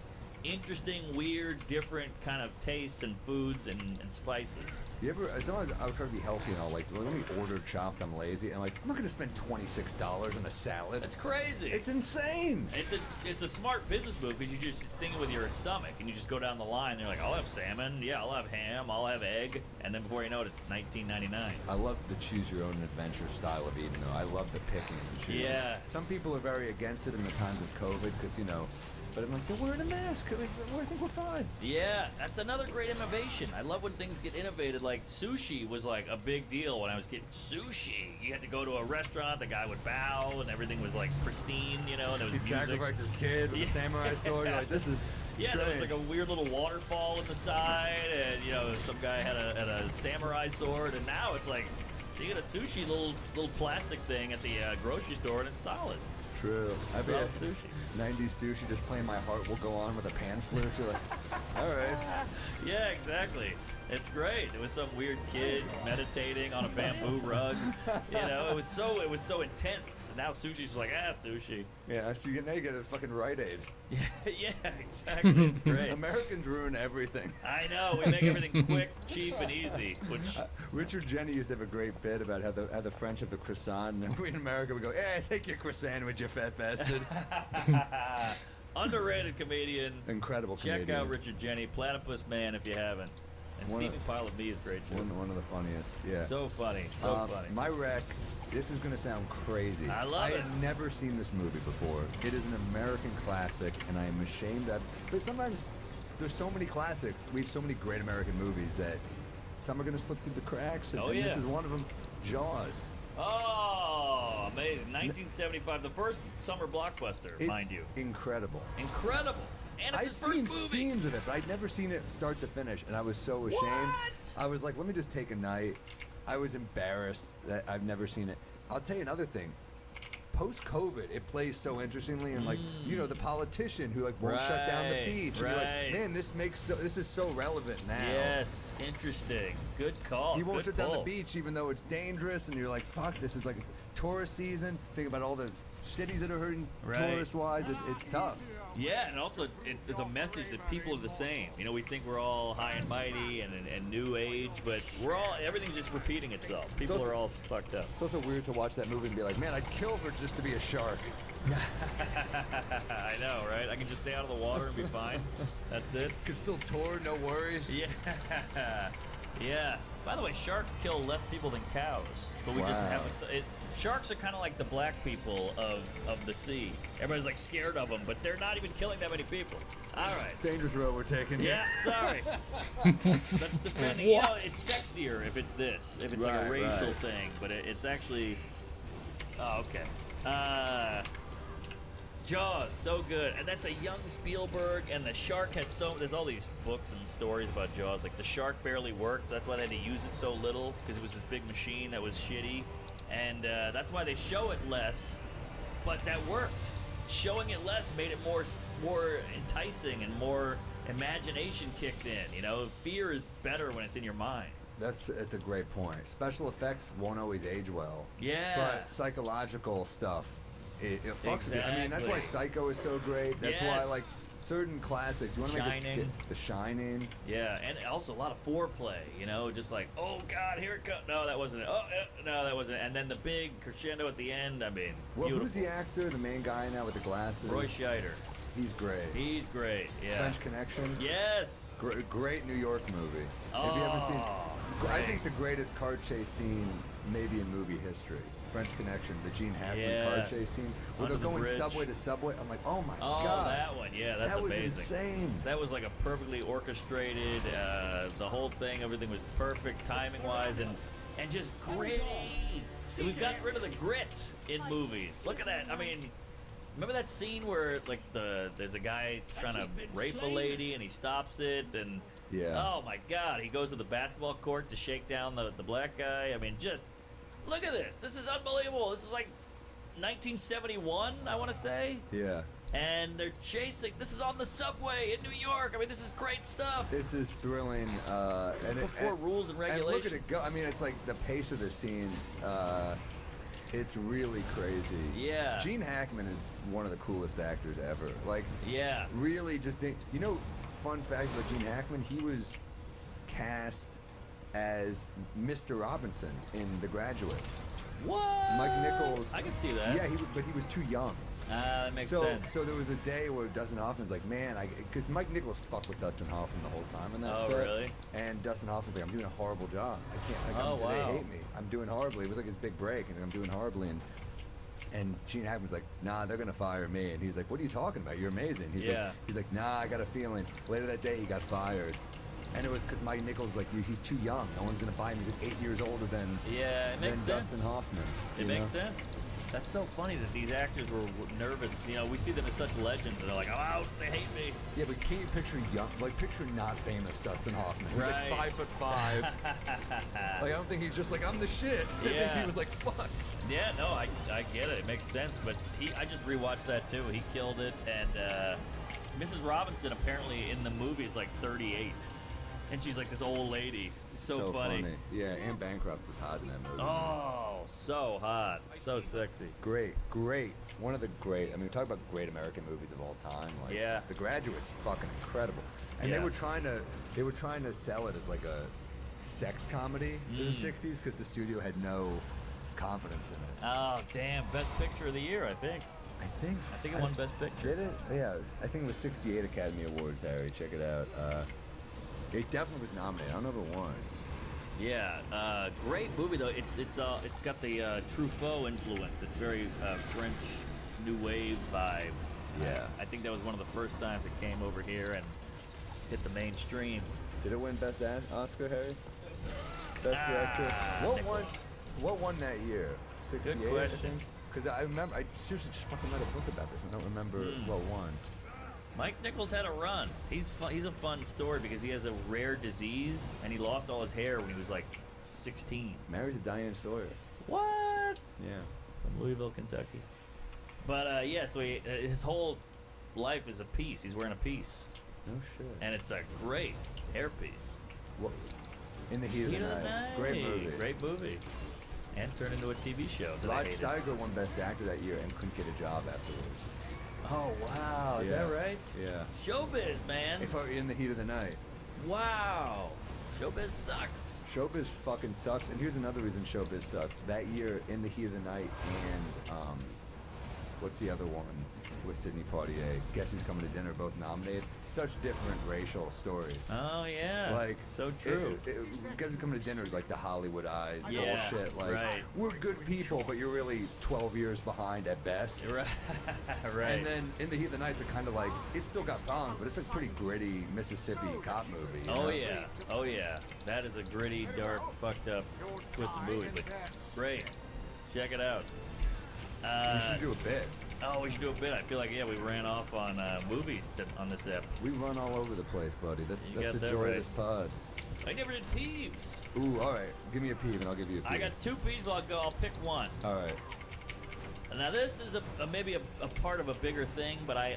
interesting, weird, different kind of tastes and foods and spices.
You ever? Sometimes I was trying to be healthy and I'll like, let me order chopped. I'm lazy and I'm like, I'm not gonna spend $26 on a salad.
That's crazy.
It's insane.
It's a smart business move because you just think with your stomach and you just go down the line. And you're like, I'll have salmon, yeah, I'll have ham, I'll have egg, and then before you know it, it's $19.99.
I love the choose your own adventure style of eating though. I love the picking and choosing.
Yeah.
Some people are very against it in the times of COVID because but I'm like, they're wearing a mask. I think we're fine.
Yeah, that's another great innovation. I love when things get innovated. Like sushi was like a big deal when I was getting sushi. You had to go to a restaurant, the guy would bow, and everything was like pristine, and there was
He'd
music.
sacrifice his kid with a samurai sword. You're like, this is
Yeah, there was
strange.
like a weird little waterfall in the side, and some guy had a samurai sword, and now it's like you get a sushi little plastic thing at the grocery store, and it's solid.
True. I
Solid
bet
sushi.
90s sushi, just playing My Heart Will Go On with a pan flute. You're like, all right.
Yeah, exactly. It's great. It was some weird kid meditating on a bamboo rug. It was so intense. And now sushi's like, sushi.
Yeah, so now you get a fucking Rite Aid.
Yeah, exactly. It's great.
Americans ruin everything.
I know. We make everything quick, cheap, and easy. Which
Richard Jenny used to have a great bit about how the French have the croissant, and we in America we go, take your croissant with you fat bastard.
underrated comedian.
Incredible
Check
comedian.
out Richard Jenny, Platypus Man, if you haven't. And
One of-
Steaming Pile of Me is great too.
One of the funniest. Yeah.
So funny. So funny.
My rec. This is gonna sound crazy.
I love it.
had never seen this movie before. It is an American classic, and I am ashamed of. But sometimes there's so many classics. We have so many great American movies that some are gonna slip through the cracks. And,
Oh,
and
yeah.
this is one of them. Jaws.
Oh, amazing. 1975, the first summer blockbuster,
It's
mind you.
incredible.
Incredible. And it's
I've
his first
seen
movie.
scenes of it, but I'd never seen it start to finish, and I was so ashamed.
What?
I was like, let me just take a night. I was embarrassed that I've never seen it. I'll tell you another thing. Post-COVID, it plays so interestingly, and the politician who won't shut down the
Right,
beach. And you're
right.
like, man, this is so relevant now.
Yes, interesting. Good call.
He won't
Good
shut down the
pull.
beach even though it's dangerous, and you're like, fuck, this is like tourist season. Think about all the cities that are hurting
Right.
tourist-wise. It's tough.
Yeah, and also it's a message that people are the same. We think we're all high and mighty and new age, but everything's just repeating itself. People
also-
are all fucked up.
It's also weird to watch that movie and be like, man, I'd kill for just to be a shark.
I know, right? I can just stay out of the water and be fine. That's it.
Could still tour, no worries.
Yeah. Yeah. By the way, sharks kill less people than cows, but we just
Wow.
haven't. Sharks are kind of like the black people of the sea. Everybody's like scared of them, but they're not even killing that many people. All right.
Dangerous road we're taking.
Yeah, sorry. That's depending. You know, it's sexier if it's this, if it's like a
Right,
racial
right.
thing, but it's actually. Oh, okay. Jaws, so good, and that's a young Spielberg, and the shark had there's all these books and stories about Jaws, like the shark barely worked, so that's why they had to use it so little, because it was this big machine that was shitty, and that's why they show it less, but that worked. Showing it less made it more enticing and more imagination kicked in, you know? Fear is better when it's in your mind.
That's a great point. Special effects won't always age well.
Yeah.
But psychological stuff, it fucks with you. I mean, that's why
Exactly.
Psycho is so great. That's why, like,
Yes.
certain classics. You want to make
Shining.
The Shining.
Yeah, and also a lot of foreplay, you know, just like, oh God, here it comes. No, that wasn't it. Oh, no, that wasn't it. And then the big crescendo at the end. I mean,
Well,
beautiful.
who's the actor, the main guy now with the glasses?
Roy Scheider.
He's great.
He's great. Yeah.
French Connection.
Yes.
Great New York movie. If you haven't seen, I
great.
think the greatest car chase scene maybe in movie history. French Connection, the Gene Hackman
Yeah.
car chase scene, where
Under
they're
the
going
bridge.
subway to subway. I'm like, oh my
Oh,
god,
that one. Yeah, that's
that was
amazing.
insane.
That was like a perfectly orchestrated, the whole thing, everything was perfect timing-wise and just gritty. So we've gotten rid of the grit in movies. Look at that. I mean, remember that scene where like there's a guy trying to rape a lady and he stops it and
Yeah.
oh my God, he goes to the basketball court to shake down the black guy. I mean, just look at this. This is unbelievable. This is like 1971, I want to say.
Yeah.
And they're chasing. This is on the subway in New York. I mean, this is great stuff.
This is thrilling.
This is before rules and
And
regulations.
look at it go. I mean, it's like the pace of the scene. It's really crazy.
Yeah.
Gene Hackman is one of the coolest actors ever. Like,
Yeah.
really just, you know, fun fact about Gene Hackman, he was cast as Mr. Robinson in The Graduate.
What?
Mike Nichols.
I can see that.
Yeah, but he was too young.
Ah, that makes
so,
sense.
So there was a day where Dustin Hoffman's like, man, because Mike Nichols fucked with Dustin Hoffman the whole time on that
Oh,
set.
really?
And Dustin Hoffman's like, I'm doing a horrible job. I can't. Like,
Oh, wow.
They hate me. I'm doing horribly. It was like his big break, and I'm doing horribly. And Gene Hackman's like, nah, they're gonna fire me. And he's like, what are you talking about? You're amazing.
Yeah.
He's like, nah, I got a feeling. Later that day, he got fired. And it was because Mike Nichols was like, he's too young. No one's gonna buy him. He's like 8 years older than
Yeah, it makes sense.
Dustin Hoffman.
It
you
makes
know?
sense. That's so funny that these actors were nervous. You know, we see them as such legends, and they're like, "Oh, they hate me."
Yeah, but can you picture young, like picture not famous Dustin Hoffman? He's
Right.
like 5'5". Like I don't think he's just like I'm the shit. I think
Yeah.
he was like fuck.
Yeah, no, I get it. It makes sense. But I just rewatched that too. He killed it. And Mrs. Robinson apparently in the movie is like 38, and she's like this old lady. It's so funny.
Yeah, Anne Bancroft was hot in that movie.
Oh, so hot, so sexy.
Great. One of the great. I mean, we talk about great American movies of all time. Like,
Yeah.
The Graduate's fucking incredible. And
Yeah.
they were trying to sell it as like a sex comedy in the '60s because the studio had no confidence in it.
Oh, damn! Best Picture of the year, I think.
I think
it won Best Picture.
Did it? Yeah, I think it was 68 Academy Awards, Harry. Check it out. It definitely was nominated. I don't know if it won.
Yeah, great movie though. It's got the Truffaut influence. It's very French New Wave vibe.
Yeah.
I think that was one of the first times it came over here and hit the mainstream.
Did it win Best Oscar, Harry? Best Director? What won that year? 68,
Good question.
Because I remember, I seriously just fucking read a book about this. I don't remember what won.
Mike Nichols had a run. He's a fun story because he has a rare disease and he lost all his hair when he was like 16.
Married to Diane Sawyer.
What?
Yeah.
From Louisville, Kentucky. But yeah, so his whole life is a piece. He's wearing a piece.
No shit.
And it's a great hairpiece.
What? In the Heat of the Night. Great movie.
Great movie. And turned into a TV show. that I
Rod
hated.
Steiger won Best Actor that year and couldn't get a job afterwards.
Oh, wow. Is
Yeah.
that right?
Yeah.
Showbiz, man.
If I were In the Heat of the Night.
Wow. Showbiz sucks.
Showbiz fucking sucks. And here's another reason Showbiz sucks. That year, In the Heat of the Night and what's the other one with Sidney Poitier? Guess Who's Coming to Dinner, both nominated. Such different racial stories.
Oh yeah.
Like
so true.
Guess Who's Coming to Dinner is like the Hollywood eyes
Yeah,
bullshit. Like
right.
we're good people, but you're really 12 years behind at best.
Right. Right.
And then In the Heat of the Night, it's kind of like it's still got bombs, but it's a pretty gritty Mississippi cop movie. You
Oh
know?
yeah, oh yeah. That is a gritty, dark, fucked up, twisted movie, but great. Check it out.
We should do a bit.
Oh, we should do a bit. I feel like we ran off on movies on this ep.
We run all over the place, buddy. That's
You
the
got that
joy
right.
of this pod.
I never did peeves.
Ooh, all right. Give me a peeve, and I'll give you a peeve.
I got 2 peeves. But I'll pick one.
All right.
Now this is maybe a part of a bigger thing, but I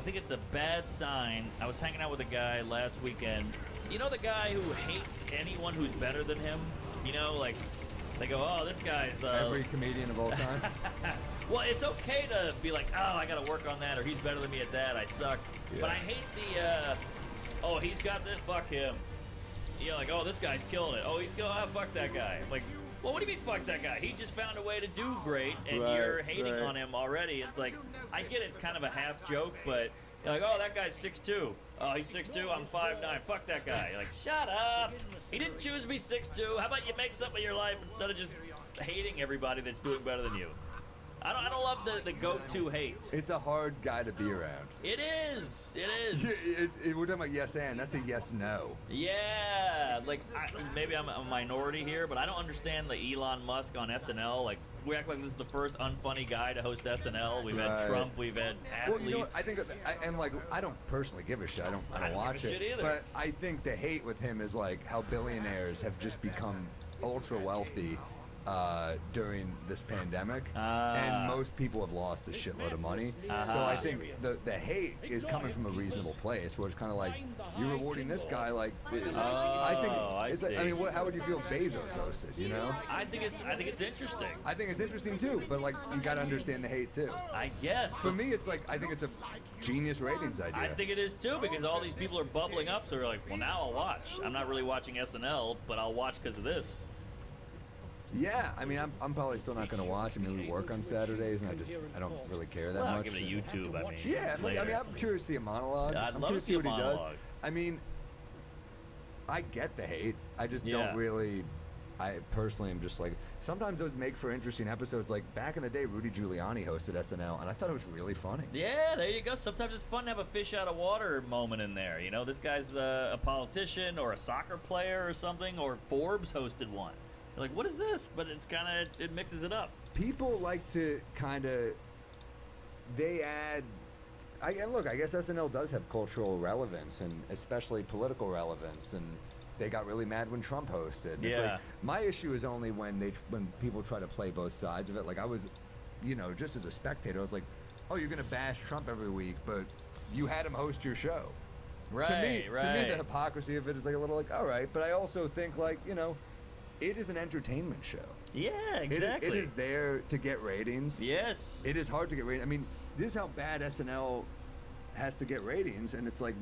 think it's a bad sign. I was hanging out with a guy last weekend. You know the guy who hates anyone who's better than him? You know, like they go, oh, this guy's
Every comedian of all time.
Well, it's okay to be like, oh, I gotta work on that, or he's better than me at that, I suck.
Yeah.
But I hate the, oh, he's got this, fuck him. You know, like, oh, this guy's killing it. Oh, fuck that guy. Like, well, what do you mean fuck that guy? He just found a way to do great, and
Right,
you're hating
right.
on him already. It's like, I get it's kind of a half joke, but you're like, oh, that guy's 6'2". Oh, he's 6'2", I'm 5'9". Fuck that guy. You're like, shut up. He didn't choose to be 6'2". How about you make something of your life instead of just hating everybody that's doing better than you? I don't love the go-to hate.
It's a hard guy to be around.
It is. It is.
We're talking about yes and. That's a yes no.
Yeah, like maybe I'm a minority here, but I don't understand the Elon Musk on SNL. Like we act like this is the first unfunny guy to host SNL. We've had
Right.
Trump, we've had athletes.
Well, you know what? I think, I don't personally give a shit. I don't
I don't
watch
give a
it.
shit either.
But I think the hate with him is like how billionaires have just become ultra wealthy during this pandemic, and most people have lost a shitload of money. So I think the hate is coming from a reasonable place, where it's kind of like you're rewarding this guy. Like I think
I
it's like,
see.
I mean, how would you feel if Bezos hosted? You know?
I think it's interesting.
I think it's interesting too, but like you got to understand the hate too.
I guess.
For me, it's like I think it's a genius ratings idea.
I think it is too, because all these people are bubbling up, so they're like, well, now I'll watch. I'm not really watching SNL, but I'll watch because of this.
Yeah, I mean, I'm probably still not going to watch. I mean, we work on Saturdays, and I don't really care that
Well, I'll
much.
give it a YouTube. I mean,
Yeah, like, I mean, I'm curious to see a monologue.
Yeah, I'd
I'm
love
curious
to see a
what he
monologue.
does. I mean, I get the hate. I just
Yeah.
don't really. I personally am just like sometimes those make for interesting episodes. Like back in the day, Rudy Giuliani hosted SNL, and I thought it was really funny.
Yeah, there you go. Sometimes it's fun to have a fish out of water moment in there. You know, this guy's a politician or a soccer player or something, or Forbes hosted one. You're like, what is this? But it's kind of, it mixes it up.
People like to kind of they add. And look, I guess SNL does have cultural relevance and especially political relevance, and they got really mad when Trump hosted. It's
Yeah.
like, my issue is only when people try to play both sides of it. Like I was, just as a spectator, I was like, oh, you're gonna bash Trump every week, but you had him host your show.
Right,
to me,
right.
the hypocrisy of it is like a little like, all right, but I also think like, it is an entertainment show.
Yeah,
It
exactly.
is there to get ratings.
Yes.
It is hard to get ratings. I mean, this is how bad SNL has to get ratings, and it's like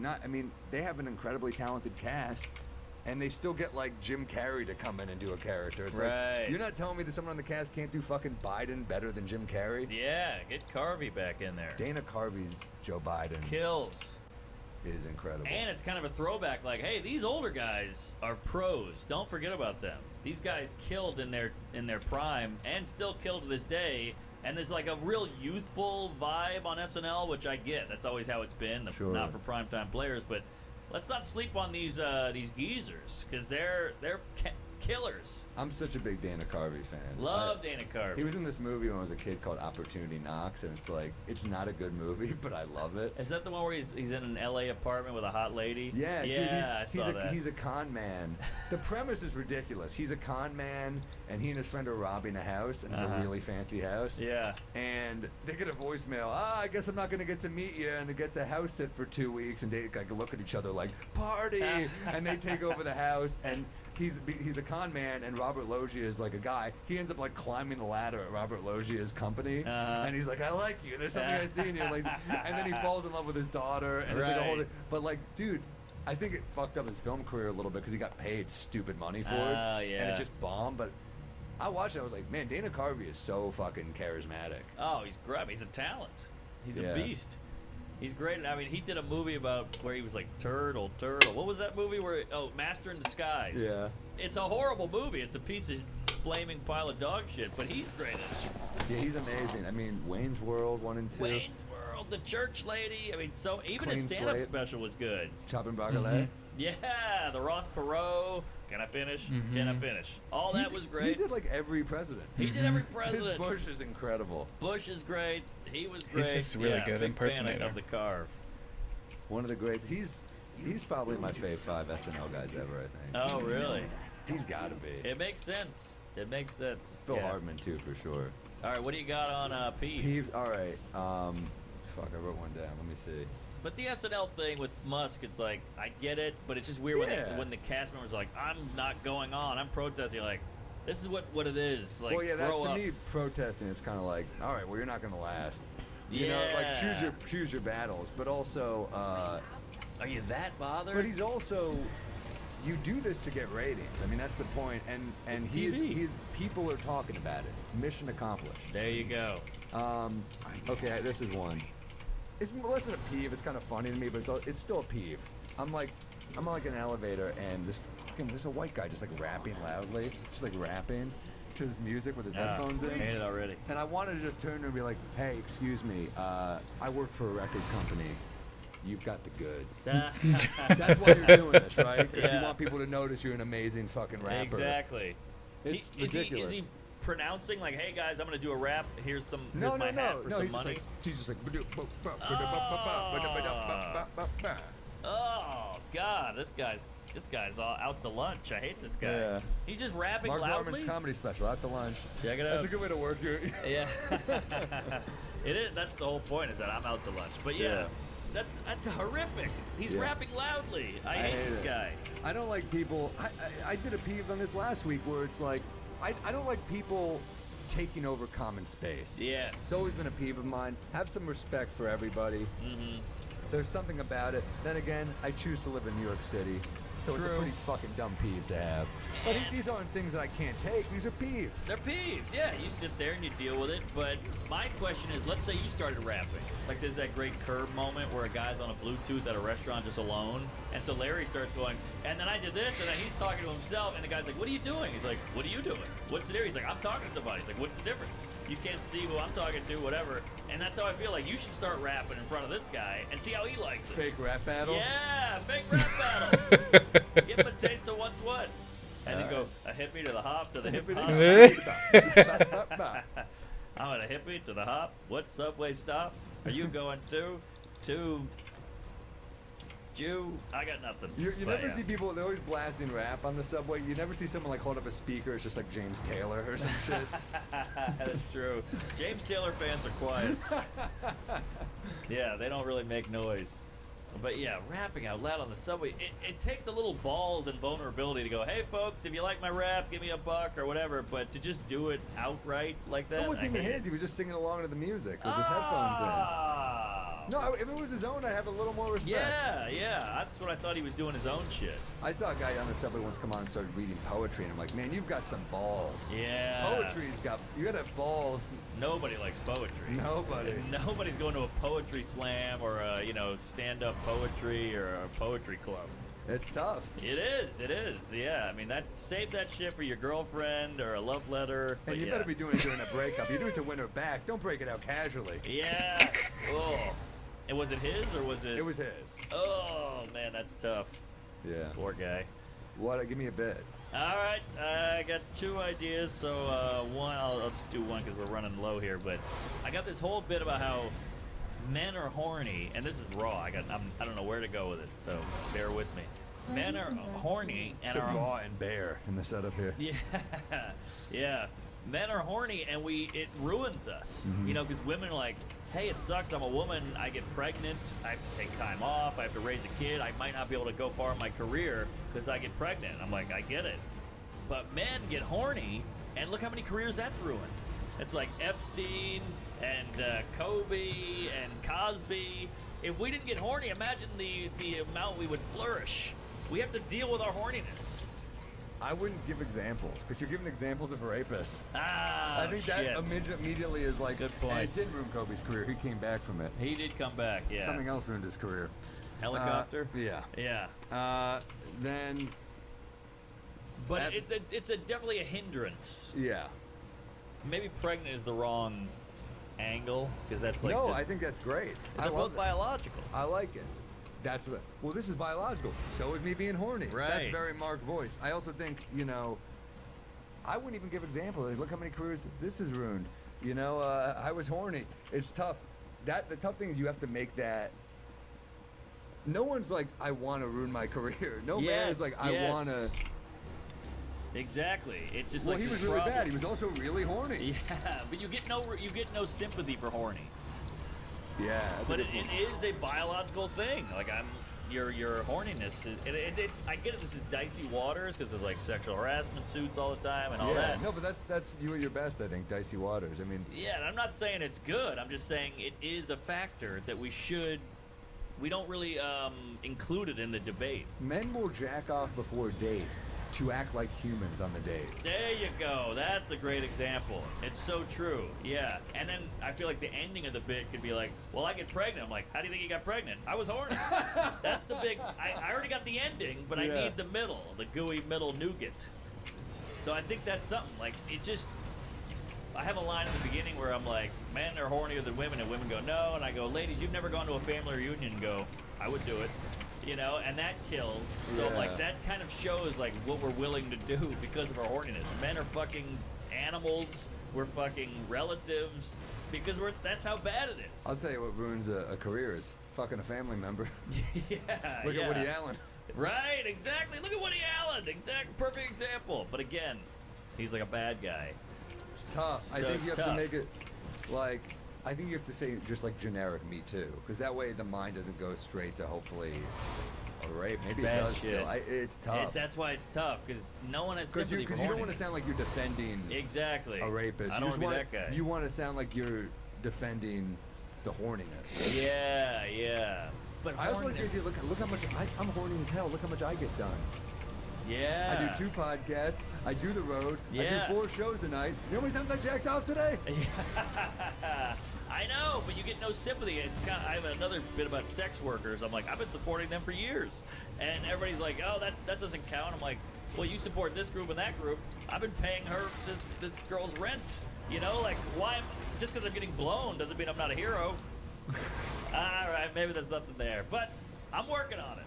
they have an incredibly talented cast, and they still get like Jim Carrey to come in and do a character. It's
Right.
like, you're not telling me that someone on the cast can't do fucking Biden better than Jim Carrey?
Yeah, get Carvey back in there.
Dana Carvey's Joe Biden
Kills.
is incredible.
And it's kind of a throwback, like, hey, these older guys are pros. Don't forget about them. These guys killed in their prime and still kill to this day. And there's like a real youthful vibe on SNL, which I get. That's always how it's been,
Sure.
not for primetime players. But let's not sleep on these geezers, because they're killers.
I'm such a big Dana Carvey fan.
Love Dana Carvey.
He was in this movie when I was a kid called Opportunity Knocks, and it's like, it's not a good movie, but I love it.
Is that the one where he's in an LA apartment with a hot lady?
Yeah,
yeah,
dude,
I saw that.
he's a con man. The premise is ridiculous. He's a con man, and he and his friend are robbing a house, and it's a really fancy house.
Yeah.
And they get a voicemail. I guess I'm not going to get to meet you and to get the house sit for 2 weeks. And they like look at each other like, party! And they take over the house, and he's a con man, and Robert Loggia is like a guy. He ends up like climbing the ladder at Robert Loggia's company, and he's like, I like you. There's something I see in you. Like, and then he falls in love with his daughter, and it's like a whole.
Right.
But like, dude, I think it fucked up his film career a little bit because he got paid stupid money for it,
yeah.
and it just bombed. But I watched it. I was like, man, Dana Carvey is so fucking charismatic.
Oh, he's great. He's a talent. He's
Yeah.
a beast. He's great. I mean, he did a movie about where he was like turtle. What was that movie where? Oh, Master in Disguise.
Yeah.
It's a horrible movie. It's a piece of flaming pile of dog shit. But he's great at it.
Yeah, he's amazing. I mean, Wayne's World 1 and 2.
Wayne's World, The Church Lady. I mean, so even his
Clean
stand-up
Slate.
special was good.
Chopping Bargalet.
Yeah, the Ross Perot. Can I finish? Can I finish? All that was great.
He did like every president.
He did every
His
president.
Bush is incredible.
Bush is great. He was great.
He's just a really good
big
impersonator.
fan of the Carve.
One of the great. He's probably my fave 5 SNL guys ever. I think.
Oh, really?
He's got to be.
It makes sense. It makes sense.
Phil
Yeah.
Hartman too, for sure.
All right, what do you got on Peeve?
Peeve. All right. Fuck, I wrote one down. Let me see.
But the SNL thing with Musk, it's like I get it, but it's just weird
Yeah.
when the cast members are like, I'm not going on, I'm protesting. You're like, this is what it is. Like,
Well, yeah, that
grow
to
up.
me, protesting is kind of like, all right, well, you're not gonna last. You know, like
Yeah.
choose your battles, but also.
Are you that bothered?
But he's also. You do this to get ratings. I mean, that's the point. And
It's
he's
TV.
people are talking about it. Mission accomplished.
There you go.
Okay, this is one. It's less than a peeve. It's kind of funny to me, but it's still a peeve. I'm like in an elevator, and there's a white guy just like rapping loudly, just like rapping to his music with his headphones in.
Hate it already.
And I wanted to just turn to him and be like, hey, excuse me, I work for a record company. You've got the goods. That's why you're doing this, right? Because
Yeah.
you want people to notice you're an amazing fucking rapper.
Exactly.
It's
Is
ridiculous.
he pronouncing like, hey guys, I'm gonna do a rap. Here's
No,
my hat for some
he's
money.
Just like,
Oh God, this guy's all out to lunch. I hate this guy.
Yeah.
He's just rapping
Mark
loudly.
Norman's comedy special out to lunch.
Check it
That's
out.
a good way to work your.
Yeah. It is. That's the whole point. Is that I'm out to lunch. But yeah. That's horrific. He's
Yeah.
rapping loudly. I hate
hate
this
it.
guy.
I don't like people. I did a peeve on this last week where it's like, I don't like people taking over common space.
Yes.
It's always been a peeve of mine. Have some respect for everybody.
Mm-hmm.
There's something about it. Then again, I choose to live in New York City, so it's a
True.
pretty fucking dumb peeve to have. But these aren't things that I can't take. These are peeves.
They're peeves. Yeah, you sit there and you deal with it. But my question is, let's say you started rapping. Like there's that great Curb moment where a guy's on a Bluetooth at a restaurant just alone. And so Larry starts going, and then I did this, and then he's talking to himself, and the guy's like, what are you doing? He's like, what are you doing? What's the difference? He's like, I'm talking to somebody. He's like, what's the difference? You can't see who I'm talking to, whatever. And that's how I feel like you should start rapping in front of this guy and see how he likes it.
Fake rap battle.
Yeah, fake rap battle. Give him a taste of what's what. And then go a hippie to the hop to the hip hop. I'm at a hippie to the hop. What subway stop are you going to? To Jew? I got nothing.
You
But
never
yeah.
see people, they're always blasting rap on the subway. You never see someone like hold up a speaker, it's just like James Taylor or some shit.
That's true. James Taylor fans are quiet. Yeah, they don't really make noise. But yeah, rapping out loud on the subway, it takes a little balls and vulnerability to go, hey folks, if you like my rap, give me a buck or whatever. But to just do it outright like that,
It wasn't
I
even
hate
his,
it.
he was just singing along to the music with his headphones in.
Ah.
No, if it was his own, I'd have a little more respect.
Yeah, that's what I thought he was doing his own shit.
I saw a guy on the subway once come on and started reading poetry, and I'm like, man, you've got some balls.
Yeah.
You gotta have balls.
Nobody likes poetry.
Nobody.
Nobody's going to a poetry slam or a, stand-up poetry or a poetry club.
It's tough.
It is, yeah. I mean, save that shit for your girlfriend or a love letter.
And you better be doing it during a breakup. You do it to win her back. Don't break it out casually.
Yeah. Oh. And was it his or was it?
It was his.
Oh man, that's tough.
Yeah.
Poor guy.
What? Give me a bit.
All right, I got 2 ideas. So one, I'll just do one because we're running low here. But I got this whole bit about how men are horny, and this is raw. I don't know where to go with it, so bear with me. Men are horny and
It's
are
raw and bare in the setup here.
Yeah, yeah. Men are horny, and it ruins us.
Mhm.
Because women are like, hey, it sucks. I'm a woman. I get pregnant. I have to take time off. I have to raise a kid. I might not be able to go far in my career because I get pregnant. I'm like, I get it. But men get horny, and look how many careers that's ruined. It's like Epstein and Kobe and Cosby. If we didn't get horny, imagine the amount we would flourish. We have to deal with our horniness.
I wouldn't give examples because you're giving examples of rapists.
Ah,
I think
shit.
that immediately is like,
Good point.
and it did ruin Kobe's career. He came back from it.
He did come back, yeah.
Something else ruined his career.
Helicopter?
Yeah.
Yeah.
Then.
But it's definitely a hindrance.
Yeah.
Maybe pregnant is the wrong angle because that's like.
No,
just,
I think that's great.
they're both biological.
I like it. That's the. Well, this is biological. So is me being horny.
Right.
That's very Mark voice. I also think, you know, I wouldn't even give examples. Like, look how many careers this has ruined. You know, I was horny. It's tough. The tough thing is you have to make that. No one's like, I want to ruin my career. No man is like, I want to.
Exactly. It's just
Well,
like
he was
the
really
problem-
bad. He was also really horny.
Yeah, but you get no sympathy for horny.
Yeah. that's a
But
good
it
point.
is a biological thing. Like your horniness is. I get it. This is dicey waters because there's like sexual harassment suits all the time and all
Yeah,
that.
no, but that's you at your best, I think. Dicey waters. I mean,
Yeah, and I'm not saying it's good. I'm just saying it is a factor that we don't really include it in the debate.
men will jack off before a date to act like humans on the date.
There you go. That's a great example. It's so true. Yeah. And then I feel like the ending of the bit could be like, well, I get pregnant. I'm like, how do you think you got pregnant? I was horny. That's the big. I already got the ending, but I
Yeah.
need the middle, the gooey middle nougat. So I think that's something. Like, it just. I have a line in the beginning where I'm like, men are hornier than women, and women go, no. And I go, ladies, you've never gone to a family reunion and go, I would do it. You know, and that kills. So,
Yeah.
like, that kind of shows, like, what we're willing to do because of our horniness. Men are fucking animals. We're fucking relatives because that's how bad it is.
I'll tell you what ruins a career is fucking a family member.
yeah.
Look
yeah.
at Woody Allen.
Right, exactly. Look at Woody Allen. Perfect example. But again, he's like a bad guy.
It's tough. I
So
think
it's
you have to
tough.
make it like. I think you have to say just like generic Me Too, because that way the mind doesn't go straight to hopefully a rape. Maybe
Bad
it does
shit.
still. It's tough.
That's why it's tough because no one has
Because
sympathy for
you don't want to
horniness.
sound like you're defending
Exactly.
a rapist.
I
You
don't
just
want to be that guy.
You want to sound like you're defending the horniness.
Yeah, yeah. But
I also like the
horniness-
idea. Look how much I'm horny as hell. Look how much I get done.
Yeah.
I do 2 podcasts. I do the road.
Yeah.
I do 4 shows a night. You know how many times I jacked off today?
I know, but you get no sympathy. It's kind of, I have another bit about sex workers. I'm like, I've been supporting them for years, and everybody's like, oh, that doesn't count. I'm like, well, you support this group and that group. I've been paying her this girl's rent. You know, like why? Just because I'm getting blown doesn't mean I'm not a hero. All right, maybe there's nothing there, but I'm working on it.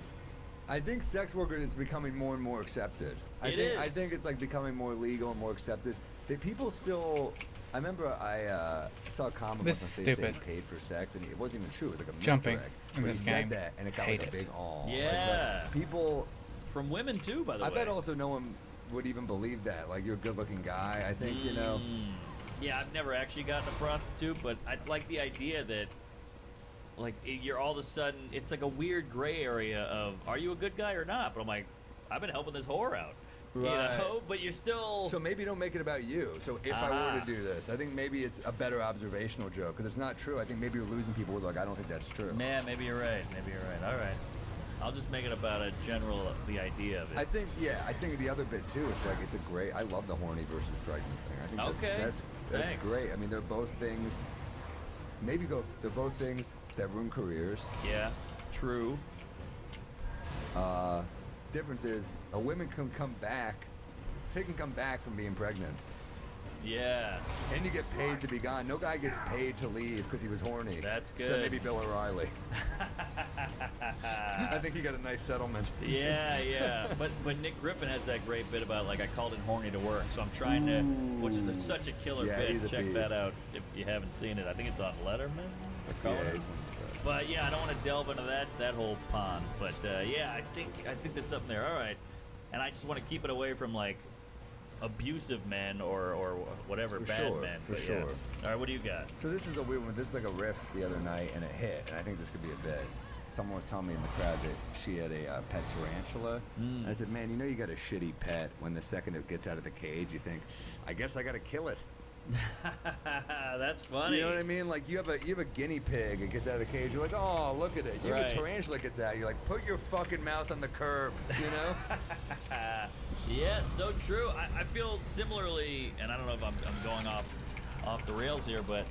I think sex worker is becoming more and more accepted. I
It
think
is.
it's like becoming more legal and more accepted. People still. I remember I saw a comment
This
once
is
on stage saying
stupid.
he paid for sex, and it wasn't even true. It was like a
Jumping
misdirect.
in
But
this
he
game.
said that, and it got
Hate
like a
it.
big awe.
Yeah.
People.
From women too, by the
I
way.
bet also no one would even believe that. Like, you're a good-looking guy. I think, you know.
Yeah, I've never actually gotten a prostitute, but I like the idea that, like, you're all of a sudden, it's like a weird gray area of, are you a good guy or not? But I'm like, I've been helping this whore out.
Right.
You know, but you're still.
So maybe don't make it about you. So if I were
Ah.
to do this, I think maybe it's a better observational joke, because it's not true. I think maybe you're losing people with, like, I don't think that's true.
Man, maybe you're right. Maybe you're right. All right. I'll just make it about the idea of it.
I think the other bit too, it's like, it's a great, I love the horny versus pregnant thing. I think
Okay.
that's
Thanks.
great. I mean, they're both things, they're both things that ruin careers.
Yeah, true.
Difference is, a woman can come back, they can come back from being pregnant.
Yeah.
And you get paid to be gone. No guy gets paid to leave because he was horny.
That's
Except
good.
maybe Bill O'Reilly. I think he got a nice settlement.
Yeah, yeah. But Nick Griffin has that great bit about, like, I called in horny to work, so I'm trying to, which is such a killer
Yeah,
bit.
he's a
Check
beast.
that out if you haven't seen it. I think it's on Letterman. Or Conan.
Yeah, he's-
But yeah, I don't want to delve into that whole pond. But yeah, I think there's something there. All right, and I just want to keep it away from like abusive men or whatever
For
bad
sure,
men.
for
But, yeah.
sure.
All right, what do you got?
So this is a weird one. This is like a riff the other night, and it hit. And I think this could be a bit. Someone was telling me in the crowd that she had a pet tarantula. And I said, man, you know you got a shitty pet when the second it gets out of the cage, you think, I guess I got to kill it.
That's funny.
You know what I mean? Like you have a guinea pig that gets out of the cage. You're like, oh, look at it. You have
Right.
a tarantula gets out. You're like, put your fucking mouth on the curb. You know?
Yeah, so true. I feel similarly, and I don't know if I'm going off the rails here, but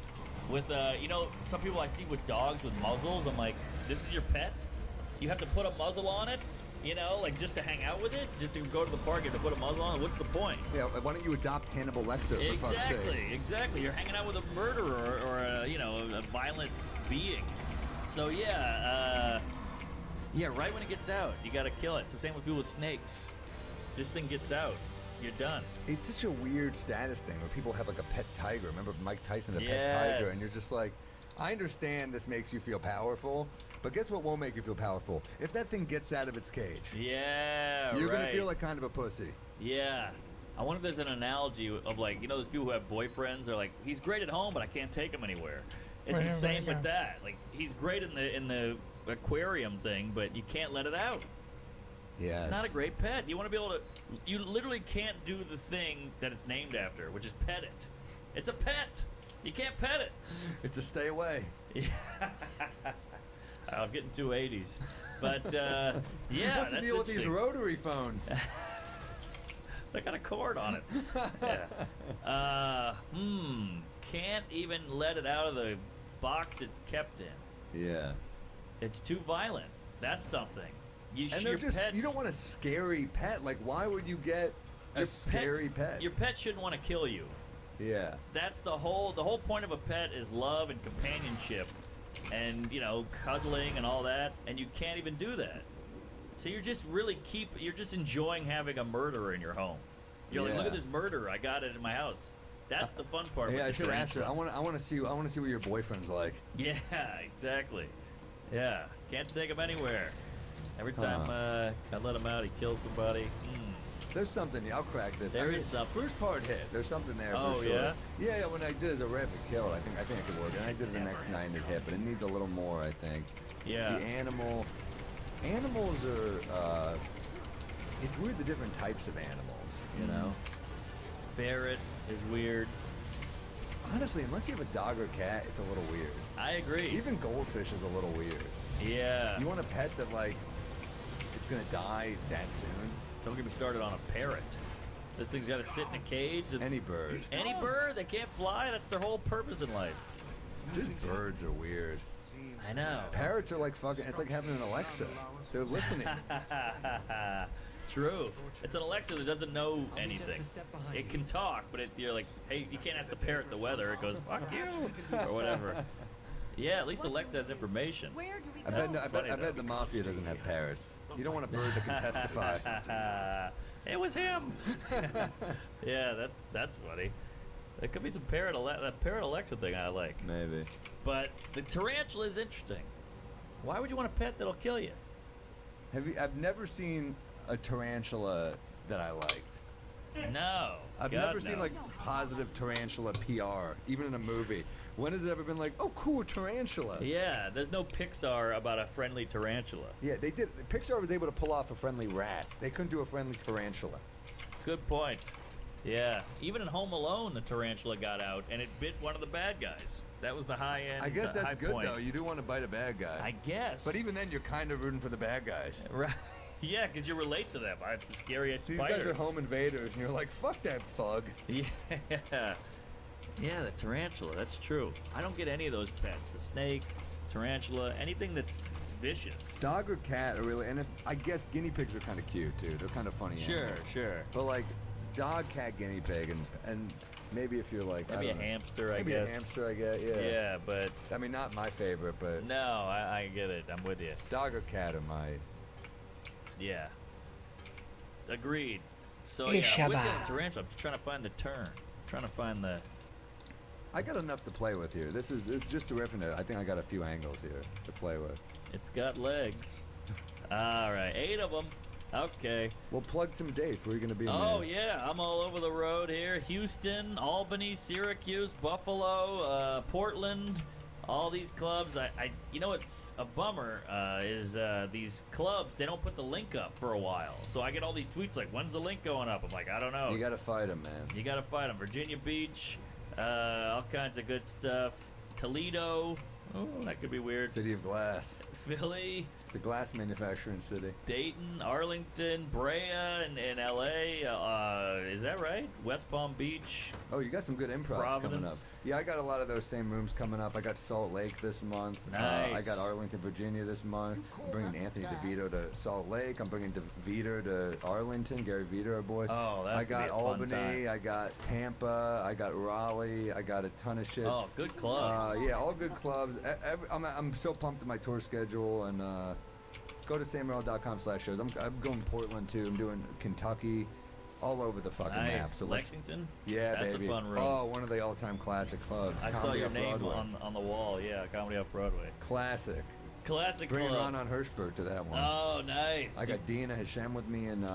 with you know, some people I see with dogs with muzzles, I'm like, this is your pet? You have to put a muzzle on it? You know, like just to hang out with it, just to go to the park, you have to put a muzzle on it. What's the point?
Yeah. Why don't you adopt Hannibal Lecter for fuck's sake?
Exactly. You're hanging out with a murderer or a, you know, a violent being. So yeah, right when it gets out, you gotta kill it. It's the same with people with snakes. This thing gets out, you're done.
It's such a weird status thing where people have like a pet tiger. Remember Mike Tyson, a pet tiger, and you're just like, I understand this makes you feel powerful, but guess what won't make you feel powerful? If that thing gets out of its cage.
Yeah,
You're
right.
gonna feel like kind of a pussy.
Yeah. I wonder if there's an analogy of like, you know, those people who have boyfriends are like, he's great at home, but I can't take him anywhere. It's the same with that. Like, he's great in the aquarium thing, but you can't let it out.
Yes.
Not a great pet. You want to be able to. You literally can't do the thing that it's named after, which is pet it. It's a pet. You can't pet it.
It's a stay away.
Yeah. I'm getting too 80s, but yeah.
What's the deal with these
interesting.
rotary phones?
They got a cord on it. Yeah. Can't even let it out of the box it's kept in.
Yeah.
It's too violent. That's something.
And they're
Your
just,
pet,
you don't want a scary pet. Like, why would you get a
your
scary pet?
Your pet shouldn't want to kill you.
Yeah.
That's the whole point of a pet is love and companionship and, you know, cuddling and all that, and you can't even do that. So you're just you're just enjoying having a murderer in your home. You're like, look at this murderer, I got it in my house. That's the fun part.
Yeah, I
with the
should ask her.
tarantula.
I want to see what your boyfriend's like.
Yeah, exactly. Yeah, can't take him anywhere. Every time I let him out, he kills somebody.
There's something. I'll crack this.
There is something.
First part hit. There's something there.
Oh,
for sure.
yeah?
Yeah. When I did as a ref, it killed. I think it could work. And I did the next 9 to hit, but it needs a little more. I think.
Yeah.
The animals are. It's weird the different types of animals. You know.
Ferret is weird.
Honestly, unless you have a dog or cat, it's a little weird.
I agree.
Even goldfish is a little weird.
Yeah.
You want a pet that like it's gonna die that soon?
Don't get me started on a parrot. This thing's got to sit in a cage.
Any bird.
Any bird? They can't fly? That's their whole purpose in life.
Just birds are weird.
I know.
Parrots are like fucking. It's like having an Alexa. They're listening.
True. It's an Alexa that doesn't know anything. It can talk, but you're like, hey, you can't ask the parrot the weather. It goes, fuck you, or whatever. Yeah, at least Alexa has information.
Where do we
I
go?
bet the mafia doesn't have parrots. You don't want a bird that can testify.
It was him. Yeah, that's funny. There could be some that parrot Alexa thing I like.
Maybe.
But the tarantula is interesting. Why would you want a pet that'll kill you?
I've never seen a tarantula that I liked.
No.
I've
God,
never seen
no.
like positive tarantula PR, even in a movie. When has it ever been like, oh, cool, tarantula?
Yeah, there's no Pixar about a friendly tarantula.
Yeah, they did. Pixar was able to pull off a friendly rat. They couldn't do a friendly tarantula.
Good point. Yeah, even in Home Alone, the tarantula got out and it bit one of the bad guys. That was the high end.
I guess
the
that's
high
good
point.
though. You do want to bite a bad guy.
I guess.
But even then, you're kind of rooting for the bad guys.
Right. Yeah, because you relate to them. It's the scariest
These
spider.
guys are home invaders, and you're like, fuck that thug.
Yeah. Yeah, the tarantula. That's true. I don't get any of those pets. The snake, tarantula, anything that's vicious.
Dog or cat are really, and I guess guinea pigs are kind of cute too. They're kind of funny.
Sure,
animals.
sure.
But like, dog, cat, guinea pig, and maybe if you're like
Maybe
I
a
don't know.
hamster, I
maybe
guess.
a hamster, I guess. Yeah.
Yeah, but
I mean, not my favorite, but
no, I get it. I'm with you.
dog or cat are my.
Yeah. Agreed. So yeah, I'm with you on the tarantula. I'm just trying to find the turn. Trying to find the.
I got enough to play with here. This is just a riffing it. I think I got a few angles here to play with.
It's got legs. All right, 8 of them. Okay.
We'll plug some dates. Where are you gonna be?
Oh
man?
yeah, I'm all over the road here. Houston, Albany, Syracuse, Buffalo, Portland, all these clubs. I you know what's a bummer is these clubs, they don't put the link up for a while. So I get all these tweets like, when's the link going up? I'm like, I don't know.
You gotta fight him, man.
You gotta fight them. Virginia Beach, All kinds of good stuff. Toledo. Oh, that could be weird.
City of Glass.
Philly.
The glass manufacturing city.
Dayton, Arlington, Brea, and LA. Is that right? West Palm Beach.
Oh, you got some good improv coming up.
Providence.
Yeah, I got a lot of those same rooms coming up. I got Salt Lake this month. I
Nice.
got Arlington, Virginia this month. I'm bringing Anthony DeVito to Salt Lake. I'm bringing DeVito to Arlington. Gary Vito, our boy.
Oh, that's
I
gonna
got
be a fun
Albany.
time.
I got Tampa. I got Raleigh. I got a ton of shit.
Oh, good clubs.
Yeah, all good clubs. I'm so pumped at my tour schedule, and go to samuel.com/shows. I'm going Portland too. I'm doing Kentucky, all over the fucking
Nice.
map. So let's-
Lexington?
Yeah,
That's
baby.
a fun room.
Oh, one of the all-time classic clubs.
I saw
Comedy
your
Off
name
Broadway.
on the wall. Yeah, Comedy Off Broadway.
Classic.
Classic
Bring
club.
Ron on Hirschberg to that one.
Oh, nice.
I got Dina Hashem with me in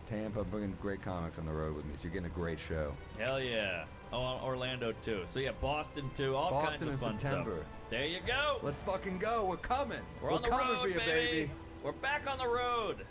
Tampa, bringing great comics on the road with me. So you're getting a great show.
Hell yeah. Oh, Orlando too. So yeah, Boston too. All kinds
Boston
of
in
fun
September.
stuff. There you go.
Let's fucking go. We're coming.
We're on the
coming
road,
for you, baby.
We're back on the road.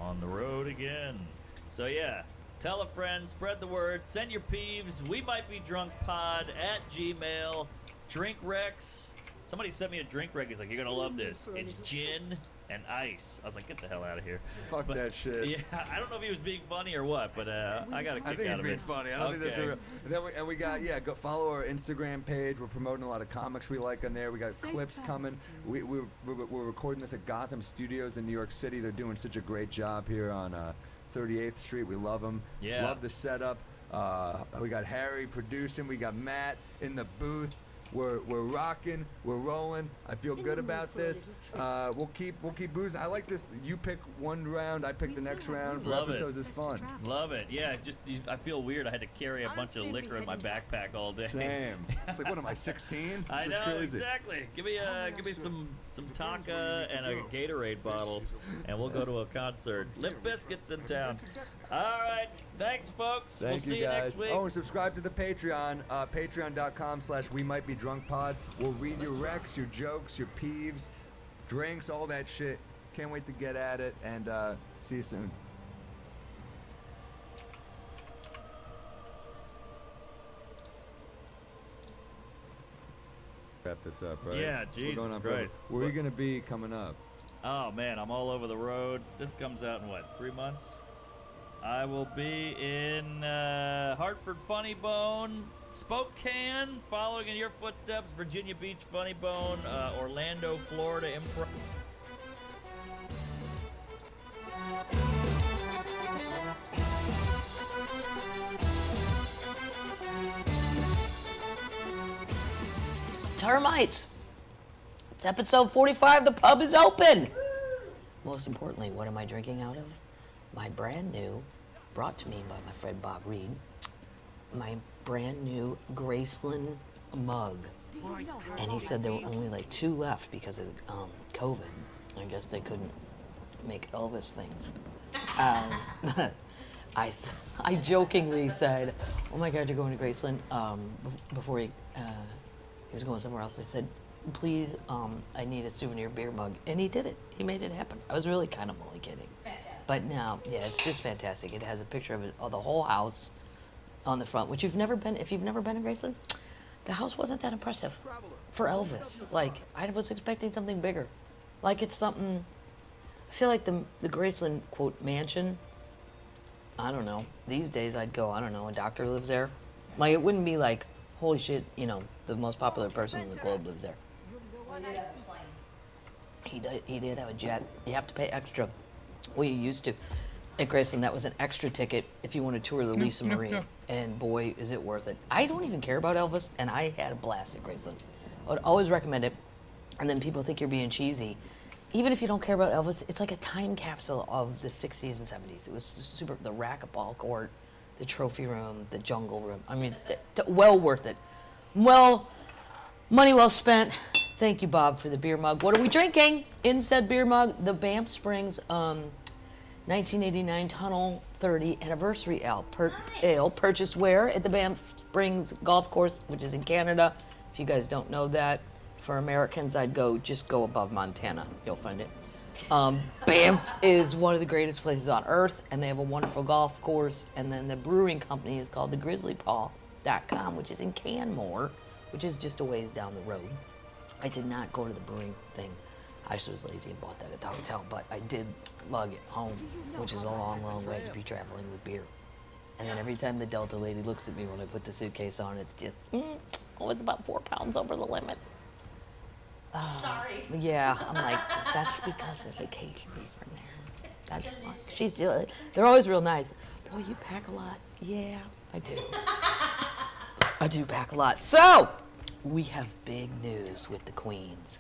On the road again. So yeah, tell a friend, spread the word, send your peeves. We might be drunk pod at Gmail. Drink Rex. Somebody sent me a drink rec. He's like, you're gonna love this. It's gin and ice. I was like, get the hell out of here.
Fuck that shit.
Yeah, I don't know if he was being funny or what, but I got a kick
I think
out
it's
of
being
it.
funny. I don't think that's a
Okay.
real. And we got go follow our Instagram page. We're promoting a lot of comics we like on there. We got clips coming. We're recording this at Gotham Studios in New York City. They're doing such a great job here on 38th Street. We love them.
Yeah.
Love the setup. We got Harry producing. We got Matt in the booth. We're rocking, we're rolling. I feel good about this. We'll keep boozing. I like this. You pick one round, I pick the next round for
Love it.
episodes. It's fun.
Love it. Yeah, I feel weird. I had to carry a bunch of liquor in my backpack all day.
Same. It's like, what am I, 16?
I
This is
know,
crazy.
exactly. Give me some Tonka and a Gatorade bottle, and we'll go to a concert. Limp Bizkit's in town. All right, thanks, folks. We'll
Thank
see
you
you
guys.
next week.
Oh, and subscribe to the Patreon. Patreon.com/WeMightBeDrunkPod. We'll read your recs, your jokes, your peeves, drinks, all that shit. Can't wait to get at it, and see you soon. Wrap this up, right?
Yeah,
We're
Jesus
going on forever.
Christ.
Where are you going to be coming up?
Oh man, I'm all over the road. This comes out in what, 3 months? I will be in Hartford Funny Bone, Spokane, following in your footsteps, Virginia Beach Funny Bone, Orlando, Florida Improv.
Termites. It's episode 45. The pub is open. Most importantly, what am I drinking out of? My brand new, brought to me by my friend Bob Reed, my brand new Graceland mug. And he said there were only like 2 left because of COVID. I guess they couldn't make Elvis things. I jokingly said, "Oh my God, you're going to Graceland." Before he was going somewhere else, I said, "Please, I need a souvenir beer mug," and he did it. He made it happen. I was really kind of only kidding. Fantastic. But now, yeah, it's just fantastic. It has a picture of the whole house on the front, which you've never been. If you've never been to Graceland, the house wasn't that impressive for Elvis. Like, I was expecting something bigger. Like, it's something. I feel like the Graceland quote mansion. I don't know. These days I'd go, I don't know, a doctor lives there. Like, it wouldn't be like, holy shit, you know, the most popular person in the globe lives there. He did have a jet. You have to pay extra. Well, you used to. At Graceland, that was an extra ticket if you want to tour the Lisa Marie. And boy, is it worth it. I don't even care about Elvis, and I had a blast at Graceland. I would always recommend it. And then people think you're being cheesy. Even if you don't care about Elvis, it's like a time capsule of the 60s and 70s. It was super, the racquetball court, the trophy room, the jungle room. I mean, well worth it. Well, money well spent. Thank you, Bob, for the beer mug. What are we drinking in said beer mug? The Banff Springs 1989 Tunnel 30 Anniversary Ale. Purchased where? At the Banff Springs Golf Course, which is in Canada. If you guys don't know that. For Americans, I'd just go above Montana. You'll find it. Banff is one of the greatest places on earth, and they have a wonderful golf course. And then the brewing company is called the Grizzly Paw. brewing.com, which is in Canmore, which is just a ways down the road. I did not go to the brewing thing. I actually was lazy and bought that at the hotel, but I did lug it home, which is a long, long way to be traveling with beer. And then every time the Delta lady looks at me when I put the suitcase on, it's just, it's about 4 pounds over the limit.
Sorry.
Yeah, I'm like, that's because there's a cage beer in there. That's why. She's doing. They're always real nice. Oh, you pack a lot? Yeah, I do. I do pack a lot. So, we have big news with the queens.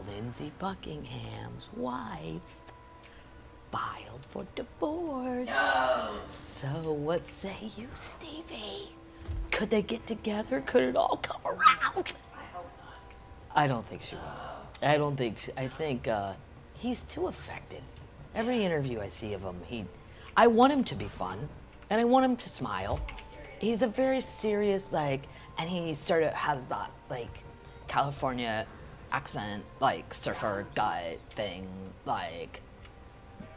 Lindsey Buckingham's wife filed for divorce. No. So, what say you, Stevie? Could they get together? Could it all come around? I don't think she will. I think he's too affected. Every interview I see of him, I want him to be fun, and I want him to smile. He's a very serious, and he sort of has that, California accent, surfer guy thing,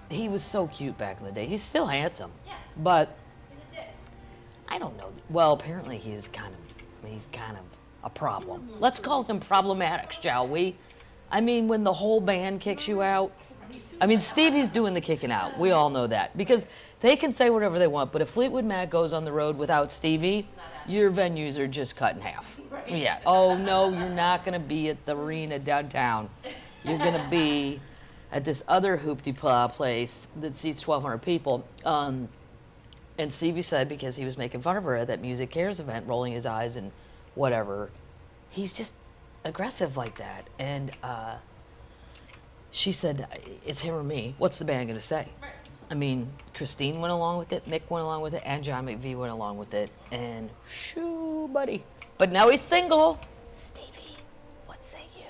he was so cute back in the day. He's still handsome, but I don't know. Well, apparently he's kind of a problem. Let's call him problematic, shall we? I mean, when the whole band kicks you out, Stevie's doing the kicking out. We all know that. Because they can say whatever they want, but if Fleetwood Mac goes on the road without Stevie, your venues are just cut in half. Right. Yeah. Oh, no, you're not going to be at the arena downtown. You're going to be at this other hoopty place that seats 1,200 people. And Stevie said, because he was making fun of her at that Music Cares event, rolling his eyes and whatever, he's just aggressive like that. And she said, it's him or me. What's the band going to say? Right. Christine went along with it, Mick went along with it, and John McVie went along with it. And shoo, buddy. But now he's single. Stevie, what say you?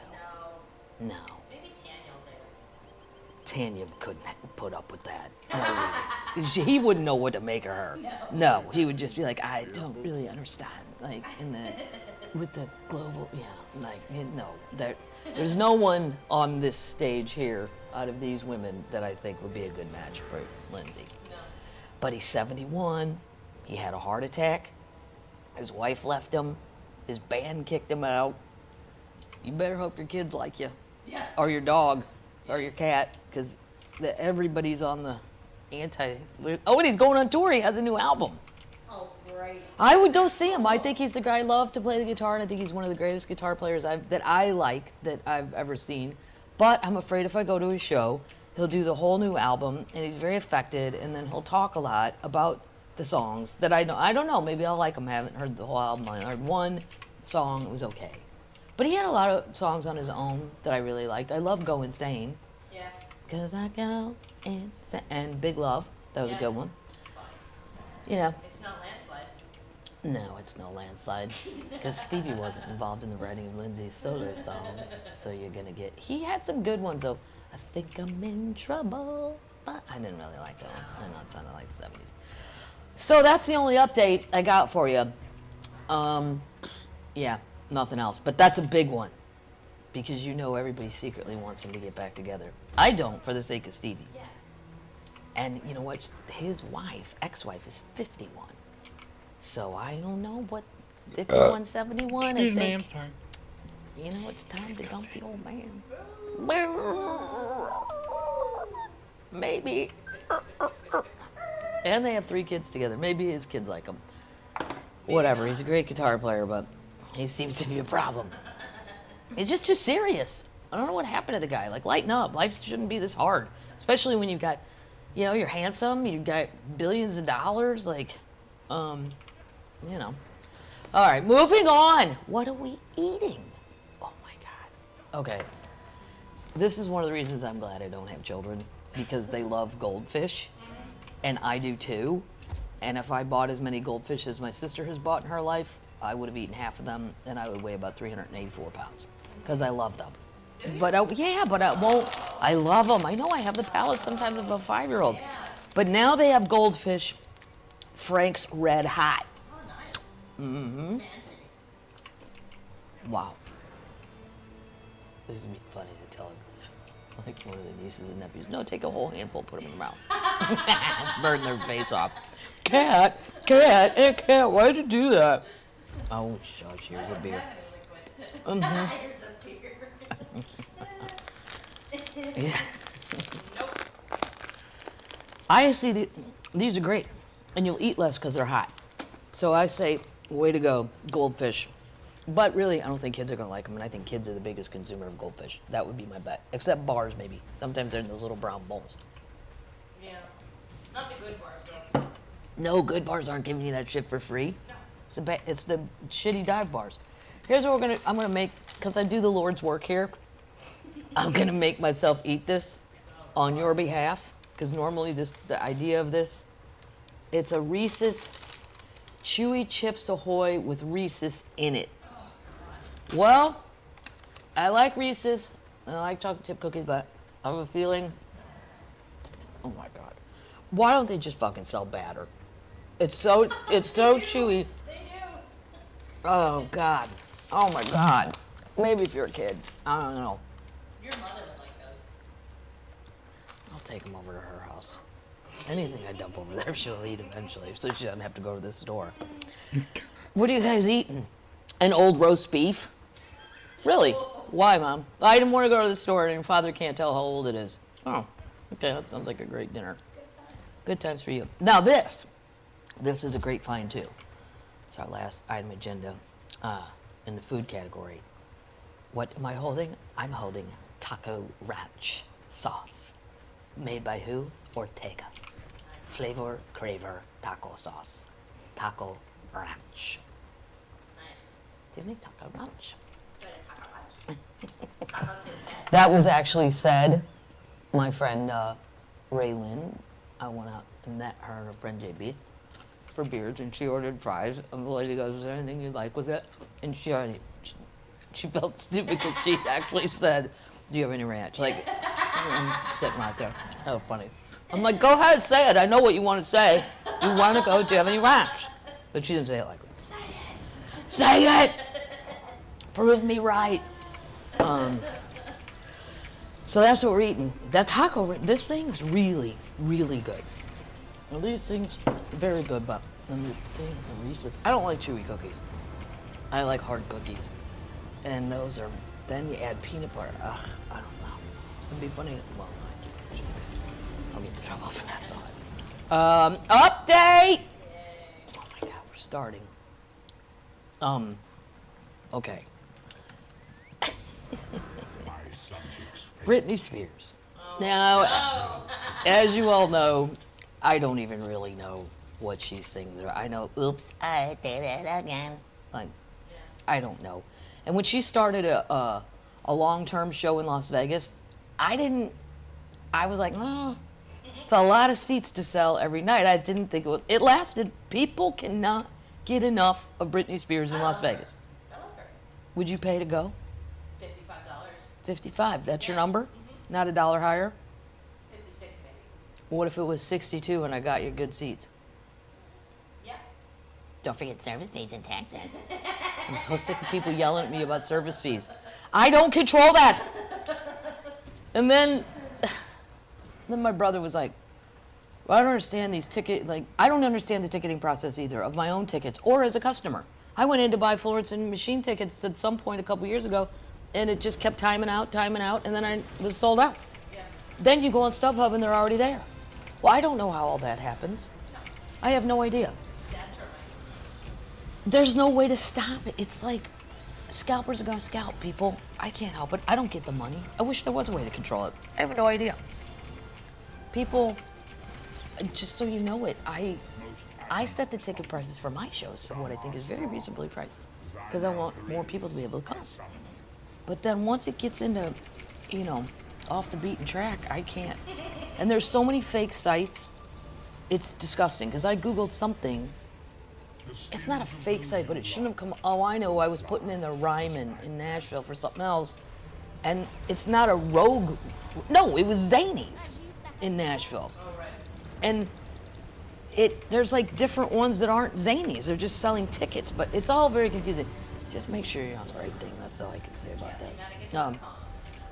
No.
Maybe Tanya will do.
Tanya couldn't put up with that. No, he wouldn't know what to make of her. No, he would just be like, I don't really understand. With the global, no. There's no one on this stage here out of these women that I think would be a good match for Lindsey. No. But he's 71. He had a heart attack. His wife left him. His band kicked him out. You better hope your kids like you. Yeah. Or your dog. Or your cat. Because everybody's on the anti... Oh, and he's going on tour. He has a new album.
Oh, great.
I would go see him. I think he's the guy I love to play the guitar, and I think he's one of the greatest guitar players that I've ever seen. But I'm afraid if I go to his show, he'll do the whole new album, and he's very affected, and then he'll talk a lot about the songs that I know. I don't know. Maybe I'll like him. I haven't heard the whole album. I heard one song. It was okay. But he had a lot of songs on his own that I really liked. I love Go Insane. Yeah. 'Cause I go insane. And Big Love. That was a good one. Yeah.
It's not Landslide.
No, it's no Landslide. Because Stevie wasn't involved in the writing of Lindsey's solo songs. So you're going to get... He had some good ones, though. I think I'm in trouble. But I didn't really like that one. I know it sounded like the 70s. So that's the only update I got for you. Yeah, nothing else. But that's a big one. Because you know everybody secretly wants them to get back together. I don't, for the sake of Stevie. Yeah. And you know what? His wife, ex-wife, is 51. So I don't know what 51, 71.
Excuse
I think,
me, I'm sorry.
You know, it's time to dump the old man. Maybe. And they have 3 kids together. Maybe his kids like him. Whatever. He's a great guitar player, but he seems to be a problem. He's just too serious. I don't know what happened to the guy. Lighten up. Life shouldn't be this hard. Especially when you've got, you're handsome. You've got billions of dollars. All right, moving on. What are we eating? Oh, my God. Okay. This is one of the reasons I'm glad I don't have children. Because they love goldfish. And I do, too. And if I bought as many goldfish as my sister has bought in her life, I would have eaten half of them, and I would weigh about 384 pounds. Because I love them. But I won't. I love them. I know I have the palate sometimes of a 5-year-old. But now they have goldfish, Frank's Red Hot.
Oh, nice.
Mm-hmm.
Fancy.
Wow. This would be funny to tell like one of the nieces and nephews, no, take a whole handful, put them in your mouth. Burn their face off. Cat, Aunt Cat, why'd you do that? Oh, shush, here's a beer.
Here's a beer.
Yeah. I see these are great, and you'll eat less because they're hot. So I say, way to go, goldfish. But really, I don't think kids are going to like them, and I think kids are the biggest consumer of goldfish. That would be my bet. Except bars, maybe. Sometimes they're in those little brown bowls.
Yeah. Not the good bars, though.
No, good bars aren't giving you that shit for free. No. It's the shitty dive bars. Here's what I'm gonna make, because I do the Lord's work here. I'm gonna make myself eat this on your behalf, because normally the idea of this, it's a Reese's Chewy Chips Ahoy with Reese's in it. Well, I like Reese's, and I like chocolate chip cookies, but I have a feeling, oh my God, why don't they just fucking sell batter? It's so chewy.
They do.
Oh God, oh my God. Maybe if you're a kid, I don't know.
Your mother would like those.
I'll take them over to her house. Anything I dump over there, she'll eat eventually, so she doesn't have to go to the store. What are you guys eating? An old roast beef? Really? Why, Mom? I didn't want to go to the store, and your father can't tell how old it is. Oh, okay, that sounds like a great dinner. Good times for you. Now this is a great find too. It's our last item agenda in the food category. What am I holding? I'm holding Taco Ranch sauce. Made by who? Ortega. Flavor Craver taco sauce. Taco Ranch.
Nice.
Do you have any Taco Ranch?
Good at Taco Lunch. Taco Tuesday.
That was actually said. My friend Ray Lynn, I went out and met her and her friend JB for beers, and she ordered fries. And the lady goes, "Is there anything you'd like with it?" And she felt stupid because she actually said, "Do you have any ranch?" Like, I'm sitting right there. That was funny. I'm like, "Go ahead, say it. I know what you want to say. You want to go, do you have any ranch?" But she didn't say it like that.
Say it.
Say it! Prove me right. So that's what we're eating. That taco, this thing's really, really good. Well, these things, very good, but the Reese's, I don't like chewy cookies. I like hard cookies. And those are, then you add peanut butter. Ugh, I don't know. It'd be funny, well, I'll get in trouble for that thought. Update! Oh my God, we're starting. Okay. Britney Spears. Now, as you all know, I don't even really know what she sings. Or I know, "Oops, I did it again." Like, I don't know. And when she started a long-term show in Las Vegas, I was like, oh, it's a lot of seats to sell every night. I didn't think it lasted. People cannot get enough of Britney Spears in Las Vegas.
I love her.
Would you pay to go?
$55.
55, that's your number? Not a dollar higher?
56 maybe.
What if it was 62 and I got you good seats?
Yeah.
Don't forget service fees and taxes. I'm so sick of people yelling at me about service fees. I don't control that. And then my brother was like, well, I don't understand these I don't understand the ticketing process either of my own tickets or as a customer. I went in to buy Florence and Machine tickets at some point a couple years ago, and it just kept timing out, and then I was sold out.
Yeah.
Then you go on StubHub and they're already there. Well, I don't know how all that happens. I have no idea. There's no way to stop it. It's like scalpers are gonna scalp people. I can't help it. I don't get the money. I wish there was a way to control it. I have no idea. People, just so you know it, I set the ticket prices for my shows for what I think is very reasonably priced, because I want more people to be able to come. But then once it gets into, off the beaten track, I can't. And there's so many fake sites, it's disgusting, because I Googled something. It's not a fake site, but it shouldn't have come. Oh, I know, I was putting in the Ryman in Nashville for something else, and it's not a rogue. No, it was Zany's in Nashville. And there's like different ones that aren't Zany's. They're just selling tickets, but it's all very confusing. Just make sure you're on the right thing. That's all I can say about that.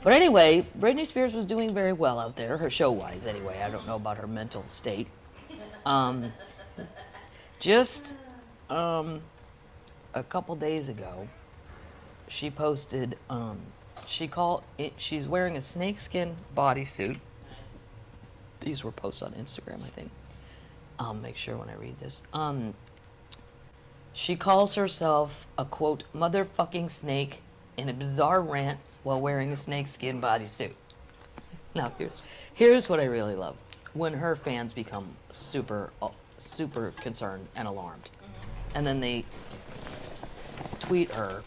But anyway, Britney Spears was doing very well out there, her show-wise anyway. I don't know about her mental state. Just a couple days ago, she posted, she's wearing a snakeskin bodysuit. These were posts on Instagram, I think. I'll make sure when I read this. She calls herself a, quote, motherfucking snake in a bizarre rant while wearing a snakeskin bodysuit. Now, here's what I really love. When her fans become super concerned and alarmed. And then they tweet her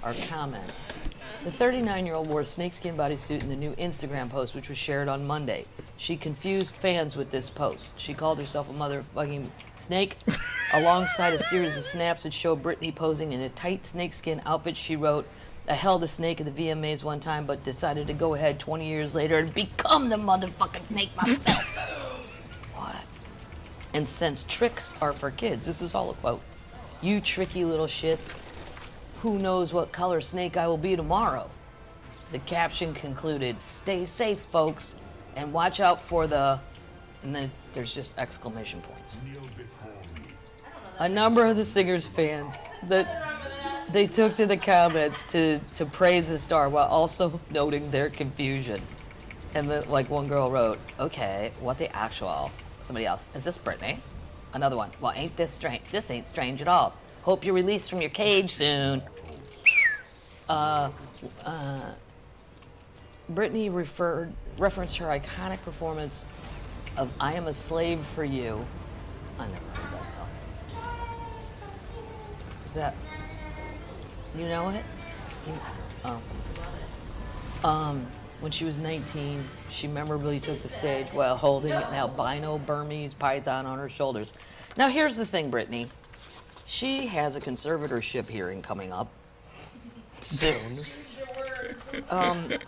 or comment. The 39-year-old wore a snakeskin bodysuit in the new Instagram post, which was shared on Monday. She confused fans with this post. She called herself a motherfucking snake. Alongside a series of snaps that show Britney posing in a tight snakeskin outfit, she wrote, I held a snake at the VMAs one time, but decided to go ahead 20 years later and become the motherfucking snake myself. What? And since tricks are for kids, this is all a quote. You tricky little shits. Who knows what color snake I will be tomorrow? The caption concluded, stay safe, folks, and watch out for the... And then there's just exclamation points. A number of the singer's fans that they took to the comments to praise the star while also noting their confusion. And then, like, one girl wrote, okay, what the actual? Somebody else, is this Britney? Another one, well, ain't this strange? This ain't strange at all. Hope you're released from your cage soon. Britney referenced her iconic performance of I Am a Slave for You. I never heard that song. Is that, you know it? When she was 19, she memorably took the stage while holding an albino Burmese python on her shoulders. Now here's the thing, Britney. She has a conservatorship hearing coming up soon.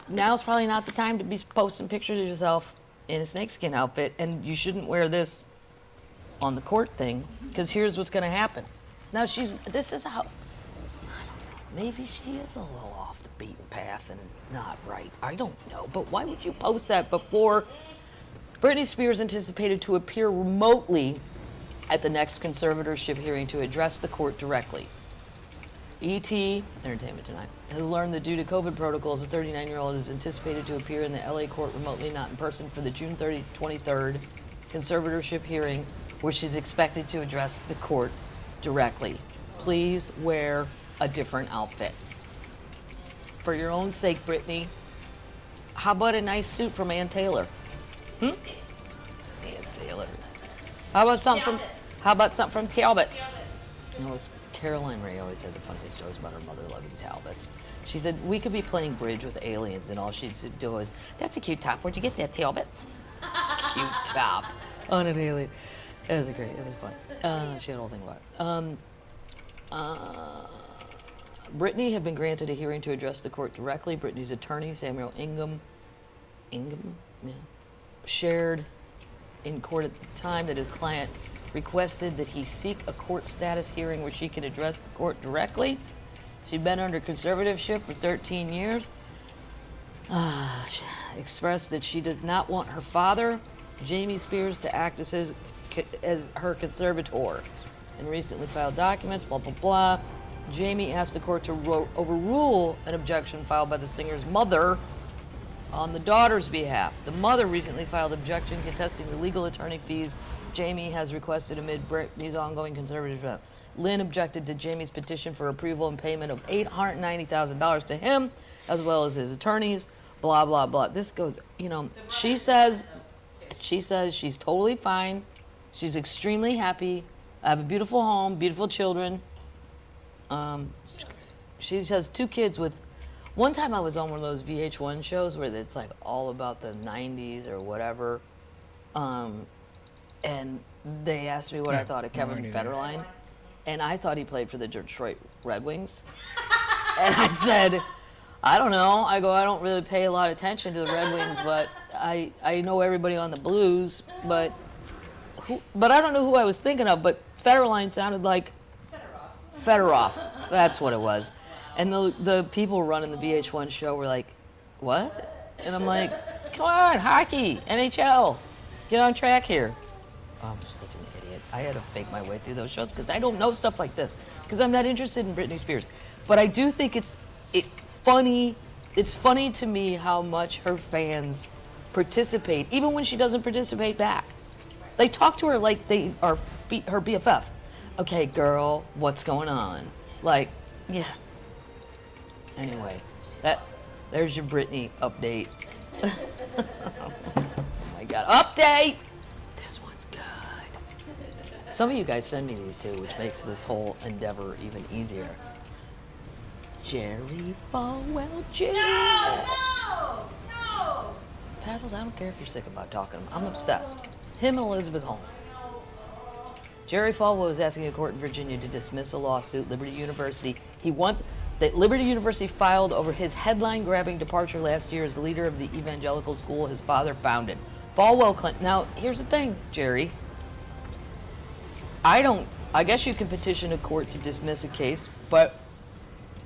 Now's probably not the time to be posting pictures of yourself in a snakeskin outfit, and you shouldn't wear this on the court thing, because here's what's going to happen. Now this is how, I don't know, maybe she is a little off the beaten path and not right. I don't know, but why would you post that before Britney Spears anticipated to appear remotely at the next conservatorship hearing to address the court directly? ET, Entertainment Tonight, has learned that due to COVID protocols, the 39-year-old is anticipated to appear in the LA court remotely, not in person, for the June 23rd conservatorship hearing, where she's expected to address the court directly. Please wear a different outfit. For your own sake, Britney, how about a nice suit from Ann Taylor? Ann Taylor. How about something from Talbot's? You know, Caroline Ray always had the funniest jokes about her mother loving Talbots. She said, we could be playing bridge with aliens and all she'd do is, that's a cute top, where'd you get that, Talbots? Cute top on an alien. It was great, it was fun. She had a whole thing about it. Britney had been granted a hearing to address the court directly. Britney's attorney, Samuel Ingham, yeah, shared in court at the time that his client requested that he seek a court status hearing where she could address the court directly. She'd been under conservatorship for 13 years. She expressed that she does not want her father, Jamie Spears, to act as her conservator. In recently filed documents, blah, blah, blah. Jamie asked the court to overrule an objection filed by the singer's mother on the daughter's behalf. The mother recently filed objection contesting the legal attorney fees Jamie has requested amid Britney's ongoing conservatorship. Lynn objected to Jamie's petition for approval and payment of $890,000 to him, as well as his attorneys, blah, blah, blah. This goes, you know, she says she's totally fine. She's extremely happy. I have a beautiful home, beautiful children. She has 2 kids with, one time I was on one of those VH1 shows where it's like all about the 90s or whatever. And they asked me what I thought of Kevin Federline. And I thought he played for the Detroit Red Wings. And I said, I don't know. I don't really pay a lot of attention to the Red Wings, but I know everybody on the Blues. But I don't know who I was thinking of, but Federline sounded like Fedorov. That's what it was. And the people running the VH1 show were like, what? And I'm like, come on, hockey, NHL, get on track here. I'm such an idiot. I had to fake my way through those shows because I don't know stuff like this because I'm not interested in Britney Spears. But I do think it's funny. It's funny to me how much her fans participate, even when she doesn't participate back. They talk to her like they are her BFF. Okay, girl, what's going on? Like, yeah. Anyway, there's your Britney update. Oh my God, update! This one's good. Some of you guys send me these too, which makes this whole endeavor even easier. Jerry Falwell Jr.
No!
Paddles, I don't care if you're sick about talking to him. I'm obsessed. Him and Elizabeth Holmes. Jerry Falwell was asking a court in Virginia to dismiss a lawsuit Liberty University. That Liberty University filed over his headline-grabbing departure last year as the leader of the evangelical school his father founded. Falwell claimed. Now, here's the thing, Jerry. I guess you can petition a court to dismiss a case, but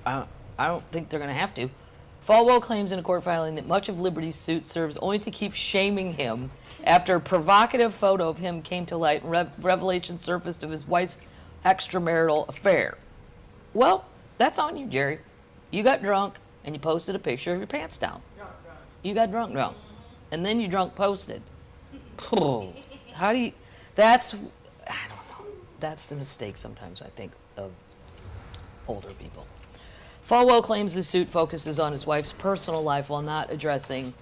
I don't think they're going to have to. Falwell claims in a court filing that much of Liberty's suit serves only to keep shaming him after a provocative photo of him came to light and revelation surfaced of his wife's extramarital affair. Well, that's on you, Jerry. You got drunk and you posted a picture of your pants down. You got drunk. And then you drunk posted. How do you... I don't know. That's the mistake sometimes, I think, of older people. Falwell claims the suit focuses on his wife's personal life while not addressing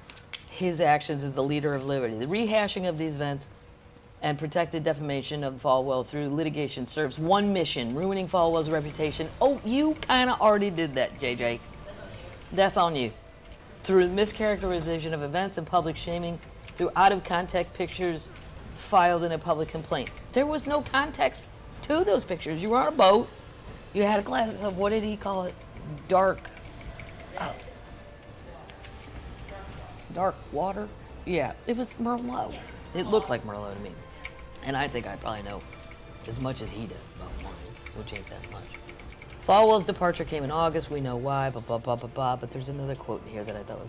his actions as the leader of Liberty. The rehashing of these events and protected defamation of Falwell through litigation serves one mission, ruining Falwell's reputation. Oh, you kind of already did that, JJ. That's on you. Through mischaracterization of events and public shaming, through out-of-context pictures filed in a public complaint. There was no context to those pictures. You were on a boat. You had a glass of, what did he call it? Dark water? Yeah, it was Merlot. It looked like Merlot to me. And I think I probably know as much as he does about wine, which ain't that much. Falwell's departure came in August. We know why, but there's another quote in here that I thought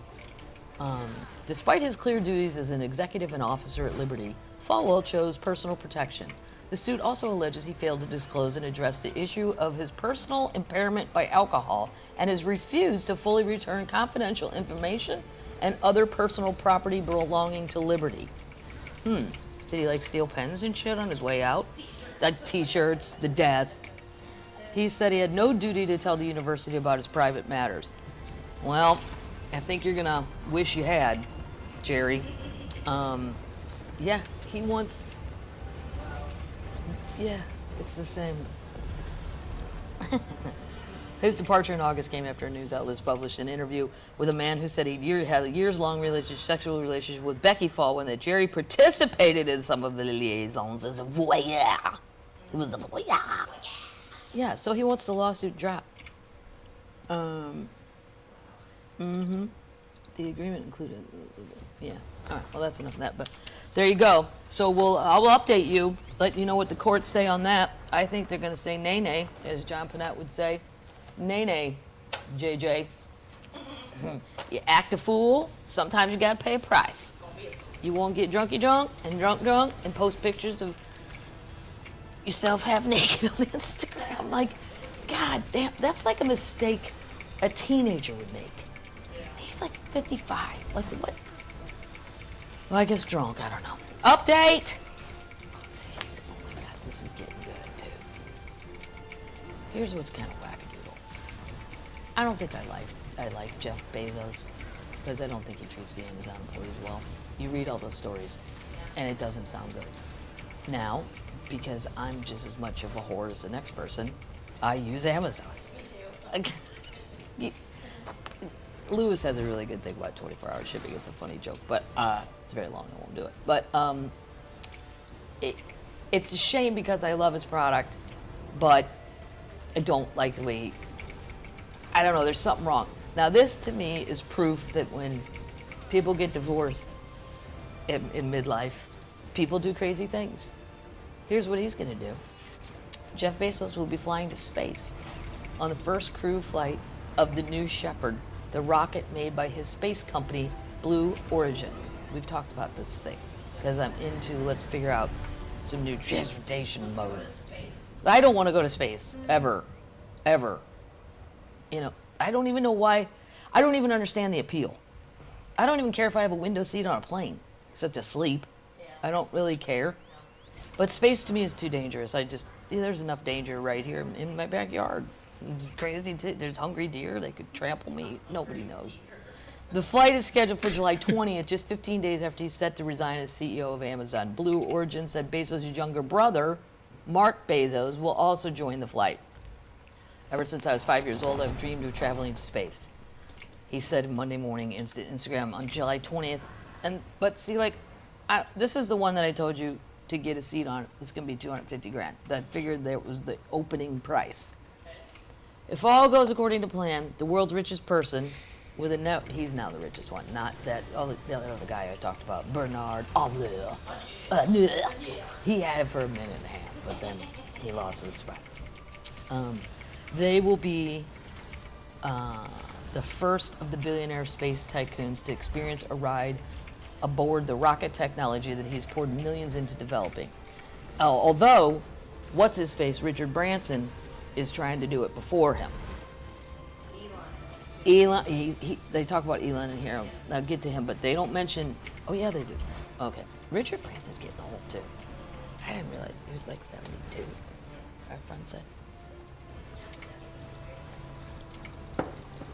was... despite his clear duties as an executive and officer at Liberty, Falwell chose personal protection. The suit also alleges he failed to disclose and address the issue of his personal impairment by alcohol and has refused to fully return confidential information and other personal property belonging to Liberty. Did he like steal pens and shit on his way out? The t-shirts, the desk. He said he had no duty to tell the university about his private matters. Well, I think you're gonna wish you had, Jerry. Yeah, he wants... Yeah, it's the same. His departure in August came after news outlets published an interview with a man who said he had a years-long sexual relationship with Becky Falwell and that Jerry participated in some of the liaisons as a voyeur. He was a voyeur. Yeah, so he wants the lawsuit dropped. The agreement included... Yeah. All right, well, that's enough of that, but there you go. So I'll update you, let you know what the courts say on that. I think they're going to say nay-nay, as John Panette would say. Nay-nay, JJ. You act a fool, sometimes you got to pay a price. You won't get drunk and post pictures of yourself half naked on Instagram. Like, God damn, that's like a mistake a teenager would make. He's like 55. Like, what? Well, I guess drunk, I don't know. Update! Oh my God, this is getting good, too. Here's what's kind of wackadoodle. I don't think I like Jeff Bezos, because I don't think he treats the Amazon employees well. You read all those stories, and it doesn't sound good. Now, because I'm just as much of a whore as the next person, I use Amazon. Me too. Lewis has a really good thing about 24-hour shipping. It's a funny joke, but it's very long. I won't do it. But it's a shame because I love his product, but I don't like the way I don't know, there's something wrong. Now, this to me is proof that when people get divorced in midlife, people do crazy things. Here's what he's going to do. Jeff Bezos will be flying to space on the first crew flight of the New Shepard, the rocket made by his space company, Blue Origin. We've talked about this thing because I'm into let's figure out some new transportation modes. I don't want to go to space ever. You know, I don't even know why. I don't even understand the appeal. I don't even care if I have a window seat on a plane, except to sleep. I don't really care. But space to me is too dangerous. There's enough danger right here in my backyard. It's crazy. There's hungry deer. They could trample me. Nobody knows. The flight is scheduled for July 20th, just 15 days after he's set to resign as CEO of Amazon. Blue Origin said Bezos' younger brother, Mark Bezos, will also join the flight. Ever since I was 5 years old, I've dreamed of traveling to space. He said Monday morning Instagram on July 20th. But see, like, this is the one that I told you to get a seat on. It's going to be 250 grand. That figured that was the opening price. If all goes according to plan, the world's richest person with a net, he's now the richest one, not that the other guy I talked about, Bernard Arnault. He had it for a minute and a half, but then he lost his spot. They will be the first of the billionaire space tycoons to experience a ride aboard the rocket technology that he's poured millions into developing. Although, what's-his-face, Richard Branson, is trying to do it before him. Elon, they talk about Elon in here. I'll get to him, but they don't mention. Oh yeah, they do. Okay, Richard Branson's getting old too. I didn't realize he was like 72. Our friend said.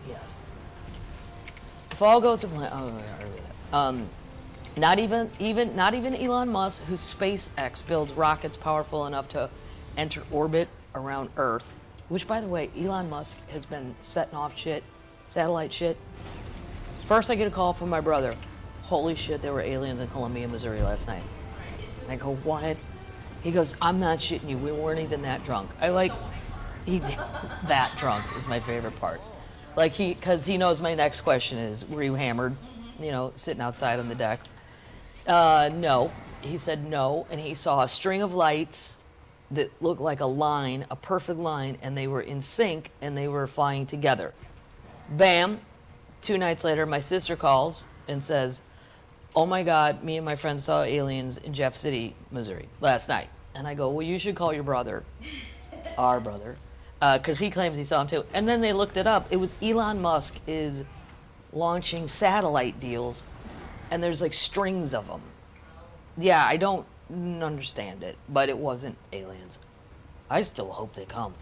Yes. If all goes to plan, not even Elon Musk, whose SpaceX builds rockets powerful enough to enter orbit around Earth. Which, by the way, Elon Musk has been setting off satellite shit. First, I get a call from my brother. Holy shit, there were aliens in Columbia, Missouri last night. I go, what? He goes, I'm not shitting you. We weren't even that drunk. That drunk is my favorite part. Because he knows my next question is, were you hammered? Sitting outside on the deck. No. He said no, and he saw a string of lights that looked like a perfect line, and they were in sync, and they were flying together. Bam! 2 nights later, my sister calls and says, oh my God, me and my friends saw aliens in Jeff City, Missouri, last night. And I go, well, you should call your brother, our brother, because he claims he saw them too. And then they looked it up. It was Elon Musk is launching satellite deals, and there's like strings of them. Yeah, I don't understand it, but it wasn't aliens. I still hope they come,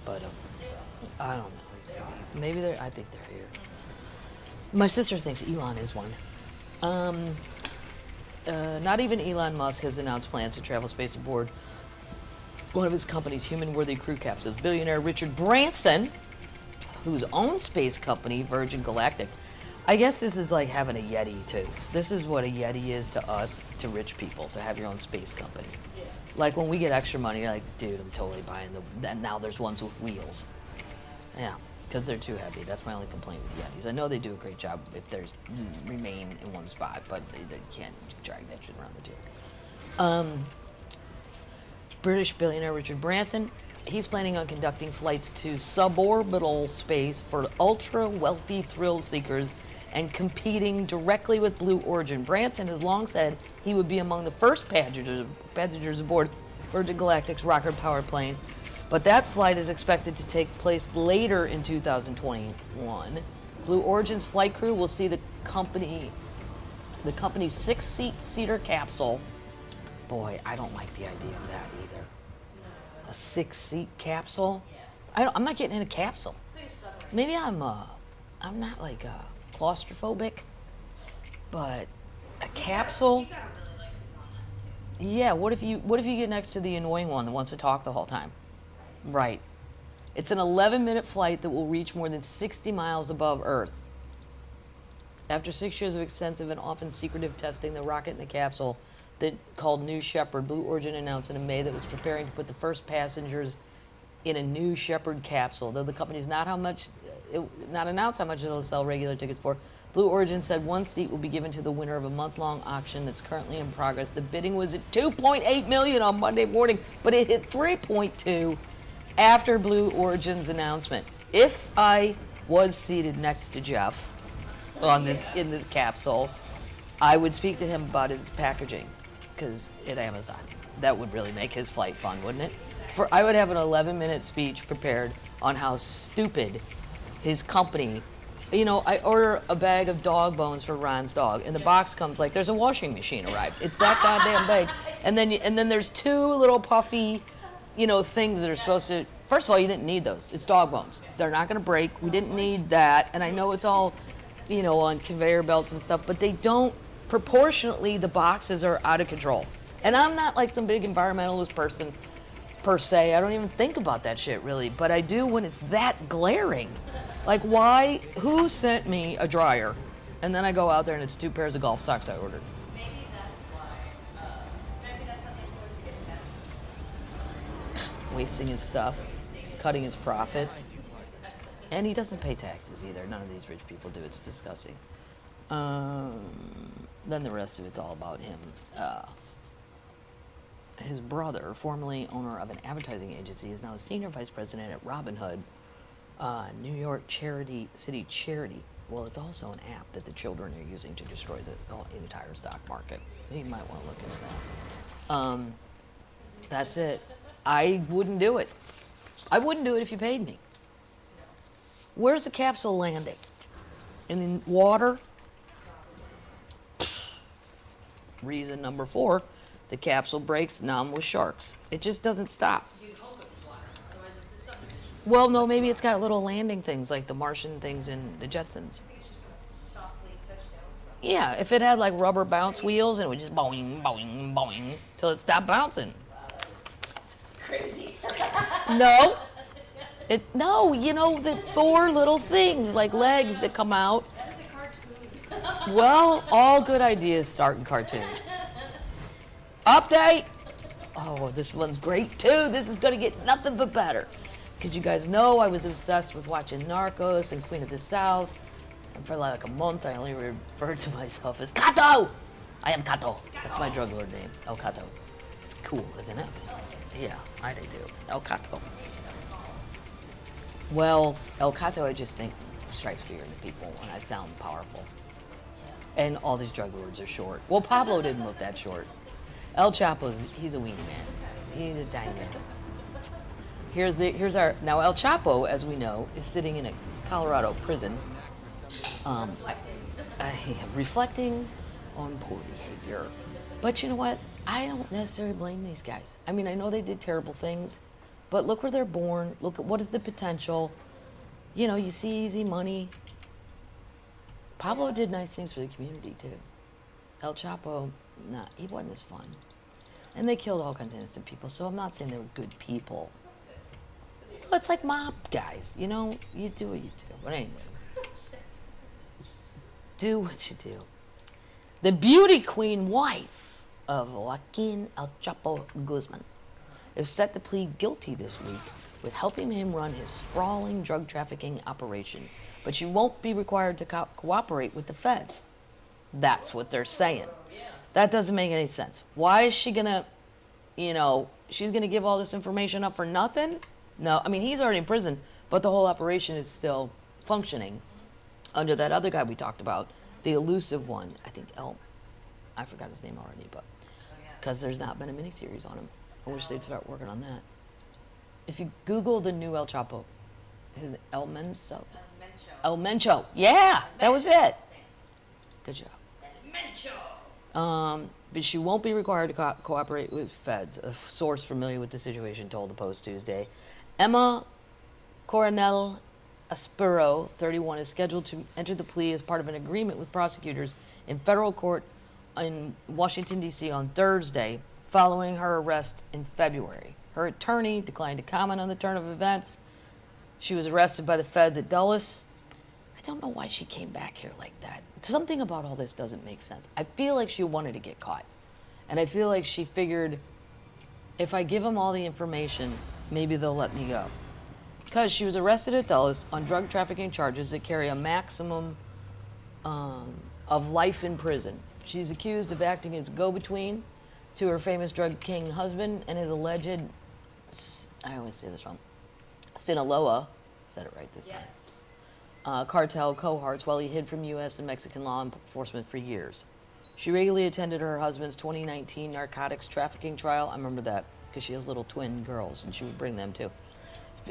but I don't know. Maybe I think they're here. My sister thinks Elon is one. Not even Elon Musk has announced plans to travel space aboard one of his company's human-worthy crew capsules. Billionaire Richard Branson, whose own space company, Virgin Galactic. I guess this is like having a Yeti, too. This is what a Yeti is to us, to rich people, to have your own space company. Yeah. Like, when we get extra money, you're like, dude, I'm totally buying now there's ones with wheels. Yeah, because they're too heavy. That's my only complaint with Yetis. I know they do a great job if there's remain in one spot, but they can't drag that shit around the tube. British billionaire Richard Branson, he's planning on conducting flights to suborbital space for ultra-wealthy thrill seekers and competing directly with Blue Origin. Branson has long said he would be among the first passengers aboard Virgin Galactic's rocket-powered plane, but that flight is expected to take place later in 2021. Blue Origin's flight crew will see the company's 6-seater capsule. Boy, I don't like the idea of that either. A 6-seat capsule? I'm not getting in a capsule. Maybe I'm not like claustrophobic, but a capsule. Yeah. What if you get next to the annoying one that wants to talk the whole time? Right. It's an 11-minute flight that will reach more than 60 miles above Earth. After 6 years of extensive and often secretive testing, the rocket and the capsule that called New Shepard, Blue Origin announced in May that it was preparing to put the first passengers in a New Shepard capsule. Though the company's not announced how much it'll sell regular tickets for, Blue Origin said one seat will be given to the winner of a month-long auction that's currently in progress. The bidding was at $2.8 million on Monday morning, but it hit $3.2 after Blue Origin's announcement. If I was seated next to Jeff in this capsule, I would speak to him about his packaging. because at Amazon. That would really make his flight fun, wouldn't it? I would have an 11-minute speech prepared on how stupid his company. You know, I order a bag of dog bones for Ron's dog, and the box comes like there's a washing machine arrived. It's that goddamn big, and then there's 2 little puffy, you know, things that are supposed to. First of all, you didn't need those. It's dog bones. They're not going to break. We didn't need that, and I know it's all, you know, on conveyor belts and stuff, but they don't. Proportionately, the boxes are out of control. And I'm not like some big environmentalist person, per se. I don't even think about that shit, really. But I do when it's that glaring. Like, why? Who sent me a dryer? And then I go out there and it's 2 pairs of golf socks I ordered.
Maybe that's why. Maybe that's how the employees are getting better.
Wasting his stuff, cutting his profits. And he doesn't pay taxes either. None of these rich people do. It's disgusting. Then the rest of it's all about him. His brother, formerly owner of an advertising agency, is now a senior vice president at Robinhood, New York City charity. Well, it's also an app that the children are using to destroy the entire stock market. You might want to look into that. That's it. I wouldn't do it. I wouldn't do it if you paid me. Where's the capsule landing? In the water? Reason number 4, the capsule breaks numb with sharks. It just doesn't stop.
You'd hope it was water, otherwise it's a subdivision.
Well, no, maybe it's got little landing things like the Martian things in the Jetsons.
I think it's just gonna softly touch down from.
Yeah, if it had like rubber bounce wheels and it would just boing, boing, boing till it stopped bouncing.
Crazy.
No. No, you know, the 4 little things like legs that come out.
That's a cartoon.
Well, all good ideas start in cartoons. Update! Oh, this one's great too. This is gonna get nothing but better. Because you guys know I was obsessed with watching Narcos and Queen of the South. And for like a month, I only referred to myself as Kato! I am Kato. That's my drug lord name, El Kato. It's cool, isn't it? Yeah, I do. El Kato. Well, El Kato, I just think strikes fear into people when I sound powerful. And all these drug lords are short. Well, Pablo didn't look that short. El Chapo's, he's a weenie man. He's a tiny man. Here's our, now El Chapo, as we know, is sitting in a Colorado prison, reflecting on poor behavior. But you know what? I don't necessarily blame these guys. I mean, I know they did terrible things, but look where they're born. Look at what is the potential. You know, you see easy money. Pablo did nice things for the community too. El Chapo, nah, he wasn't as fun. And they killed all kinds of innocent people, so I'm not saying they were good people. Well, it's like mob guys, you know? You do what you do. But anyway. Do what you do. The beauty queen wife of Joaquin El Chapo Guzman is set to plead guilty this week with helping him run his sprawling drug trafficking operation. But she won't be required to cooperate with the feds. That's what they're saying. That doesn't make any sense. Why is she gonna, you know, she's gonna give all this information up for nothing? No, I mean, he's already in prison, but the whole operation is still functioning under that other guy we talked about, the elusive one. I think I forgot his name already, but because there's not been a miniseries on him. I wish they'd start working on that. If you Google the new El Chapo, his El Mencho. El Mencho. Yeah, that was it. Good job. But she won't be required to cooperate with feds, a source familiar with the situation told the Post Tuesday. Emma Coronel Aspero, 31, is scheduled to enter the plea as part of an agreement with prosecutors in federal court in Washington, D.C. on Thursday, following her arrest in February. Her attorney declined to comment on the turn of events. She was arrested by the feds at Dulles. I don't know why she came back here like that. Something about all this doesn't make sense. I feel like she wanted to get caught. And I feel like she figured, if I give them all the information, maybe they'll let me go. Because she was arrested at Dulles on drug trafficking charges that carry a maximum of life in prison. She's accused of acting as go-between to her famous drug king husband and his alleged, I always say this wrong, Sinaloa, said it right this time, cartel cohorts while he hid from U.S. and Mexican law enforcement for years. She regularly attended her husband's 2019 narcotics trafficking trial. I remember that because she has little twin girls and she would bring them too.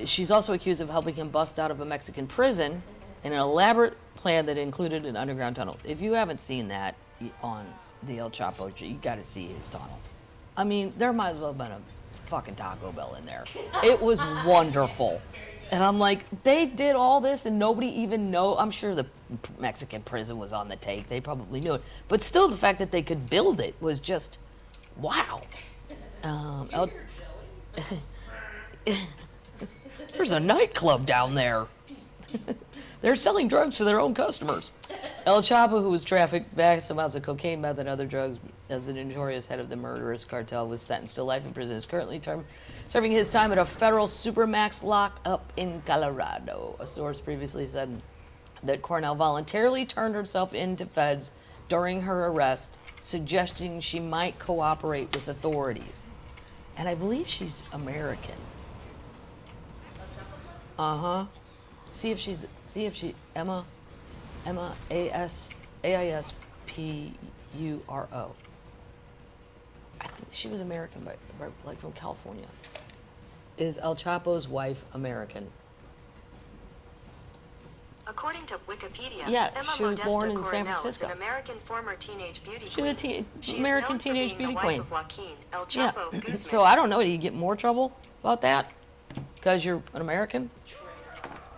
She's also accused of helping him bust out of a Mexican prison in an elaborate plan that included an underground tunnel. If you haven't seen that on the El Chapo, you got to see his tunnel. I mean, there might as well have been a fucking Taco Bell in there. It was wonderful. And I'm like, they did all this and nobody even know. I'm sure the Mexican prison was on the take. They probably knew it. But still, the fact that they could build it was just, wow. There's a nightclub down there. They're selling drugs to their own customers. El Chapo, who was trafficked vast amounts of cocaine, meth, and other drugs as the notorious head of the murderous cartel, was sentenced to life in prison. Is currently serving his time at a federal supermax lockup in Colorado. A source previously said that Cornell voluntarily turned herself into feds during her arrest, suggesting she might cooperate with authorities. And I believe she's American. See if she, Emma Aispuro. I think she was American, but like from California. Is El Chapo's wife American?
According to Wikipedia,
Yeah,
Emma
she was born in
Modesto
San
Coronel is
Francisco.
an American former teenage beauty
She was
queen.
a
She is
American
known for
teenage
being
beauty
the
queen.
wife of Joaquin El
Yeah.
Chapo Guzman.
So I don't know. Do you get more trouble about that because you're an American?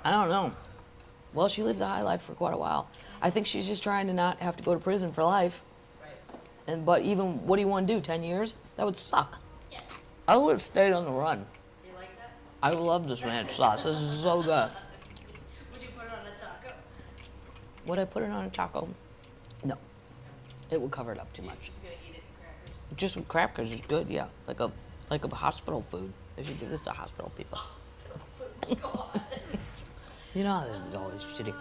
I don't know. Well, she lived a high life for quite a while. I think she's just trying to not have to go to prison for life. And but even what do you want to do? 10 years? That would suck.
Yeah.
I would have stayed on the run.
You like that?
I love this ranch sauce. This is so good.
Would you put it on a taco?
Would I put it on a taco? No. It would cover it up too much.
Just gonna eat it in crackers.
Just with crackers is good, yeah. Like a hospital food. They should give this to hospital people.
God.
You know how this is always shitty.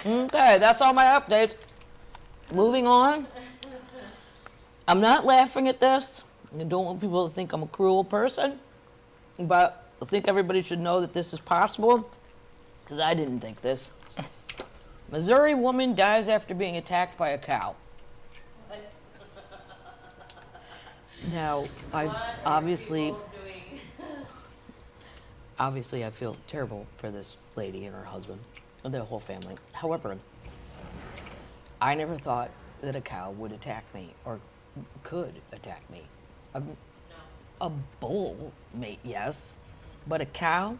Okay, that's all my updates. Moving on. I'm not laughing at this. I don't want people to think I'm a cruel person. But I think everybody should know that this is possible. Because I didn't think this. Missouri woman dies after being attacked by a cow.
What?
Now, I
What are
obviously...
people doing?
Obviously, I feel terrible for this lady and her husband, and their whole family. However, I never thought that a cow would attack me or could attack me. A bull, mate, yes, but a cow?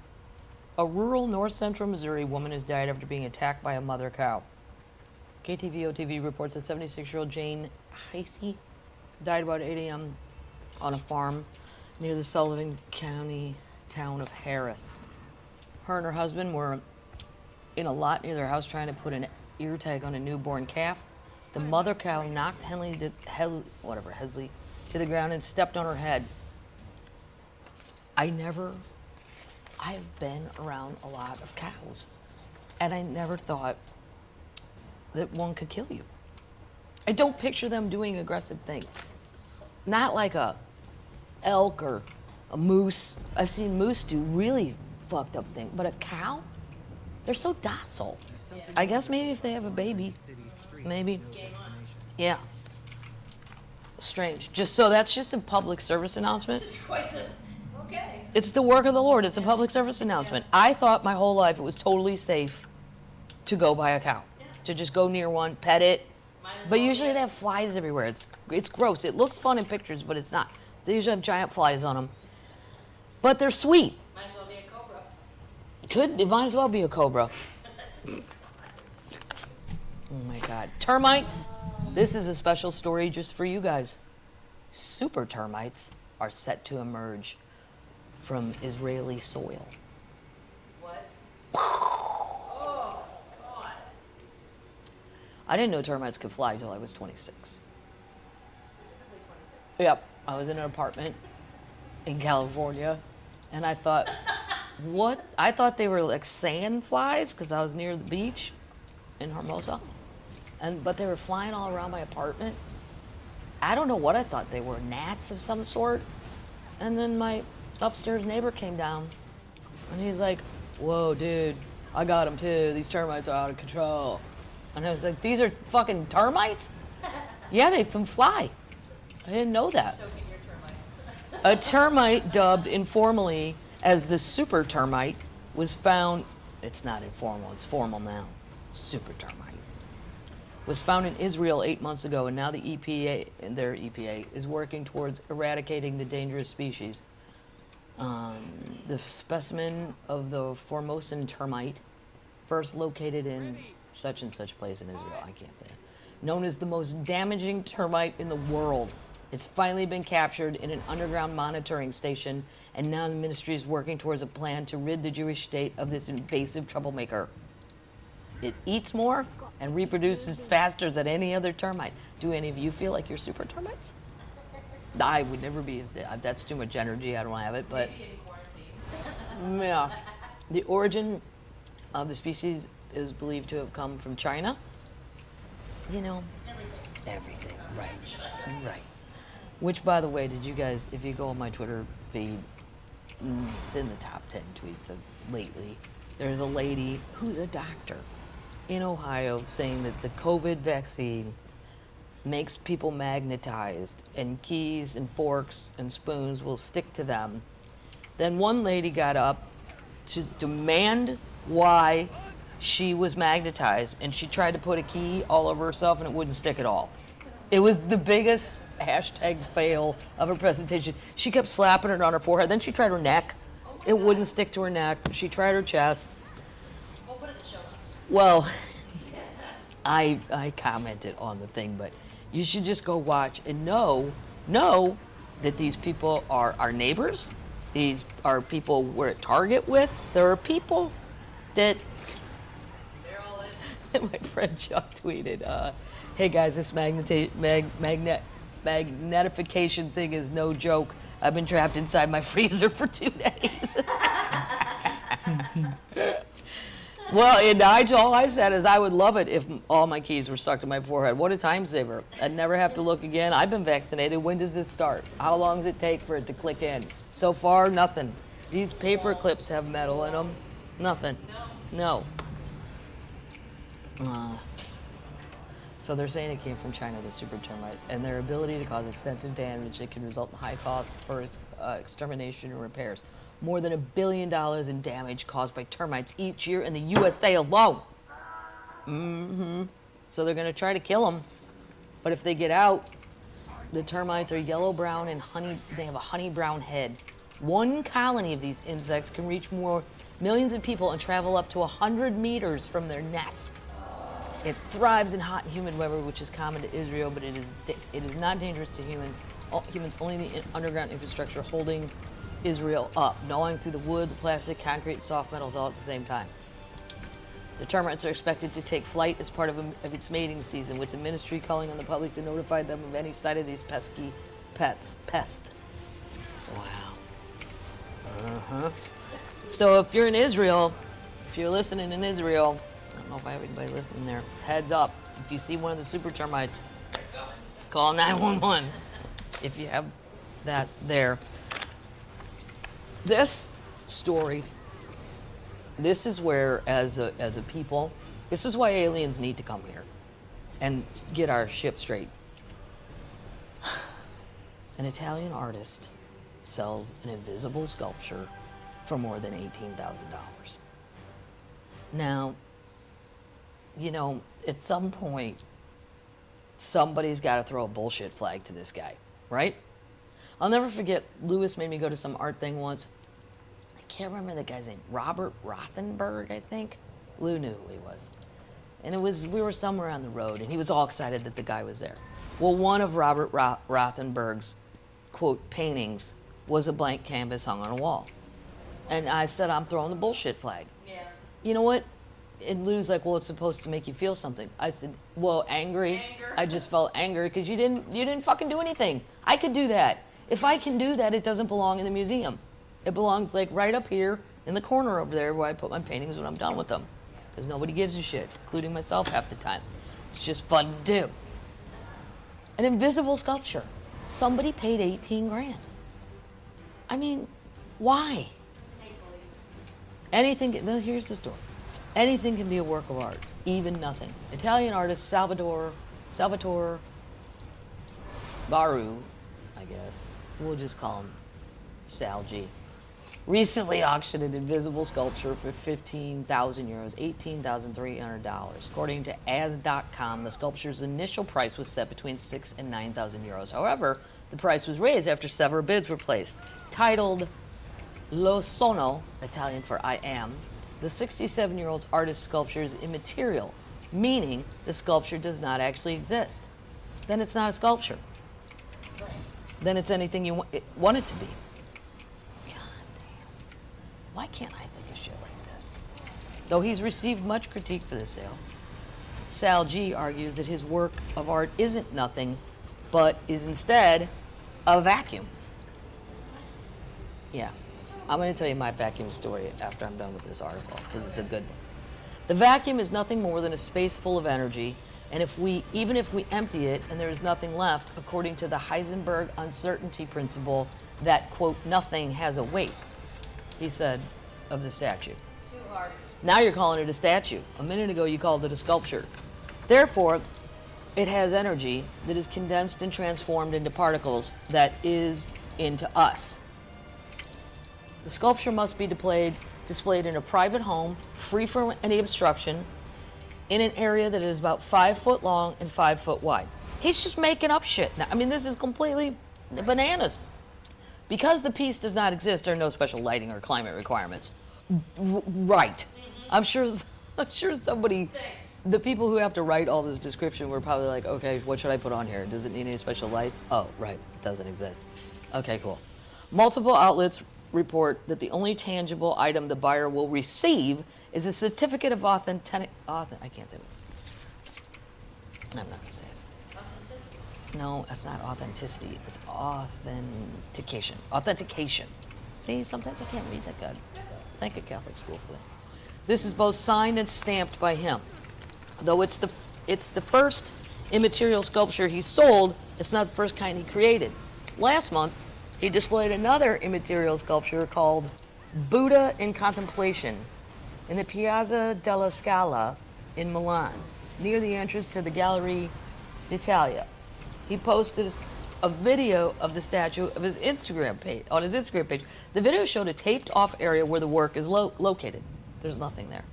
A rural north central Missouri woman has died after being attacked by a mother cow. KTVO-TV reports that 76-year-old Jane Heisey died about 8 a.m. on a farm near the Sullivan County town of Harris. Her and her husband were in a lot near their house trying to put an ear tag on a newborn calf. The mother cow knocked Hesley to the ground and stepped on her head. I've been around a lot of cows, and I never thought that one could kill you. I don't picture them doing aggressive things. Not like a elk or a moose. I've seen moose do really fucked up things, but a cow? They're so docile. I guess maybe if they have a baby, maybe. Yeah. Strange. That's just a public service announcement.
Okay.
It's the work of the Lord. It's a public service announcement. I thought my whole life it was totally safe to go by a cow, to just go near one, pet it. But usually they have flies everywhere. It's gross. It looks fun in pictures, but it's not. They usually have giant flies on them. But they're sweet.
Might as well be a cobra.
It might as well be a cobra. Oh my God. Termites. This is a special story just for you guys. Super termites are set to emerge from Israeli soil.
What? Oh, God.
I didn't know termites could fly until I was 26.
Specifically 26.
Yep. I was in an apartment in California, and I thought, what? I thought they were like sand flies because I was near the beach in Hermosa, but they were flying all around my apartment. I don't know what I thought they were, gnats of some sort. And then my upstairs neighbor came down, and he's like, "Whoa, dude, I got them too. These termites are out of control." And I was like, "These are fucking termites?" Yeah, they can fly. I didn't know that.
Soaking your termites.
A termite dubbed informally as the super termite was found, it's not informal, it's formal now, super termite, was found in Israel 8 months ago, and now the EPA, their EPA, is working towards eradicating the dangerous species. The specimen of the Formosan termite, first located in such and such place in Israel, I can't say it, known as the most damaging termite in the world. It's finally been captured in an underground monitoring station, and now the ministry is working towards a plan to rid the Jewish state of this invasive troublemaker. It eats more and reproduces faster than any other termite. Do any of you feel like you're super termites? I would never be as that's too much energy. I don't have it, but yeah. The origin of the species is believed to have come from China. You know, everything, right. Which, by the way, did you guys, if you go on my Twitter feed, it's in the top 10 tweets of lately. There's a lady who's a doctor in Ohio saying that the COVID vaccine makes people magnetized and keys and forks and spoons will stick to them. Then one lady got up to demand why she was magnetized, and she tried to put a key all over herself and it wouldn't stick at all. It was the biggest #fail of her presentation. She kept slapping it on her forehead. Then she tried her neck. It wouldn't stick to her neck. She tried her chest.
We'll put it in the show notes.
Well, I commented on the thing, but you should just go watch and know that these people are our neighbors. These are people we're at Target with. There are people that
They're all in.
my friend Chuck tweeted, hey guys, this magnetification thing is no joke. I've been trapped inside my freezer for 2 days. Well, and all I said is I would love it if all my keys were stuck to my forehead. What a time saver. I'd never have to look again. I've been vaccinated. When does this start? How long does it take for it to click in? So far, nothing. These paper clips have metal in them. Nothing. No. So they're saying it came from China, the super termite, and their ability to cause extensive damage that can result in high costs for extermination and repairs. More than $1 billion in damage caused by termites each year in the USA alone. So they're gonna try to kill them, but if they get out, the termites are yellow brown and they have a honey brown head. One colony of these insects can reach millions of people and travel up to 100 meters from their nest. It thrives in hot and humid weather, which is common to Israel, but it is not dangerous to humans, only the underground infrastructure holding Israel up, gnawing through the wood, the plastic, concrete, and soft metals all at the same time. The termites are expected to take flight as part of its mating season, with the ministry calling on the public to notify them of any sight of these pesky pests. Wow. So if you're in Israel, if you're listening in Israel, I don't know if I have anybody listening there, heads up. If you see one of the super termites, call 911 if you have that there. This story, this is where, as a people, this is why aliens need to come here and get our ship straight. An Italian artist sells an invisible sculpture for more than $18,000. Now, you know, at some point, somebody's got to throw a bullshit flag to this guy, right? I'll never forget, Lewis made me go to some art thing once. I can't remember the guy's name. Robert Rothenberg, I think. Lou knew who he was. And we were somewhere on the road, and he was all excited that the guy was there. Well, one of Robert Rothenberg's, quote, paintings was a blank canvas hung on a wall. And I said, I'm throwing the bullshit flag.
Yeah.
You know what? And Lou's like, well, it's supposed to make you feel something. I said, well, angry. I just felt angry because you didn't fucking do anything. I could do that. If I can do that, it doesn't belong in the museum. It belongs like right up here in the corner over there where I put my paintings when I'm done with them. Because nobody gives a shit, including myself half the time. It's just fun to do. An invisible sculpture. Somebody paid 18 grand. I mean, why? Anything, here's the story. Anything can be a work of art, even nothing. Italian artist Salvatore Baru, I guess. We'll just call him Sal G. Recently auctioned an invisible sculpture for 15,000 euros, $18,300. According to as.com, the sculpture's initial price was set between 6,000 and 9,000 euros. However, the price was raised after several bids were placed. Titled Lo Sono, Italian for I am, the 67-year-old artist's sculpture is immaterial, meaning the sculpture does not actually exist. Then it's not a sculpture. Then it's anything you want it to be. Why can't I think of shit like this? Though he's received much critique for this sale, Sal G argues that his work of art isn't nothing, but is instead a vacuum. Yeah, I'm going to tell you my vacuum story after I'm done with this article, because it's a good one. The vacuum is nothing more than a space full of energy, and even if we empty it and there is nothing left, according to the Heisenberg uncertainty principle, that, quote, nothing has a weight, he said of the statue.
Too hard.
Now you're calling it a statue. A minute ago you called it a sculpture. Therefore, it has energy that is condensed and transformed into particles that is into us. The sculpture must be displayed in a private home, free from any obstruction, in an area that is about 5 foot long and 5 foot wide. He's just making up shit now. I mean, this is completely bananas. Because the piece does not exist, there are no special lighting or climate requirements. Right. I'm sure somebody, the people who have to write all this description were probably like, okay, what should I put on here? Does it need any special lights? Oh, right, it doesn't exist. Okay, cool. Multiple outlets report that the only tangible item the buyer will receive is a certificate of I can't say it. I'm not gonna say it. No, that's not authenticity. It's authentication. Authentication. See, sometimes I can't read that good. Thank you, Catholic school, for that. This is both signed and stamped by him. Though it's the first immaterial sculpture he sold, it's not the first kind he created. Last month, he displayed another immaterial sculpture called Buddha in Contemplation in the Piazza della Scala in Milan, near the entrance to the Galleria d'Italia. He posted a video of the statue of his Instagram page, on his Instagram page. The video showed a taped-off area where the work is located. There's nothing there.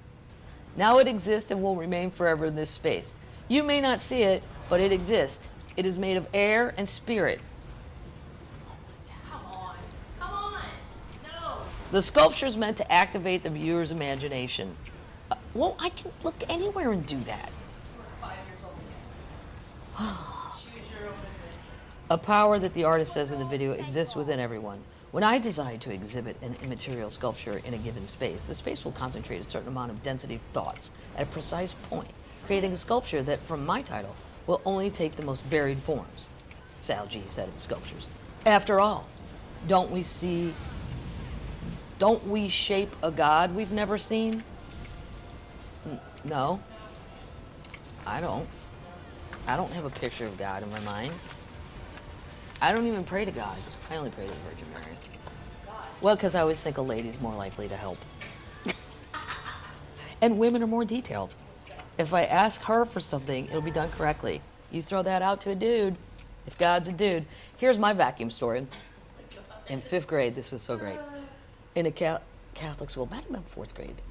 Now it exists and will remain forever in this space. You may not see it, but it exists. It is made of air and spirit.
Come on, no.
The sculpture is meant to activate the viewer's imagination. Well, I can look anywhere and do that.
We're 5 years old again. Choose your own adventure.
A power that the artist says in the video exists within everyone. When I decide to exhibit an immaterial sculpture in a given space, the space will concentrate a certain amount of density of thoughts at a precise point, creating a sculpture that, from my title, will only take the most varied forms, Sal G said of sculptures. After all, don't we shape a God we've never seen? No, I don't. I don't have a picture of God in my mind. I don't even pray to God. I only pray to the Virgin Mary. Well, because I always think a lady's more likely to help. And women are more detailed. If I ask her for something, it'll be done correctly. You throw that out to a dude, if God's a dude. Here's my vacuum story. In 5th grade, this is so great. In a Catholic school, might have been 4th grade,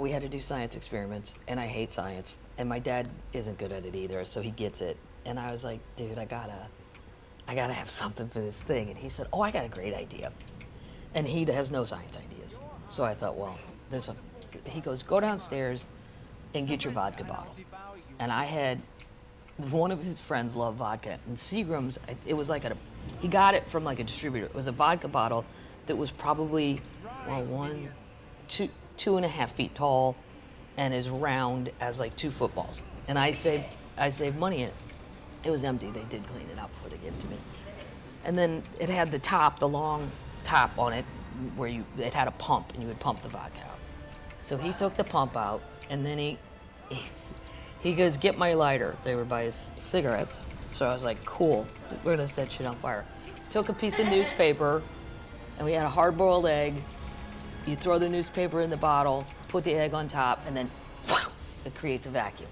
we had to do science experiments, and I hate science. And my dad isn't good at it either, so he gets it. And I was like, dude, I gotta have something for this thing. And he said, oh, I got a great idea. And he has no science ideas. So I thought, well, he goes, go downstairs and get your vodka bottle. And I had, one of his friends loved vodka. And Seagram's, it was like he got it from like a distributor. It was a vodka bottle that was probably, well, 2.5 feet tall and as round as like 2 footballs. And I saved money in it. It was empty. They did clean it up before they gave it to me. And then it had the long top on it where it had a pump and you would pump the vodka out. So he took the pump out and then he goes, get my lighter. They were by his cigarettes. So I was like, cool, we're gonna set shit on fire. Took a piece of newspaper and we had a hard-boiled egg. You throw the newspaper in the bottle, put the egg on top, and then it creates a vacuum.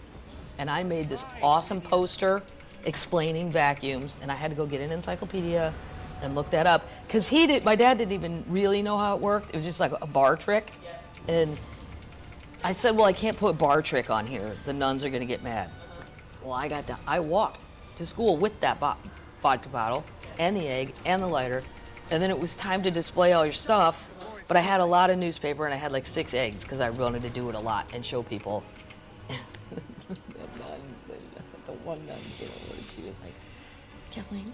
And I made this awesome poster explaining vacuums, and I had to go get an encyclopedia and look that up because my dad didn't even really know how it worked. It was just like a bar trick. And I said, well, I can't put bar trick on here. The nuns are gonna get mad. Well, I walked to school with that vodka bottle and the egg and the lighter, and then it was time to display all your stuff, but I had a lot of newspaper and I had like 6 eggs because I wanted to do it a lot and show people. The one nun came over and she was like, Kathleen,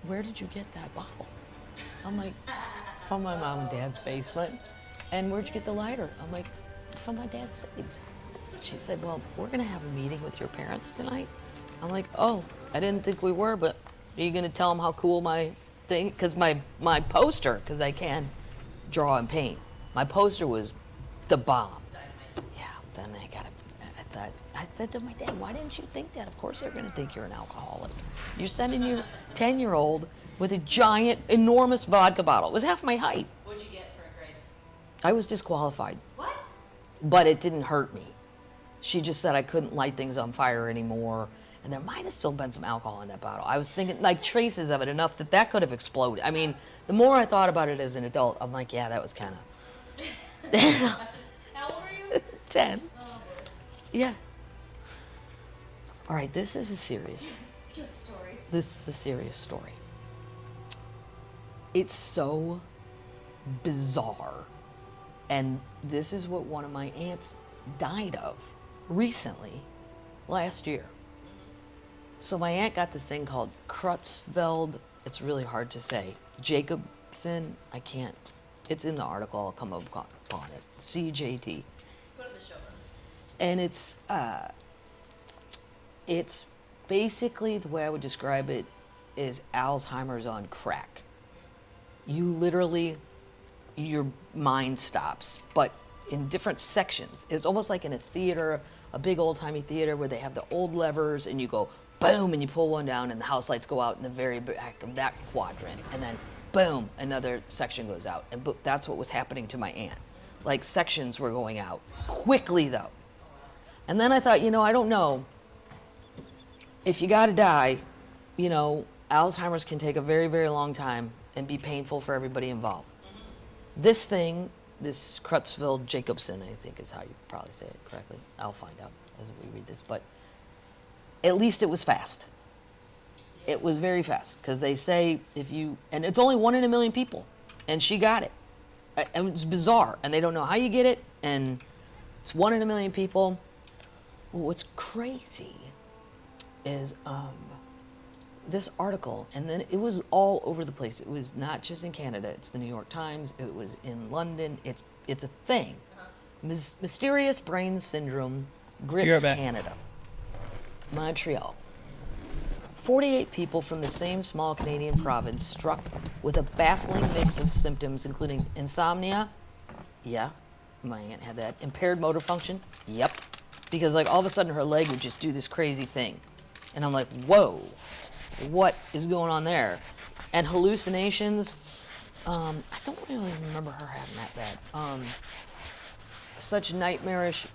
where did you get that bottle? I'm like, from my mom and dad's basement. And where'd you get the lighter? I'm like, from my dad's savings. She said, well, we're gonna have a meeting with your parents tonight. I'm like, oh, I didn't think we were, but are you gonna tell them how cool my thing, because my poster, because I can draw and paint, my poster was the bomb. Yeah, then I said to my dad, why didn't you think that? Of course they're gonna think you're an alcoholic. You're sending your 10-year-old with a giant, enormous vodka bottle. It was half my height.
What'd you get for a grade?
I was disqualified.
What?
But it didn't hurt me. She just said I couldn't light things on fire anymore. And there might have still been some alcohol in that bottle. I was thinking, like, traces of it enough that could have exploded. I mean, the more I thought about it as an adult, I'm like, yeah, that was kind of...
How old were you?
10. Yeah. All right, this is a serious...
Good story.
This is a serious story. It's so bizarre. And this is what one of my aunts died of recently, last year. So my aunt got this thing called Creutzfeldt, it's really hard to say, Jacobson, I can't, it's in the article, I'll come up upon it, CJT.
Go to the show.
And it's basically, the way I would describe it is Alzheimer's on crack. You literally, your mind stops, but in different sections. It's almost like in a theater, a big old-timey theater where they have the old levers and you go boom and you pull one down and the house lights go out in the very back of that quadrant, and then boom, another section goes out. And that's what was happening to my aunt. Like, sections were going out quickly though. And then I thought, I don't know, if you gotta die, Alzheimer's can take a very, very long time and be painful for everybody involved. This thing, this Creutzfeldt-Jacobson, I think is how you probably say it correctly. I'll find out as we read this, but at least it was fast. It was very fast, because they say and it's only 1 in a million people, and she got it. And it's bizarre, and they don't know how you get it, and it's 1 in a million people. Well, what's crazy is this article, and then it was all over the place. It was not just in Canada. It's the New York Times. It was in London. It's a thing. Mysterious brain syndrome grips Canada. Montreal. 48 people from the same small Canadian province struck with a baffling mix of symptoms, including insomnia. Yeah, my aunt had that. Impaired motor function. Yep. Because all of a sudden her leg would just do this crazy thing. And I'm like, whoa. What is going on there? And hallucinations, I don't really remember her having that bad. Such nightmarish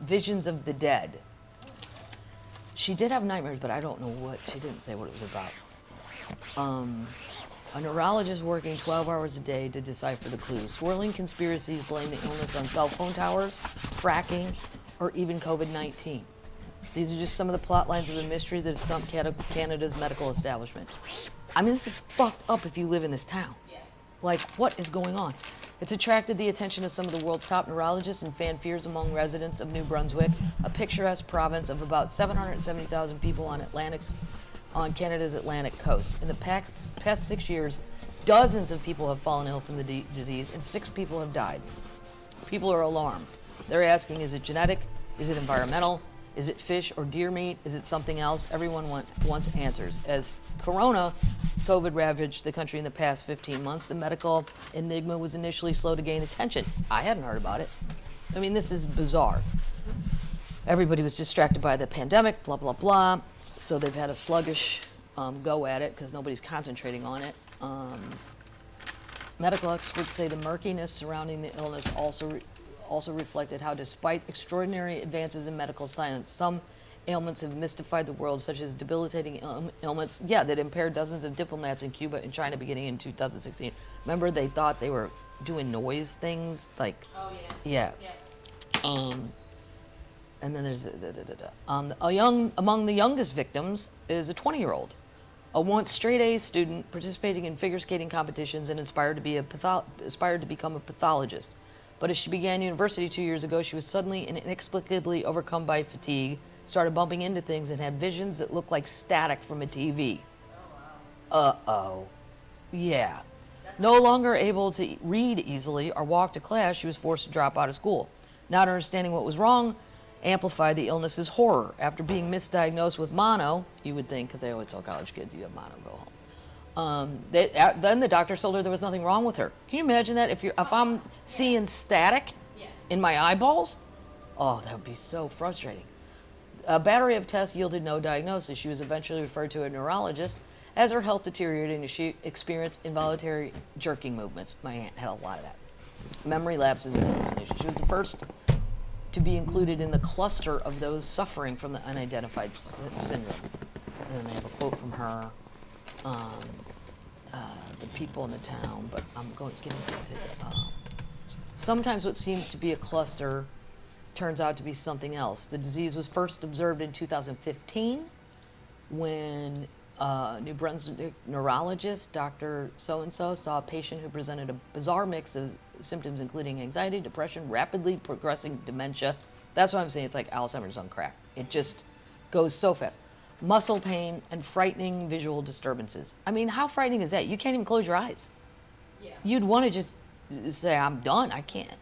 visions of the dead. She did have nightmares, but I don't know she didn't say what it was about. A neurologist working 12 hours a day to decipher the clues. Swirling conspiracies blame the illness on cell phone towers, fracking, or even COVID-19. These are just some of the plot lines of the mystery that has stumped Canada's medical establishment. I mean, this is fucked up if you live in this town. Like, what is going on? It's attracted the attention of some of the world's top neurologists and fan fears among residents of New Brunswick, a picturesque province of about 770,000 people on Canada's Atlantic coast. In the past 6 years, dozens of people have fallen ill from the disease, and 6 people have died. People are alarmed. They're asking, is it genetic? Is it environmental? Is it fish or deer meat? Is it something else? Everyone wants answers. As COVID ravaged the country in the past 15 months, the medical enigma was initially slow to gain attention. I hadn't heard about it. I mean, this is bizarre. Everybody was distracted by the pandemic, blah, blah, blah. So they've had a sluggish go at it because nobody's concentrating on it. Medical experts say the murkiness surrounding the illness also reflected how, despite extraordinary advances in medical science, some ailments have mystified the world, such as debilitating ailments, that impaired dozens of diplomats in Cuba and China beginning in 2016. Remember, they thought they were doing noise things, like...
Oh, yeah.
Yeah. And then there's among the youngest victims is a 20-year-old, a once straight-A student participating in figure skating competitions and aspired to become a pathologist. But as she began university 2 years ago, she was suddenly and inexplicably overcome by fatigue, started bumping into things, and had visions that looked like static from a TV. Uh-oh. Yeah. No longer able to read easily or walk to class, she was forced to drop out of school. Not understanding what was wrong amplified the illness's horror. After being misdiagnosed with mono, you would think, because they always tell college kids, you have mono, go home. Then the doctor told her there was nothing wrong with her. Can you imagine that? If I'm seeing static in my eyeballs? Oh, that would be so frustrating. A battery of tests yielded no diagnosis. She was eventually referred to a neurologist. As her health deteriorated and she experienced involuntary jerking movements. My aunt had a lot of that. Memory lapses and hallucinations. She was the first to be included in the cluster of those suffering from the unidentified syndrome. And then they have a quote from her, the people in the town, but I'm getting into it. Sometimes what seems to be a cluster turns out to be something else. The disease was first observed in 2015 when New Brunswick neurologist, Dr. So-and-so, saw a patient who presented a bizarre mix of symptoms including anxiety, depression, rapidly progressing dementia. That's what I'm saying. It's like Alzheimer's on crack. It just goes so fast. Muscle pain and frightening visual disturbances. I mean, how frightening is that? You can't even close your eyes.
Yeah.
You'd want to just say, I'm done. I can't.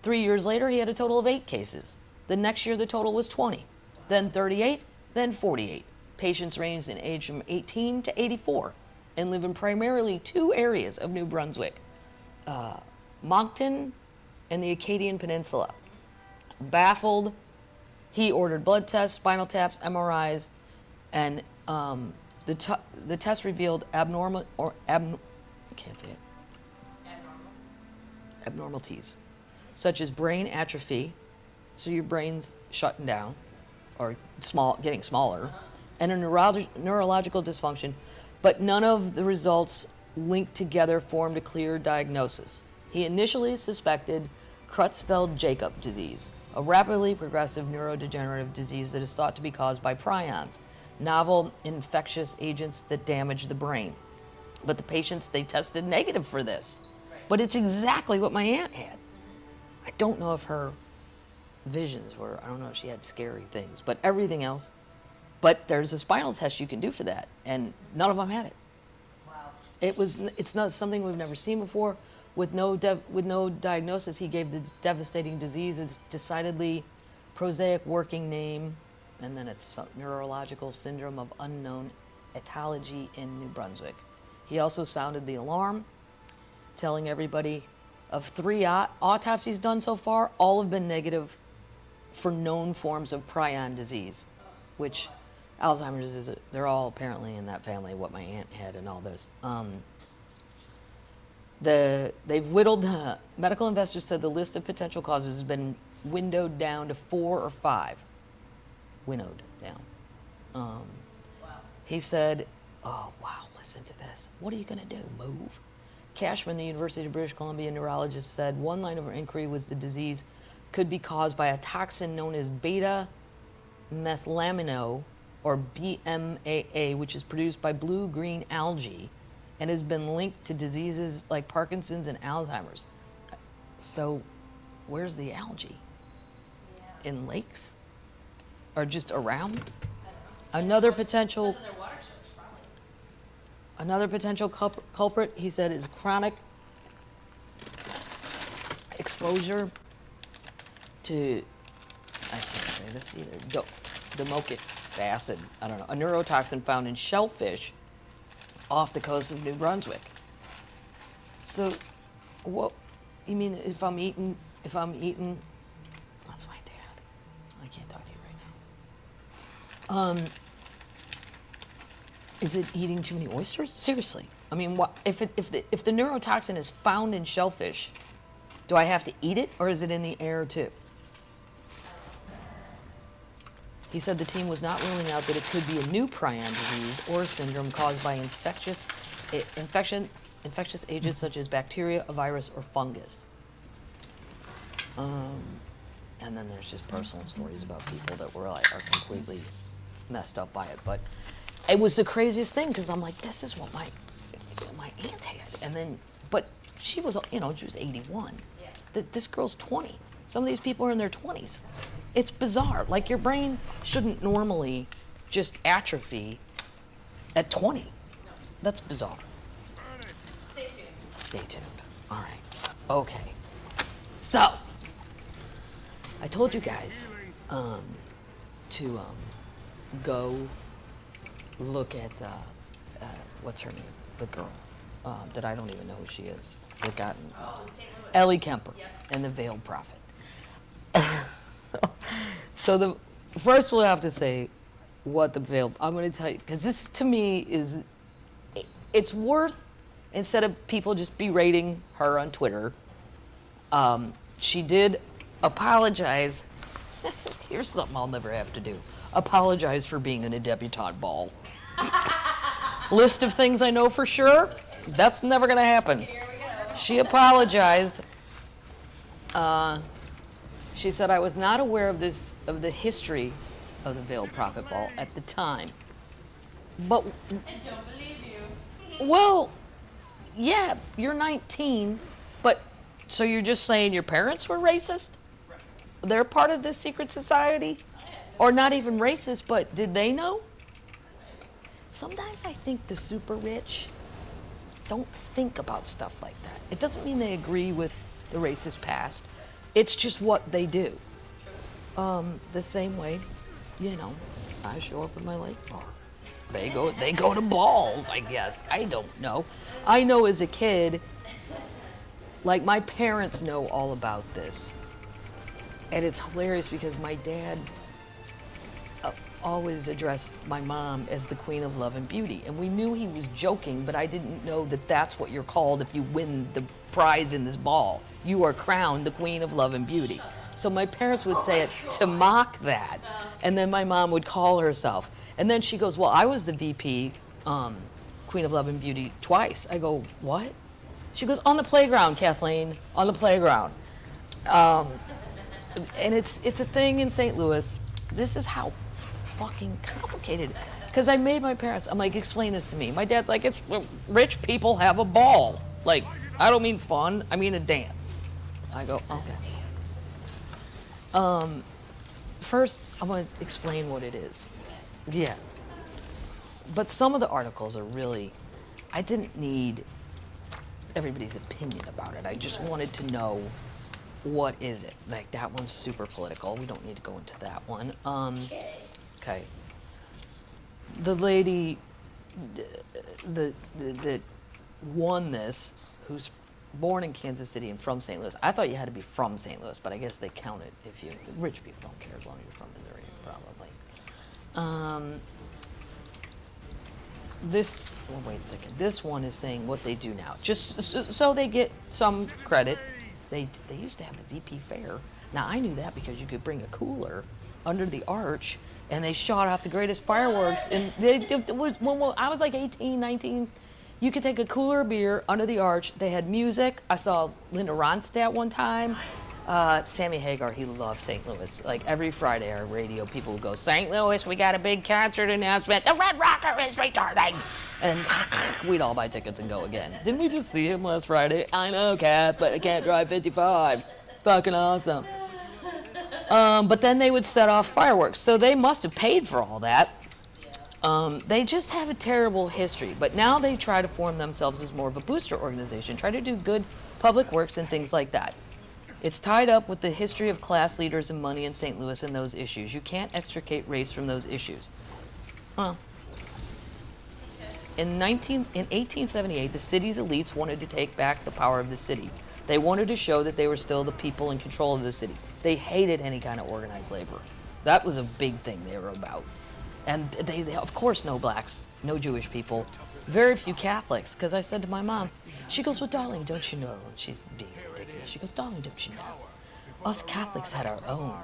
3 years later, he had a total of 8 cases. The next year, the total was 20. Then 38, then 48. Patients ranged in age from 18 to 84 and live in primarily 2 areas of New Brunswick, Moncton and the Acadian Peninsula. Baffled, he ordered blood tests, spinal taps, MRIs, and the test revealed abnormalities, such as brain atrophy, so your brain's shutting down or getting smaller, and a neurological dysfunction, but none of the results linked together formed a clear diagnosis. He initially suspected Creutzfeldt-Jakob disease, a rapidly progressive neurodegenerative disease that is thought to be caused by prions, novel infectious agents that damage the brain. But the patients, they tested negative for this. But it's exactly what my aunt had. I don't know if her visions were, I don't know if she had scary things, but everything else. But there's a spinal test you can do for that, and none of them had it.
Wow.
It's not something we've never seen before. With no diagnosis, he gave the devastating disease its decidedly prosaic working name, and then it's neurological syndrome of unknown etiology in New Brunswick. He also sounded the alarm, telling everybody of 3 autopsies done so far, all have been negative for known forms of prion disease, which Alzheimer's is, they're all apparently in that family, what my aunt had and all this. They've whittled, medical investors said the list of potential causes has been windowed down to 4 or 5. Winnowed down.
Wow.
He said, oh, wow, listen to this. What are you going to do? Move? Cashman, the University of British Columbia neurologist, said one line of inquiry was the disease could be caused by a toxin known as beta-methylamino, or BMAA, which is produced by blue-green algae and has been linked to diseases like Parkinson's and Alzheimer's. So where's the algae?
Yeah.
In lakes? Or just around? Another potential culprit, he said, is chronic exposure to, I can't say this either, domoic acid, I don't know, a neurotoxin found in shellfish off the coast of New Brunswick. So, what, you mean if I'm eating, that's my dad. I can't talk to you right now. Is it eating too many oysters? Seriously. I mean, what, if the neurotoxin is found in shellfish, do I have to eat it or is it in the air too? He said the team was not ruling out that it could be a new prion disease or a syndrome caused by infectious agents such as bacteria, a virus, or fungus. And then there's just personal stories about people that were like are completely messed up by it. But it was the craziest thing because I'm like, this is what my aunt had, and then but she was she was 81. Yeah. This girl's 20. Some of these people are in their 20s. It's bizarre. Like your brain shouldn't normally just atrophy at 20. No. That's bizarre.
Stay tuned.
Stay tuned. All right. Okay. So, I told you guys to go look at what's her name, the girl that I don't even know who she is. That got Ellie Kemper and the Veiled Prophet. So the first we'll have to say what the Veiled. I'm going to tell you because this to me is it's worth instead of people just berating her on Twitter. She did apologize. Here's something I'll never have to do. Apologize for being in a debutante ball. List of things I know for sure. That's never going to happen. She apologized. She said, I was not aware of the history of the Veiled Prophet Ball at the time. But,
I don't believe you.
well, yeah, you're 19, but so you're just saying your parents were racist? Right. They're part of this secret society? Or not even racist, but did they know? Sometimes I think the super rich don't think about stuff like that. It doesn't mean they agree with the racist past. It's just what they do. The same way, I show up at my lake bar. They go to balls, I guess. I don't know. I know as a kid, like my parents know all about this. And it's hilarious because my dad always addressed my mom as the Queen of Love and Beauty. And we knew he was joking, but I didn't know that that's what you're called if you win the prize in this ball. You are crowned the Queen of Love and Beauty. So my parents would say it to mock that. And then my mom would call herself. And then she goes, well, I was the VP, Queen of Love and Beauty twice. I go, what? She goes, on the playground, Kathleen, on the playground. And it's a thing in St. Louis. This is how fucking complicated. Because I made my parents, I'm like, explain this to me. My dad's like, it's rich people have a ball. Like, I don't mean fun, I mean a dance. I go, okay. First, I'm going to explain what it is. Yeah. But some of the articles are really, I didn't need everybody's opinion about it. I just wanted to know, what is it? Like, that one's super political. We don't need to go into that one. Okay. The lady that won this, who's born in Kansas City and from St. Louis. I thought you had to be from St. Louis, but I guess they count it if you, rich people don't care as long as you're from Missouri, probably. Wait a second. This one is saying what they do now. Just so they get some credit. They used to have the VP Fair. Now, I knew that because you could bring a cooler under the arch, and they shot off the greatest fireworks. And when I was like 18, 19, you could take a cooler of beer under the arch. They had music. I saw Linda Ronstadt one time. Sammy Hagar, he loved St. Louis. Like every Friday, our radio people would go, St. Louis, we got a big concert announcement. The Red Rocker is returning. And we'd all buy tickets and go again. Didn't we just see him last Friday? I know, Kath, but I can't drive 55. It's fucking awesome. But then they would set off fireworks. So they must have paid for all that. They just have a terrible history. But now they try to form themselves as more of a booster organization, try to do good public works and things like that. It's tied up with the history of class leaders and money in St. Louis and those issues. You can't extricate race from those issues. In 1878, the city's elites wanted to take back the power of the city. They wanted to show that they were still the people in control of the city. They hated any kind of organized labor. That was a big thing they were about. And they of course, no blacks, no Jewish people, very few Catholics. Because I said to my mom, she goes, well, darling, don't you know? She's being ridiculous. She goes, darling, don't you know? Us Catholics had our own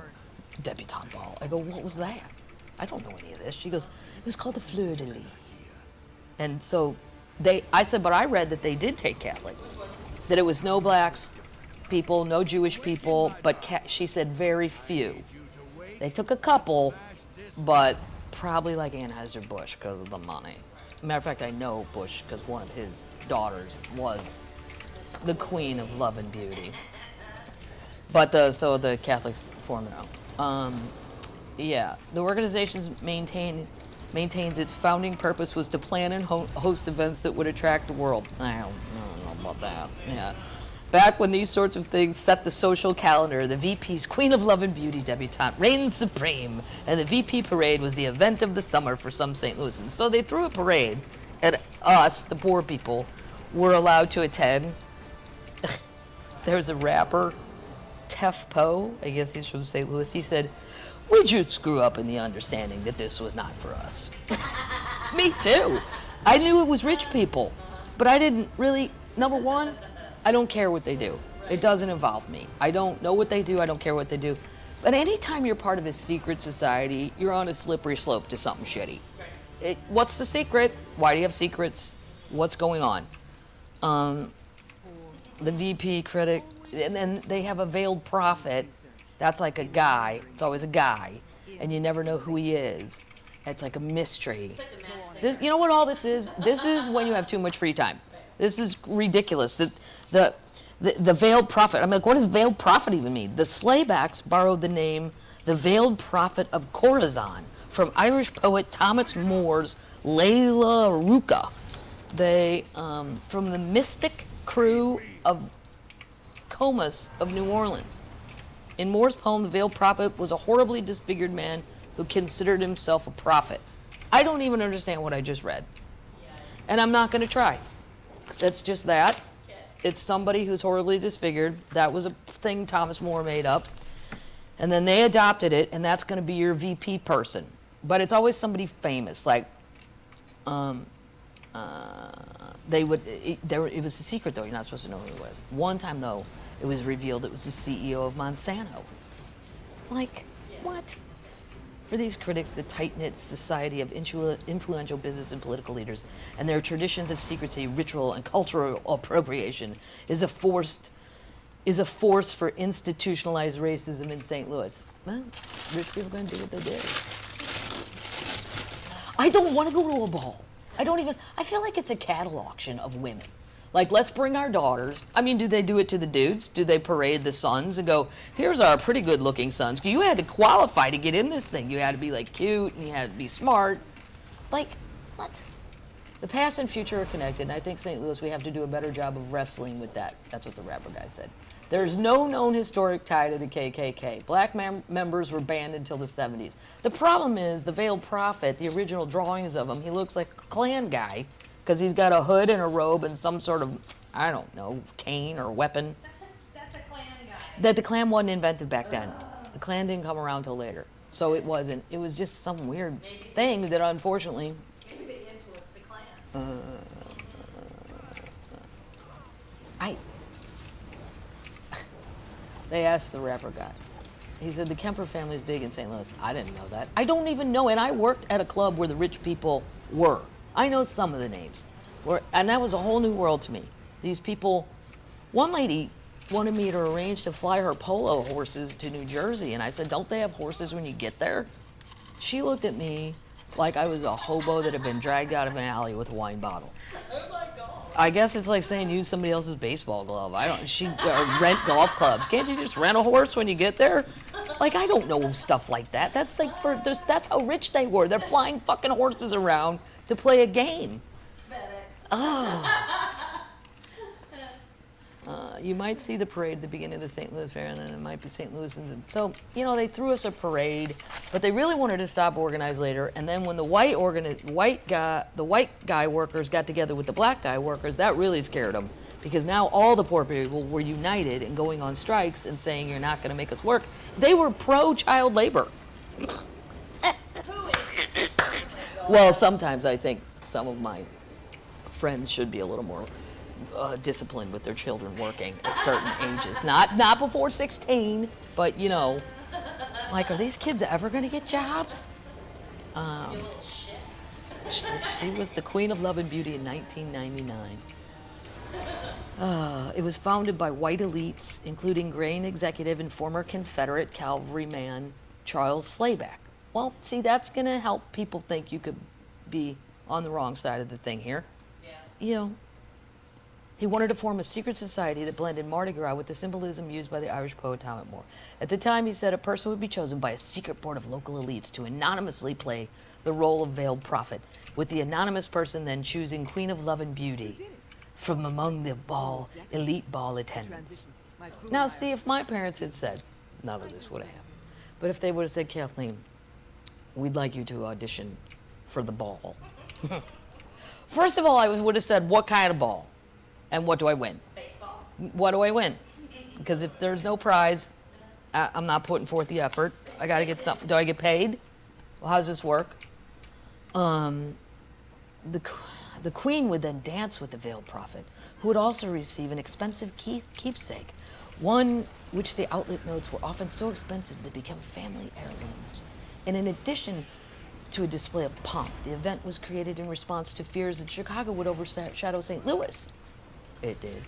debutante ball. I go, what was that? I don't know any of this. She goes, it was called the Fleur de Lis. And so I said, but I read that they did take Catholics, that it was no blacks people, no Jewish people, but she said very few. They took a couple, but probably like Anheuser-Busch because of the money. Matter of fact, I know Bush because one of his daughters was the queen of love and beauty. But so the Catholics form it out. Yeah, the organization maintains its founding purpose was to plan and host events that would attract the world. I don't know about that. Yeah. Back when these sorts of things set the social calendar, the VP's Queen of Love and Beauty debutante reigned supreme, and the VP parade was the event of the summer for some St. Louisans. So they threw a parade, and us, the poor people, were allowed to attend. There's a rapper, Tef Poe, I guess he's from St. Louis. He said, "We just grew up in the understanding that this was not for us." Me too. I knew it was rich people, but I didn't really, number one, I don't care what they do. It doesn't involve me. I don't know what they do. I don't care what they do. But anytime you're part of a secret society, you're on a slippery slope to something shitty. What's the secret? Why do you have secrets? What's going on? The VP critic, and then they have a veiled prophet. That's like a guy. It's always a guy, and you never know who he is. It's like a mystery. You know what all this is? This is when you have too much free time. This is ridiculous. The veiled prophet. I'm like, what does veiled prophet even mean? The Slaybacks borrowed the name the Veiled Prophet of Khorasan from Irish poet Thomas More's Layla Ruka. They, from the mystic crew of Comus of New Orleans. In Moore's poem, the Veiled Prophet was a horribly disfigured man who considered himself a prophet. I don't even understand what I just read. And I'm not going to try. That's just that. It's somebody who's horribly disfigured. That was a thing Thomas More made up. And then they adopted it, and that's going to be your VP person. But it's always somebody famous. Like, it was a secret, though. You're not supposed to know who it was. One time, though, it was revealed it was the CEO of Monsanto. Like, what? For these critics, the tight-knit society of influential business and political leaders and their traditions of secrecy, ritual, and cultural appropriation is a force for institutionalized racism in St. Louis. Well, rich people are going to do what they do. I don't want to go to a ball. I feel like it's a cattle auction of women. Like, let's bring our daughters. I mean, do they do it to the dudes? Do they parade the sons and go, here's our pretty good looking sons? You had to qualify to get in this thing. You had to be like cute and you had to be smart. Like, what? The past and future are connected, and I think St. Louis, we have to do a better job of wrestling with that. That's what the rapper guy said. There's no known historic tie to the KKK. Black members were banned until the 70s. The problem is the Veiled Prophet, the original drawings of him, he looks like a Klan guy, because he's got a hood and a robe and some sort of, I don't know, cane or weapon.
That's a Klan guy.
That the Klan wasn't invented back then. The Klan didn't come around till later. So it wasn't. It was just some weird thing that unfortunately.
Maybe they influenced the Klan.
They asked the rapper guy. He said the Kemper family is big in St. Louis. I didn't know that. I don't even know. And I worked at a club where the rich people were. I know some of the names. And that was a whole new world to me. These people, one lady wanted me to arrange to fly her polo horses to New Jersey. And I said, don't they have horses when you get there? She looked at me like I was a hobo that had been dragged out of an alley with a wine bottle.
Oh my God.
I guess it's like saying use somebody else's baseball glove. She rent golf clubs. Can't you just rent a horse when you get there? Like, I don't know stuff like that. That's like that's how rich they were. They're flying fucking horses around to play a game.
FedEx.
Oh. You might see the parade at the beginning of the St. Louis Fair, and then it might be St. Louisans. And so, they threw us a parade, but they really wanted to stop organized later. And then when the white guy workers got together with the black guy workers, that really scared them, because now all the poor people were united and going on strikes and saying, you're not going to make us work. They were pro-child labor. Well, sometimes I think some of my friends should be a little more disciplined with their children working at certain ages. Not before 16, but like, are these kids ever going to get jobs? She was the Queen of Love and Beauty in 1999. It was founded by white elites, including grain executive and former Confederate cavalryman Charles Slayback. Well, see, that's going to help people think you could be on the wrong side of the thing here. Yeah. You know, he wanted to form a secret society that blended Mardi Gras with the symbolism used by the Irish poet Thomas More. At the time, he said a person would be chosen by a secret board of local elites to anonymously play the role of veiled prophet, with the anonymous person then choosing Queen of Love and Beauty from among the elite ball attendants. Now, see, if my parents had said, none of this would have happened. But if they would have said, Kathleen, we'd like you to audition for the ball. First of all, I would have said, what kind of ball? And what do I win?
Baseball.
What do I win? Because if there's no prize, I'm not putting forth the effort. I got to get something. Do I get paid? Well, how does this work? The queen would then dance with the veiled prophet, who would also receive an expensive keepsake, one which the outlet notes were often so expensive they became family heirlooms. And in addition to a display of pomp, the event was created in response to fears that Chicago would overshadow St. Louis. It did.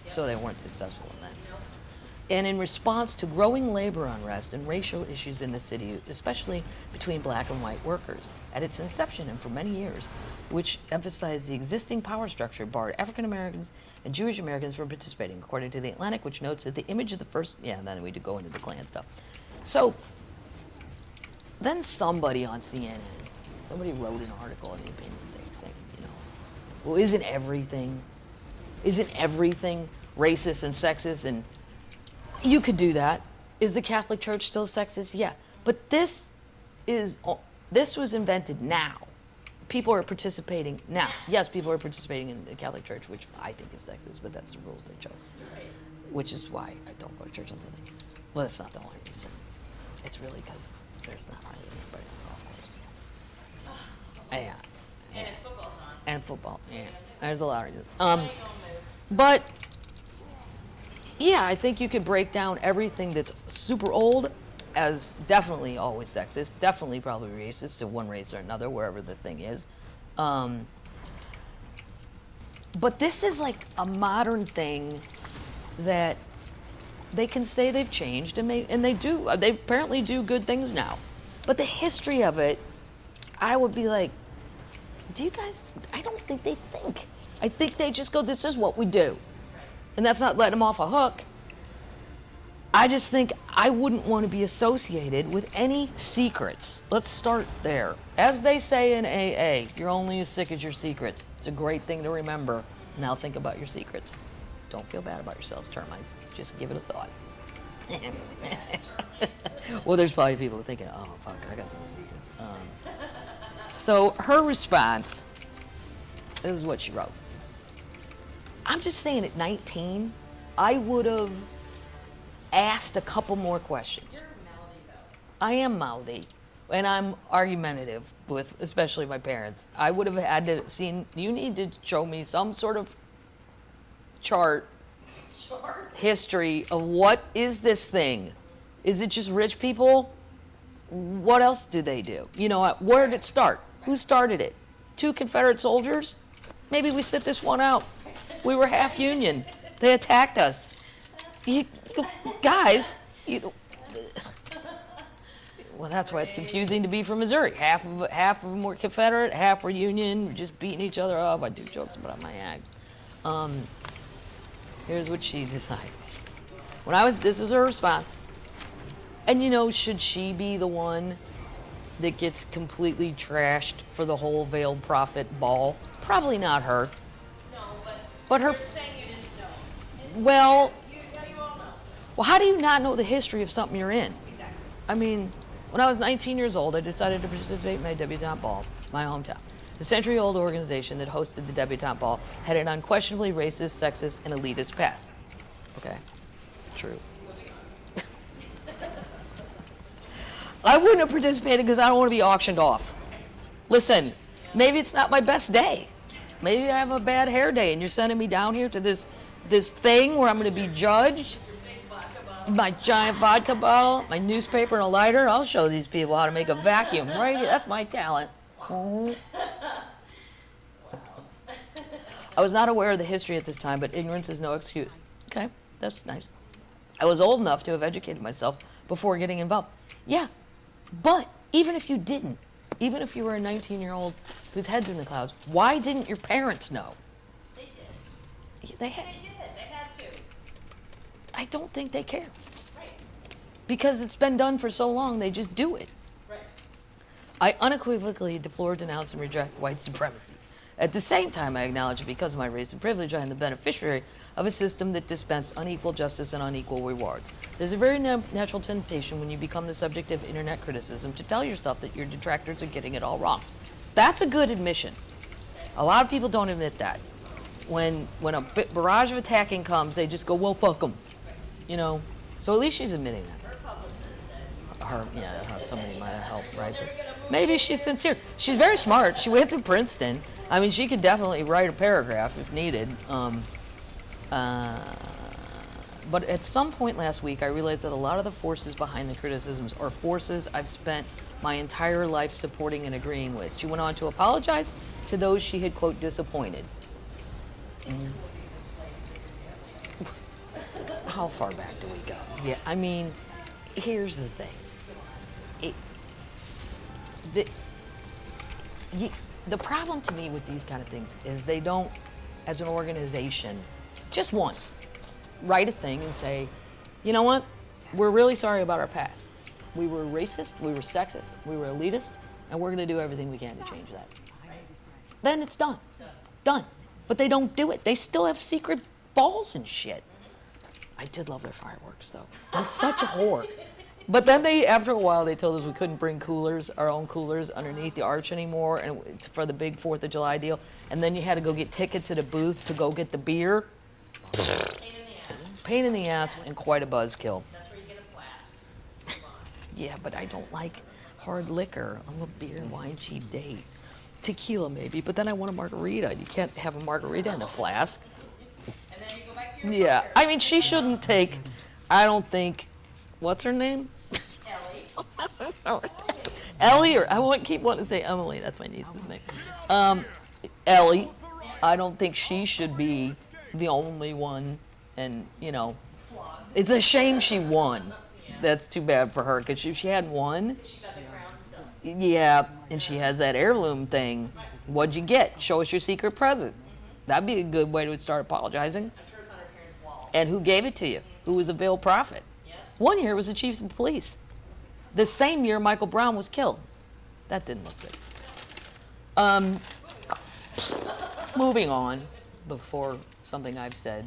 So they weren't successful in that. And in response to growing labor unrest and racial issues in the city, especially between black and white workers, at its inception and for many years, which emphasized the existing power structure barred African Americans and Jewish Americans from participating, according to The Atlantic, which notes that the image of the first, then we did go into the Klan stuff. So then somebody on CNN, somebody wrote an article in the opinion thing saying, well, isn't everything racist and sexist? And you could do that. Is the Catholic Church still sexist? Yeah. But this was invented now. People are participating now. Yes, people are participating in the Catholic Church, which I think is sexist, but that's the rules they chose. Which is why I don't go to church on Sunday. Well, that's not the only reason. It's really because there's not hardly anybody on the golf course. Yeah.
And if football's on.
And football, yeah. There's a lot of reasons. But yeah, I think you could break down everything that's super old as definitely always sexist, definitely probably racist to one race or another, wherever the thing is. But this is like a modern thing that they can say they've changed, and they do. They apparently do good things now. But the history of it, I would be like, do you guys, I don't think they think. I think they just go, this is what we do. And that's not letting them off a hook. I just think I wouldn't want to be associated with any secrets. Let's start there. As they say in AA, you're only as sick as your secrets. It's a great thing to remember. Now think about your secrets. Don't feel bad about yourselves, termites. Just give it a thought. Well, there's probably people thinking, oh, fuck, I got some secrets. So her response, this is what she wrote. I'm just saying at 19, I would have asked a couple more questions.
You're mouthy, though.
I am mouthy, and I'm argumentative with especially my parents. I would have had to seen, you need to show me some sort of chart, history of what is this thing? Is it just rich people? What else do they do? Where did it start? Who started it? 2 Confederate soldiers? Maybe we sit this one out. We were half Union. They attacked us. Guys, well, that's why it's confusing to be from Missouri. Half of them were Confederate, half were Union, just beating each other up. I do jokes about my ag. Here's what she decided. This was her response. And should she be the one that gets completely trashed for the whole veiled prophet ball? Probably not her.
No,
but her.
You're saying you didn't know.
Well.
You all know.
Well, how do you not know the history of something you're in?
Exactly.
I mean, when I was 19 years old, I decided to participate in my debutante ball, my hometown. The century-old organization that hosted the debutante ball had an unquestionably racist, sexist, and elitist past. Okay, true. I wouldn't have participated because I don't want to be auctioned off. Listen, maybe it's not my best day. Maybe I have a bad hair day, and you're sending me down here to this thing where I'm going to be judged. my giant vodka bottle, my newspaper, and a lighter. I'll show these people how to make a vacuum. Right here. That's my talent. I was not aware of the history at this time, but ignorance is no excuse. Okay, that's nice. I was old enough to have educated myself before getting involved. Yeah, but even if you didn't, even if you were a 19-year-old whose head's in the clouds, why didn't your parents know?
They did.
They had.
They did. They had to.
I don't think they care.
Right.
Because it's been done for so long, they just do it.
Right.
I unequivocally deplore, denounce, and reject white supremacy. At the same time, I acknowledge that because of my race and privilege, I am the beneficiary of a system that dispensed unequal justice and unequal rewards. There's a very natural temptation when you become the subject of internet criticism to tell yourself that your detractors are getting it all wrong. That's a good admission. A lot of people don't admit that. When a barrage of attacking comes, they just go, well, fuck them. You know? So at least she's admitting that.
Her publicist said.
Somebody might have helped write this. Maybe she's sincere. She's very smart. She went to Princeton. I mean, she could definitely write a paragraph if needed. But at some point last week, I realized that a lot of the forces behind the criticisms are forces I've spent my entire life supporting and agreeing with. She went on to apologize to those she had, quote, disappointed. How far back do we go? Yeah, I mean, here's the thing. The problem to me with these kind of things is they don't, as an organization, just once, write a thing and say, you know what, we're really sorry about our past. We were racist, we were sexist, we were elitist, and we're gonna do everything we can to change that. Then it's done. Done. But they don't do it. They still have secret balls and shit. I did love their fireworks, though. I'm such a whore. But then after a while, they told us we couldn't bring our own coolers underneath the arch anymore, and it's for the big 4th of July deal. And then you had to go get tickets at a booth to go get the beer. Pain in the ass and quite a buzzkill.
That's where you get a flask.
Yeah, but I don't like hard liquor. I'm a beer and wine cheap date. Tequila maybe, but then I want a margarita. You can't have a margarita in a flask.
And then you go back to your
Yeah, I mean, she shouldn't take, I don't think, what's her name?
Ellie.
Ellie, or I keep wanting to say Emily, that's my niece's name. Ellie, I don't think she should be the only one, and, you know, it's a shame she won. That's too bad for her, because if she hadn't won,
She got the crown still.
yeah, and she has that heirloom thing. What'd you get? Show us your secret present. That'd be a good way to start apologizing.
I'm sure it's on her parents' wall.
And who gave it to you? Who was the veiled prophet?
Yeah.
One year it was the chief of police. The same year Michael Brown was killed. That didn't look good. Moving on, before something I've said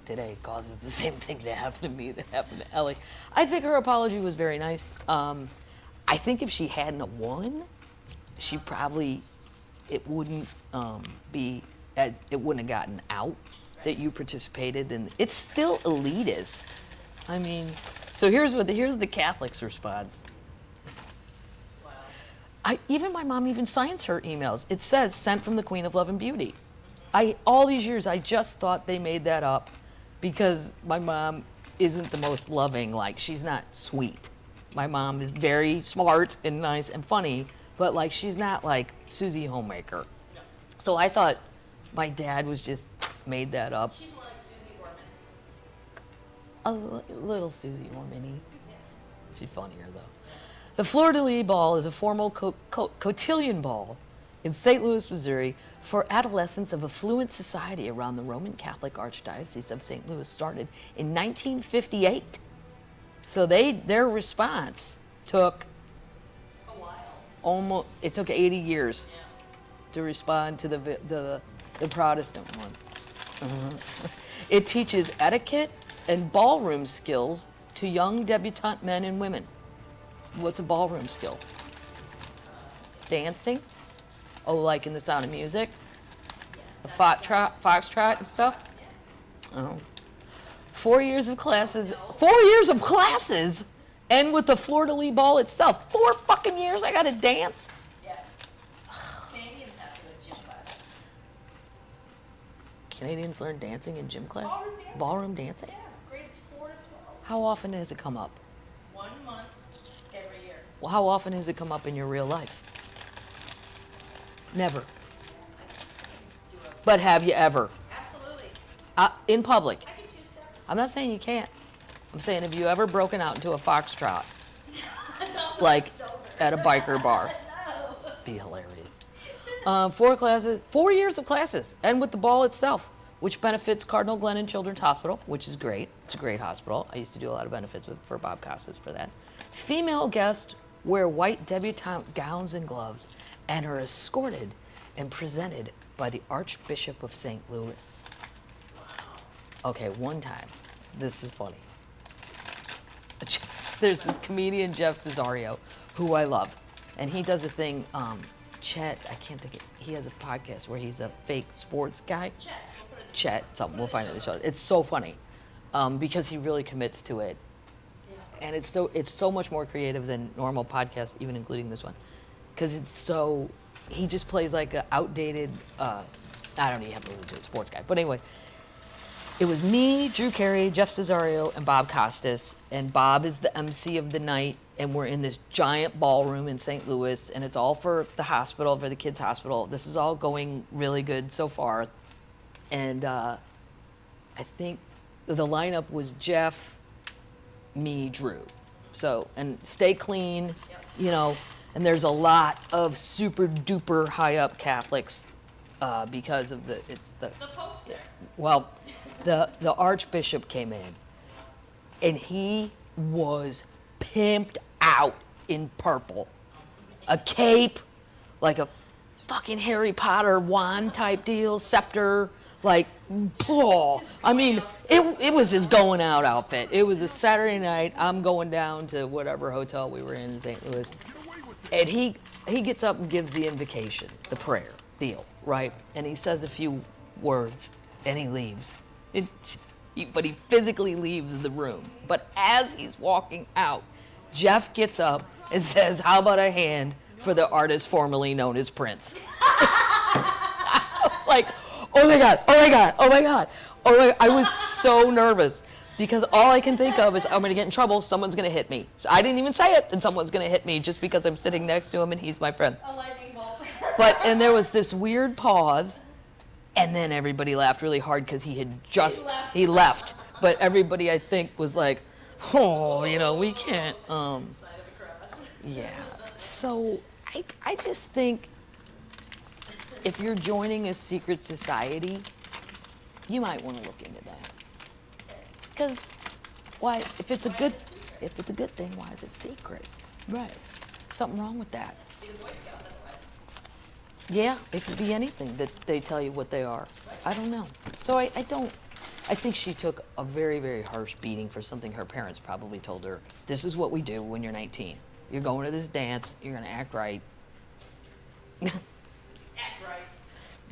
today causes the same thing to happen to me that happened to Ellie. I think her apology was very nice. I think if she hadn't won, she probably, it wouldn't it wouldn't have gotten out that you participated in. It's still elitist. I mean, so here's the Catholics' response. Even my mom even signs her emails. It says, sent from the Queen of Love and Beauty. All these years, I just thought they made that up because my mom isn't the most loving, like, she's not sweet. My mom is very smart and nice and funny, but, like, she's not like Susie Homemaker. So I thought my dad was just made that up.
She's more like Susie Orman.
A little Susie Orman-y. She's funnier, though. The Fleur-de-Lis Ball is a formal cotillion ball in St. Louis, Missouri, for adolescents of affluent society around the Roman Catholic Archdiocese of St. Louis, started in 1958. So their response took
A while.
almost, it took 80 years to respond to the Protestant one. It teaches etiquette and ballroom skills to young debutante men and women. What's a ballroom skill? Dancing? Oh, like in The Sound of Music? The foxtrot and stuff? Oh. 4 years of classes. 4 years of classes? And with the Fleur-de-Lis ball itself. 4 fucking years I gotta dance?
Yeah. Canadians have to go to gym class.
Canadians learn dancing in gym class?
Ballroom dancing.
Ballroom dancing?
Yeah, grades 4 to 12.
How often has it come up?
1 month every year.
Well, how often has it come up in your real life? Never. But have you ever?
Absolutely.
In public?
I can two-step.
I'm not saying you can't. I'm saying, have you ever broken out into a foxtrot? Like at a biker bar? Be hilarious. 4 years of classes, and with the ball itself, which benefits Cardinal Glennon Children's Hospital, which is great. It's a great hospital. I used to do a lot of benefits for Bob Costas for that. Female guests wear white debutante gowns and gloves and are escorted and presented by the Archbishop of St. Louis. Okay, one time, this is funny. There's this comedian, Jeff Cesario, who I love, and he does a thing, Chet, I can't think he has a podcast where he's a fake sports guy. Chet, something, we'll find it in the show. It's so funny, because he really commits to it. And it's so much more creative than normal podcasts, even including this one. Because he just plays like an outdated, I don't even have to listen to a sports guy. But anyway, it was me, Drew Carey, Jeff Cesario, and Bob Costas. And Bob is the MC of the night. And we're in this giant ballroom in St. Louis. And it's all for the hospital, for the kids' hospital. This is all going really good so far. And I think the lineup was Jeff, me, Drew. So, and stay clean, you know. And there's a lot of super duper high up Catholics because of the
Pope's there.
Well, the Archbishop came in, and he was pimped out in purple, a cape, like a fucking Harry Potter wand type deal, scepter, like, oh, I mean, it was his going out outfit. It was a Saturday night. I'm going down to whatever hotel we were in St. Louis, and he gets up and gives the invocation, the prayer deal, right? And he says a few words, and he leaves. But he physically leaves the room. But as he's walking out, Jeff gets up and says, "How about a hand for the artist formerly known as Prince?" I was like, oh my God, oh my God, oh my God. Oh my, I was so nervous because all I can think of is I'm gonna get in trouble, someone's gonna hit me. So I didn't even say it, and someone's gonna hit me just because I'm sitting next to him and he's my friend.
A lightning bolt.
And there was this weird pause, and then everybody laughed really hard because he left. But everybody, I think, was like, oh, you know, we can't, yeah. So I just think if you're joining a secret society, you might want to look into that. Because why, if it's a good thing, why is it secret? Right. Something wrong with that.
Be the Boy Scouts otherwise.
Yeah, it could be anything that they tell you what they are. I don't know. So I think she took a very, very harsh beating for something her parents probably told her. This is what we do when you're 19. You're going to this dance, you're gonna act right.
Act right.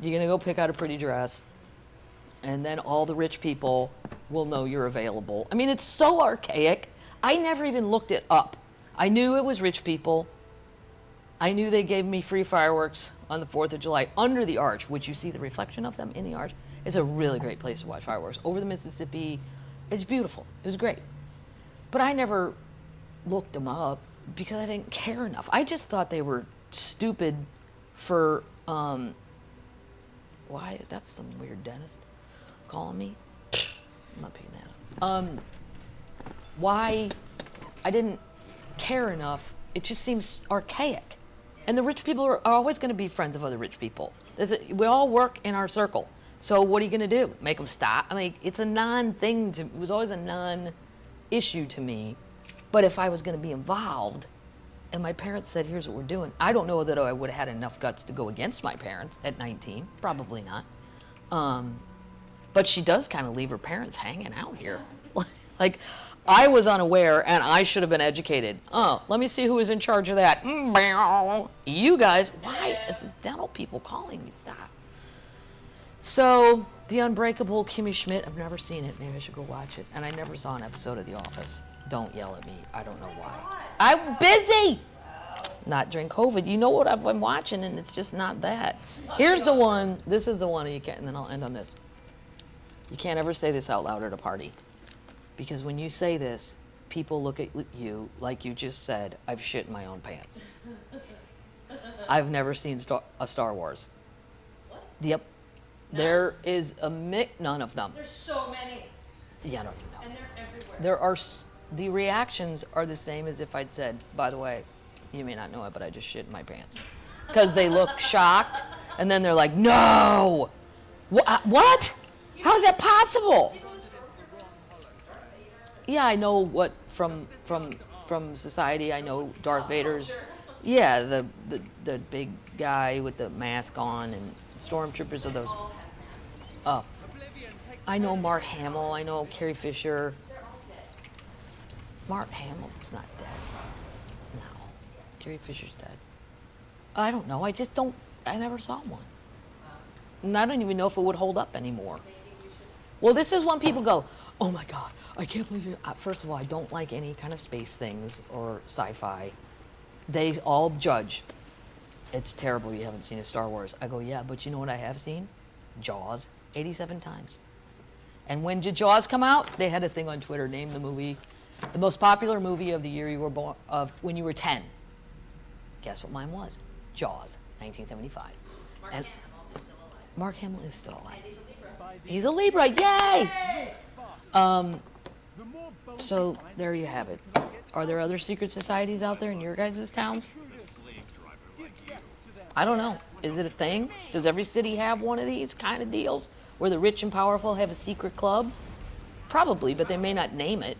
You're gonna go pick out a pretty dress, and then all the rich people will know you're available. I mean, it's so archaic. I never even looked it up. I knew it was rich people. I knew they gave me free fireworks on the 4th of July under the arch, which you see the reflection of them in the arch. It's a really great place to watch fireworks. Over the Mississippi, it's beautiful. It was great. But I never looked them up because I didn't care enough. I just thought they were stupid for, why? That's some weird dentist calling me. I'm not picking that up. Why I didn't care enough, it just seems archaic. And the rich people are always going to be friends of other rich people. We all work in our circle. So what are you going to do? Make them stop? I mean, it's a non-thing. It was always a non-issue to me. But if I was going to be involved, and my parents said, here's what we're doing, I don't know that I would have had enough guts to go against my parents at 19. Probably not. But she does kind of leave her parents hanging out here. Like, I was unaware, and I should have been educated. Oh, let me see who is in charge of that. You guys, why is this dental people calling me? Stop. So, The Unbreakable Kimmy Schmidt, I've never seen it. Maybe I should go watch it. And I never saw an episode of The Office. Don't yell at me. I don't know why. I'm busy! Not during COVID. You know what I've been watching, and it's just not that. Here's the one. This is the one you can't, and then I'll end on this. You can't ever say this out loud at a party. Because when you say this, people look at you like you just said, I've shit in my own pants. I've never seen a Star Wars.
What?
Yep.
None?
There is none of them.
There's so many.
Yeah, I don't even know.
And they're everywhere.
There are, the reactions are the same as if I'd said, by the way, you may not know it, but I just shit in my pants. Because they look shocked, and then they're like, no! What? How is that possible? Yeah, I know what from Society. I know Darth Vader's. Yeah, the big guy with the mask on, and stormtroopers are those. Oh, I know Mark Hamill. I know Carrie Fisher. Mark Hamill's not dead. No, Carrie Fisher's dead. I don't know. I just don't. I never saw one. And I don't even know if it would hold up anymore. Well, this is when people go, oh my God, I can't believe you. First of all, I don't like any kind of space things or sci-fi. They all judge. It's terrible you haven't seen a Star Wars. I go, yeah, but you know what I have seen? Jaws, 87 times. And when did Jaws come out? They had a thing on Twitter, name the movie, the most popular movie of the year you were born, of when you were 10. Guess what mine was? Jaws, 1975. And Mark Hamill is still alive. He's a Libra, yay! So there you have it. Are there other secret societies out there in your guys' towns? I don't know. Is it a thing? Does every city have one of these kind of deals where the rich and powerful have a secret club? Probably, but they may not name it.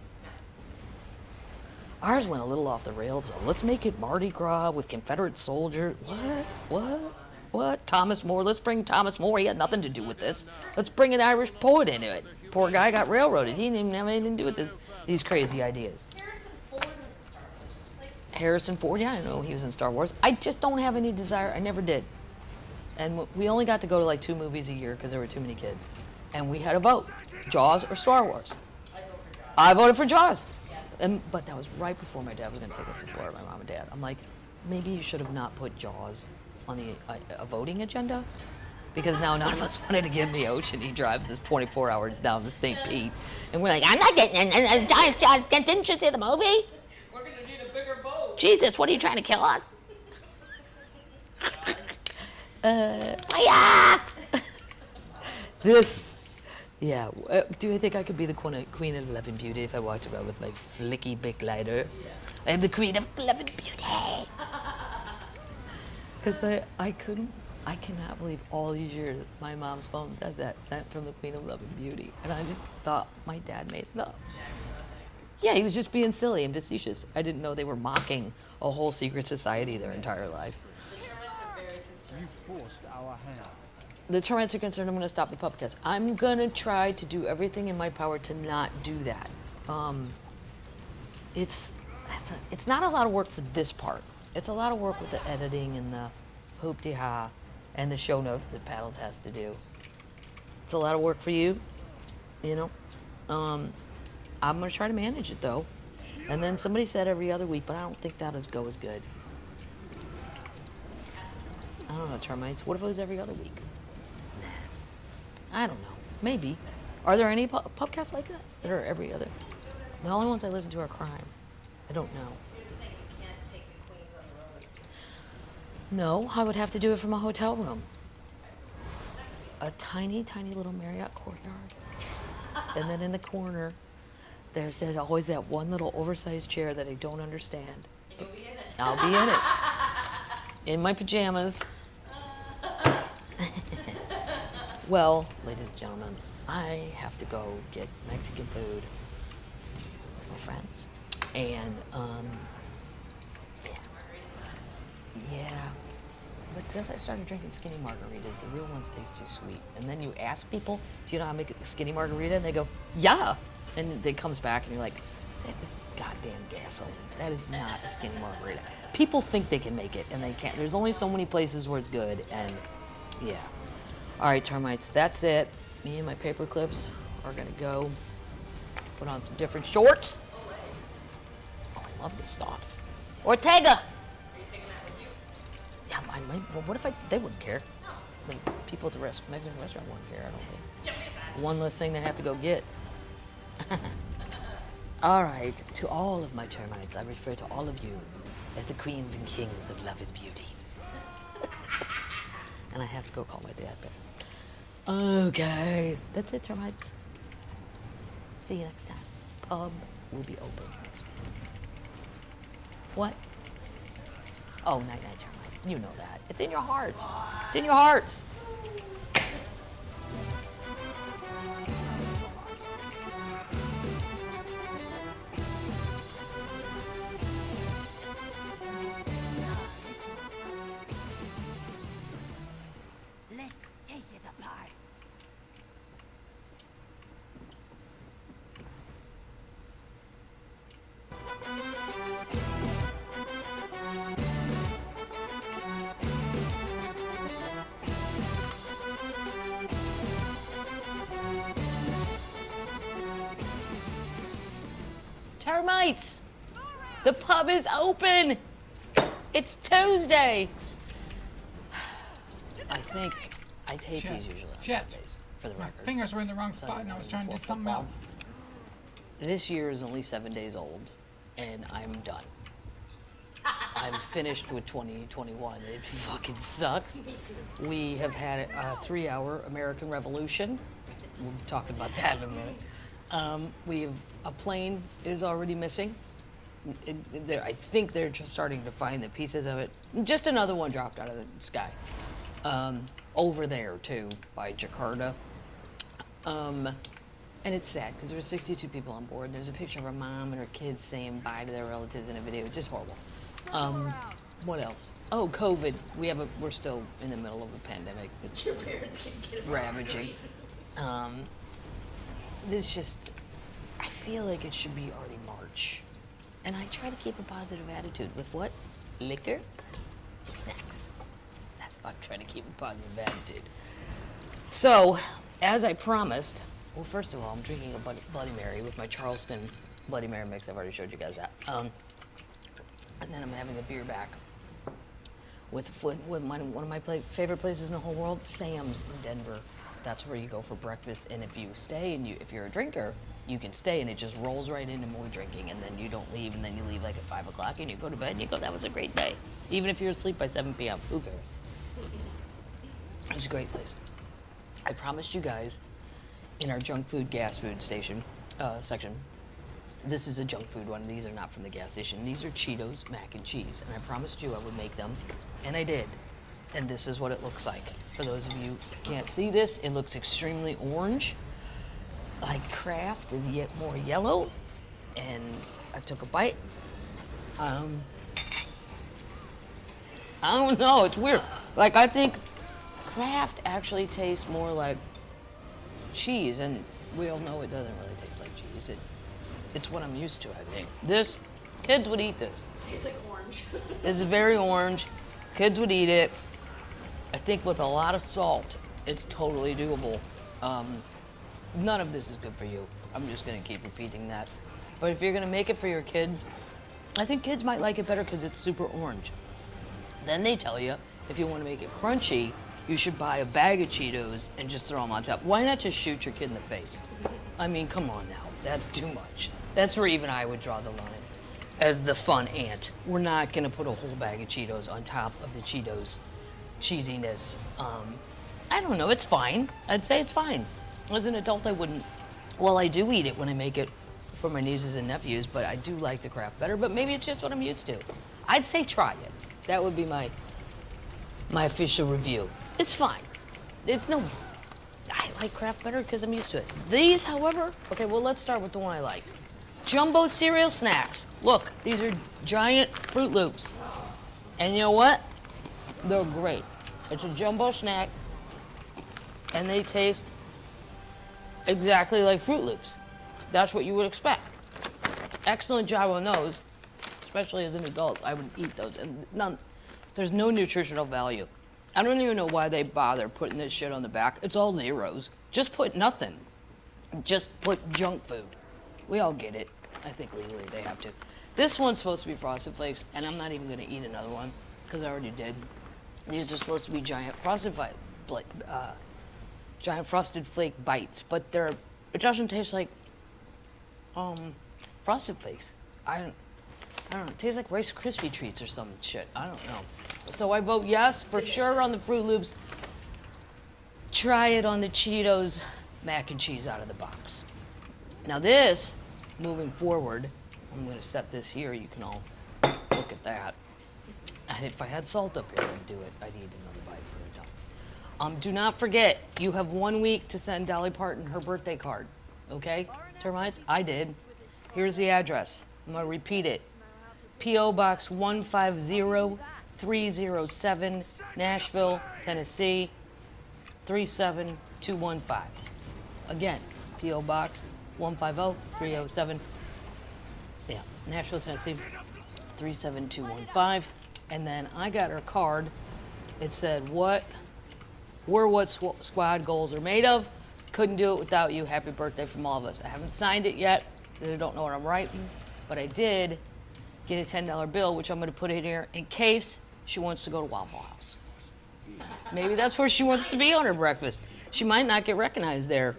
Ours went a little off the rails, though. Let's make it Mardi Gras with Confederate soldiers. What? Thomas More. Let's bring Thomas More. He had nothing to do with this. Let's bring an Irish poet into it. Poor guy got railroaded. He didn't even have anything to do with these crazy ideas. Harrison Ford, yeah, I know he was in Star Wars. I just don't have any desire. I never did. And we only got to go to like 2 movies a year because there were too many kids. And we had a vote, Jaws or Star Wars. I voted for Jaws. But that was right before my dad was going to take us to Florida, my mom and dad. I'm like, maybe you should have not put Jaws on the a voting agenda, because now none of us wanted to give me Ocean. He drives us 24 hours down to St. Pete. And we're like, I'm not getting didn't you see the movie?
We're going to need a bigger boat.
Jesus, what are you trying to kill us? Fire! Yeah. Do I think I could be the queen of Love and Beauty if I walked around with my flicky big lighter? I am the queen of Love and Beauty. Because I cannot believe all these years my mom's phone says that, sent from the Queen of Love and Beauty. And I just thought my dad made it up. Yeah, he was just being silly and facetious. I didn't know they were mocking a whole secret society their entire life.
You forced our hand.
The termites are concerned. I'm going to stop the podcast. I'm going to try to do everything in my power to not do that. It's not a lot of work for this part. It's a lot of work with the editing and the hoop-de-ha and the show notes that Paddles has to do. It's a lot of work for you, you know. I'm going to try to manage it, though. And then somebody said every other week, but I don't think that'll go as good. I don't know, termites. What if it was every other week? I don't know. Maybe. Are there any podcasts like that that are every other? The only ones I listen to are crime. I don't know. No, I would have to do it from a hotel room. A tiny, tiny little Marriott courtyard. And then in the corner, there's always that one little oversized chair that I don't understand.
You'll be in it.
I'll be in it. In my pajamas. Well, ladies and gentlemen, I have to go get Mexican food with my friends. And, yeah. But since I started drinking skinny margaritas, the real ones taste too sweet. And then you ask people, do you know how to make a skinny margarita? And they go, yeah. And it comes back and you're like, that is goddamn gasoline. That is not a skinny margarita. People think they can make it and they can't. There's only so many places where it's good, and yeah. All right, termites, that's it. Me and my paper clips are gonna go put on some different shorts. Oh, I love these thoughts. Ortega!
Are you taking that with you?
Yeah, well, what if they wouldn't care? The people at the Mexican restaurant wouldn't care, I don't think. One less thing they have to go get. All right, to all of my termites, I refer to all of you as the queens and kings of love and beauty. And I have to go call my dad back. Okay, that's it, termites. See you next time. Pub will be open next week. What? Oh, night night, termites. You know that. It's in your hearts. It's in your hearts.
Let's take it apart.
Termites! The pub is open! It's Tuesday! I think I tape
Shit.
these usually on
Shit.
Sundays, for the
My
record.
fingers were in the wrong
Sunday
spot and I was
morning
trying to do
before
something
football.
else.
This year is only 7 days old, and I'm done. I'm finished with 2021. It fucking sucks. We have had a 3-hour American Revolution. We'll be talking about that in a minute. We have a plane is already missing. I think they're just starting to find the pieces of it. Just another one dropped out of the sky. Over there too, by Jakarta. And it's sad because there were 62 people on board. There's a picture of her mom and her kids saying bye to their relatives in a video. Just horrible. What else? Oh, COVID. We're still in the middle of a pandemic that's
Your parents can't get it
ravaging. This just, I feel like it should be already March. And I try to keep a positive attitude with what? Liquor and snacks. That's how I try to keep a positive attitude. So, as I promised, well, first of all, I'm drinking a Bloody Mary with my Charleston Bloody Mary mix. I've already showed you guys that. And then I'm having a beer back with one of my favorite places in the whole world, Sam's in Denver. That's where you go for breakfast. And if you stay and if you're a drinker, you can stay and it just rolls right into more drinking, and then you don't leave, and then you leave like at 5 o'clock and you go to bed and you go, that was a great day. Even if you're asleep by 7 p.m. Who cares? It's a great place. I promised you guys in our junk food, gas food station section, this is a junk food one. These are not from the gas station. These are Cheetos mac and cheese, and I promised you I would make them, and I did. And this is what it looks like. For those of you who can't see this, it looks extremely orange. Like Kraft is yet more yellow, and I took a bite. I don't know, it's weird. Like, I think Kraft actually tastes more like cheese, and we all know it doesn't really taste like cheese. It's what I'm used to, I think. This, kids would eat this.
Tastes like orange.
It's very orange. Kids would eat it. I think with a lot of salt, it's totally doable. None of this is good for you. I'm just gonna keep repeating that. But if you're gonna make it for your kids, I think kids might like it better because it's super orange. Then they tell you, if you wanna make it crunchy, you should buy a bag of Cheetos and just throw them on top. Why not just shoot your kid in the face? I mean, come on now, that's too much. That's where even I would draw the line. As the fun aunt, we're not gonna put a whole bag of Cheetos on top of the Cheetos cheesiness. I don't know, it's fine. I'd say it's fine. As an adult, I wouldn't. Well, I do eat it when I make it for my nieces and nephews, but I do like the Kraft better, but maybe it's just what I'm used to. I'd say try it. That would be my official review. It's fine. It's no, I like Kraft better because I'm used to it. These, however, okay, well, let's start with the one I liked. Jumbo cereal snacks. Look, these are giant Fruit Loops. And you know what? They're great. It's a jumbo snack, and they taste exactly like Fruit Loops. That's what you would expect. Excellent job on those, especially as an adult. I would eat those, and there's no nutritional value. I don't even know why they bother putting this shit on the back. It's all zeros. Just put nothing. Just put junk food. We all get it. I think legally they have to. This one's supposed to be Frosted Flakes, and I'm not even gonna eat another one, because I already did. These are supposed to be giant Frosted Flake bites, but it doesn't taste like Frosted Flakes. I don't know. It tastes like Rice Krispie treats or some shit. I don't know. So I vote yes for sure on the Fruit Loops. Try it on the Cheetos mac and cheese out of the box. Now this, moving forward, I'm gonna set this here. You can all look at that. And if I had salt up here, I'd do it. I need another bite for it done. Do not forget, you have 1 week to send Dolly Parton her birthday card. Okay, termites? I did. Here's the address. I'm gonna repeat it. P.O. Box 150307, Nashville, Tennessee, 37215. Again, P.O. Box 150307. Yeah, Nashville, Tennessee, 37215. And then I got her card. It said, what squad goals are made of. Couldn't do it without you. Happy birthday from all of us. I haven't signed it yet. I don't know what I'm writing, but I did get a $10 bill, which I'm going to put in here in case she wants to go to Waffle House. Maybe that's where she wants to be on her breakfast. She might not get recognized there,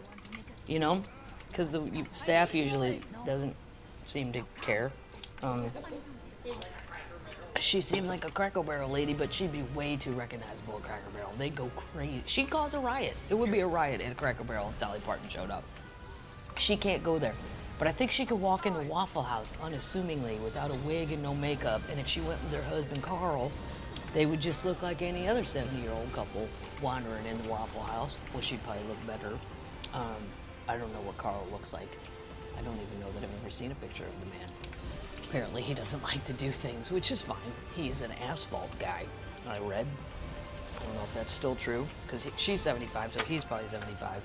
you know, because the staff usually doesn't seem to care. She seems like a Cracker Barrel lady, but she'd be way too recognizable at Cracker Barrel. They'd go crazy. She'd cause a riot. It would be a riot at a Cracker Barrel if Dolly Parton showed up. She can't go there. But I think she could walk into Waffle House unassumingly without a wig and no makeup. And if she went with her husband, Carl, they would just look like any other 70-year-old couple wandering in the Waffle House. Well, she'd probably look better. I don't know what Carl looks like. I don't even know that I've ever seen a picture of the man. Apparently he doesn't like to do things, which is fine. He's an asphalt guy, I read. I don't know if that's still true, because she's 75, so he's probably 75.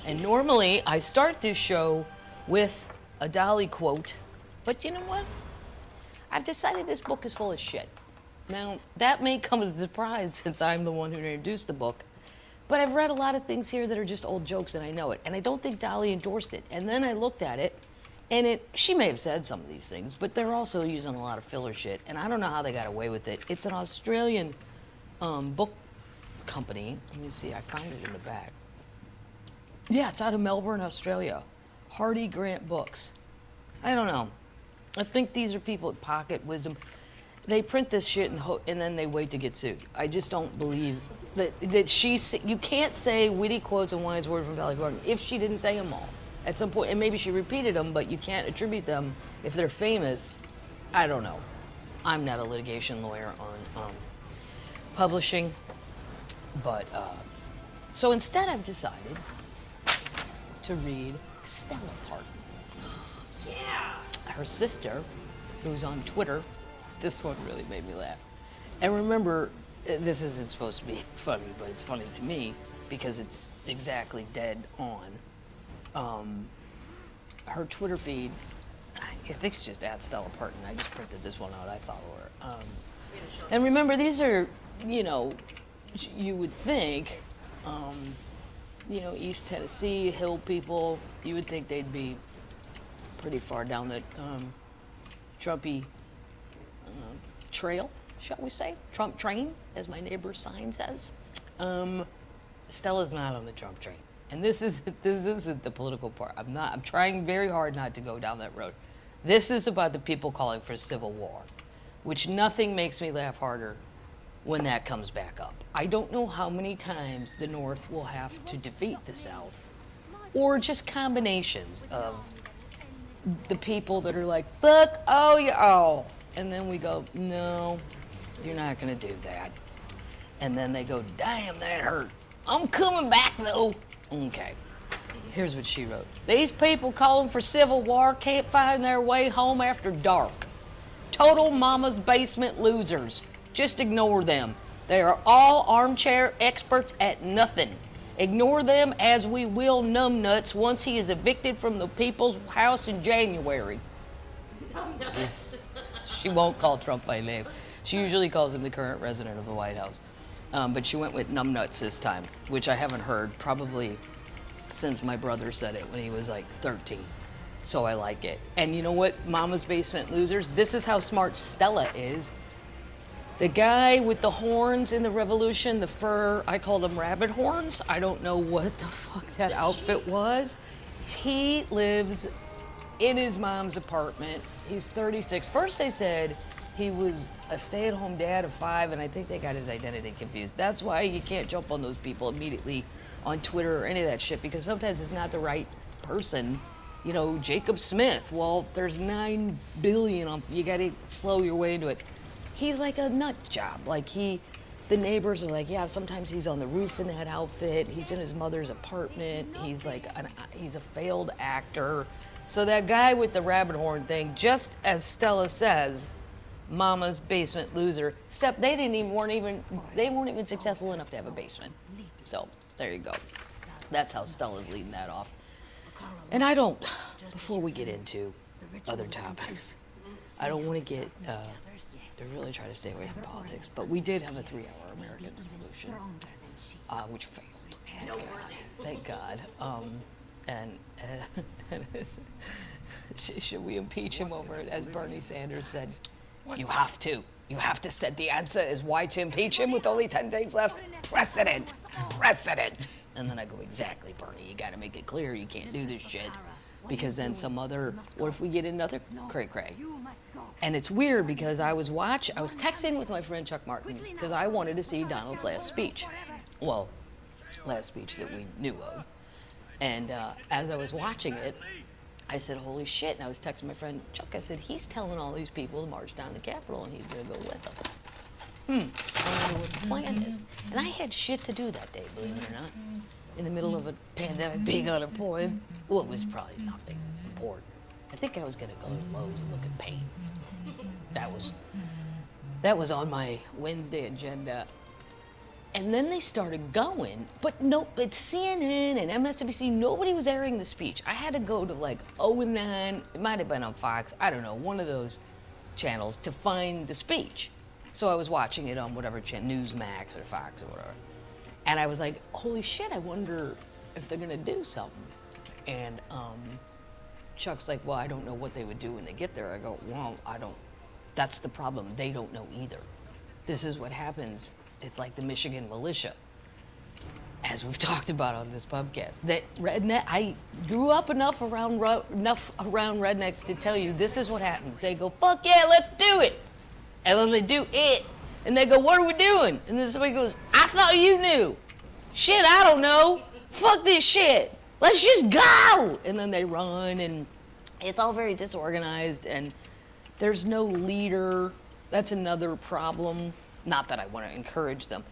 And normally I start this show with a Dolly quote, but you know what? I've decided this book is full of shit. Now, that may come as a surprise since I'm the one who introduced the book, but I've read a lot of things here that are just old jokes and I know it, and I don't think Dolly endorsed it. And then I looked at it, and she may have said some of these things, but they're also using a lot of filler shit, and I don't know how they got away with it. It's an Australian book company. Let me see, I found it in the back. Yeah, it's out of Melbourne, Australia. Hardy Grant Books. I don't know. I think these are people at Pocket Wisdom. They print this shit and then they wait to get sued. I just don't believe that you can't say witty quotes and wise words from Dolly Parton if she didn't say them all at some point, and maybe she repeated them, but you can't attribute them if they're famous. I don't know. I'm not a litigation lawyer on publishing, but so instead I've decided to read Stella Parton. Yeah. Her sister, who's on Twitter. This one really made me laugh. And remember, this isn't supposed to be funny, but it's funny to me because it's exactly dead on. Her Twitter feed, I think it's just at Stella Parton. I just printed this one out. I follow her. And remember, these are, you know, you would think, you know, East Tennessee, Hill people, you would think they'd be pretty far down the Trumpy trail, shall we say? Trump train, as my neighbor's sign says. Stella's not on the Trump train. And this isn't the political part. I'm trying very hard not to go down that road. This is about the people calling for civil war, which nothing makes me laugh harder when that comes back up. I don't know how many times the North will have to defeat the South, or just combinations of the people that are like, look, oh, yeah, oh. And then we go, no, you're not gonna do that. And then they go, damn, that hurt. I'm coming back though. Okay, here's what she wrote. These people calling for civil war can't find their way home after dark. Total mama's basement losers. Just ignore them. They are all armchair experts at nothing. Ignore them as we will numbnuts once he is evicted from the people's house in January. She won't call Trump by name. She usually calls him the current resident of the White House. But she went with numbnuts this time, which I haven't heard probably since my brother said it when he was like 13. So I like it. And you know what, Mama's Basement Losers? This is how smart Stella is. The guy with the horns in the Revolution, the fur, I call them rabbit horns. I don't know what the fuck that outfit was. He lives in his mom's apartment. He's 36. First they said he was a stay-at-home dad of 5, and I think they got his identity confused. That's why you can't jump on those people immediately on Twitter or any of that shit, because sometimes it's not the right person. You know, Jacob Smith, well, there's 9 billion on, you gotta slow your way into it. He's like a nut job. Like the neighbors are like, yeah, sometimes he's on the roof in that outfit. He's in his mother's apartment. He's like, he's a failed actor. So that guy with the rabbit horn thing, just as Stella says, mama's basement loser, except they weren't even successful enough to have a basement. So there you go. That's how Stella's leading that off. And before we get into other topics, I don't want to get, to really try to stay away from politics, but we did have a 3-hour American Revolution, which failed. Thank God. And should we impeach him over it? As Bernie Sanders said, you have to. You have to set the answer is why to impeach him with only 10 days left. Precedent. And then I go, exactly, Bernie. You got to make it clear you can't do this shit. Because then what if we get another cray-cray? And it's weird because I was texting with my friend Chuck Martin because I wanted to see Donald's last speech. Well, last speech that we knew of. And as I was watching it, I said, holy shit. And I was texting my friend Chuck. I said, he's telling all these people to march down the Capitol and he's going to go with them. I don't know what the plan is. And I had shit to do that day, believe it or not. In the middle of a pandemic, being unemployed. Well, it was probably nothing important. I think I was going to go to Lowe's and look at paint. That was on my Wednesday agenda. And then they started going, but CNN and MSNBC, nobody was airing the speech. I had to go to like 09, it might have been on Fox, I don't know, one of those channels to find the speech. So I was watching it on whatever channel, Newsmax or Fox or whatever. And I was like, holy shit, I wonder if they're gonna do something. And Chuck's like, well, I don't know what they would do when they get there. I go, well, that's the problem. They don't know either. This is what happens. It's like the Michigan militia, as we've talked about on this podcast. That I grew up enough around rednecks to tell you this is what happens. They go, fuck yeah, let's do it. And then they do it. And they go, what are we doing? And then somebody goes, I thought you knew. Shit, I don't know. Fuck this shit. Let's just go. And then they run, and it's all very disorganized, and there's no leader. That's another problem. Not that I want to encourage them.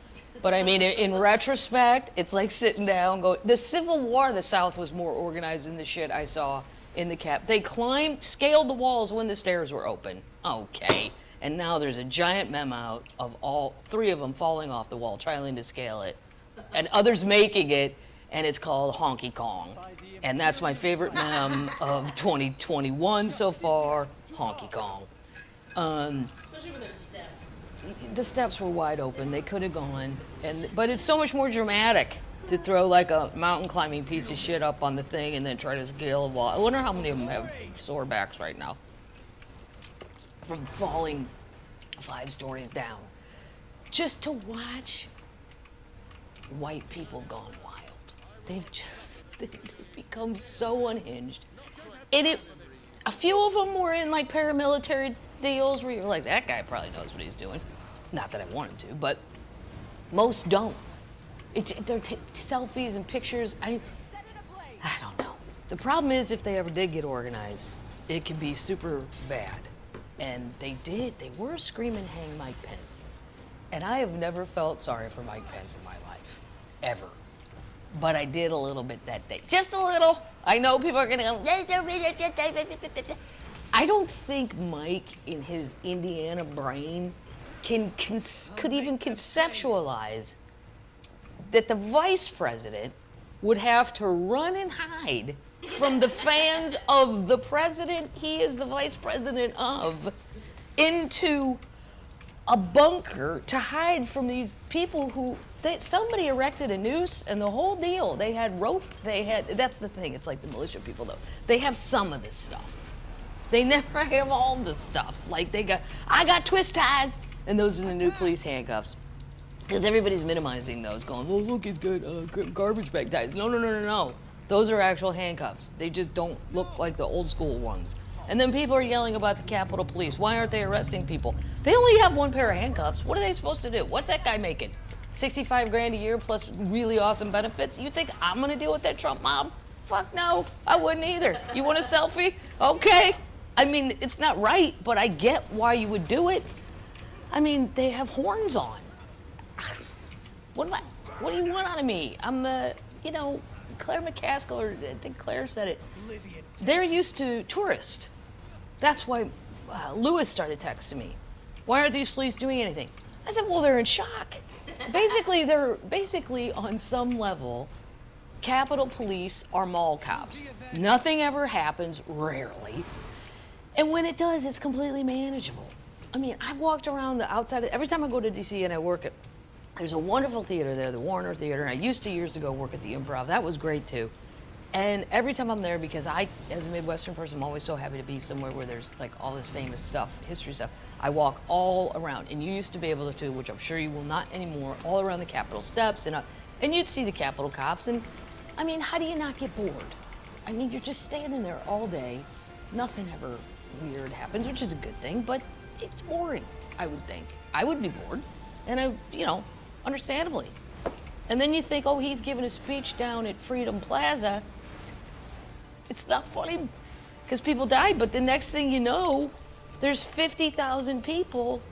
But I mean, in retrospect, it's like sitting down, going, the Civil War of the South was more organized than the shit I saw in the Cap. They scaled the walls when the stairs were open. Okay. And now there's a giant meme out of all 3 of them falling off the wall, trying to scale it, and others making it, and it's called Honky Kong. And that's my favorite meme of 2021 so far, Honky Kong.
Especially with those steps.
The steps were wide open. They could have gone, but it's so much more dramatic to throw like a mountain climbing piece of shit up on the thing and then try to scale a wall. I wonder how many of them have sore backs right now from falling 5 stories down. Just to watch white people gone wild. They've become so unhinged. And a few of them were in like paramilitary deals where you're like, that guy probably knows what he's doing. Not that I want him to, but most don't. They're selfies and pictures. I don't know. The problem is if they ever did get organized, it could be super bad. And they were screaming, hang Mike Pence. And I have never felt sorry for Mike Pence in my life, ever. But I did a little bit that day. Just a little. I know people are gonna go, I don't think Mike, in his Indiana brain, could even conceptualize that the vice president would have to run and hide from the fans of the president he is the vice president of into a bunker to hide from these people who somebody erected a noose and the whole deal. They had rope. That's the thing. It's like the militia people though. They have some of this stuff. They never have all the stuff. Like I got twist ties, and those are the new police handcuffs. Because everybody's minimizing those, going, well, look, he's got garbage bag ties. No. Those are actual handcuffs. They just don't look like the old school ones. And then people are yelling about the Capitol Police. Why aren't they arresting people? They only have one pair of handcuffs. What are they supposed to do? What's that guy making? 65 grand a year plus really awesome benefits? You think I'm gonna deal with that Trump mob? Fuck no, I wouldn't either. You want a selfie? Okay. I mean, it's not right, but I get why you would do it. I mean, they have horns on. What do you want out of me? I'm Claire McCaskill, or I think Claire said it. They're used to tourists. That's why Lewis started texting me. Why aren't these police doing anything? I said, well, they're in shock. Basically on some level, Capitol Police are mall cops. Nothing ever happens, rarely. And when it does, it's completely manageable. I mean, I've walked around the outside, every time I go to DC and I work at, there's a wonderful theater there, the Warner Theater, and I used to years ago work at the Improv. That was great too. And every time I'm there, because I, as a Midwestern person, I'm always so happy to be somewhere where there's like all this famous stuff, history stuff. I walk all around, and you used to be able to, which I'm sure you will not anymore, all around the Capitol steps, and you'd see the Capitol cops, and I mean, how do you not get bored? I mean, you're just standing there all day, nothing ever weird happens, which is a good thing, but it's boring, I would think. I would be bored, and understandably. And then you think, oh, he's giving a speech down at Freedom Plaza. It's not funny because people died, but the next thing you know, there's 50,000 people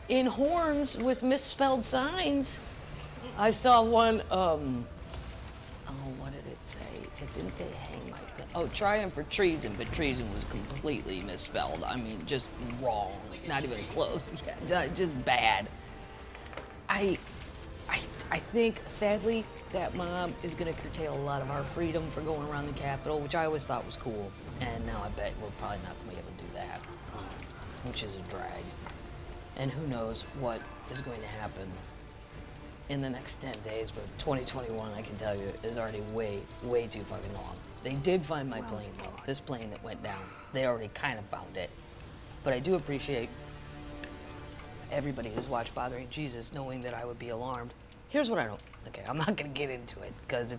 in horns with misspelled signs. I saw one, what did it say? It didn't say hang my pin. Oh, triumph for treason, but treason was completely misspelled. I mean, just wrong, not even close. Yeah, just bad. I think, sadly, that mob is going to curtail a lot of our freedom for going around the Capitol, which I always thought was cool. And now I bet we're probably not going to be able to do that, which is a drag. And who knows what is going to happen in the next 10 days, but 2021, I can tell you, is already way, way too fucking long. They did find my plane, though. This plane that went down. They already kind of found it. But I do appreciate everybody who's watched Bothering Jesus knowing that I would be alarmed. Here's what I don't, okay, I'm not gonna get into it, because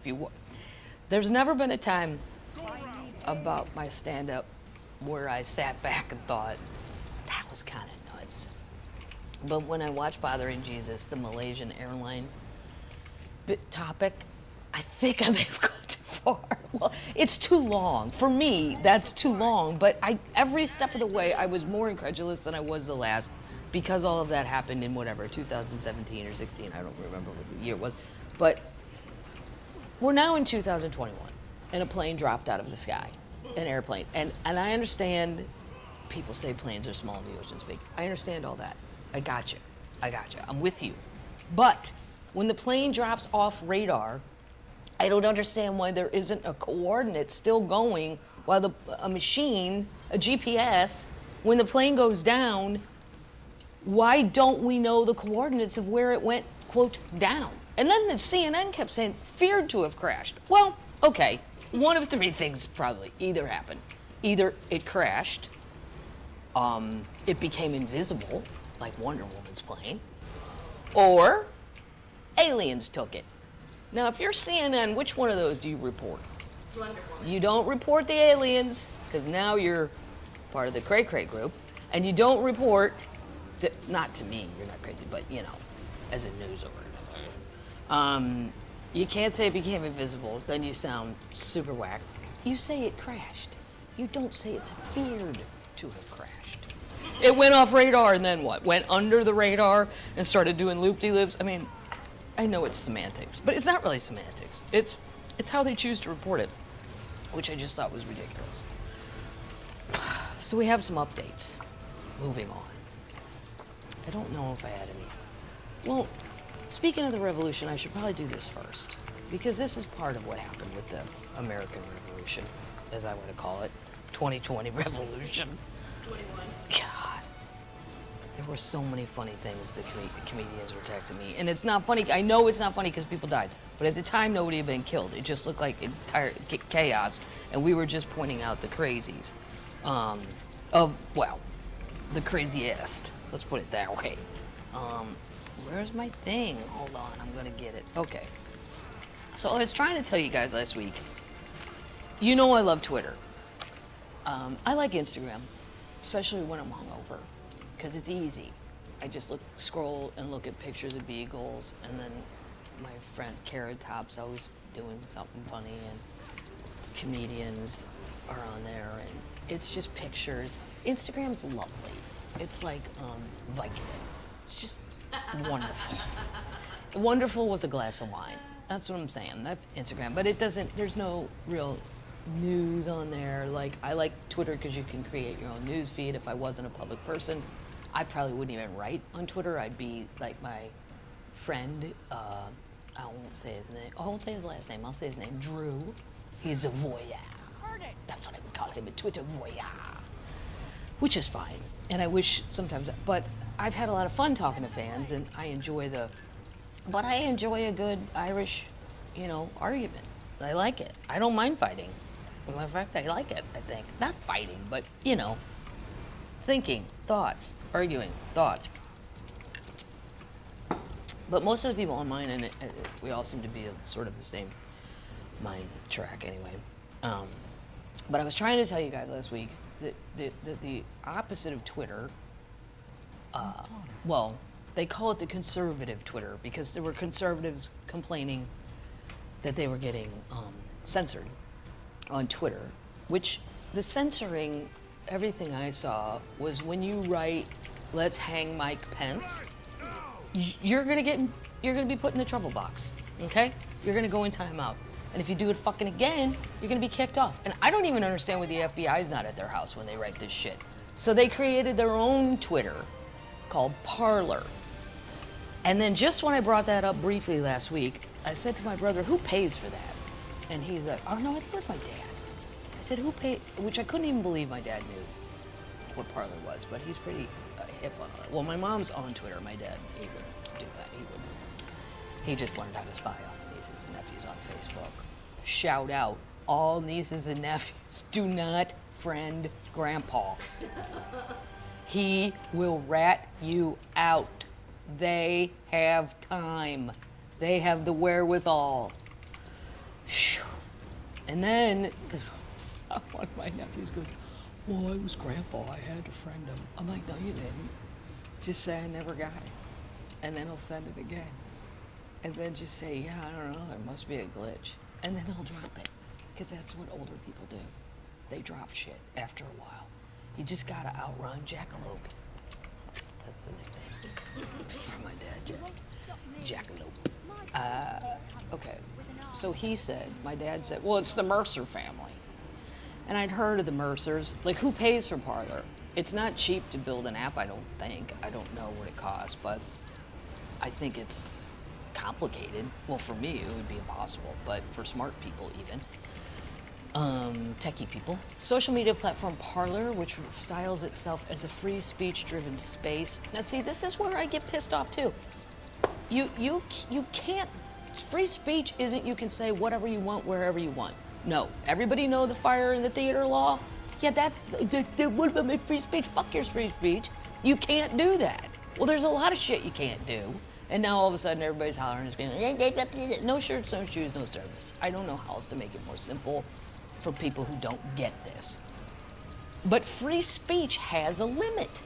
there's never been a time about my stand-up where I sat back and thought, that was kind of nuts. But when I watched Bothering Jesus, the Malaysian airline topic, I think I may have gone too far. Well, it's too long. For me, that's too long, but every step of the way, I was more incredulous than I was the last, because all of that happened in whatever, 2017 or 16, I don't remember what the year was. But we're now in 2021, and a plane dropped out of the sky, an airplane. And I understand people say planes are small and the ocean's big. I understand all that. I got you. I'm with you. But when the plane drops off radar, I don't understand why there isn't a coordinate still going while a machine, a GPS, when the plane goes down, why don't we know the coordinates of where it went, quote, down? And then the CNN kept saying, feared to have crashed. Well, okay, one of three things probably either happened. Either it crashed, it became invisible, like Wonder Woman's plane, or aliens took it. Now, if you're CNN, which one of those do you report?
Wonder Woman.
You don't report the aliens, because now you're part of the Cray Cray group, and you don't report not to me, you're not crazy, but as a news organization. You can't say it became invisible, then you sound super whack. You say it crashed. You don't say it's feared to have crashed. It went off radar and then what? Went under the radar and started doing loop-de-loops? I mean, I know it's semantics, but it's not really semantics. It's how they choose to report it, which I just thought was ridiculous. So we have some updates. Moving on. I don't know if I had any. Well, speaking of the revolution, I should probably do this first, because this is part of what happened with the American Revolution, as I want to call it. 2020 Revolution.
21.
God. There were so many funny things the comedians were texting me. And it's not funny. I know it's not funny because people died. But at the time, nobody had been killed. It just looked like entire chaos. And we were just pointing out the crazies. The craziest. Let's put it that way. Where's my thing? Hold on, I'm gonna get it. Okay. So I was trying to tell you guys last week You know I love Twitter. I like Instagram, especially when I'm hungover, because it's easy. I just scroll and look at pictures of beagles, and then my friend Carrot Top's always doing something funny, and comedians are on there, and it's just pictures. Instagram's lovely. It's like Vicodin. It's just wonderful. Wonderful with a glass of wine. That's what I'm saying. That's Instagram. But it doesn't, there's no real news on there. Like, I like Twitter because you can create your own news feed. If I wasn't a public person, I probably wouldn't even write on Twitter. I'd be like my friend, I won't say his name. I won't say his last name. I'll say his name, Drew. He's a voyeur. That's what I would call him, a Twitter voyeur. Which is fine. And I wish sometimes, but I've had a lot of fun talking to fans, and I enjoy a good Irish, argument. I like it. I don't mind fighting. As a matter of fact, I like it, I think. Not fighting, but, thinking, thoughts, arguing, thoughts. But most of the people on mine, and we all seem to be sort of the same mind track anyway. But I was trying to tell you guys last week that the opposite of Twitter, well, they call it the conservative Twitter because there were conservatives complaining that they were getting censored on Twitter, which the censoring, everything I saw was when you write, "Let's hang Mike Pence," you're gonna be put in the trouble box, okay? You're gonna go in timeout. And if you do it fucking again, you're gonna be kicked off. And I don't even understand why the FBI's not at their house when they write this shit. So they created their own Twitter called Parler. And then just when I brought that up briefly last week, I said to my brother, who pays for that? And he's like, oh no, I think it was my dad. I said, who paid? Which I couldn't even believe my dad knew what Parler was, but he's pretty hip on it. Well, my mom's on Twitter. My dad, he wouldn't do that. He just learned how to spy on nieces and nephews on Facebook. Shout out, all nieces and nephews, do not friend Grandpa. He will rat you out. They have time. They have the wherewithal. And then, because one of my nephews goes, well, I was Grandpa, I had to friend him. I'm like, no, you didn't. Just say I never got it. And then he'll send it again. And then just say, yeah, I don't know, there must be a glitch. And then he'll drop it, because that's what older people do. They drop shit after a while. You just gotta outrun Jackalope. That's the nickname for my dad, Jackalope. Okay, so he said, my dad said, well, it's the Mercer family. And I'd heard of the Mercers. Like, who pays for Parler? It's not cheap to build an app, I don't think. I don't know what it costs, but I think it's complicated. Well, for me, it would be impossible, but for smart people even. Techie people. Social media platform Parler, which styles itself as a free speech-driven space. Now see, this is where I get pissed off too. You can't, free speech isn't you can say whatever you want, wherever you want. No, everybody know the fire in the theater law? Yeah, that what about my free speech? Fuck your free speech. You can't do that. Well, there's a lot of shit you can't do. And now all of a sudden everybody's hollering and screaming, no shirts, no shoes, no service. I don't know how else to make it more simple for people who don't get this. But free speech has a limit.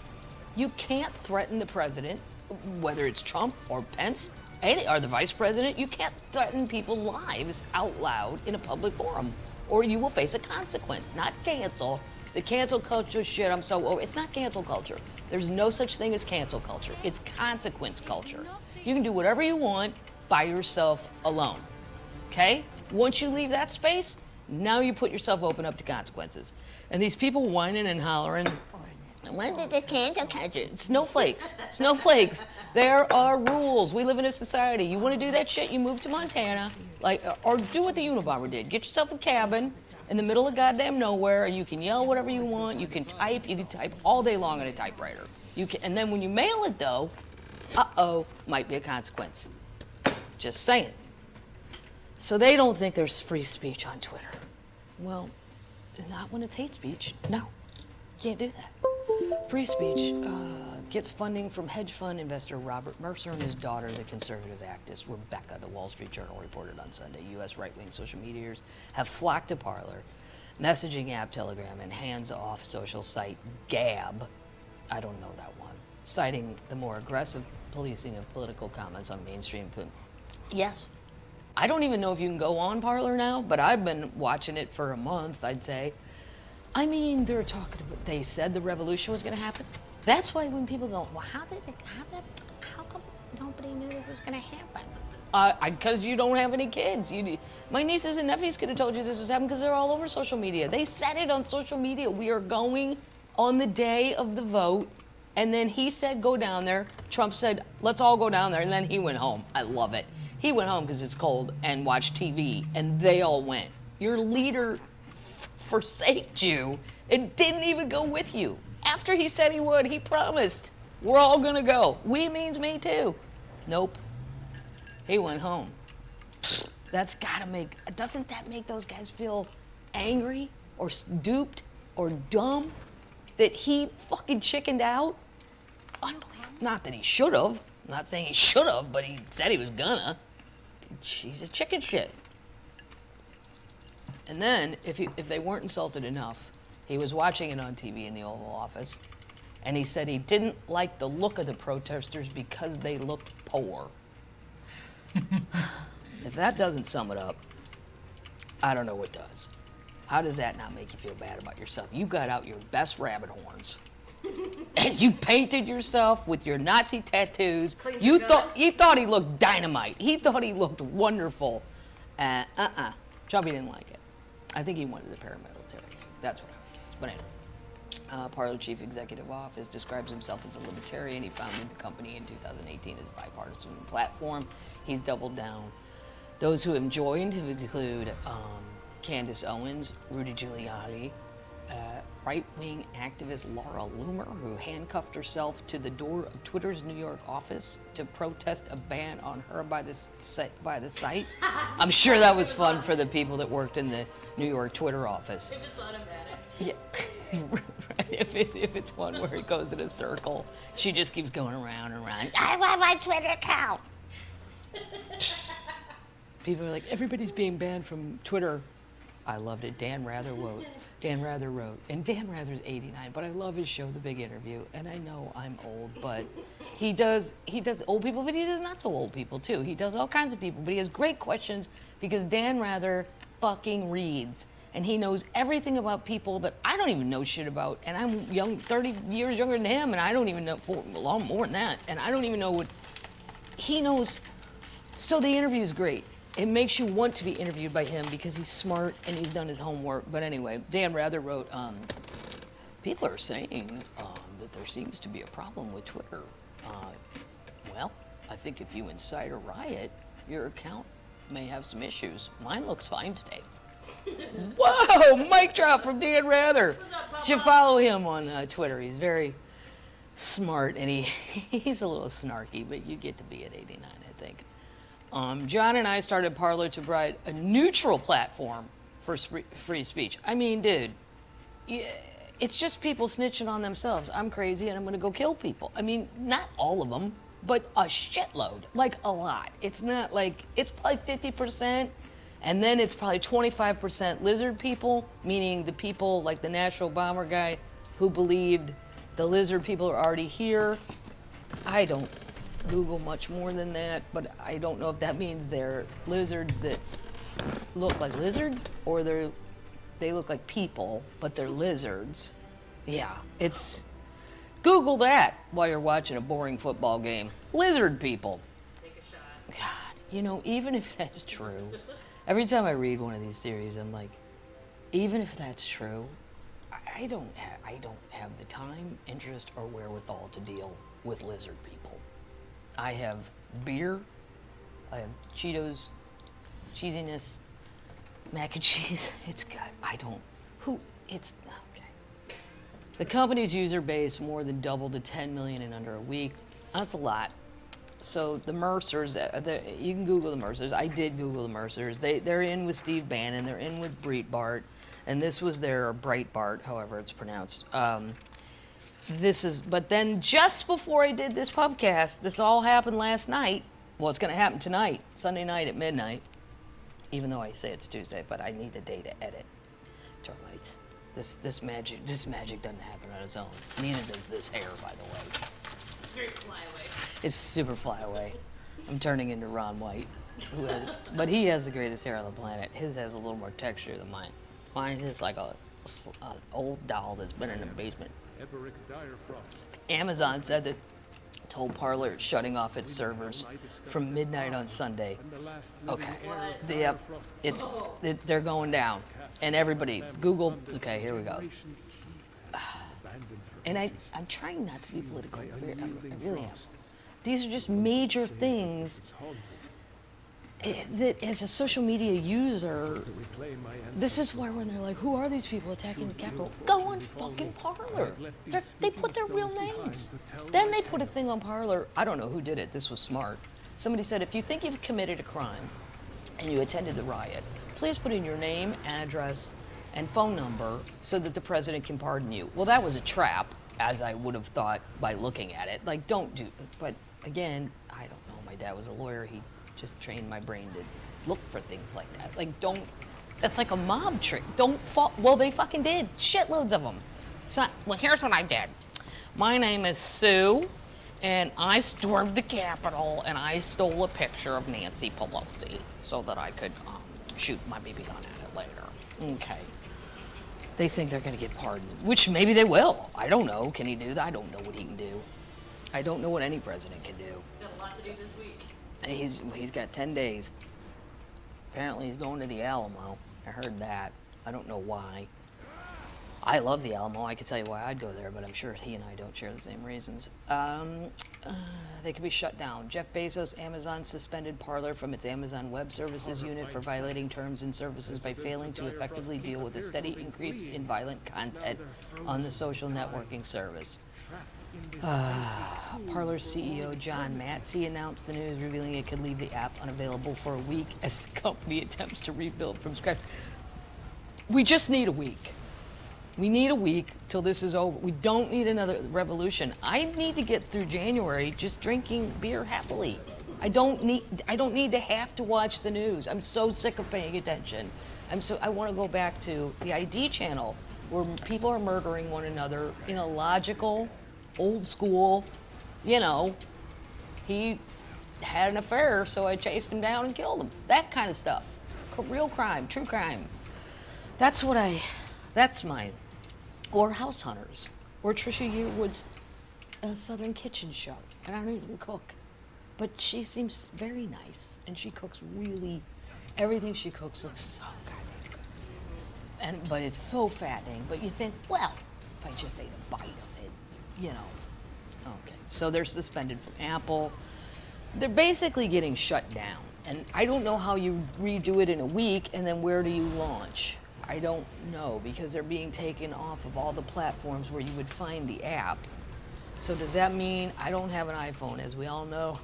You can't threaten the president, whether it's Trump or Pence, or the vice president. You can't threaten people's lives out loud in a public forum, or you will face a consequence, not cancel. The cancel culture shit, I'm so over. It's not cancel culture. There's no such thing as cancel culture. It's consequence culture. You can do whatever you want by yourself alone, okay? Once you leave that space, now you put yourself open up to consequences. And these people whining and hollering, when did the cancel culture? Snowflakes, snowflakes. There are rules. We live in a society. You want to do that shit, you move to Montana, or do what the Unabomber did. Get yourself a cabin in the middle of goddamn nowhere, and you can yell whatever you want. You can type all day long on a typewriter. And then when you mail it though, might be a consequence. Just saying. So they don't think there's free speech on Twitter. Well, not when it's hate speech. No, can't do that. Free speech gets funding from hedge fund investor Robert Mercer and his daughter, the conservative activist Rebecca. The Wall Street Journal reported on Sunday. U.S. right-wing social medias have flocked to Parler messaging app Telegram and hands-off social site Gab, I don't know that one, citing the more aggressive policing of political comments on mainstream. Yes. I don't even know if you can go on Parler now, but I've been watching it for a month, I'd say. I mean, they're talking about, they said the revolution was going to happen. That's why when people go, well, how come nobody knew this was going to happen? Because you don't have any kids. My nieces and nephews could have told you this was happening because they're all over social media. They said it on social media. We are going on the day of the vote. And then he said, go down there. Trump said, let's all go down there. And then he went home. I love it. He went home because it's cold and watched TV. And they all went. Your leader forsaked you and didn't even go with you. After he said he would, he promised. We're all going to go. We means me too. Nope. He went home. Doesn't that make those guys feel angry or duped or dumb that he fucking chickened out? Unbelievable. Not that he should have. I'm not saying he should have, but he said he was gonna. She's a chicken shit. And then, if they weren't insulted enough, he was watching it on TV in the Oval Office, and he said he didn't like the look of the protesters because they looked poor. If that doesn't sum it up, I don't know what does. How does that not make you feel bad about yourself? You got out your best rabbit horns, and you painted yourself with your Nazi tattoos. You thought he looked dynamite. He thought he looked wonderful. Chubby didn't like it. I think he wanted the paramilitary. That's what I would guess. But anyway, Parler Chief Executive Office describes himself as a libertarian. He founded the company in 2018 as a bipartisan platform. He's doubled down. Those who have joined include Candace Owens, Rudy Giuliani, right-wing activist Laura Loomer, who handcuffed herself to the door of Twitter's New York office to protest a ban on her by the site. I'm sure that was fun for the people that worked in the New York Twitter office.
If it's automatic.
Yeah. Right. If it's one where it goes in a circle, she just keeps going around and around. I want my Twitter account. People are like, everybody's being banned from Twitter. I loved it. Dan Rather wrote. And Dan Rather's 89, but I love his show, The Big Interview. And I know I'm old, but he does old people, but he does not so old people too. He does all kinds of people, but he has great questions because Dan Rather fucking reads. And he knows everything about people that I don't even know shit about. And I'm young, 30 years younger than him, and I don't even know, a lot more than that. And I don't even know what he knows. So the interview is great. It makes you want to be interviewed by him because he's smart and he's done his homework. But anyway, Dan Rather wrote, people are saying that there seems to be a problem with Twitter. Well, I think if you incite a riot, your account may have some issues. Mine looks fine today. Whoa, mic drop from Dan Rather. You should follow him on Twitter. He's very smart and he's a little snarky, but you get to be at 89, I think. John and I started Parler to provide a neutral platform for free speech. I mean, dude, it's just people snitching on themselves. I'm crazy and I'm gonna go kill people. I mean, not all of them, but a shitload, like a lot. It's not like, it's probably 50%, and then it's probably 25% lizard people, meaning the people like the natural bomber guy who believed the lizard people are already here. I don't Google much more than that, but I don't know if that means they're lizards that look like lizards or they look like people, but they're lizards. Yeah, it's, Google that while you're watching a boring football game. Lizard people.
Take a shot.
God, you know, even if that's true, every time I read one of these theories, I'm like, even if that's true, I don't have the time, interest, or wherewithal to deal with lizard people. I have beer, I have Cheetos, cheesiness, mac and cheese. It's good. Okay. The company's user base more than doubled to 10 million in under a week. That's a lot. So the Mercers, you can Google the Mercers. I did Google the Mercers. They're in with Steve Bannon. They're in with Breitbart. And this was their Breitbart, however it's pronounced. But then just before I did this pubcast, this all happened last night. Well, it's going to happen tonight, Sunday night at midnight, even though I say it's Tuesday, but I need a day to edit. termites. This magic doesn't happen on its own. Neither does this hair, by the way.
Very fly away.
It's super fly away. I'm turning into Ron White, but he has the greatest hair on the planet. His has a little more texture than mine. Mine is like a old doll that's been in the basement. Amazon said that told Parler it's shutting off its servers from midnight on Sunday. Okay. They're going down. And everybody, Google, okay, here we go. And I'm trying not to be political. I really am. These are just major things that as a social media user, this is why when they're like, who are these people attacking the Capitol? Go on fucking Parler. They put their real names. Then they put a thing on Parler. I don't know who did it. This was smart. Somebody said, if you think you've committed a crime and you attended the riot, please put in your name, address, and phone number so that the president can pardon you. Well, that was a trap, as I would have thought by looking at it. Like, don't do, but again, I don't know. My dad was a lawyer. He just trained my brain to look for things like that. Like, don't, that's like a mob trick. Don't fall, well, they fucking did. Shitloads of them. So, well, here's what I did. My name is Sue, and I stormed the Capitol, and I stole a picture of Nancy Pelosi so that I could shoot my BB gun at it later. Okay. They think they're going to get pardoned, which maybe they will. I don't know. Can he do that? I don't know what he can do. I don't know what any president can do.
He's got a lot to do this week.
And he's got 10 days. Apparently he's going to the Alamo. I heard that. I don't know why. I love the Alamo. I could tell you why I'd go there, but I'm sure he and I don't share the same reasons. They could be shut down. Jeff Bezos, Amazon suspended Parler from its Amazon Web Services unit for violating terms and services by failing to effectively deal with a steady increase in violent content on the social networking service. Parler's CEO John Matsey announced the news, revealing it could leave the app unavailable for a week as the company attempts to rebuild from scratch. We just need a week. We need a week till this is over. We don't need another revolution. I need to get through January just drinking beer happily. I don't need to have to watch the news. I'm so sick of paying attention. I want to go back to the ID channel where people are murdering one another in a logical, old school, he had an affair, so I chased him down and killed him. That kind of stuff. Real crime, true crime. That's mine. Or House Hunters, or Trisha Yearwood's Southern Kitchen show. And I don't even cook, but she seems very nice, and she cooks everything she cooks looks so goddamn good. But it's so fattening. But you think, well, if I just ate a bite of it, Okay, so they're suspended from Apple. They're basically getting shut down, and I don't know how you redo it in a week, and then where do you launch? I don't know, because they're being taken off of all the platforms where you would find the app. So does that mean I don't have an iPhone, as we all know?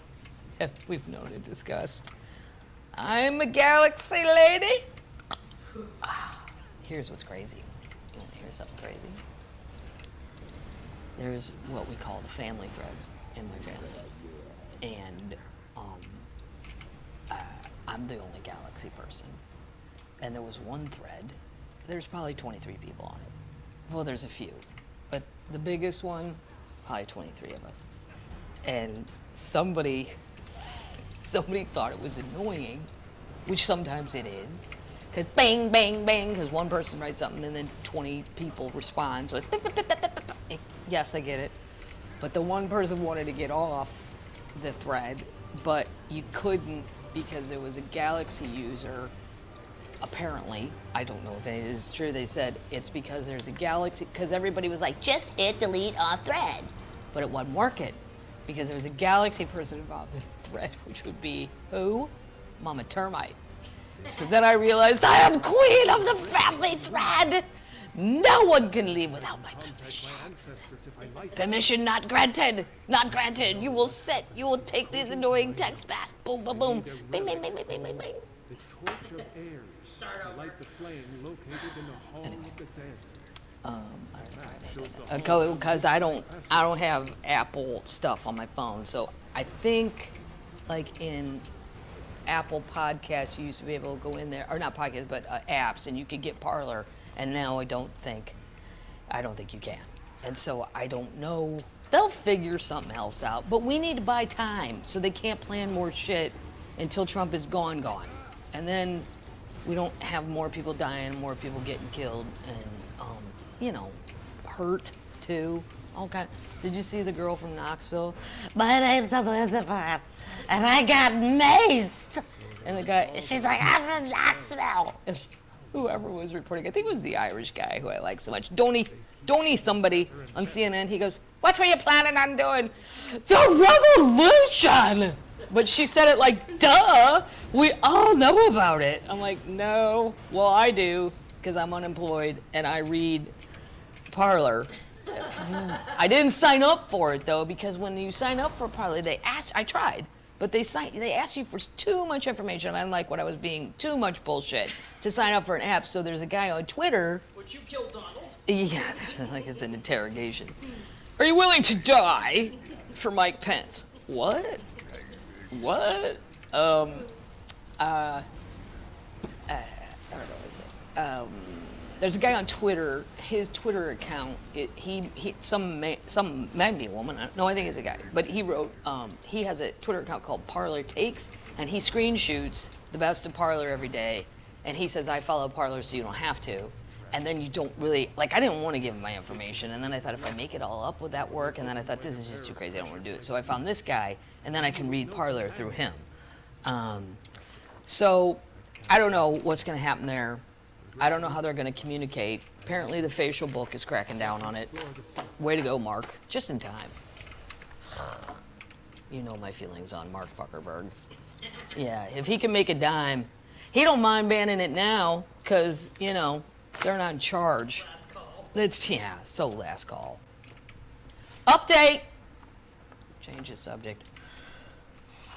We've known and discussed. I'm a Galaxy lady. Here's what's crazy. You want to hear something crazy? There's what we call the family threads in my family. And I'm the only Galaxy person. And there was one thread. There's probably 23 people on it. Well, there's a few, but the biggest one, probably 23 of us. And somebody thought it was annoying, which sometimes it is, because bang, bang, bang, because one person writes something and then 20 people respond. So it's yes, I get it. But the one person wanted to get off the thread, but you couldn't because there was a Galaxy user. Apparently, I don't know if it is true, they said it's because there's a Galaxy, because everybody was like, just hit delete off thread. But it wasn't working, because there was a Galaxy person involved in the thread, which would be, who? Mama Termite. So then I realized I am queen of the family thread. No one can leave without my permission. Permission not granted. Not granted. You will take these annoying texts back. Boom, boom, boom. Bing, bing, bing, bing, bing, bing, bing.
The torch of Ares to light the flame located in the hall of the dead.
Because I don't have Apple stuff on my phone, so I think like in Apple Podcasts you used to be able to go in there, or not podcasts, but apps, and you could get Parler, and now I don't think you can. And so I don't know. They'll figure something else out, but we need to buy time so they can't plan more shit until Trump is gone. And then we don't have more people dying, more people getting killed, and, hurt too. Okay. Did you see the girl from Knoxville? My name's Elizabeth, and I got maced. And the guy, she's like, I'm from Knoxville. And whoever was reporting, I think it was the Irish guy who I like so much, Donny somebody on CNN, he goes, what were you planning on doing? The revolution! But she said it like, duh, we all know about it. I'm like, no, well, I do, because I'm unemployed, and I read Parler. I didn't sign up for it, though, because when you sign up for Parler, I tried, but they ask you for too much information, unlike what I was being, too much bullshit, to sign up for an app. So there's a guy on Twitter.
Would you kill Donald?
Yeah, it's an interrogation. Are you willing to die for Mike Pence? What? I don't know what to say. There's a guy on Twitter. His Twitter account, some maybe a woman. No, I think it's a guy. But he wrote. He has a Twitter account called Parler Takes, and he screenshoots the best of Parler every day. And he says, "I follow Parler, so you don't have to." And then you don't really like. I didn't want to give him my information, and then I thought if I make it all up, would that work? And then I thought this is just too crazy. I don't want to do it. So I found this guy, and then I can read Parler through him. So I don't know what's going to happen there. I don't know how they're going to communicate. Apparently the facial book is cracking down on it. Way to go, Mark. Just in time. You know my feelings on Mark Zuckerberg. Yeah, if he can make a dime, he don't mind banning it now, because, they're not in charge.
Last call.
So last call. Update! Change the subject.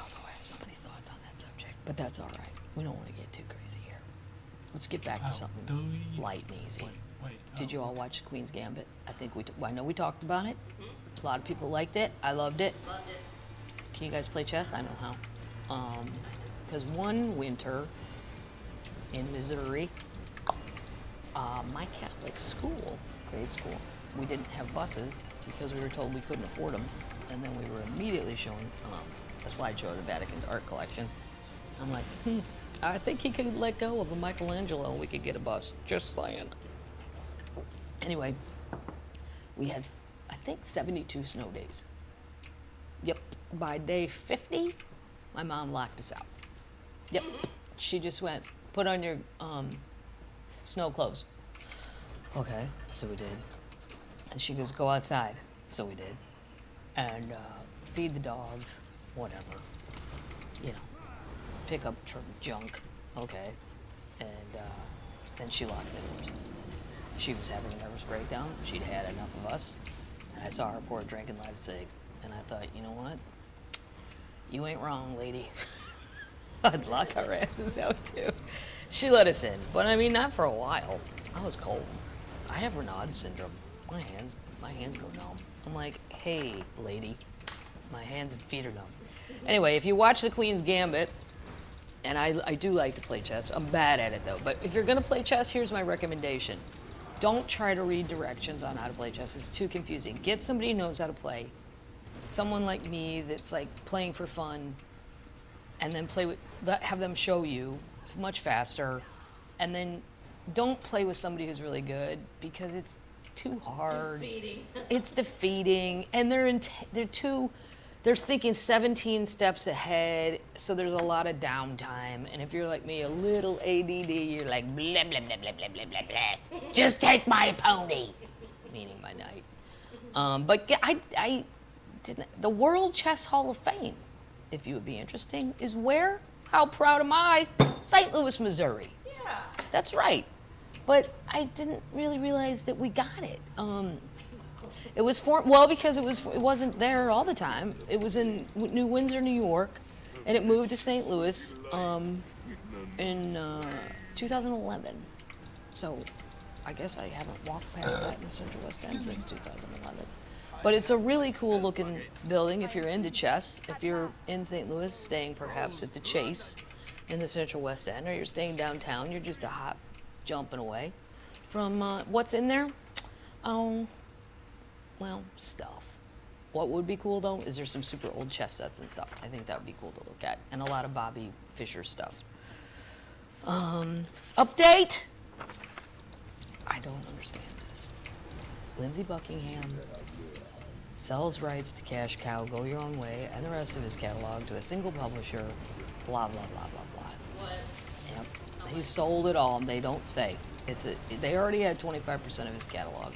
Although I have so many thoughts on that subject, but that's all right. We don't want to get too crazy here. Let's get back to something light and easy. Did you all watch Queen's Gambit? I know we talked about it. A lot of people liked it. I loved it.
Loved it.
Can you guys play chess? I know how. Because one winter in Missouri, my Catholic school, grade school, we didn't have buses because we were told we couldn't afford them. And then we were immediately shown a slideshow of the Vatican's art collection. I'm like, I think he could let go of a Michelangelo and we could get a bus. Just saying. Anyway, we had, I think, 72 snow days. Yep. By day 50, my mom locked us out. Yep. She just went, put on your snow clothes. Okay, so we did. And she goes, go outside. So we did. And feed the dogs, whatever. Pick up junk. Okay. And then she locked the doors. She was having a nervous breakdown. She'd had enough of us. And I saw her pour a drink and light a cig. And I thought, you know what? You ain't wrong, lady. I'd lock our asses out too. She let us in, but I mean, not for a while. I was cold. I have Raynaud's syndrome. My hands go numb. I'm like, hey, lady, my hands and feet are numb. Anyway, if you watch The Queen's Gambit, and I do like to play chess. I'm bad at it though. But if you're gonna play chess, here's my recommendation. Don't try to read directions on how to play chess. It's too confusing. Get somebody who knows how to play. Someone like me that's like playing for fun, and then have them show you. It's much faster. And then don't play with somebody who's really good because it's too hard.
Defeating.
It's defeating, and they're thinking 17 steps ahead, so there's a lot of downtime. And if you're like me, a little ADD, you're like, blah, blah, blah, blah, blah, blah, blah, blah. Just take my pony, meaning my knight. But I didn't. The World Chess Hall of Fame, if you would be interesting, is where? How proud am I? St. Louis, Missouri.
Yeah.
That's right. But I didn't really realize that we got it. It was because it wasn't there all the time. It was in New Windsor, New York, and it moved to St. Louis in 2011. So I guess I haven't walked past that in the Central West End since 2011. But it's a really cool looking building if you're into chess. If you're in St. Louis, staying perhaps at the Chase in the Central West End, or you're staying downtown, you're just a hop jumping away. from what's in there? Oh, well, stuff. What would be cool though is there's some super old chess sets and stuff. I think that would be cool to look at, and a lot of Bobby Fischer stuff. Update. I don't understand this. Lindsey Buckingham sells rights to Cash Cow, Go Your Own Way, and the rest of his catalog to a single publisher. Blah blah blah blah blah.
What?
Yep. He sold it all. They don't say. They already had 25% of his catalog.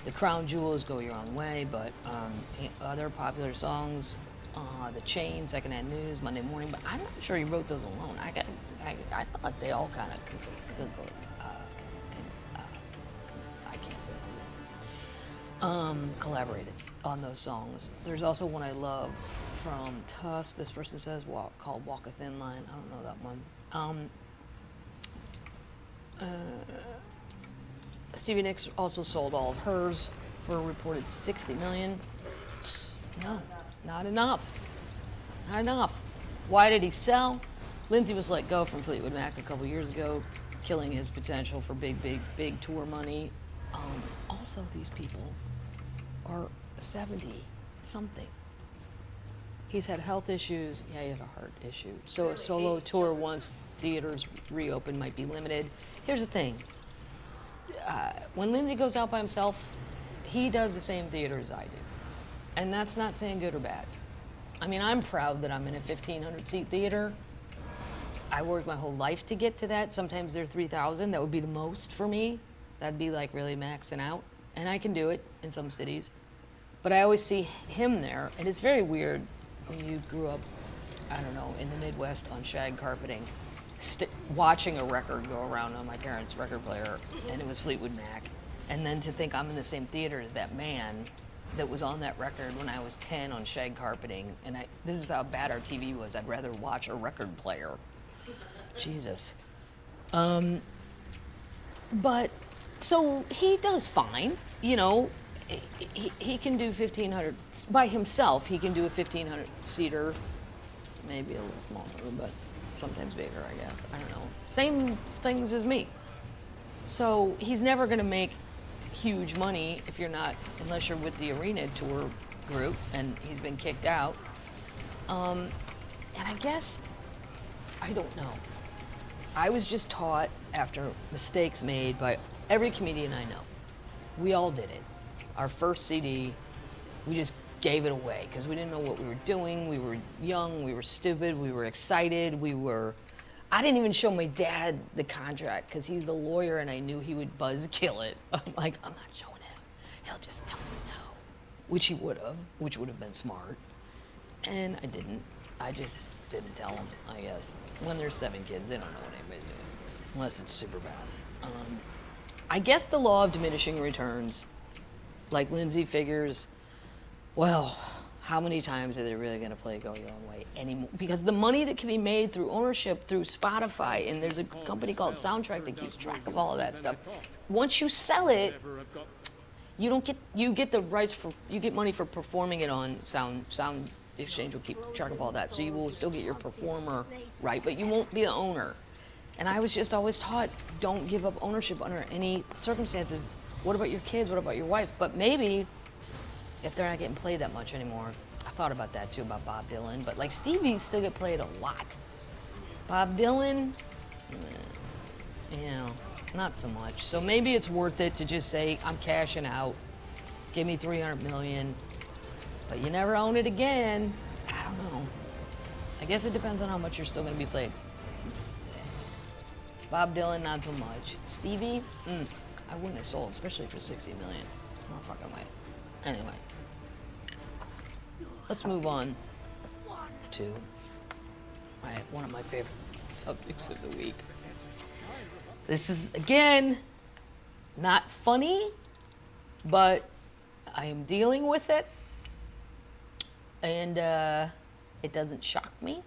The crown jewels, Go Your Own Way, but other popular songs, The Chain, Secondhand News, Monday Morning. But I'm not sure he wrote those alone. I thought they all kind of I can't say collaborated on those songs. There's also one I love from Tuss. This person says called Walk a Thin Line. I don't know that one. Stevie Nicks also sold all of hers for a reported $60 million. No, not enough. Not enough. Why did he sell? Lindsey was let go from Fleetwood Mac a couple years ago, killing his potential for big tour money. Also, these people are 70-something. He's had health issues. Yeah, he had a heart issue. So a solo tour once theaters reopen might be limited. Here's the thing. When Lindsey goes out by himself, he does the same theater as I do. And that's not saying good or bad. I mean, I'm proud that I'm in a 1,500-seat theater. I worked my whole life to get to that. Sometimes they're 3,000. That would be the most for me. That'd be like really maxing out. And I can do it in some cities. But I always see him there. And it's very weird when you grew up, I don't know, in the Midwest on shag carpeting, watching a record go around on my parents' record player, and it was Fleetwood Mac. And then to think I'm in the same theater as that man that was on that record when I was 10 on shag carpeting. And this is how bad our TV was. I'd rather watch a record player. Jesus. But, so he does fine, you know. He can do 1,500, by himself, he can do a 1,500-seater, maybe a little smaller, but sometimes bigger, I guess. I don't know. Same things as me. So he's never going to make huge money if you're not, unless you're with the Arena Tour group, and he's been kicked out. And I guess, I don't know. I was just taught after mistakes made by every comedian I know. We all did it. Our first CD, we just gave it away because we didn't know what we were doing. We were young, we were stupid, we were excited, I didn't even show my dad the contract because he's the lawyer and I knew he would buzzkill it. I'm like, I'm not showing him. He'll just tell me no, which he would have, which would have been smart. And I didn't. I just didn't tell him, I guess. When there's 7 kids, they don't know what anybody's doing, unless it's super bad. I guess the law of diminishing returns, like Lindsey figures, well, how many times are they really going to play Go Your Own Way anymore? Because the money that can be made through ownership, through Spotify, and there's a company called Soundtrack that keeps track of all of that stuff. Once you sell it, you get the rights for, you get money for performing it on Sound Exchange will keep track of all that. So you will still get your performer right, but you won't be the owner. And I was just always taught, don't give up ownership under any circumstances. What about your kids? What about your wife? But maybe if they're not getting played that much anymore, I thought about that too, about Bob Dylan, but like Stevie still get played a lot. Bob Dylan, not so much. So maybe it's worth it to just say, I'm cashing out, give me $300 million, but you never own it again. I don't know. I guess it depends on how much you're still gonna be played. Bob Dylan, not so much. Stevie, I wouldn't have sold, especially for $60 million. No fucking way. Anyway, let's move on to one of my favorite subjects of the week. This is, again, not funny, but I am dealing with it, and it doesn't shock me.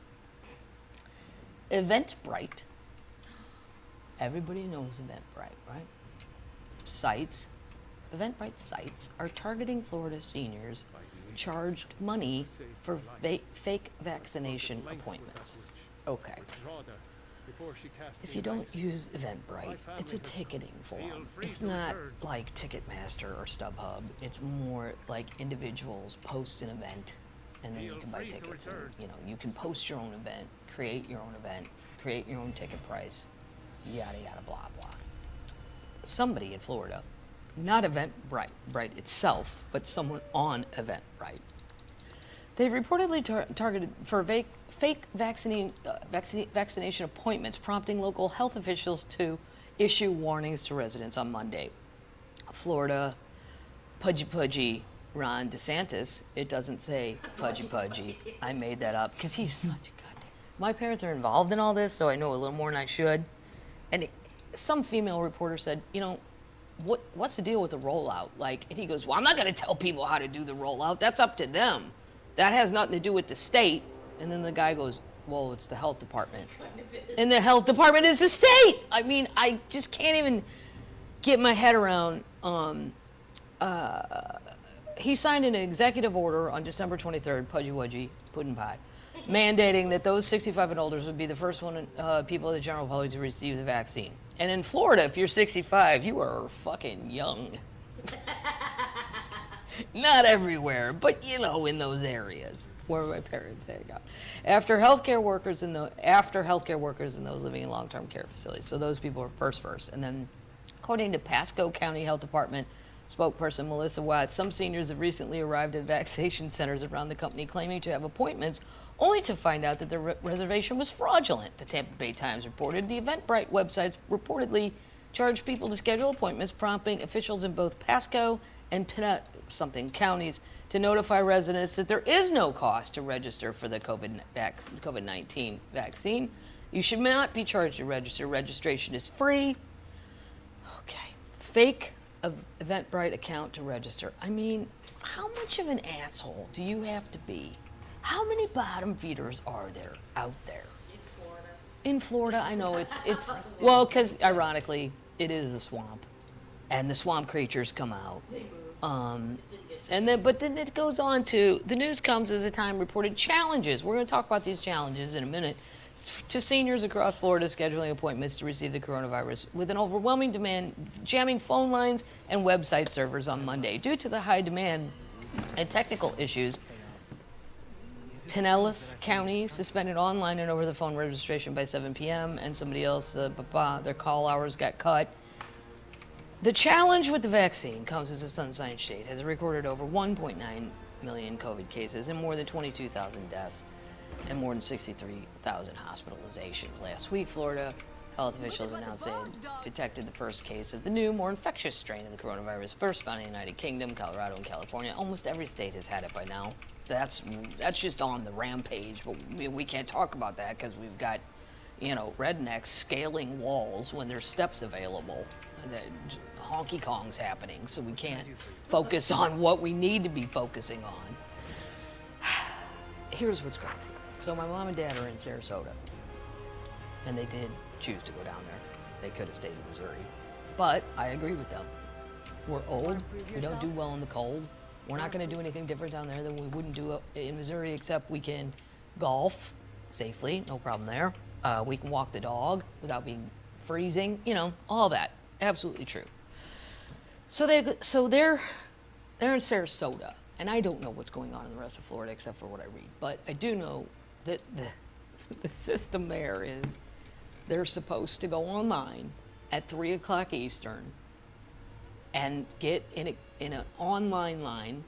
Eventbrite. Everybody knows Eventbrite, right? Eventbrite sites are targeting Florida seniors charged money for fake vaccination appointments. Okay. If you don't use Eventbrite, it's a ticketing form. It's not like Ticketmaster or StubHub. It's more like individuals post an event, and then you can buy tickets. And, you can post your own event, create your own ticket price, yada yada blah blah. Somebody in Florida, not Eventbrite itself, but someone on Eventbrite, they reportedly targeted for fake vaccination appointments, prompting local health officials to issue warnings to residents on Monday. Florida, pudgy Ron DeSantis. It doesn't say pudgy. I made that up because he's such a goddamn. My parents are involved in all this, so I know a little more than I should. And some female reporter said, what's the deal with the rollout? And he goes, well, I'm not going to tell people how to do the rollout. That's up to them. That has nothing to do with the state. And then the guy goes, well, it's the health department. And the health department is the state. I mean, I just can't even get my head around. He signed an executive order on December 23rd, pudgy puddin' pie, mandating that those 65 and older would be the first people of the general public to receive the vaccine. And in Florida, if you're 65, you are fucking young. Not everywhere, but in those areas where my parents hang out. After healthcare workers and those living in long-term care facilities. So those people are first. And then, according to Pasco County Health Department spokesperson Melissa Watts, some seniors have recently arrived at vaccination centers around the company claiming to have appointments, only to find out that their reservation was fraudulent. The Tampa Bay Times reported the Eventbrite websites reportedly charged people to schedule appointments, prompting officials in both Pasco and counties to notify residents that there is no cost to register for the COVID-19 vaccine. You should not be charged to register. Registration is free. Okay. Fake Eventbrite account to register. I mean, how much of an asshole do you have to be? How many bottom feeders are there out there? In Florida, I know it's well, because ironically, it is a swamp, and the swamp creatures come out. But then it goes on to, the news comes as the Time reported challenges. We're going to talk about these challenges in a minute. To seniors across Florida scheduling appointments to receive the coronavirus, with an overwhelming demand, jamming phone lines and website servers on Monday. Due to the high demand and technical issues, Pinellas County suspended online and over-the-phone registration by 7 p.m. and somebody else, their call hours got cut. The challenge with the vaccine comes as the Sunshine State has recorded over 1.9 million COVID cases and more than 22,000 deaths and more than 63,000 hospitalizations. Last week, Florida health officials announced they had detected the first case of the new, more infectious strain of the coronavirus, first found in the United Kingdom, Colorado, and California. Almost every state has had it by now. That's just on the rampage, but we can't talk about that because we've got, rednecks scaling walls when there's steps available. The honky Kong's happening, so we can't focus on what we need to be focusing on. Here's what's crazy. So my mom and dad are in Sarasota, and they did choose to go down there. They could have stayed in Missouri, but I agree with them. We're old, we don't do well in the cold. We're not going to do anything different down there than we wouldn't do in Missouri, except we can golf safely, no problem there. We can walk the dog without being freezing, all that. Absolutely true. So they're in Sarasota, and I don't know what's going on in the rest of Florida except for what I read. But I do know that the system there is they're supposed to go online at 3 o'clock Eastern and get in an online line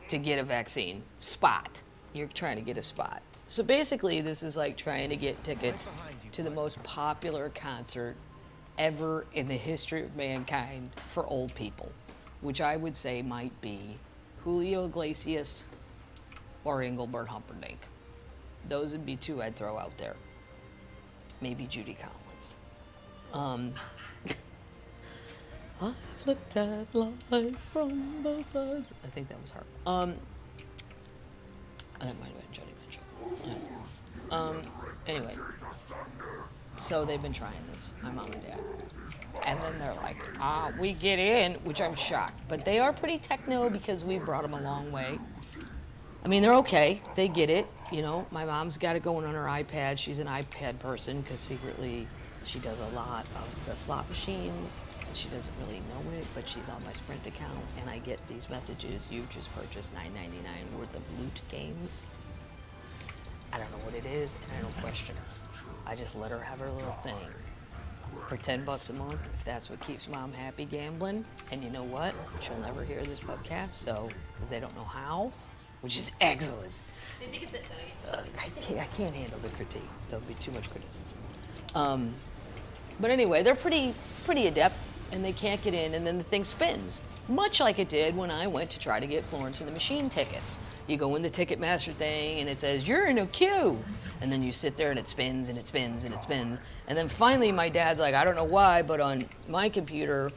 to get a vaccine spot. You're trying to get a spot. So basically, this is like trying to get tickets to the most popular concert ever in the history of mankind for old people, which I would say might be Julio Iglesias or Engelbert Humperdinck. Those would be two I'd throw out there. Maybe Judy Collins. I've looked at life from both sides. I think that was her. That might have been Jody Mitchell. Anyway, so they've been trying this, my mom and dad. And then they're like, we get in, which I'm shocked. But they are pretty techno because we brought them a long way. I mean, they're okay. They get it. You know, my mom's got it going on her iPad. She's an iPad person because secretly she does a lot of the slot machines. And she doesn't really know it, but she's on my Sprint account, and I get these messages. You've just purchased $9.99 worth of loot games. I don't know what it is, and I don't question her. I just let her have her little thing. For $10 a month, if that's what keeps mom happy gambling. And you know what? She'll never hear this podcast, so, because they don't know how, which is excellent.
They think it's at night.
I can't handle the critique. There'll be too much criticism. But anyway, they're pretty adept, and they can't get in, and then the thing spins. Much like it did when I went to try to get Florence and the Machine tickets. You go in the Ticketmaster thing, and it says, you're in a queue. And then you sit there, and it spins, and it spins, and it spins. And then finally, my dad's like, I don't know why, but on my computer,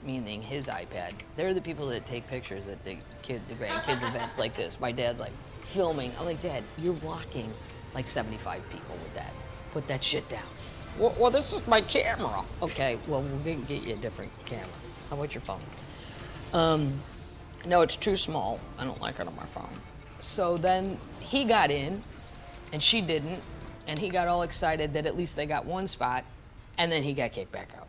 meaning his iPad, they're the people that take pictures at the grandkids events like this. My dad's like filming. I'm like, Dad, you're blocking like 75 people with that. Put that shit down. Well, this is my camera. Okay, well, we'll get you a different camera. How about your phone? No, it's too small. I don't like it on my phone. So then he got in, and she didn't, and he got all excited that at least they got one spot, and then he got kicked back out,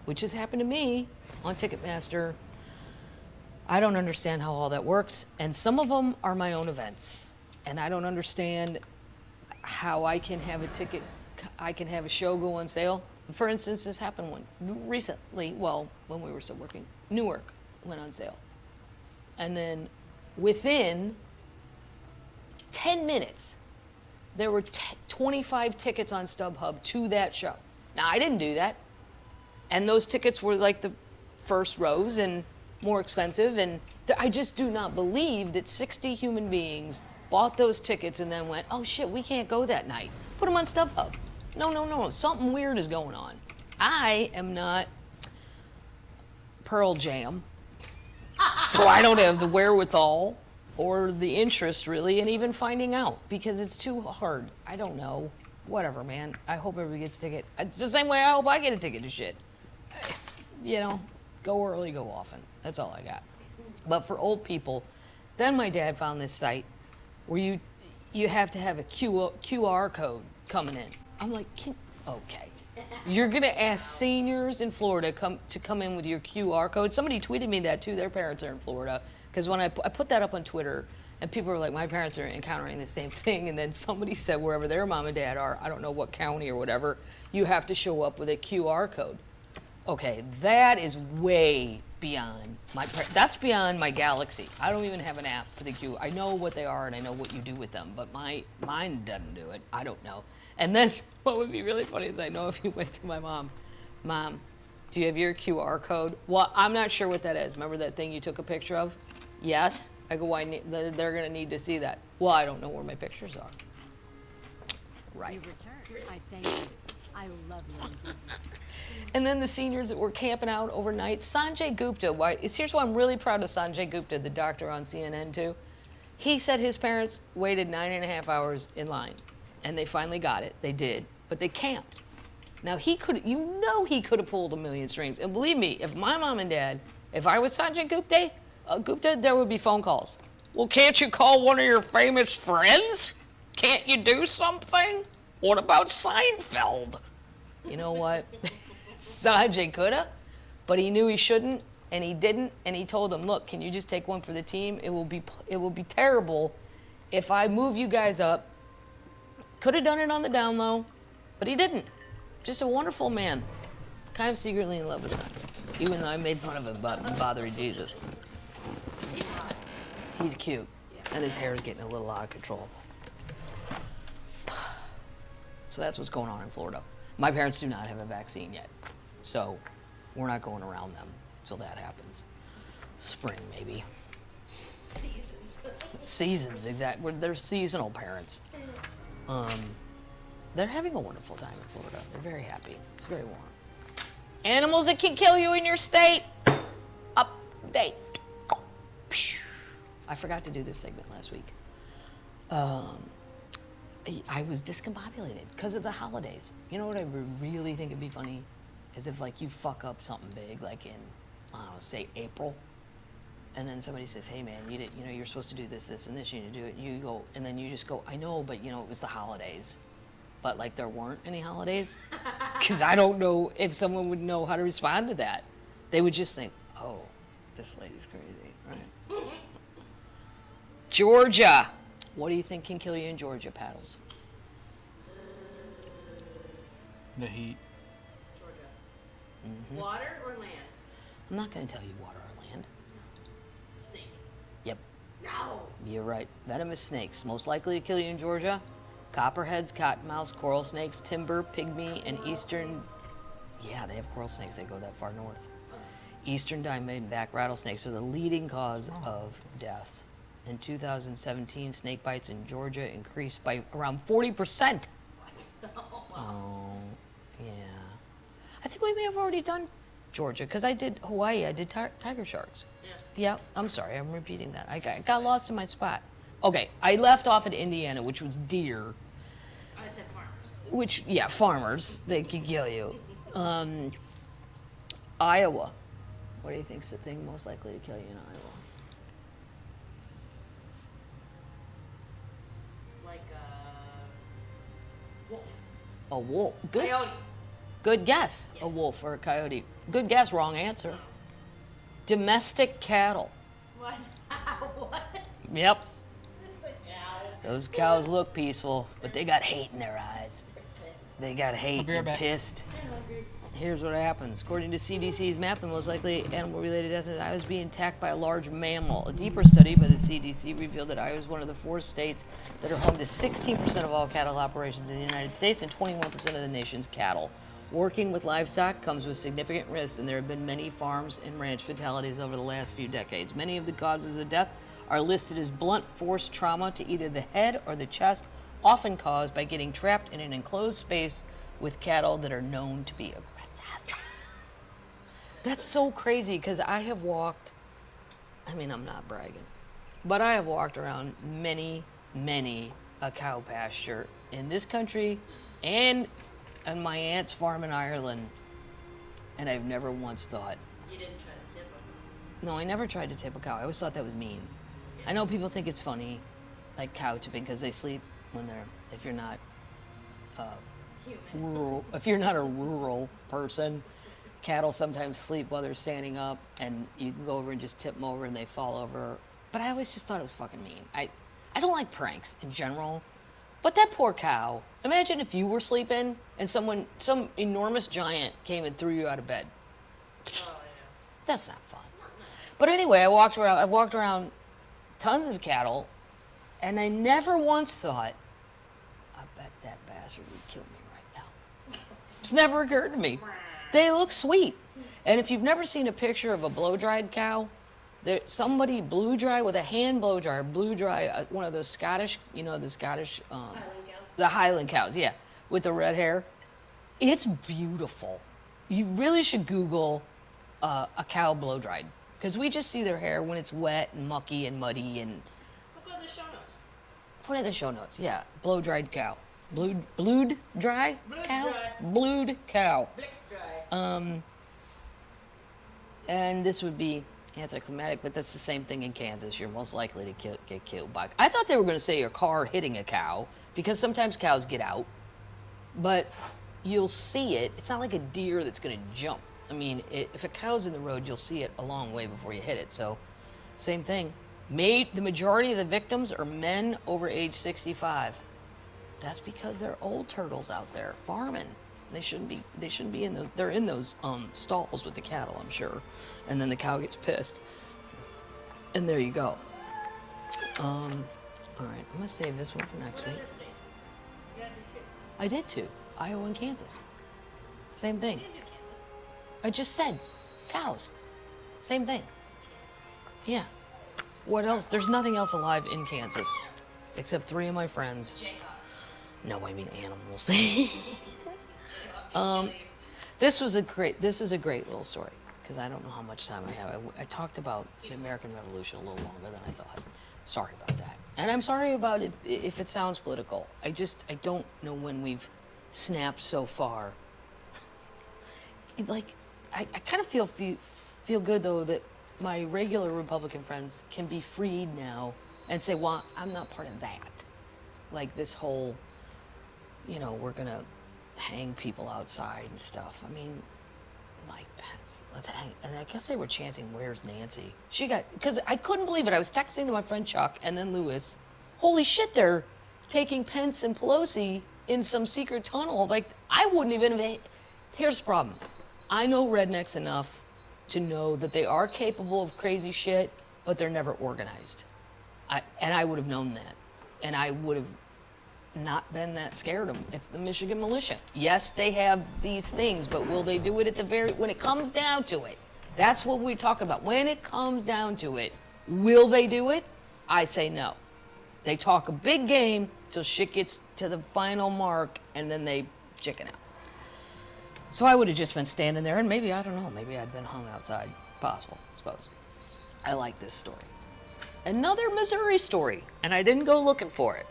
which has happened to me on Ticketmaster. I don't understand how all that works, and some of them are my own events, and I don't understand how I can have a show go on sale. For instance, this happened recently, well, when we were still working, Newark went on sale. And then within 10 minutes, there were 25 tickets on StubHub to that show. Now, I didn't do that. And those tickets were like the first rows and more expensive. And I just do not believe that 60 human beings bought those tickets and then went, oh shit, we can't go that night. Put them on StubHub. No. Something weird is going on. I am not Pearl Jam. So I don't have the wherewithal or the interest really in even finding out because it's too hard. I don't know. Whatever, man. I hope everybody gets a ticket. It's the same way I hope I get a ticket to shit. You know, go early, go often. That's all I got. But for old people, then my dad found this site where you have to have a QR code coming in. I'm like, okay. You're gonna ask seniors in Florida to come in with your QR code? Somebody tweeted me that too. Their parents are in Florida. Because when I put that up on Twitter, and people were like, my parents are encountering the same thing. And then somebody said wherever their mom and dad are, I don't know what county or whatever, you have to show up with a QR code. Okay, that is way beyond that's beyond my galaxy. I don't even have an app for the Q. I know what they are and I know what you do with them, but mine doesn't do it. I don't know. And then what would be really funny is I know if you went to my mom, do you have your QR code? Well, I'm not sure what that is. Remember that thing you took a picture of? Yes. I go, why? They're going to need to see that. Well, I don't know where my pictures are. Right.
You returned. I thank you. I love you.
And then the seniors that were camping out overnight. Sanjay Gupta, here's why I'm really proud of Sanjay Gupta, the doctor on CNN too. He said his parents waited 9.5 hours in line, and they finally got it. They did, but they camped. Now he could have pulled a million strings. And believe me, if my mom and dad, if I was Sanjay Gupta, there would be phone calls. Well, can't you call one of your famous friends? Can't you do something? What about Seinfeld? You know what? Sanjay coulda, but he knew he shouldn't, and he didn't, and he told them, look, can you just take one for the team? It will be terrible if I move you guys up. Could have done it on the down low, but he didn't. Just a wonderful man. Kind of secretly in love with Sanjay, even though I made fun of him about bothering Jesus. He's cute, and his hair is getting a little out of control. So that's what's going on in Florida. My parents do not have a vaccine yet, so we're not going around them until that happens. Spring, maybe. Seasons, exactly. They're seasonal parents. They're having a wonderful time in Florida. They're very happy. It's very warm. Animals that can kill you in your state. Update. I forgot to do this segment last week. I was discombobulated because of the holidays. You know what I really think would be funny is if like you fuck up something big, like in, I don't know, say April, and then somebody says, hey man, you know, you're supposed to do this, this, and this, you need to do it. You go, and then you just go, I know, but you know, it was the holidays. But like there weren't any holidays. Because I don't know if someone would know how to respond to that. They would just think, oh, this lady's crazy, right? Georgia. What do you think can kill you in Georgia, Paddles?
The heat.
Georgia. Water or land?
I'm not going to tell you water or land.
Snake.
Yep.
No.
You're right. Venomous snakes. Most likely to kill you in Georgia. Copperheads, cottonmouths, coral snakes, timber, pygmy, and eastern... Yeah, they have coral snakes. They go that far north. Eastern diamondback rattlesnakes are the leading cause of deaths. In 2017, snake bites in Georgia increased by around 40%. Oh, yeah. I think we may have already done Georgia, because I did Hawaii. I did tiger sharks. Yeah, I'm sorry. I'm repeating that. I got lost in my spot. Okay, I left off at Indiana, which was deer.
I said farmers.
Which, yeah, farmers. They could kill you. Iowa. What do you think's the thing most likely to kill you in Iowa?
Like wolf.
A wolf. Good.
Coyote.
Good guess. A wolf or a coyote. Good guess. Wrong answer. Domestic cattle.
What? What?
Yep.
It's a cow.
Those cows look peaceful, but they got hate in their eyes. They got hate
I'll be right
and
back.
pissed. Here's what happens. According to CDC's map, the most likely animal-related death in Iowa is being attacked by a large mammal. A deeper study by the CDC revealed that Iowa is one of the 4 states that are home to 16% of all cattle operations in the United States and 21% of the nation's cattle. Working with livestock comes with significant risks, and there have been many farms and ranch fatalities over the last few decades. Many of the causes of death are listed as blunt force trauma to either the head or the chest, often caused by getting trapped in an enclosed space with cattle that are known to be aggressive. That's so crazy, because I have walked, I mean, I'm not bragging, but I have walked around many a cow pasture in this country and on my aunt's farm in Ireland, and I've never once thought,
You didn't try to tip them.
no, I never tried to tip a cow. I always thought that was mean. I know people think it's funny, like cow tipping, because they sleep when they're, if you're not rural, if you're not a rural person, cattle sometimes sleep while they're standing up, and you can go over and just tip them over and they fall over. But I always just thought it was fucking mean. I don't like pranks in general, but that poor cow, imagine if you were sleeping and some enormous giant came and threw you out of bed. That's not fun. But anyway, I walked around tons of cattle, and I never once thought, I bet that bastard would kill me right now. It's never occurred to me. They look sweet. And if you've never seen a picture of a blow-dried cow, somebody blow-dry with a hand blow-dryer, blow-dry one of those Scottish, the Scottish,
Highland cows.
the Highland cows, yeah, with the red hair. It's beautiful. You really should Google a cow blow-dried, because we just see their hair when it's wet and mucky and muddy and...
What about the show notes?
Put it in the show notes, yeah. Blow-dried cow. Blued dry cow? Blued cow.
Blick dry.
And this would be anticlimactic, but that's the same thing in Kansas. You're most likely to get killed by... I thought they were going to say a car hitting a cow, because sometimes cows get out, but you'll see it. It's not like a deer that's going to jump. I mean, if a cow's in the road, you'll see it a long way before you hit it. So, same thing. The majority of the victims are men over age 65. That's because they're old turtles out there farming. They shouldn't be in those. They're in those stalls with the cattle, I'm sure. And then the cow gets pissed. And there you go. All right, I'm gonna save this one for next week.
You gotta do 2.
I did 2. Iowa and Kansas. Same thing.
You didn't do Kansas.
I just said cows. Same thing. Yeah. What else? There's nothing else alive in Kansas except 3 of my friends.
Jayhawks.
No, I mean animals. This was a great little story, because I don't know how much time I have. I talked about the American Revolution a little longer than I thought. Sorry about that. And I'm sorry about it if it sounds political. I don't know when we've snapped so far. I kind of feel good though that my regular Republican friends can be freed now and say, well, I'm not part of that. Like this whole, you know, we're gonna hang people outside and stuff. I mean, Mike Pence, let's hang. And I guess they were chanting, where's Nancy? She got, because I couldn't believe it. I was texting to my friend Chuck and then Lewis, holy shit, they're taking Pence and Pelosi in some secret tunnel. Like, I wouldn't even have, here's the problem. I know rednecks enough to know that they are capable of crazy shit, but they're never organized. And I would have known that. And I would have not been that scared of them. It's the Michigan militia. Yes, they have these things, but will they do it at the when it comes down to it? That's what we're talking about. When it comes down to it, will they do it? I say no. They talk a big game till shit gets to the final mark, and then they chicken out. So I would have just been standing there, and maybe, I don't know, maybe I'd been hung outside. Possible, I suppose. I like this story. Another Missouri story, and I didn't go looking for it.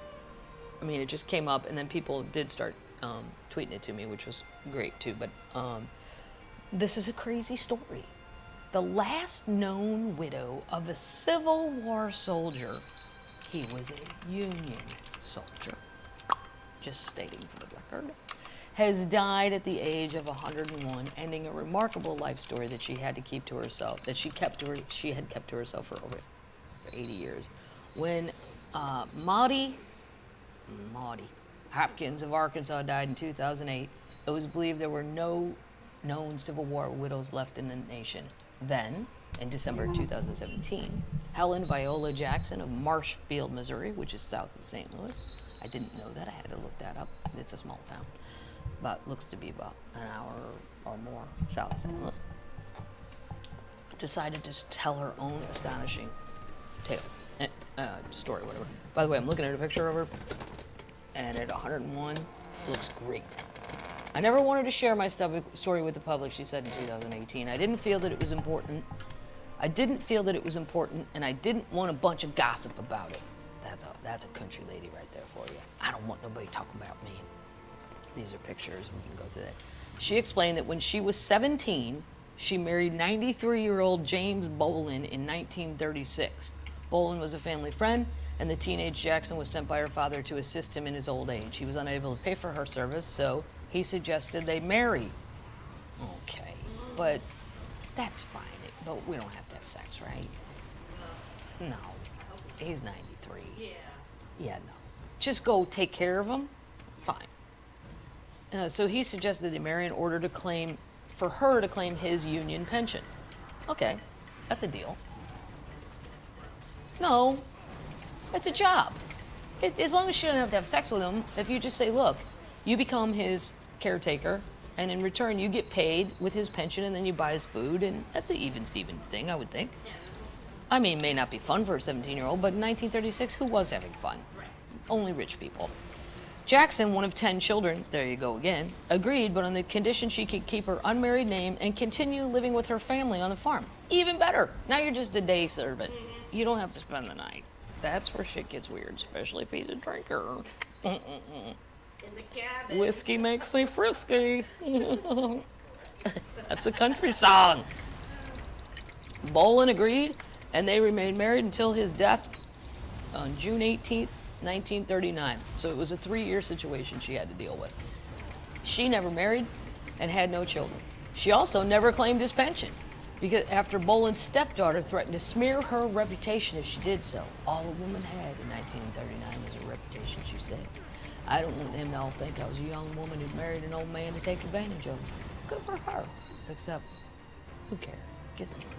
I mean, it just came up, and then people did start tweeting it to me, which was great too. But this is a crazy story. The last known widow of a Civil War soldier. He was a Union soldier, just stating for the record, has died at the age of 101, ending a remarkable life story that she had to keep to herself, that she had kept to herself for over 80 years. When Maudie Hopkins of Arkansas died in 2008, it was believed there were no known Civil War widows left in the nation. Then, in December 2017, Helen Viola Jackson of Marshfield, Missouri, which is south of St. Louis. I didn't know that. I had to look that up. It's a small town, but looks to be about an hour or more south of St. Louis. Decided to tell her own astonishing tale, story, whatever. By the way, I'm looking at a picture of her, and at 101, looks great. I never wanted to share my story with the public, she said in 2018. I didn't feel that it was important. And I didn't want a bunch of gossip about it. That's a country lady right there for you. I don't want nobody talking about me. These are pictures, we can go through that. She explained that when she was 17, she married 93-year-old James Bolin in 1936. Bolin was a family friend, and the teenage Jackson was sent by her father to assist him in his old age. He was unable to pay for her service, so he suggested they marry. Okay, but that's fine. But we don't have to have sex, right? No. He's 93. Yeah, no. Just go take care of him? Fine. So he suggested they marry in order to for her to claim his union pension. Okay, that's a deal. No, it's a job. As long as she doesn't have to have sex with him, if you just say, look, you become his caretaker, and in return you get paid with his pension, and then you buy his food, and that's an even-steven thing, I would think. I mean, it may not be fun for a 17-year-old, but in 1936, who was having fun? Only rich people. Jackson, one of 10 children, there you go again, agreed, but on the condition she could keep her unmarried name and continue living with her family on the farm. Even better. Now you're just a day servant. You don't have to spend the night. That's where shit gets weird, especially if he's a drinker.
In the cabin.
Whiskey makes me frisky. That's a country song. Bolin agreed, and they remained married until his death on June 18th, 1939. So it was a 3-year situation she had to deal with. She never married and had no children. She also never claimed his pension, because after Bolin's stepdaughter threatened to smear her reputation if she did so. All a woman had in 1939 was a reputation, she said. I don't want them to all think I was a young woman who married an old man to take advantage of them. Good for her. Except, who cares? Get the money.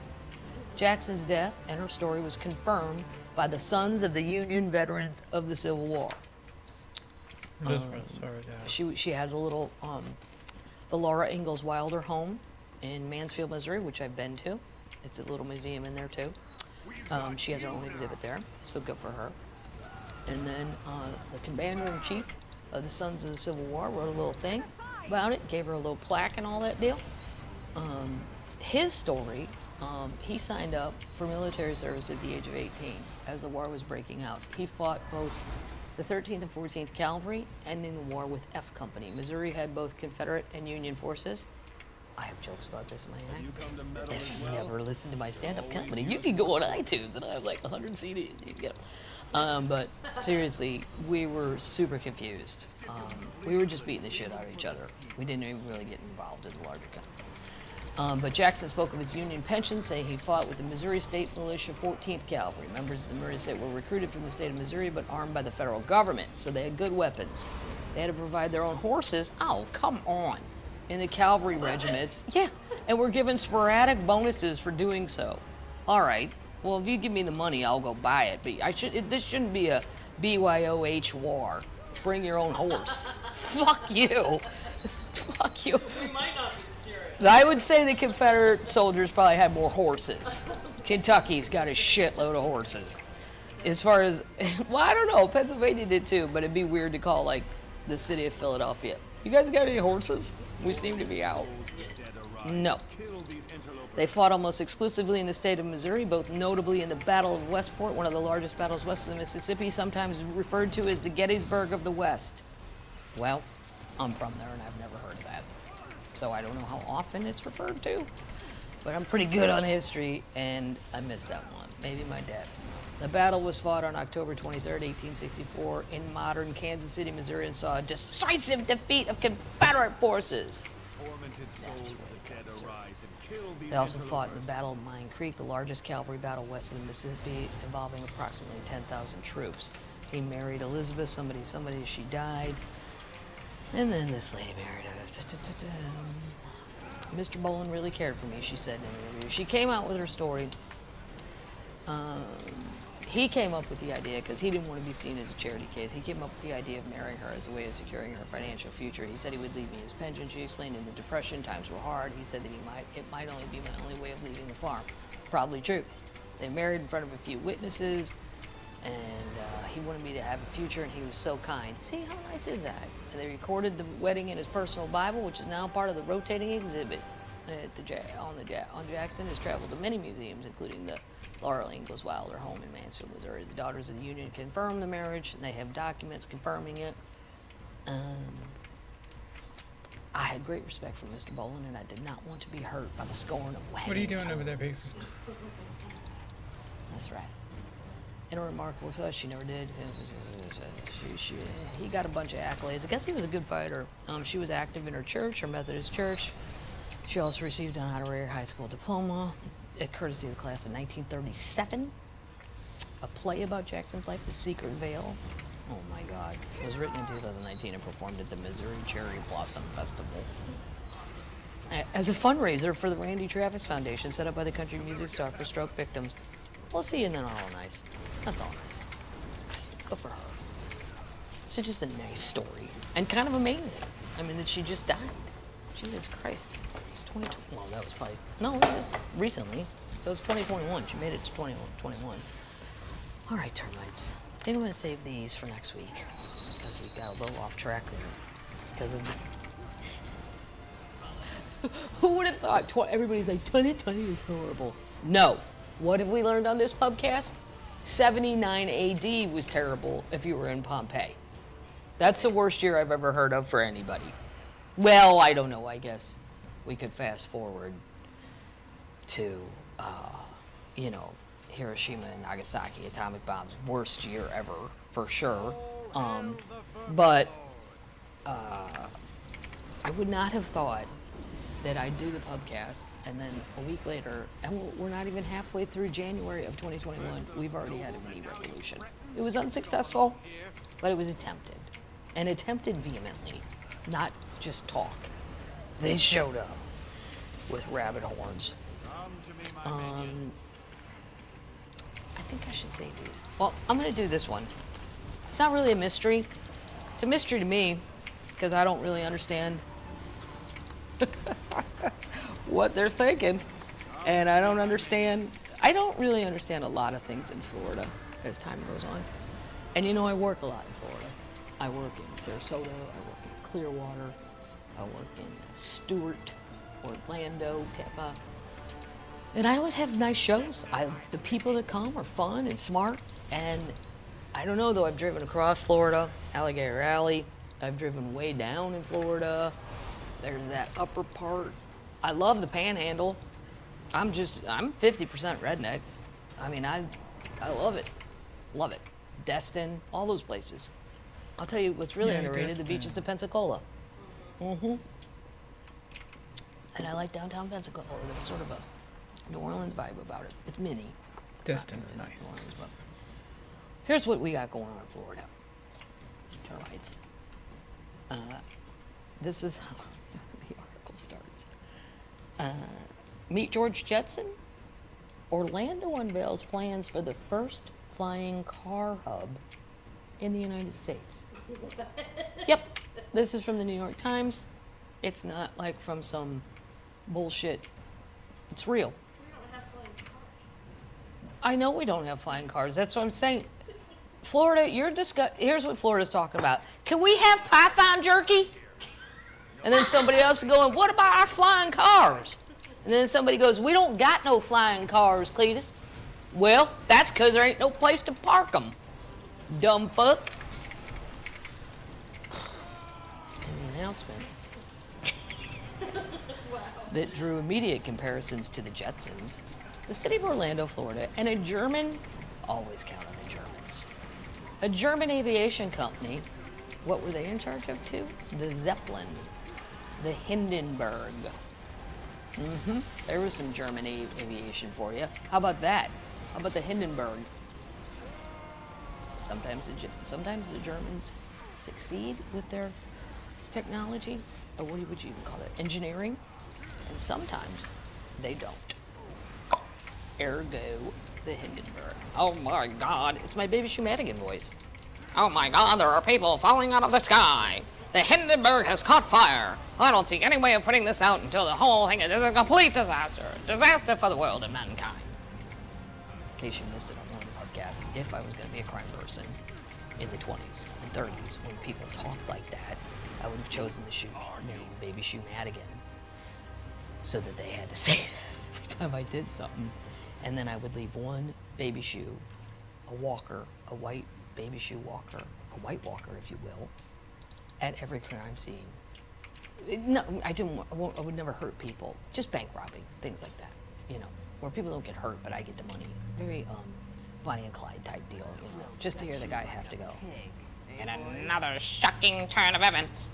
Jackson's death and her story was confirmed by the sons of the Union veterans of the Civil War. She has a little, the Laura Ingalls Wilder home in Mansfield, Missouri, which I've been to. It's a little museum in there too. She has her own exhibit there, so good for her. And then the commander-in-chief of the Sons of the Civil War wrote a little thing about it, gave her a little plaque and all that deal. His story, he signed up for military service at the age of 18 as the war was breaking out. He fought both the 13th and 14th Cavalry, ending the war with F Company. Missouri had both Confederate and Union forces. I have jokes about this in my act. If you've never listened to my stand-up comedy, you can go on iTunes and I have like 100 CDs. You can get them. But seriously, we were super confused. We were just beating the shit out of each other. We didn't even really get involved in the larger conflict. But Jackson spoke of his Union pension, saying he fought with the Missouri State Militia 14th Cavalry. Members of the Missouri State were recruited from the state of Missouri, but armed by the federal government, so they had good weapons. They had to provide their own horses. Oh, come on. In the cavalry regiments. Yeah, and we're given sporadic bonuses for doing so. All right. Well, if you give me the money, I'll go buy it. But this shouldn't be a BYOH war. Bring your own horse. Fuck you. Fuck you.
We might not be serious.
I would say the Confederate soldiers probably had more horses. Kentucky's got a shitload of horses. As far as, well, I don't know. Pennsylvania did too, but it'd be weird to call like the city of Philadelphia. You guys got any horses? We seem to be out. No. They fought almost exclusively in the state of Missouri, both notably in the Battle of Westport, one of the largest battles west of the Mississippi, sometimes referred to as the Gettysburg of the West. Well, I'm from there and I've never heard of that. So I don't know how often it's referred to, but I'm pretty good on history and I missed that one. Maybe my dad. The battle was fought on October 23rd, 1864 in modern Kansas City, Missouri, and saw a decisive defeat of Confederate forces. That's really good. They also fought in the Battle of Mine Creek, the largest cavalry battle west of the Mississippi, involving approximately 10,000 troops. He married Elizabeth, somebody, she died. And then this lady married her. Mr. Bolin really cared for me, she said in an interview. She came out with her story. He came up with the idea, because he didn't want to be seen as a charity case, he came up with the idea of marrying her as a way of securing her financial future. He said he would leave me his pension. She explained in the Depression, times were hard. He said that it might only be my only way of leaving the farm. Probably true. They married in front of a few witnesses, and he wanted me to have a future, and he was so kind. See, how nice is that? And they recorded the wedding in his personal Bible, which is now part of the rotating exhibit on Jackson. Has traveled to many museums, including the Laura Ingalls Wilder home in Mansfield, Missouri. The Daughters of the Union confirmed the marriage, and they have documents confirming it. I had great respect for Mr. Bolin, and I did not want to be hurt by the scorn of wedding.
What are you doing over there, Peace?
That's right. In a remarkable touch, she never did. He got a bunch of accolades. I guess he was a good fighter. She was active in her church, her Methodist church. She also received an honorary high school diploma, courtesy of the class of 1937. A play about Jackson's life, The Secret Veil. Oh my God. It was written in 2019 and performed at the Missouri Cherry Blossom Festival. As a fundraiser for the Randy Travis Foundation, set up by the country music star for stroke victims. We'll see you, and then all nice. That's all nice. Good for her. It's just a nice story, and kind of amazing. I mean, that she just died. Jesus Christ. It's 2020. Well, that was probably, no, it was recently. So it's 2021. She made it to 2021. All right, termites. I think I'm going to save these for next week, because we got a little off track there. Because of... Who would have thought? Everybody's like, 2020 is horrible. No. What have we learned on this pubcast? 79 AD was terrible if you were in Pompeii. That's the worst year I've ever heard of for anybody. Well, I don't know, I guess we could fast forward to, Hiroshima and Nagasaki, atomic bombs, worst year ever, for sure. But I would not have thought that I'd do the pubcast, and then a week later, and we're not even halfway through January of 2021, we've already had a mini revolution. It was unsuccessful, but it was attempted, and attempted vehemently, not just talk. They showed up with rabbit horns. I think I should save these. Well, I'm gonna do this one. It's not really a mystery. It's a mystery to me, because I don't really understand what they're thinking, and I don't really understand a lot of things in Florida as time goes on. And I work a lot in Florida. I work in Sarasota, I work in Clearwater, I work in Stuart, Orlando, Tampa, and I always have nice shows. The people that come are fun and smart, and I don't know though, I've driven across Florida, Alligator Alley, I've driven way down in Florida. There's that upper part. I love the Panhandle. I'm 50% redneck. I mean, I love it. Love it. Destin, all those places. I'll tell you what's really underrated, the
Destin.
beaches of Pensacola. Mm-hmm. And I like downtown Pensacola. There's sort of a New Orleans vibe about it. It's mini.
Destin's
Not
nice.
New Orleans, but here's what we got going on in Florida. Termites. This is how the article starts. Meet George Jetson. Orlando unveils plans for the first flying car hub in the United States. Yep, this is from the New York Times. It's not like from some bullshit. It's real. I know we don't have flying cars. That's what I'm saying. Florida, here's what Florida's talking about. Can we have python jerky? And then somebody else is going, what about our flying cars? And then somebody goes, we don't got no flying cars, Cletus. Well, that's because there ain't no place to park them. Dumb fuck. An announcement that drew immediate comparisons to the Jetsons. The city of Orlando, Florida, and a German, always count on the Germans, a German aviation company. What were they in charge of too? The Zeppelin, the Hindenburg. There was some German aviation for you. How about that? How about the Hindenburg? Sometimes the Germans succeed with their technology, or what would you even call it? Engineering, and sometimes they don't. Ergo, the Hindenburg. Oh my God, it's my Baby Shumatigan voice. Oh my God, there are people falling out of the sky. The Hindenburg has caught fire. I don't see any way of putting this out until the whole thing is a complete disaster. Disaster for the world and mankind. In case you missed it on one of the podcasts, if I was going to be a crime person in the 20s and 30s, when people talked like that, I would have chosen the name Baby Shumatigan, so that they had to say it every time I did something. And then I would leave one baby shoe, a walker, a white baby shoe walker, a white walker, if you will, at every crime scene. No, I would never hurt people. Just bank robbing, things like that. You know, where people don't get hurt, but I get the money. Very Bonnie and Clyde type deal. You know, just to hear the guy have to go. In another shocking turn of events,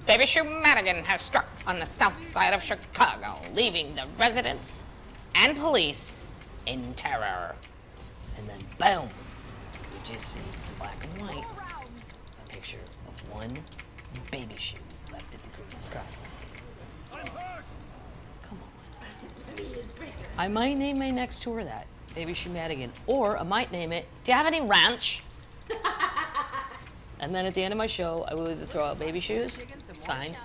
Baby Shumatigan has struck on the south side of Chicago, leaving the residents and police in terror. And then boom, you just see in black and white a picture of one baby shoe left at the crime scene. Come on. I might name my next tour that, Baby Shumatigan, or I might name it, do you have any ranch? And then at the end of my show, I will either throw out baby shoes, sign,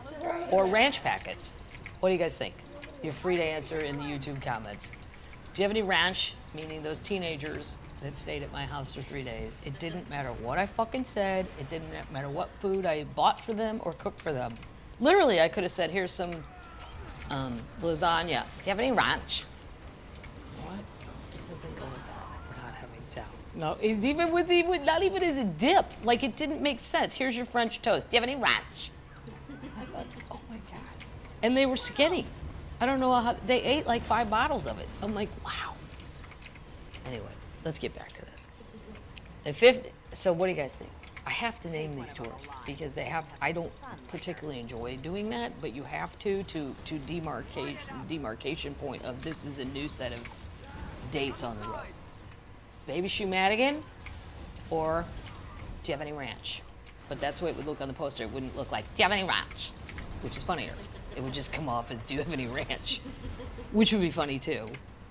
or ranch packets. What do you guys think? You're free to answer in the YouTube comments. Do you have any ranch? Meaning those teenagers that stayed at my house for 3 days. It didn't matter what I fucking said. It didn't matter what food I bought for them or cooked for them. Literally, I could have said, here's some lasagna. Do you have any ranch? What? It doesn't go with that. We're not having sound. No, it's even with not even as a dip. Like, it didn't make sense. Here's your French toast. Do you have any ranch? I thought, oh my God. And they were skinny. I don't know how, they ate like 5 bottles of it. I'm like, wow. Anyway, let's get back to this. So what do you guys think? I have to name these tours because I don't particularly enjoy doing that, but you have to demarcation point of this is a new set of dates on the road. Baby Shumatigan, or do you have any ranch? But that's the way it would look on the poster. It wouldn't look like, do you have any ranch? Which is funnier. It would just come off as, do you have any ranch? Which would be funny too.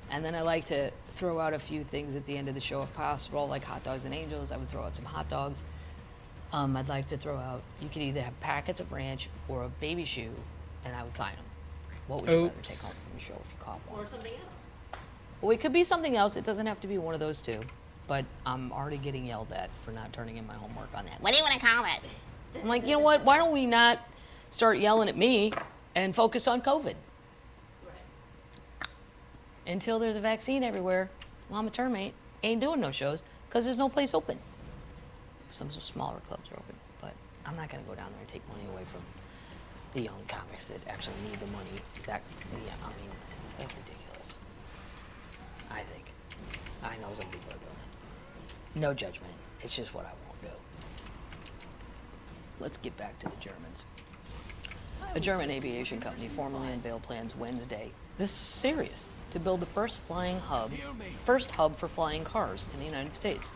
And then I like to throw out a few things at the end of the show if possible, like hot dogs and angels. I would throw out some hot dogs. I'd like to throw out, you could either have packets of ranch or a baby shoe, and I would sign them. What would you rather take home from the show if you caught one?
Or something else.
Well, it could be something else. It doesn't have to be one of those two. But I'm already getting yelled at for not turning in my homework on that. What do you want to call it? I'm like, you know what? Why don't we not start yelling at me and focus on COVID? Until there's a vaccine everywhere, Mama Termite ain't doing no shows because there's no place open. Some smaller clubs are open, but I'm not going to go down there and take money away from the young comics that actually need the money. That, yeah, I mean, that's ridiculous. I think. I know some people are doing it. No judgment. It's just what I won't do. Let's get back to the Germans. A German aviation company formally unveiled plans Wednesday. This is serious. To build the first hub for flying cars in the United States.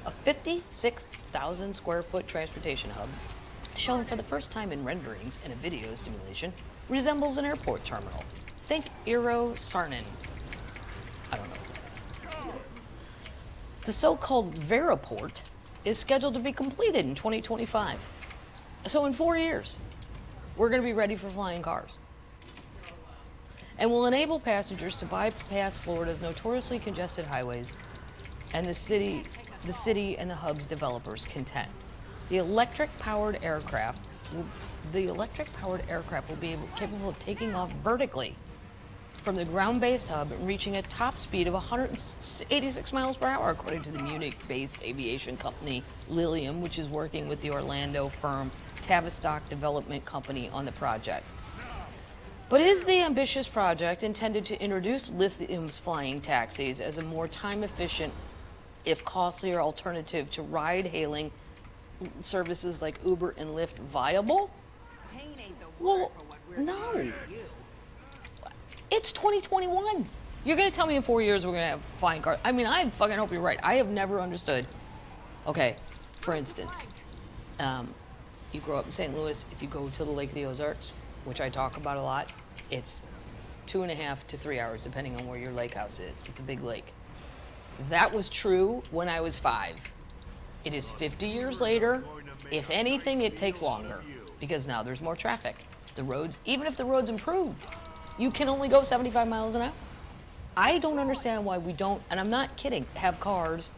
A 56,000 square foot transportation hub, shown for the first time in renderings and a video simulation, resembles an airport terminal. Think Eero Saarinen. I don't know what that is. The so-called Veraport is scheduled to be completed in 2025. So in 4 years, we're going to be ready for flying cars. And will enable passengers to bypass Florida's notoriously congested highways, and the city and the hub's developers contend. The electric-powered aircraft will be capable of taking off vertically from the ground-based hub and reaching a top speed of 186 miles per hour, according to the Munich-based aviation company Lilium, which is working with the Orlando firm Tavistock Development Company on the project. But is the ambitious project intended to introduce Lithium's flying taxis as a more time-efficient, if costlier, alternative to ride-hailing services like Uber and Lyft viable? Well, no. It's 2021. You're going to tell me in 4 years we're going to have flying cars? I mean, I fucking hope you're right. I have never understood. Okay, for instance, you grow up in St. Louis. If you go to the Lake of the Ozarks, which I talk about a lot, it's 2.5 to 3 hours, depending on where your lake house is. It's a big lake. That was true when I was 5. It is 50 years later. If anything, it takes longer because now there's more traffic. The roads, even if the roads improved, you can only go 75 miles an hour. I don't understand why we don't, and I'm not kidding, have cars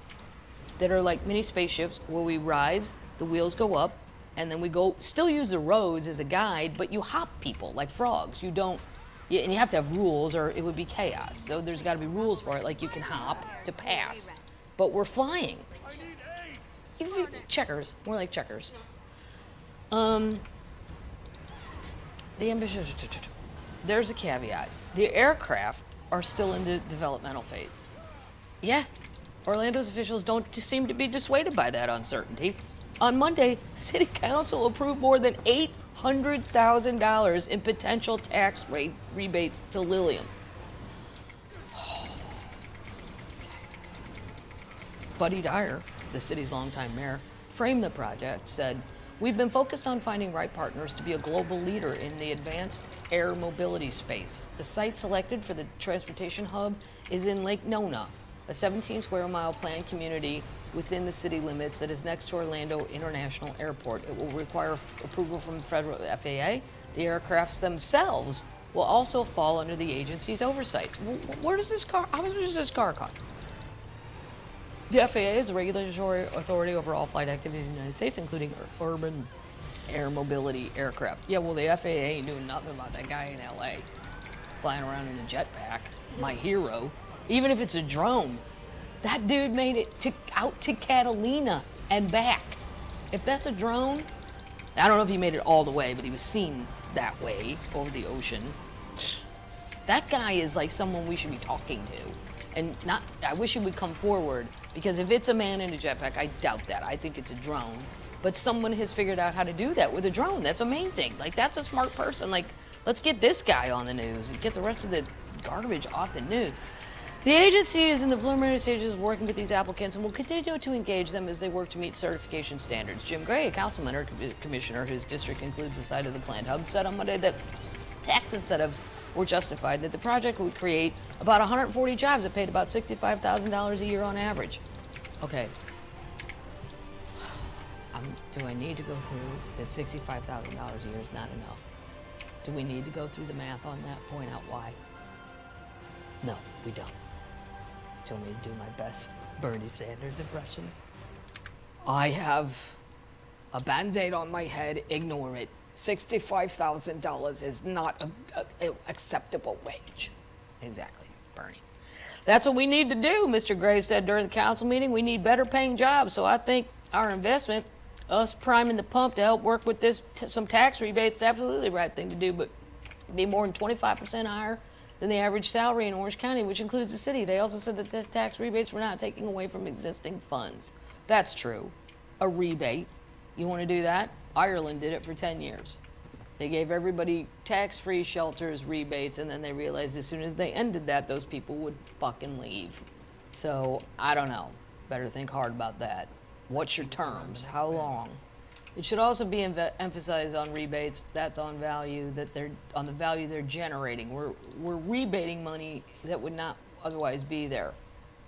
that are like mini spaceships where we rise, the wheels go up, and then we go, still use the roads as a guide, but you hop people like frogs. You don't, and you have to have rules or it would be chaos. So there's got to be rules for it, like you can hop to pass, but we're flying. Checkers, more like checkers. The ambitious, there's a caveat. The aircraft are still in the developmental phase. Yeah, Orlando's officials don't seem to be dissuaded by that uncertainty. On Monday, City Council approved more than $800,000 in potential tax rate rebates to Lilium. Buddy Dyer, the city's longtime mayor, framed the project, said, "We've been focused on finding right partners to be a global leader in the advanced air mobility space. The site selected for the transportation hub is in Lake Nona, a 17 square mile planned community within the city limits that is next to Orlando International Airport. It will require approval from the federal FAA. The aircrafts themselves will also fall under the agency's oversight." Where does this car, how much does this car cost? The FAA is a regulatory authority over all flight activities in the United States, including urban air mobility aircraft. Yeah, well, the FAA ain't doing nothing about that guy in LA flying around in a jetpack, my hero. Even if it's a drone, that dude made it out to Catalina and back. If that's a drone, I don't know if he made it all the way, but he was seen that way over the ocean. That guy is like someone we should be talking to. And not, I wish he would come forward, because if it's a man in a jetpack, I doubt that. I think it's a drone. But someone has figured out how to do that with a drone. That's amazing. Like, that's a smart person. Like, let's get this guy on the news and get the rest of the garbage off the news. The agency is in the preliminary stages of working with these applicants and will continue to engage them as they work to meet certification standards. Jim Gray, a councilman or commissioner whose district includes the site of the planned hub, said on Monday that tax incentives were justified, that the project would create about 140 jobs that paid about $65,000 a year on average. Okay. Do I need to go through that $65,000 a year is not enough? Do we need to go through the math on that, point out why? No, we don't. Do you want me to do my best Bernie Sanders impression? I have a Band-Aid on my head, ignore it. $65,000 is not an acceptable wage. Exactly, Bernie. That's what we need to do, Mr. Gray said during the council meeting. We need better paying jobs, so I think our investment us priming the pump to help work with this, some tax rebates, absolutely the right thing to do, but be more than 25% higher than the average salary in Orange County, which includes the city. They also said that the tax rebates were not taking away from existing funds. That's true. A rebate. You want to do that? Ireland did it for 10 years. They gave everybody tax-free shelters, rebates, and then they realized as soon as they ended that, those people would fucking leave. So, I don't know. Better think hard about that. What's your terms? How long? It should also be emphasized on rebates. That's on value, that they're on the value they're generating. We're rebating money that would not otherwise be there.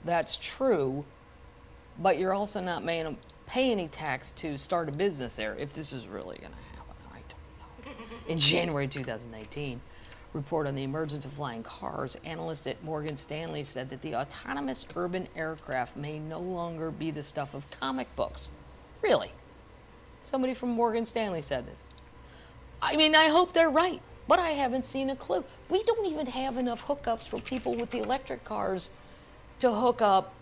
That's true, but you're also not pay any tax to start a business there if this is really going to happen. I don't know. In January 2019, report on the emergence of flying cars, analysts at Morgan Stanley said that the autonomous urban aircraft may no longer be the stuff of comic books. Really? Somebody from Morgan Stanley said this. I mean, I hope they're right, but I haven't seen a clue. We don't even have enough hookups for people with the electric cars to hook up.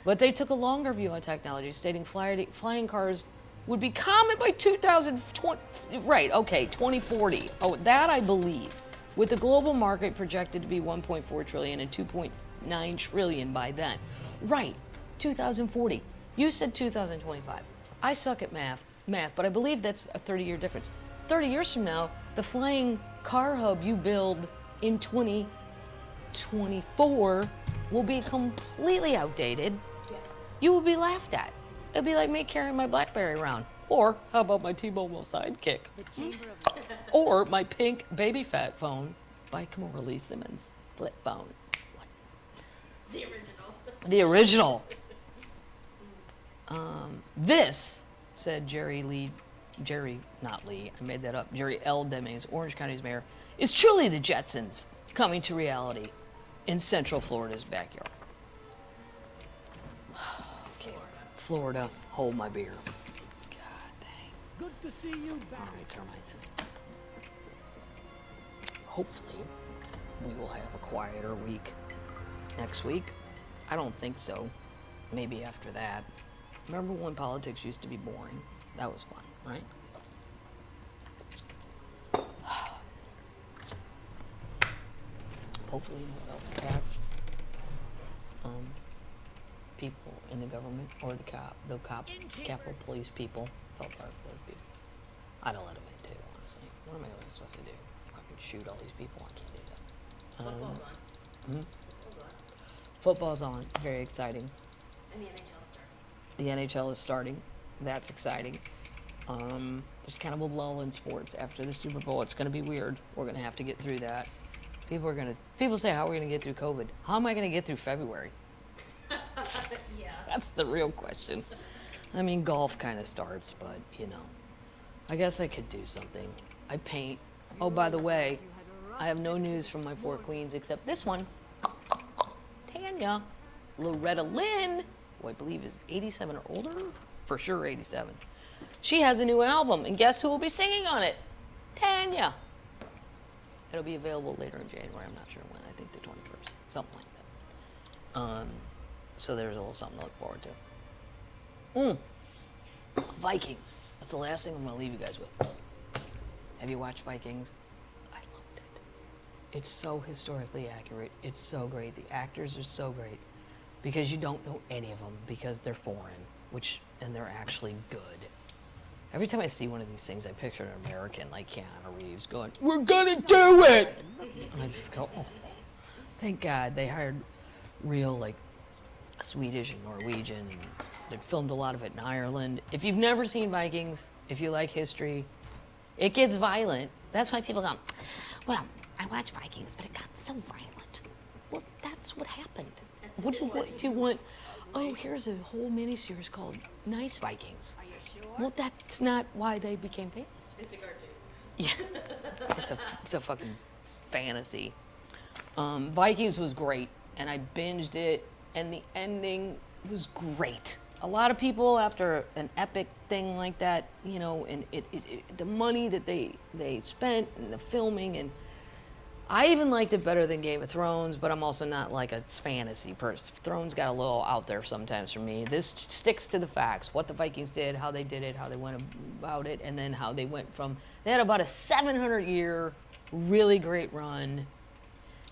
But they took a longer view on technology, stating flying cars would be common by 2020. Right, okay, 2040. Oh, that I believe. With the global market projected to be 1.4 trillion and 2.9 trillion by then. Right, 2040. You said 2025. I suck at math, but I believe that's a 30-year difference. 30 years from now, the flying car hub you build in 2024 will be completely outdated. You will be laughed at. It'll be like me carrying my BlackBerry around. Or how about my T-Mobile Sidekick? Or my pink baby fat phone by Kimora Lee Simmons flip phone.
The original.
The original. This, said Jerry L. Demings, Orange County's mayor, is truly the Jetsons coming to reality in Central Florida's backyard. Okay, Florida, hold my beer. God dang.
Good to see you back.
All right, termites. Hopefully, we will have a quieter week next week. I don't think so. Maybe after that. Remember when politics used to be boring? That was fun, right? Hopefully, you know what else attacks people in the government or the Capitol Police people, Feltar Police people. I don't let them in too, honestly. What am I really supposed to do? I can shoot all these people. I can't do that.
Football's on.
Football's on. It's very exciting.
And the NHL is starting.
The NHL is starting. That's exciting. There's kind of a lull in sports after the Super Bowl. It's going to be weird. We're going to have to get through that. People say, how are we going to get through COVID? How am I going to get through February?
Yeah.
That's the real question. I mean, golf kind of starts, but, you know, I guess I could do something. I paint. Oh, by the way, I have no news from my four queens except this one. Tanya. Loretta Lynn, who I believe is 87 or older. For sure 87. She has a new album, and guess who will be singing on it? Tanya. It'll be available later in January. I'm not sure when. I think the 21st. Something like that. So there's a little something to look forward to. Vikings. That's the last thing I'm going to leave you guys with. Have you watched Vikings? I loved it. It's so historically accurate. It's so great. The actors are so great because you don't know any of them because they're foreign, and they're actually good. Every time I see one of these things, I picture an American like Keanu Reeves going, "We're gonna do it!" And I just go, "Oh, thank God they hired real like Swedish and Norwegian, and they filmed a lot of it in Ireland." If you've never seen Vikings, if you like history, it gets violent. That's why people go, "Well, I watched Vikings, but it got so violent." Well, that's what happened. What do you want? Oh, here's a whole miniseries called Nice Vikings.
Are you sure?
Well, that's not why they became famous.
It's a cartoon.
Yeah, it's a fucking fantasy. Vikings was great, and I binged it, and the ending was great. A lot of people, after an epic thing like that, you know, and the money that they spent and the filming, and I even liked it better than Game of Thrones, but I'm also not like a fantasy person. Thrones got a little out there sometimes for me. This sticks to the facts, what the Vikings did, how they did it, how they went about it, and then how they went from, they had about a 700-year, really great run,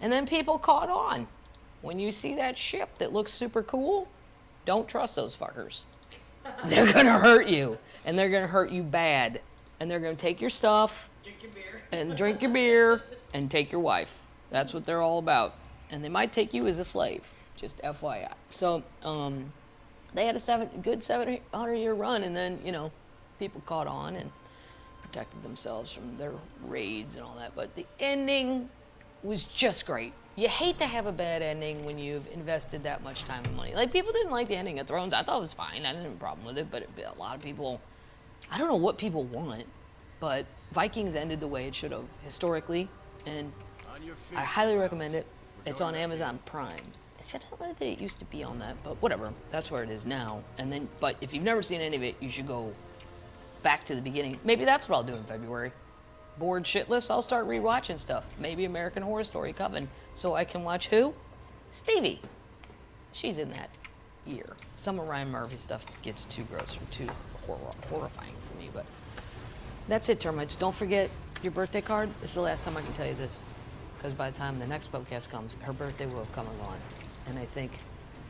and then people caught on. When you see that ship that looks super cool, don't trust those fuckers. They're gonna hurt you, and they're gonna hurt you bad, and they're gonna take your stuff, and drink your beer, and take your wife. That's what they're all about. And they might take you as a slave, just FYI. So they had a good 700-year run, and then, you know, people caught on and protected themselves from their raids and all that. But the ending was just great. You hate to have a bad ending when you've invested that much time and money. Like, people didn't like the ending of Thrones. I thought it was fine. I didn't have a problem with it, but a lot of people, I don't know what people want, but Vikings ended the way it should have, historically. And I highly recommend it. It's on Amazon Prime. I don't know that it used to be on that, but whatever. That's where it is now. And then, but if you've never seen any of it, you should go back to the beginning. Maybe that's what I'll do in February. Bored shitless, I'll start rewatching stuff. Maybe American Horror Story Coven, so I can watch who? Stevie. She's in that year. Some of Ryan Murphy stuff gets too gross or too horrifying for me, but that's it, termites. Don't forget your birthday card. This is the last time I can tell you this, because by the time the next podcast comes, her birthday will have come and gone. And I think,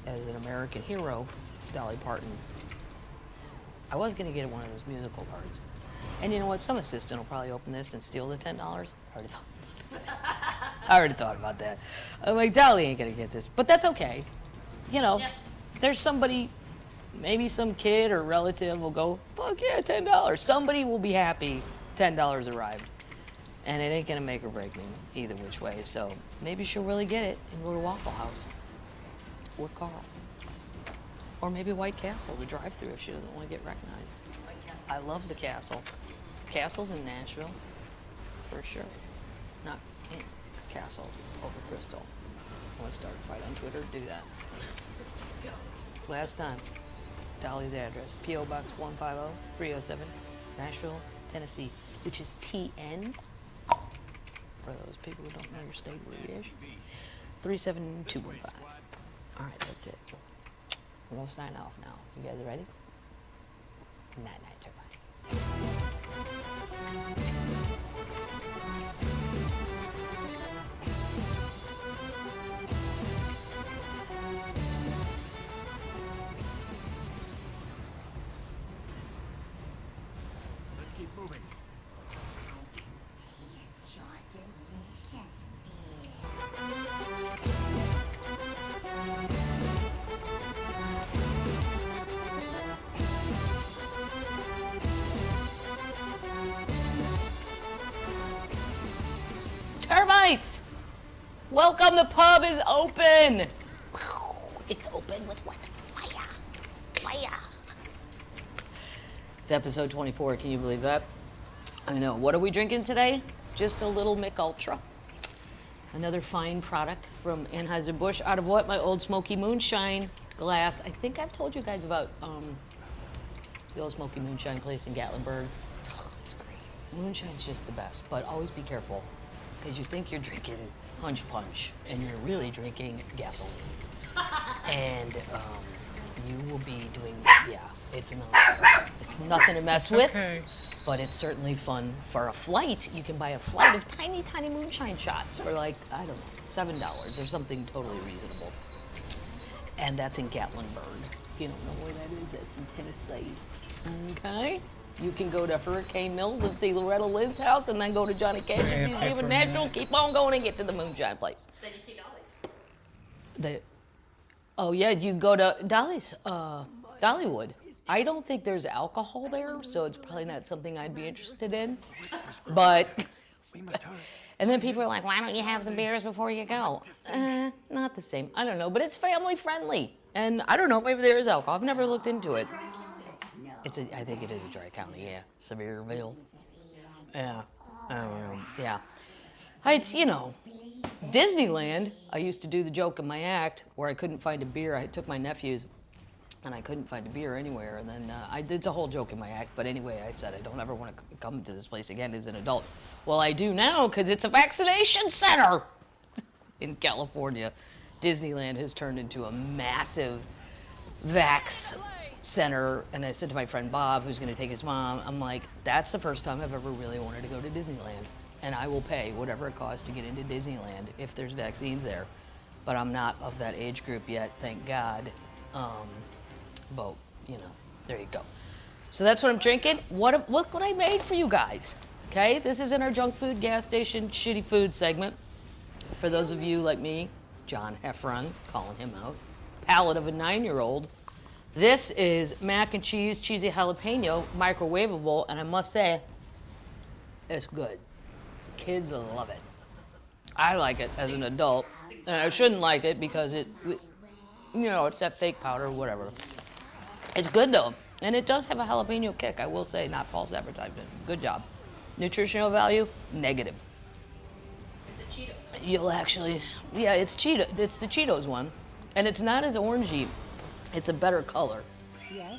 as an American hero, Dolly Parton, I was going to get one of those musical cards. And you know what? Some assistant will probably open this and steal the $10. I already thought about that. I'm like, Dolly ain't going to get this. But that's okay. You know, there's somebody, maybe some kid or relative will go, fuck yeah, $10. Somebody will be happy $10 arrived. And it ain't gonna make or break me either which way, so maybe she'll really get it and go to Waffle House. Or Carl. Or maybe White Castle, the drive-thru, if she doesn't want to get recognized. I love the Castle. Castle's in Nashville, for sure. Not in Castle, over Crystal. I want to start a fight on Twitter, do that. Last time, Dolly's address, P.O. Box 150307, Nashville, Tennessee, which is TN. For those people who don't know your state abbreviation. 37215. All right, that's it. We're gonna sign off now. You guys ready? Night, termites.
Let's keep moving.
Termites! Welcome, the pub is open! It's open with what? Fire! Fire! It's episode 24, can you believe that? I know. What are we drinking today? Just a little Mick Ultra. Another fine product from Anheuser-Busch. Out of what? My Old Smoky Moonshine glass. I think I've told you guys about the Old Smoky Moonshine place in Gatlinburg. Oh, it's great. Moonshine's just the best, but always be careful, because you think you're drinking Punch Punch, and you're really drinking gasoline. And you will be doing, yeah, it's nothing to mess with.
Okay.
But it's certainly fun for a flight. You can buy a flight of tiny, tiny moonshine shots for like, I don't know, $7 or something totally reasonable. And that's in Gatlinburg. If you don't know where that is, that's in Tennessee. Okay? You can go to Hurricane Mills and see Loretta Lynn's house, and then go to Johnny Cash's Museum of Natural. Keep on going and get to the moonshine place.
Then you see Dolly's.
Oh yeah, you go to Dolly's, Dollywood. I don't think there's alcohol there, so it's probably not something I'd be interested in. But, and then people are like, why don't you have some beers before you go? Not the same. I don't know, but it's family friendly. And I don't know, maybe there is alcohol. I've never looked into it. I think it is a dry county, yeah. Sevierville. Yeah. Yeah. It's, you know, Disneyland, I used to do the joke in my act where I couldn't find a beer. I took my nephews and I couldn't find a beer anywhere. And then it's a whole joke in my act, but anyway, I said I don't ever want to come to this place again as an adult. Well, I do now because it's a vaccination center in California. Disneyland has turned into a massive vax center, and I said to my friend Bob, who's going to take his mom, I'm like, that's the first time I've ever really wanted to go to Disneyland, and I will pay whatever it costs to get into Disneyland if there's vaccines there. But I'm not of that age group yet, thank God. But you know, there you go. So that's what I'm drinking. Look what I made for you guys. Okay, this is in our junk food gas station shitty food segment. For those of you like me, John Heffron, calling him out, palate of a 9-year-old. This is mac and cheese, cheesy jalapeno, microwavable, and I must say, it's good. Kids love it. I like it as an adult, and I shouldn't like it because it's that fake powder or whatever. It's good though, and it does have a jalapeno kick, I will say, not false advertisement. Good job. Nutritional value, negative.
It's a Cheeto.
You'll actually, yeah, it's Cheeto. It's the Cheetos one, and it's not as orangey. It's a better color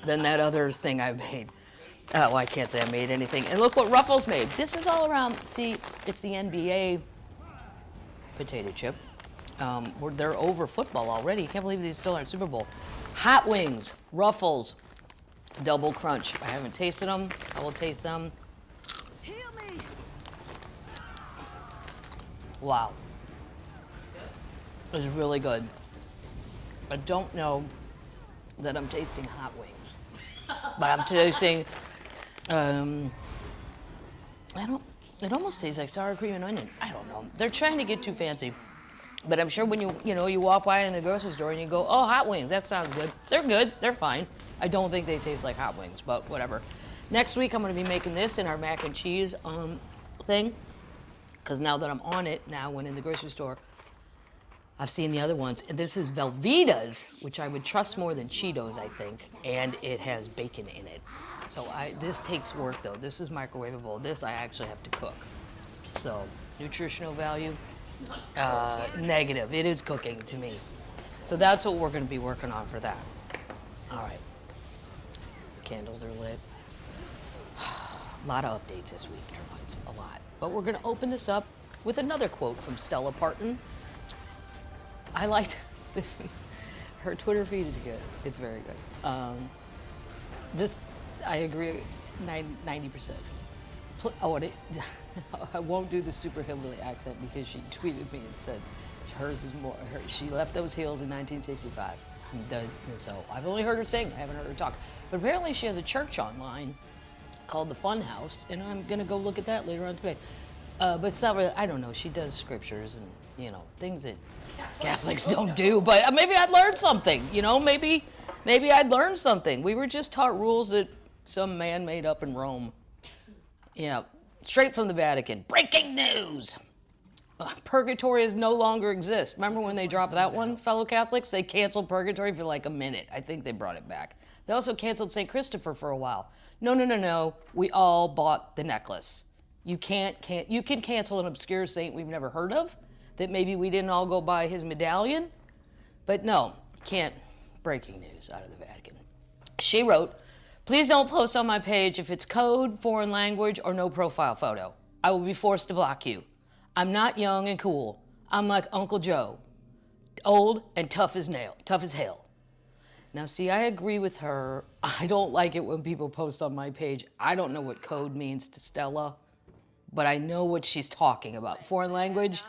than that other thing I made. Oh, I can't say I made anything. And look what Ruffles made. This is all around. See, it's the NBA potato chip. They're over football already. Can't believe they still aren't Super Bowl. Hot Wings, Ruffles, Double Crunch. I haven't tasted them. I will taste them. Wow. It's really good. I don't know that I'm tasting hot wings, but I'm tasting, it almost tastes like sour cream and onion. I don't know. They're trying to get too fancy, but I'm sure when you walk by in the grocery store and you go, oh, hot wings, that sounds good. They're good, they're fine. I don't think they taste like hot wings, but whatever. Next week, I'm gonna be making this in our mac and cheese thing, because now that I'm on it, now when in the grocery store, I've seen the other ones, and this is Velveeta's, which I would trust more than Cheetos, I think, and it has bacon in it. So this takes work, though. This is microwavable. This I actually have to cook. So nutritional value, negative. It is cooking to me. So that's what we're going to be working on for that. All right. Candles are lit. A lot of updates this week, termites, a lot. But we're going to open this up with another quote from Stella Parton. I liked this. Her Twitter feed is good. It's very good. This, I agree, 90%. I won't do the super hillbilly accent because she tweeted me and said hers is more. She left those hills in 1965. And so I've only heard her sing. I haven't heard her talk. But apparently she has a church online called the Fun House, and I'm gonna go look at that later on today. But it's not really. I don't know. She does scriptures and things that Catholics don't do, but maybe I'd learn something, maybe I'd learn something. We were just taught rules that some man made up in Rome. Yeah, straight from the Vatican. Breaking news! Purgatory no longer exists. Remember when they dropped that one, fellow Catholics? They canceled purgatory for like a minute. I think they brought it back. They also canceled St. Christopher for a while. No. We all bought the necklace. You can cancel an obscure saint we've never heard of, that maybe we didn't all go buy his medallion, but no, can't. Breaking news out of the Vatican. She wrote, please don't post on my page if it's code, foreign language, or no profile photo. I will be forced to block you. I'm not young and cool. I'm like Uncle Joe, old and tough as hell. Now see, I agree with her. I don't like it when people post on my page. I don't know what code means to Stella, but I know what she's talking about. Foreign language,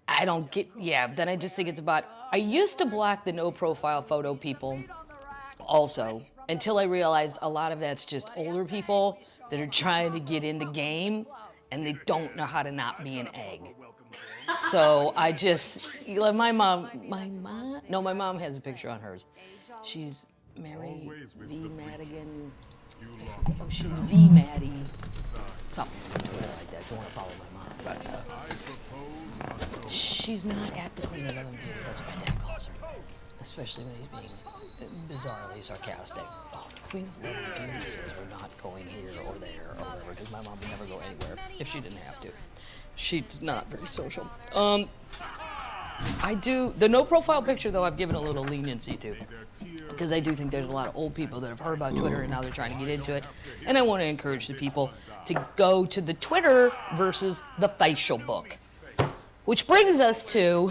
I don't get, then I just think it's about, I used to block the no profile photo people also, until I realized a lot of that's just older people that are trying to get in the game and they don't know how to not be an egg. So I just, my mom has a picture on hers. She's Mary V. Madigan. Oh, she's V. Maddie. Something like that. If you want to follow my mom. But she's not at the Queen of Love and Beauty. That's what my dad calls her. Especially when he's being bizarrely sarcastic. Oh, the Queen of Love and Beauty says we're not going here or there or whatever, because my mom would never go anywhere if she didn't have to. She's not very social. I do. The no profile picture, though, I've given a little leniency to. Because I do think there's a lot of old people that have heard about Twitter and now they're trying to get into it. And I want to encourage the people to go to the Twitter versus the facial book. Which brings us to,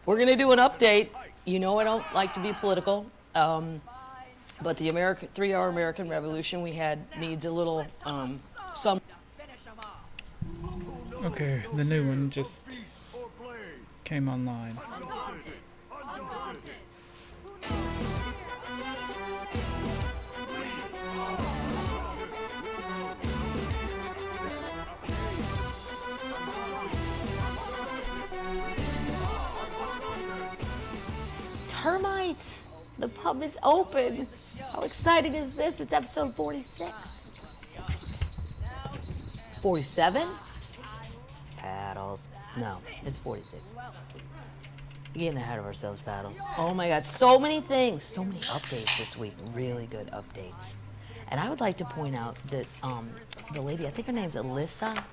we're going to do an update. You know I don't like to be political, but the 3-hour American Revolution we had needs a little, some.
Okay, the new one just came online.
Termites! The pub is open. How exciting is this? It's episode 46. 47? Paddles. No, it's 46. Getting ahead of ourselves, Paddles. Oh my god, so many things. So many updates this week. Really good updates. And I would like to point out that the lady, I think her name's Alyssa,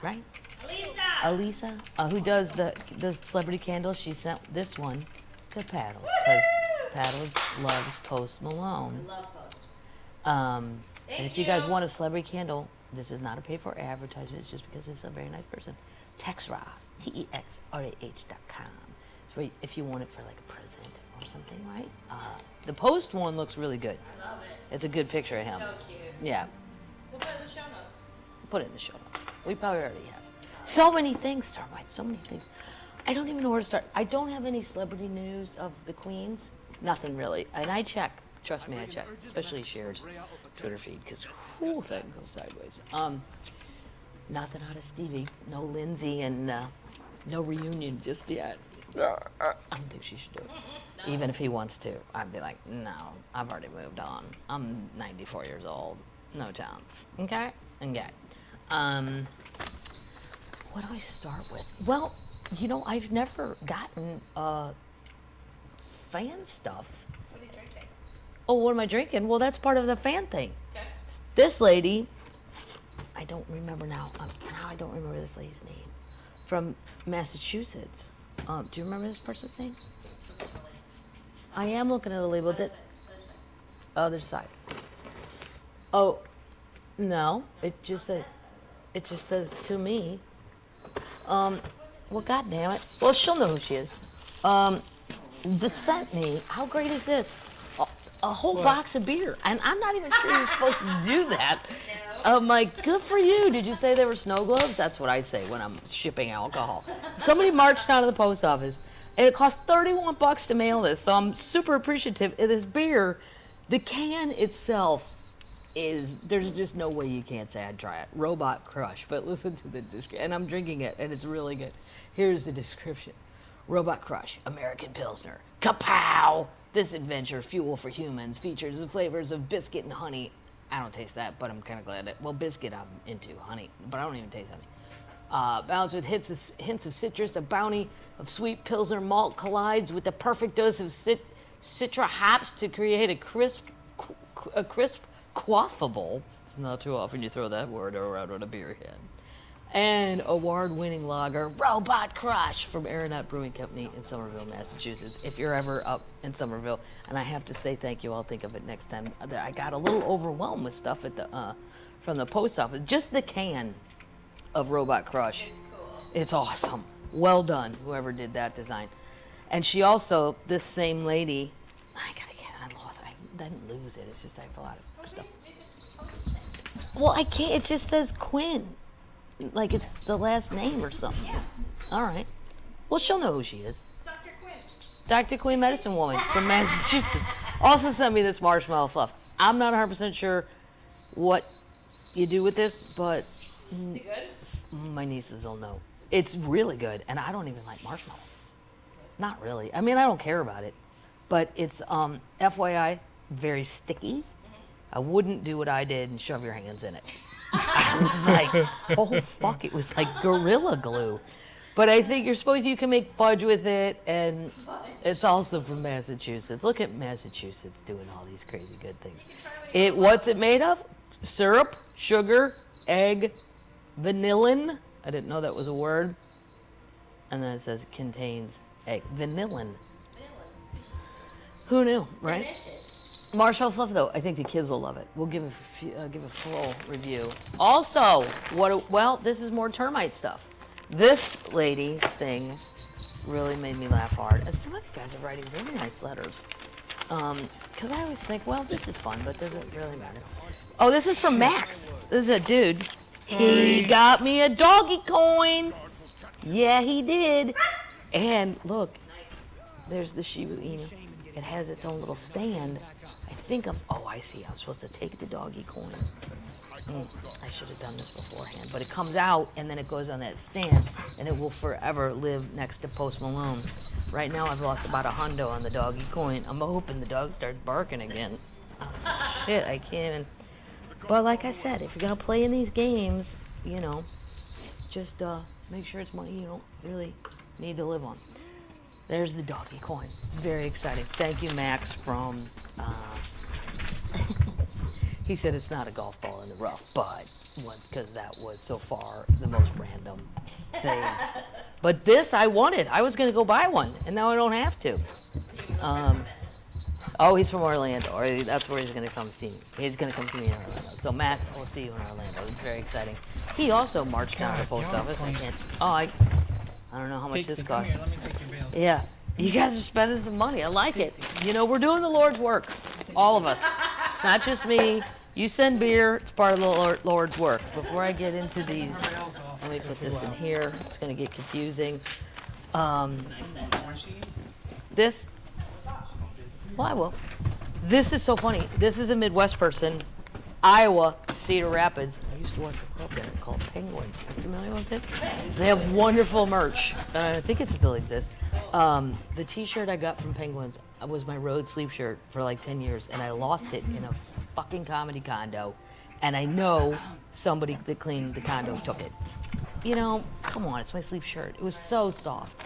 right? Elisa, who does the celebrity candles, she sent this one to Paddles because Paddles loves Post Malone. And if you guys want a celebrity candle, this is not a paid for advertisement. It's just because it's a very nice person. Texra, TEXRAH.com. It's where if you want it for like a present or something, right? The Post one looks really good.
I love it.
It's a good picture of him.
So cute.
Yeah.
We'll put it in the show notes.
Put it in the show notes. We probably already have. So many things, Starlight. So many things. I don't even know where to start. I don't have any celebrity news of the queens. Nothing really. And I check. Trust me, I check. Especially Cher's Twitter feed because that can go sideways. Nothing out of Stevie. No Lindsay and no reunion just yet. I don't think she should do it. No. Even if he wants to. I'd be like, no, I've already moved on. I'm 94 years old. No chance. Okay? Okay. What do I start with? Well, you know, I've never gotten fan stuff.
What are you drinking?
Oh, what am I drinking? Well, that's part of the fan thing.
Okay.
This lady, I don't remember now. Now I don't remember this lady's name. From Massachusetts. Do you remember this person's name? I am looking at a label that. Other side. Oh, no. It just says to me. Well, goddamn it. Well, she'll know who she is. That sent me. How great is this? A whole box of beer, and I'm not even sure you're supposed to do that. I'm like, good for you. Did you say there were snow globes? That's what I say when I'm shipping alcohol. Somebody marched out of the post office, and it cost $31 to mail this, so I'm super appreciative. This beer, the can itself there's just no way you can't say I'd try it. Robot Crush, but listen to the description, and I'm drinking it, and it's really good. Here's the description. Robot Crush, American Pilsner. Kapow! This adventure, fuel for humans, features the flavors of biscuit and honey. I don't taste that, but I'm kind of glad that, well, biscuit I'm into, honey, but I don't even taste honey. Balanced with hints of citrus, a bounty of sweet Pilsner malt collides with the perfect dose of Citra hops to create a crisp, quaffable. It's not too often you throw that word around on a beer can. And award-winning lager, Robot Crush, from Aeronaut Brewing Company in Somerville, Massachusetts. If you're ever up in Somerville, and I have to say thank you, I'll think of it next time. I got a little overwhelmed with stuff at the from the post office. Just the can of Robot Crush.
It's cool.
It's awesome. Well done, whoever did that design. And she also, this same lady, I didn't lose it. It's just I have a lot of stuff. Well, I can't. It just says Quinn. Like it's the last name or something.
Yeah.
All right. Well, she'll know who she is.
Dr. Quinn.
Dr. Quinn, medicine woman from Massachusetts. Also sent me this marshmallow fluff. I'm not 100% sure what you do with this, but
Is it good?
my nieces will know. It's really good, and I don't even like marshmallow. Not really. I mean, I don't care about it, but it's FYI, very sticky. I wouldn't do what I did and shove your hands in it. I was like, oh fuck, it was like Gorilla Glue. But I think you can make fudge with it, and it's also from Massachusetts. Look at Massachusetts doing all these crazy good things. What's it made of? Syrup, sugar, egg, vanillin. I didn't know that was a word. And then it says contains egg. Vanillin. Who knew, right? Marshmallow fluff, though, I think the kids will love it. We'll give a full review. Also, well, this is more termite stuff. This lady's thing really made me laugh hard. And some of you guys are writing really nice letters. Because I always think, well, this is fun, but does it really matter? Oh, this is from Max. This is a dude. He got me a doggy coin. Yeah, he did. And look, there's the Shiba Inu. It has its own little stand. I see. I'm supposed to take the doggy coin. I should have done this beforehand. But it comes out, and then it goes on that stand, and it will forever live next to Post Malone. Right now, I've lost about $100 on the doggy coin. I'm hoping the dog starts barking again. Oh, shit, I can't even. But like I said, if you're going to play in these games, you know, just make sure it's money you don't really need to live on. There's the doggy coin. It's very exciting. Thank you, Max, from... he said it's not a golf ball in the rough, but because that was so far the most random thing. But this I wanted. I was going to go buy one, and now I don't have to. Oh, he's from Orlando. Or that's where he's going to come see me. He's going to come see me in Orlando. So, Max, we'll see you in Orlando. It's very exciting. He also marched down to the post office. I don't know how much this costs. Yeah. You guys are spending some money. I like it. You know, we're doing the Lord's work. All of us. It's not just me. You send beer. It's part of the Lord's work. Before I get into these, let me put this in here. It's going to get confusing. This. Well, I will. This is so funny. This is a Midwest person. Iowa, Cedar Rapids. I used to work at a club there called Penguins. Are you familiar with it? They have wonderful merch. And I think it still exists. The t-shirt I got from Penguins was my road sleep shirt for like 10 years, and I lost it in a fucking comedy condo. And I know somebody that cleaned the condo took it. You know, come on, it's my sleep shirt. It was so soft.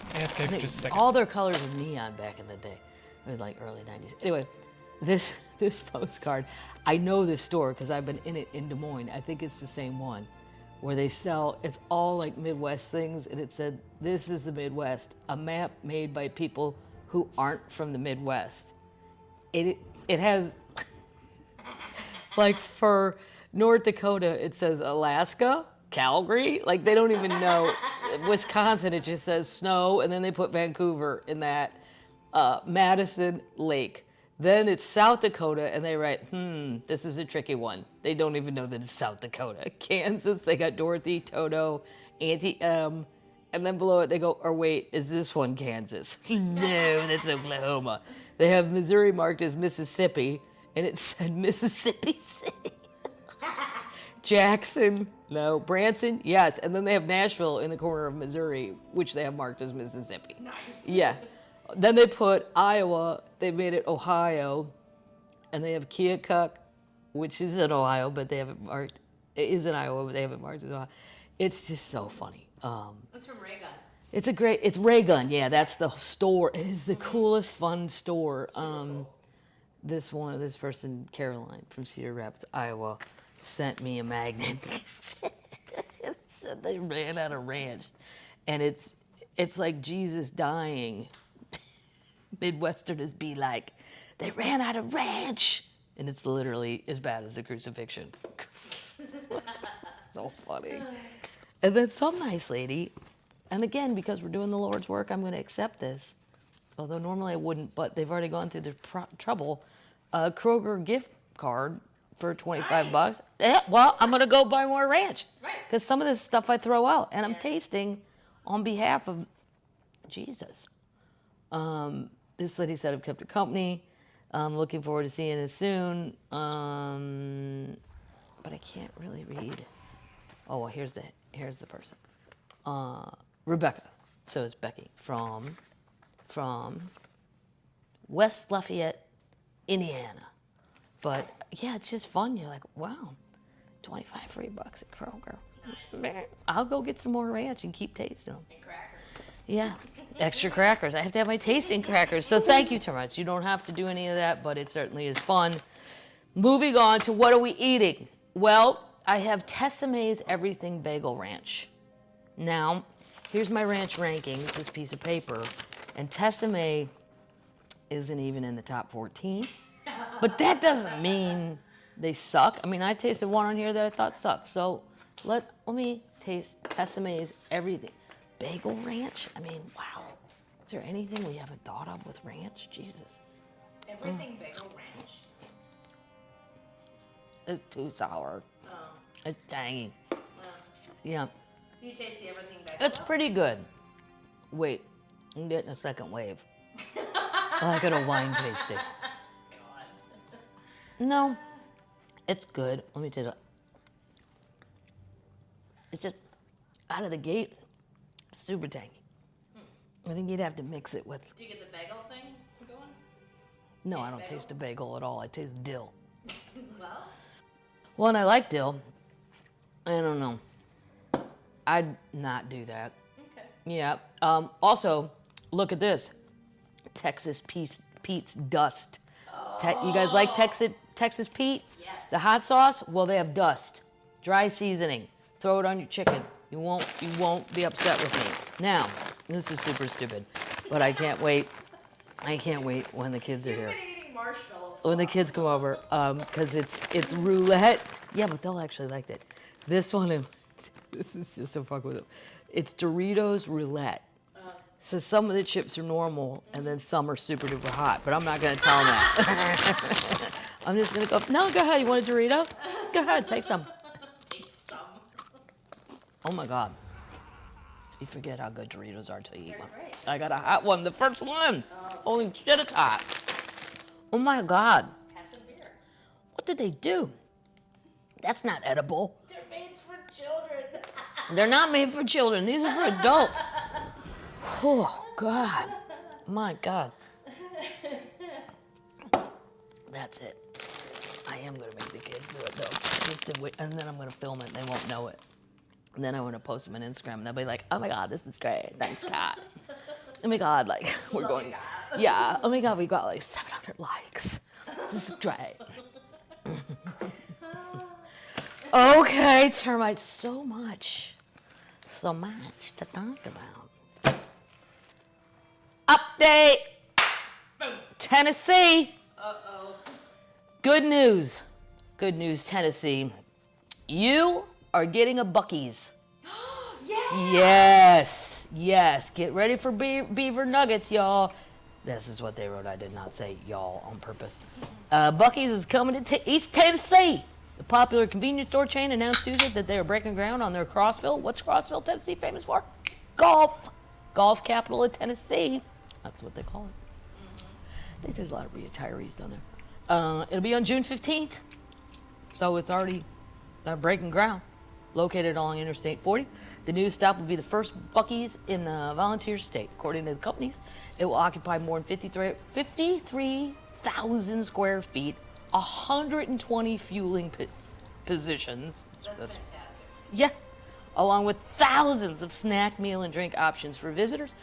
All their colors were neon back in the day. It was like early 90s. Anyway, this postcard, I know this store because I've been in it in Des Moines. I think it's the same one where they sell, it's all like Midwest things, and it said, this is the Midwest, a map made by people who aren't from the Midwest. It has, like for North Dakota, it says Alaska, Calgary, like they don't even know. Wisconsin, it just says snow, and then they put Vancouver in that. Madison Lake. Then it's South Dakota, and they write, this is a tricky one. They don't even know that it's South Dakota. Kansas, they got Dorothy, Toto, Auntie M, and then below it they go, or wait, is this one Kansas? No, that's Oklahoma. They have Missouri marked as Mississippi, and it said Mississippi City. Jackson, no. Branson, yes. And then they have Nashville in the corner of Missouri, which they have marked as Mississippi. Nice. Yeah. Then they put Iowa, they made it Ohio, and they have Keokuk, which is in Ohio, but they haven't marked, it is in Iowa, but they haven't marked it in Ohio. It's just so funny.
That's from Ray Gun.
It's Ray Gun, yeah, that's the store. It is the coolest, fun store. This person, Caroline from Cedar Rapids, Iowa, sent me a magnet. It said they ran out of ranch. And it's like Jesus dying. Midwesterners be like, they ran out of ranch. And it's literally as bad as the crucifixion. So funny. And then some nice lady, and again, because we're doing the Lord's work, I'm going to accept this. Although normally I wouldn't, but they've already gone through the trouble. A Kroger gift card for $25. Yeah, well, I'm going to go buy more ranch. Because some of this stuff I throw out, and I'm tasting on behalf of Jesus. This lady said I've kept her company. I'm looking forward to seeing it soon. But I can't really read. Oh, well, here's the person. Rebecca. So it's Becky from West Lafayette, Indiana. But yeah, it's just fun. You're like, wow, 25 free bucks at Kroger. Nice. I'll go get some more ranch and keep tasting them.
And crackers.
Yeah, extra crackers. I have to have my tasting crackers. So thank you so much. You don't have to do any of that, but it certainly is fun. Moving on to what are we eating? Well, I have Tessame's Everything Bagel Ranch. Now, Here's my ranch rankings, this piece of paper. And Tessemae isn't even in the top 14. But that doesn't mean they suck. I mean, I tasted one on here that I thought sucked. So let me taste Tessemae's everything. Bagel ranch? I mean, wow. Is there anything we haven't thought of with ranch? Jesus.
Everything bagel ranch.
It's too sour.
Oh.
It's tangy.
Oh.
Yeah.
You taste the everything bagel.
It's pretty good. Wait, I'm getting a second wave. Like at a wine tasting. No, it's good. Let me tell you. It's just out of the gate, super tangy. I think you'd have to mix it with.
Do you get the bagel thing going?
No,
Taste
I don't
bagel?
taste a bagel at all. I taste dill.
Well,
Well, and I like dill. I don't know. I'd not do that.
okay.
Yeah. Also, look at this. Texas Pete's Dust. You guys like Texas Pete?
Yes.
The hot sauce? Well, they have dust. Dry seasoning. Throw it on your chicken. You won't be upset with me. Now, this is super stupid, but I can't wait. I can't wait when the kids are here.
You've been eating marshmallow
When the kids come over, because it's roulette. Yeah, but they'll actually like that. This one, this is just so fuck with them. It's Doritos roulette. So some of the chips are normal, and then some are super duper hot. But I'm not gonna tell them that. I'm just gonna go. No, go ahead. You want a Dorito? Go ahead, take some.
Taste some.
Oh my God. You forget how good Doritos are till you eat
They're
one.
great.
I got a hot one, the first one. Holy shit, it's hot. Oh my God.
Have some beer.
What did they do? That's not edible.
They're made for children.
They're not made for children. These are for adults. Oh, God. My God. That's it. I am going to make the kids do it, though. Just to wait, and then I'm going to film it, and they won't know it. And then I want to post them on Instagram, and they'll be like, oh, my God, this is great. Thanks, God. Oh, my God, like, we're going. Yeah. Oh, my God, we got, like, 700 likes. This is great. Okay, termites. So much to talk about. Update. Tennessee.
Uh-oh.
Good news. Good news, Tennessee. You are getting a Buc-ee's.
Yeah.
Yes. Get ready for beaver nuggets, y'all. This is what they wrote. I did not say y'all on purpose. Buc-ee's is coming to East Tennessee. The popular convenience store chain announced Tuesday that they are breaking ground on their Crossville. What's Crossville, Tennessee famous for? Golf. Golf capital of Tennessee. That's what they call it. I think there's a lot of retirees down there. It'll be on June 15th. So it's already breaking ground. Located along Interstate 40. The new stop will be the first Buc-ee's in the Volunteer State. According to the companies, it will occupy more than 53,000 square feet, 120 fueling positions.
That's fantastic.
Yeah, along with thousands of snack, meal, and drink options for visitors.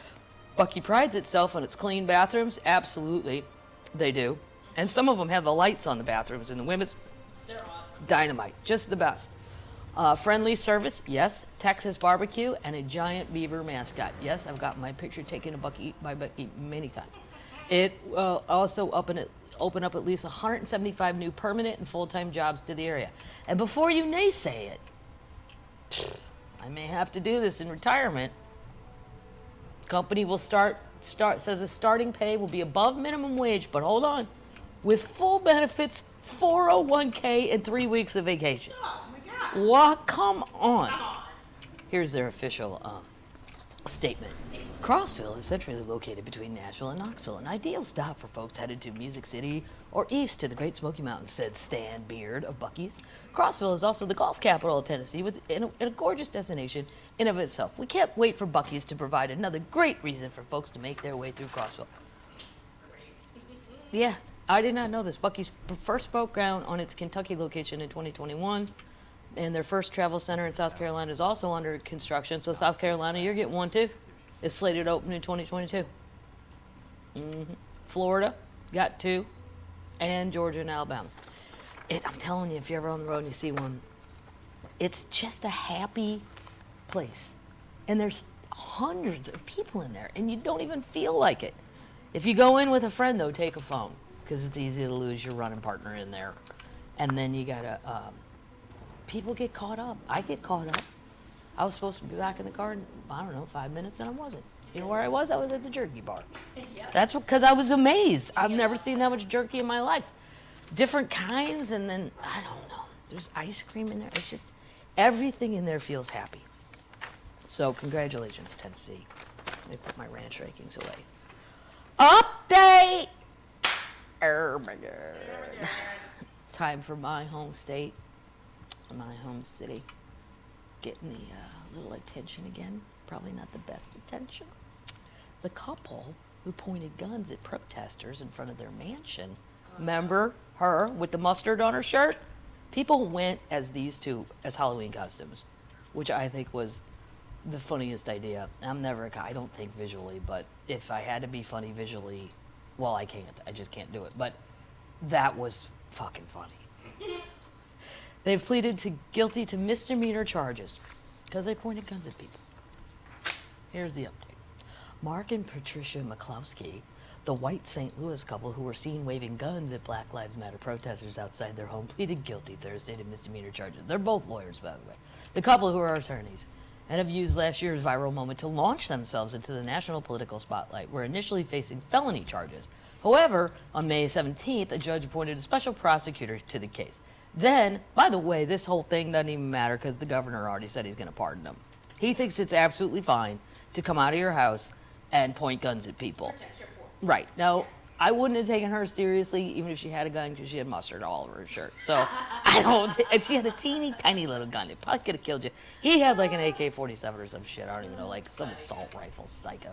Buc-ee prides itself on its clean bathrooms. Absolutely, they do. And some of them have the lights on the bathrooms in the women's.
They're awesome.
Dynamite, just the best. Friendly service, yes. Texas barbecue and a giant beaver mascot. Yes, I've got my picture taken by Buc-ee many times. It also open up at least 175 new permanent and full-time jobs to the area. And before you naysay it, I may have to do this in retirement. Company will says the starting pay will be above minimum wage, but hold on, with full benefits, 401k, and 3 weeks of vacation.
Oh my God.
What? Come on. Here's their official statement. Crossville is centrally located between Nashville and Knoxville, an ideal stop for folks headed to Music City or east to the Great Smoky Mountains, said Stan Beard of Buc-ee's. Crossville is also the golf capital of Tennessee, and a gorgeous destination in of itself. We can't wait for Buc-ee's to provide another great reason for folks to make their way through Crossville. Yeah, I did not know this. Buc-ee's first broke ground on its Kentucky location in 2021, and their first travel center in South Carolina is also under construction. So South Carolina, you're getting one too. It's slated to open in 2022. Florida got 2, and Georgia and Alabama. I'm telling you, if you're ever on the road and you see one, it's just a happy place. And hundreds of people in there, and you don't even feel like it. If you go in with a friend, though, take a phone, because it's easy to lose your running partner in there. And then you gotta, people get caught up. I get caught up. I was supposed to be back in the car in, I don't know, 5 minutes, and I wasn't. You know where I was? I was at the jerky bar. That's because I was amazed. I've never seen that much jerky in my life. Different kinds, and then, I don't know, there's ice cream in there. It's just, everything in there feels happy. So congratulations, Tennessee. Let me put my ranch rankings away. Update! Oh my God. Time for my home state, my home city. Getting the little attention again. Probably not the best attention. The couple who pointed guns at protesters in front of their mansion. Remember her with the mustard on her shirt? People went as these two as Halloween costumes, which I think was the funniest idea. I don't think visually, but if I had to be funny visually, well, I can't. I just can't do it. But that was fucking funny. They've pleaded guilty to misdemeanor charges because they pointed guns at people. Here's the update. Mark and Patricia McCloskey, the white St. Louis couple who were seen waving guns at Black Lives Matter protesters outside their home, pleaded guilty Thursday to misdemeanor charges. They're both lawyers, by the way. The couple, who are attorneys, and have used last year's viral moment to launch themselves into the national political spotlight, were initially facing felony charges. However, on May 17th, a judge appointed a special prosecutor to the case. Then, by the way, this whole thing doesn't even matter because the governor already said he's going to pardon them. He thinks it's absolutely fine to come out of your house and point guns at people. Right. Now, I wouldn't have taken her seriously even if she had a gun because she had mustard all over her shirt. So, and she had a teeny tiny little gun. It probably could have killed you. He had like an AK-47 or some shit. I don't even know, like some assault rifle psycho.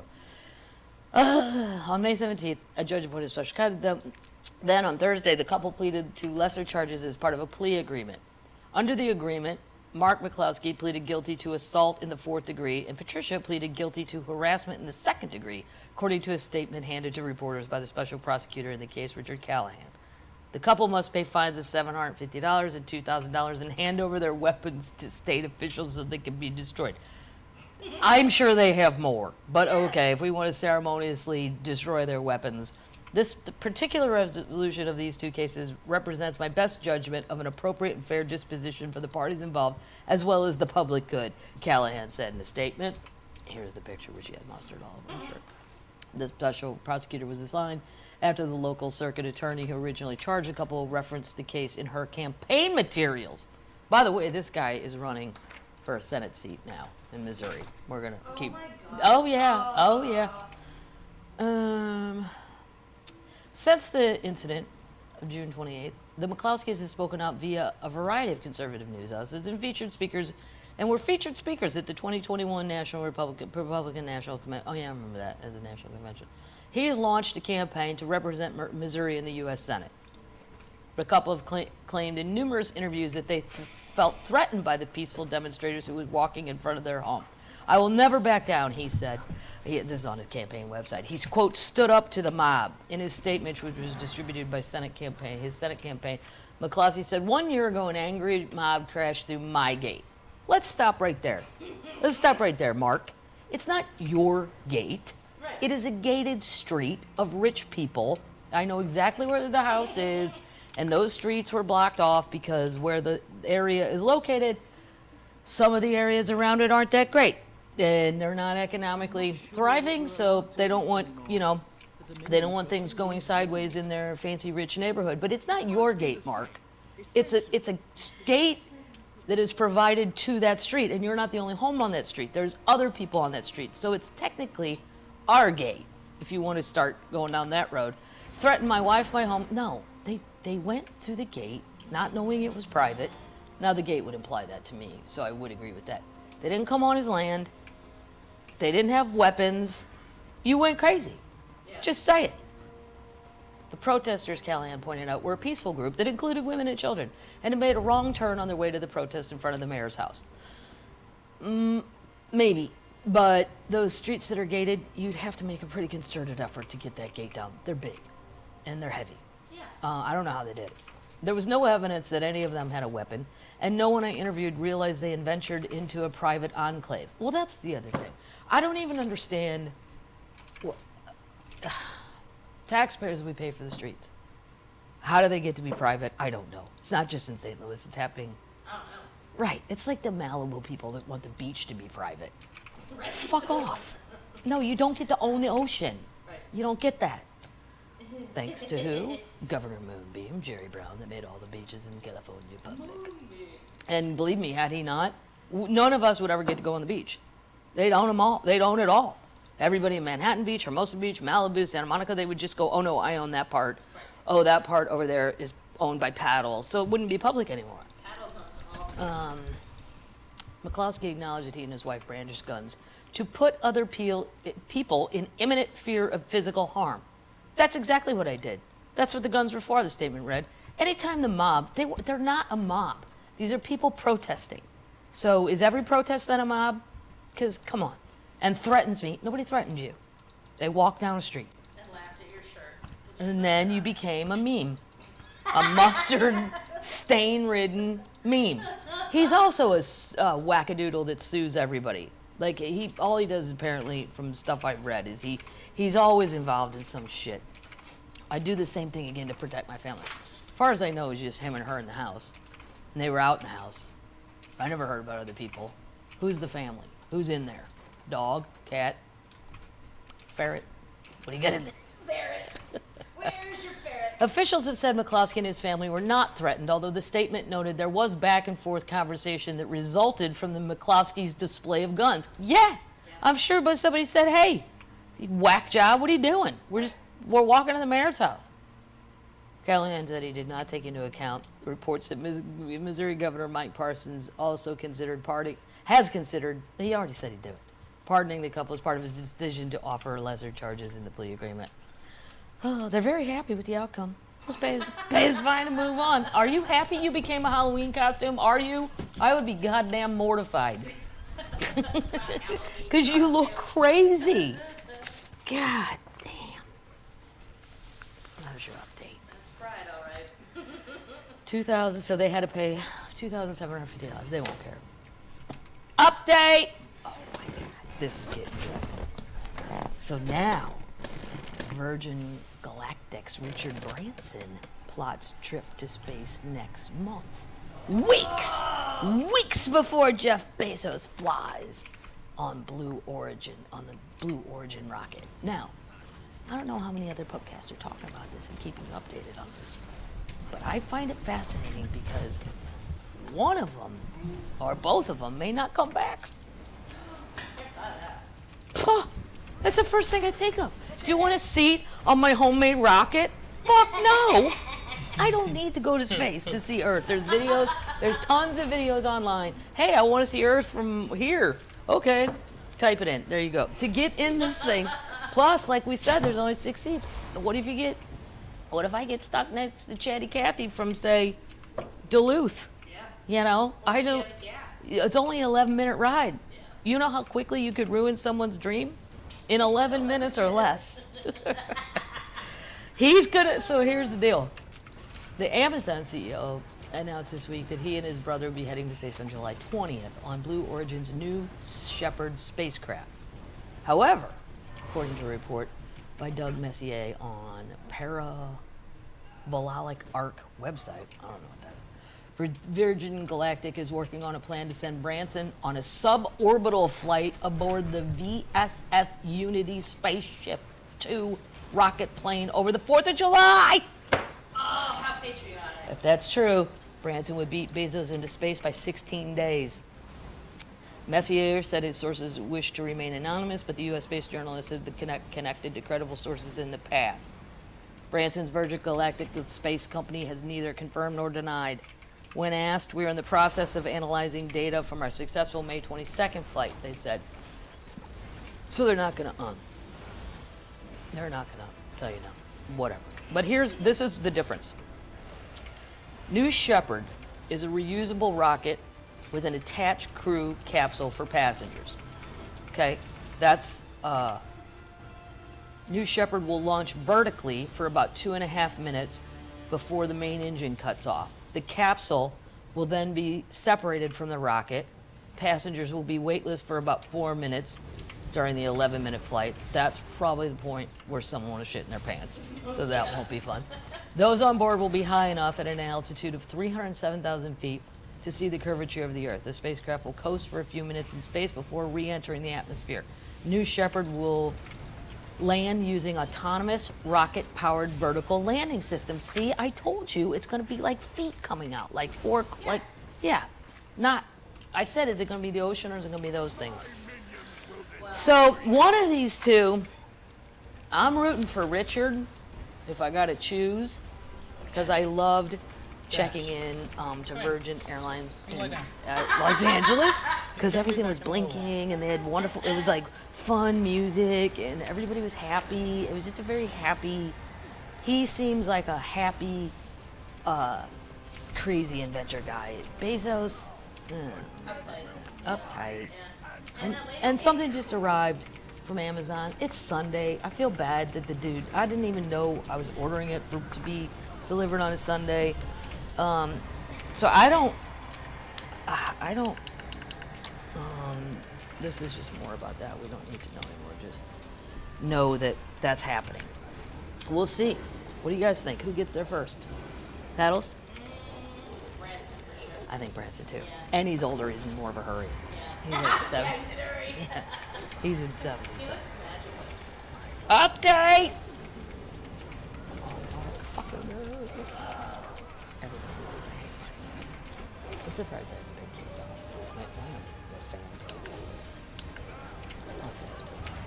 On May 17th, a judge appointed a special counsel. Then on Thursday, the couple pleaded to lesser charges as part of a plea agreement. Under the agreement, Mark McCloskey pleaded guilty to assault in the 4th degree, and Patricia pleaded guilty to harassment in the 2nd degree, according to a statement handed to reporters by the special prosecutor in the case, Richard Callahan. The couple must pay fines of $750 and $2,000 and hand over their weapons to state officials so they can be destroyed. I'm sure they have more, but okay, if we want to ceremoniously destroy their weapons. The particular resolution of these two cases represents my best judgment of an appropriate and fair disposition for the parties involved, as well as the public good, Callahan said in a statement. Here's the picture where she had mustard all over her shirt. The special prosecutor was assigned after the local circuit attorney who originally charged the couple referenced the case in her campaign materials. By the way, this guy is running for a Senate seat now in Missouri. We're going to keep... Oh, yeah. Oh, yeah. Since the incident of June 28th, the McCloskeys have spoken out via a variety of conservative news outlets and were featured speakers at the 2021 National Republican National Convention. Oh yeah, I remember that, at the National Convention. He has launched a campaign to represent Missouri in the U.S. Senate. The couple have claimed in numerous interviews that they felt threatened by the peaceful demonstrators who were walking in front of their home. I will never back down, he said. This is on his campaign website. He's, quote, stood up to the mob. In his statement, which was distributed by his Senate campaign, McCloskey said, 1 year ago, an angry mob crashed through my gate. Let's stop right there. Let's stop right there, Mark. It's not your gate. Right. It is a gated street of rich people. I know exactly where the house is, and those streets were blocked off because where the area is located, some of the areas around it aren't that great. And they're not economically thriving, so they don't want, they don't want things going sideways in their fancy rich neighborhood. But it's not your gate, Mark. It's a gate that is provided to that street, and you're not the only home on that street. There's other people on that street, so it's technically our gate, if you want to start going down that road. Threaten my wife, my home. No, they went through the gate, not knowing it was private. Now the gate would imply that to me, so I would agree with that. They didn't come on his land. They didn't have weapons. You went crazy. Yeah. Just say it. The protesters, Callahan pointed out, were a peaceful group that included women and children and had made a wrong turn on their way to the protest in front of the mayor's house. Maybe, but those streets that are gated, you'd have to make a pretty concerted effort to get that gate down. They're big and they're heavy. Yeah. I don't know how they did it. There was no evidence that any of them had a weapon, and no one I interviewed realized they had ventured into a private enclave. Well, that's the other thing. I don't even understand. Taxpayers, we pay for the streets. How do they get to be private? I don't know. It's not just in St. Louis. It's happening.
I don't know.
Right. It's like the Malibu people that want the beach to be private. Fuck off. No, you don't get to own the ocean.
Right.
You don't get that. Thanks to who? Governor Moonbeam, Jerry Brown, that made all the beaches in California public. And believe me, had he not, none of us would ever get to go on the beach. They'd own them all. They'd own it all. Everybody in Manhattan Beach, Hermosa Beach, Malibu, Santa Monica, they would just go, oh no, I own that part. Oh, that part over there is owned by Paddles. So it wouldn't be public anymore.
Paddles owns all the
McCloskey acknowledged that he and his wife brandished guns to put other people in imminent fear of physical harm. That's exactly what I did. That's what the guns were for, the statement read. Anytime the mob, they're not a mob. These are people protesting. So is every protest then a mob? Because, come on. And threatens me. Nobody threatened you. They walked down the street.
and laughed at your shirt.
And then you became a meme. A mustard stain-ridden meme. He's also a wackadoodle that sues everybody. Like, all he does apparently, from stuff I've read, is he's always involved in some shit. I do the same thing again to protect my family. As far as I know, it's just him and her in the house. And they were out in the house. I never heard about other people. Who's the family? Who's in there? Dog? Cat? Ferret? What do you got in there?
Ferret. Where's your ferret?
Officials have said McCloskey and his family were not threatened, although the statement noted there was back and forth conversation that resulted from the McCloskey's display of guns. Yeah, I'm sure, but somebody said, hey, whack job, what are you doing? We're walking to the mayor's house. Callahan said he did not take into account reports that Missouri Governor Mike Parsons also has considered, he already said he'd do it, pardoning the couple as part of his decision to offer lesser charges in the plea agreement. Oh, they're very happy with the outcome. Just pay us fine and move on. Are you happy you became a Halloween costume? Are you? I would be goddamn mortified. Because you look crazy. God damn. That was your update.
That's pride, all right.
2,000, so they had to pay $2,750. They won't care. Update! Oh my God, this is getting good. So now, Virgin Galactic's Richard Branson plots trip to space next month. Weeks before Jeff Bezos flies on the Blue Origin rocket. Now, I don't know how many other podcasts are talking about this and keeping you updated on this, but I find it fascinating because one of them, or both of them, may not come back. That's the first thing I think of. Do you want a seat on my homemade rocket? Fuck no! I don't need to go to space to see Earth. There's videos, there's tons of videos online. Hey, I want to see Earth from here. Okay, type it in. There you go. To get in this thing, plus, like we said, there's only 6 seats. What if I get stuck next to Chatty Cathy from, say, Duluth? Yeah. You know, I don't. It's only an 11-minute ride. Yeah. You know how quickly you could ruin someone's dream? In 11 minutes or less. So here's the deal. The Amazon CEO announced this week that he and his brother will be heading to space on July 20th on Blue Origin's New Shepard spacecraft. However, according to a report by Doug Messier on Parabolic Arc website, I don't know what that is, Virgin Galactic is working on a plan to send Branson on a suborbital flight aboard the VSS Unity Spaceship 2 rocket plane over the 4th of July.
Oh, how patriotic.
If that's true, Branson would beat Bezos into space by 16 days. Messier said his sources wish to remain anonymous, but the U.S.-based journalist has been connected to credible sources in the past. Branson's Virgin Galactic space company has neither confirmed nor denied. When asked, we are in the process of analyzing data from our successful May 22nd flight, they said. So they're not going to tell you no. Whatever. But this is the difference. New Shepard is a reusable rocket with an attached crew capsule for passengers. Okay? That's, New Shepard will launch vertically for about 2.5 minutes before the main engine cuts off. The capsule will then be separated from the rocket. Passengers will be weightless for about 4 minutes during the 11-minute flight. That's probably the point where someone will shit in their pants. So that won't be fun. Those on board will be high enough at an altitude of 307,000 feet to see the curvature of the Earth. The spacecraft will coast for a few minutes in space before re-entering the atmosphere. New Shepard will land using autonomous rocket-powered vertical landing system. See, I told you it's going to be like feet coming out, like yeah, not. I said, is it going to be the ocean or is it going to be those things? So one of these two, I'm rooting for Richard, if I got to choose, because I loved checking in to Virgin Airlines in Los Angeles, because everything was blinking and they had wonderful, it was like fun music and everybody was happy. It was just a very happy, he seems like a happy, crazy inventor guy. Bezos, uptight. And something just arrived from Amazon. It's Sunday. I feel bad that the dude, I didn't even know I was ordering it to be delivered on a Sunday. So I don't, this is just more about that. We don't need to know anymore. Just know that that's happening. We'll see. What do you guys think? Who gets there first? Paddles? I think Branson too. And he's older. He's in more of a hurry. He's like 7. Yeah, he's in 70. So. Update! I'm surprised I haven't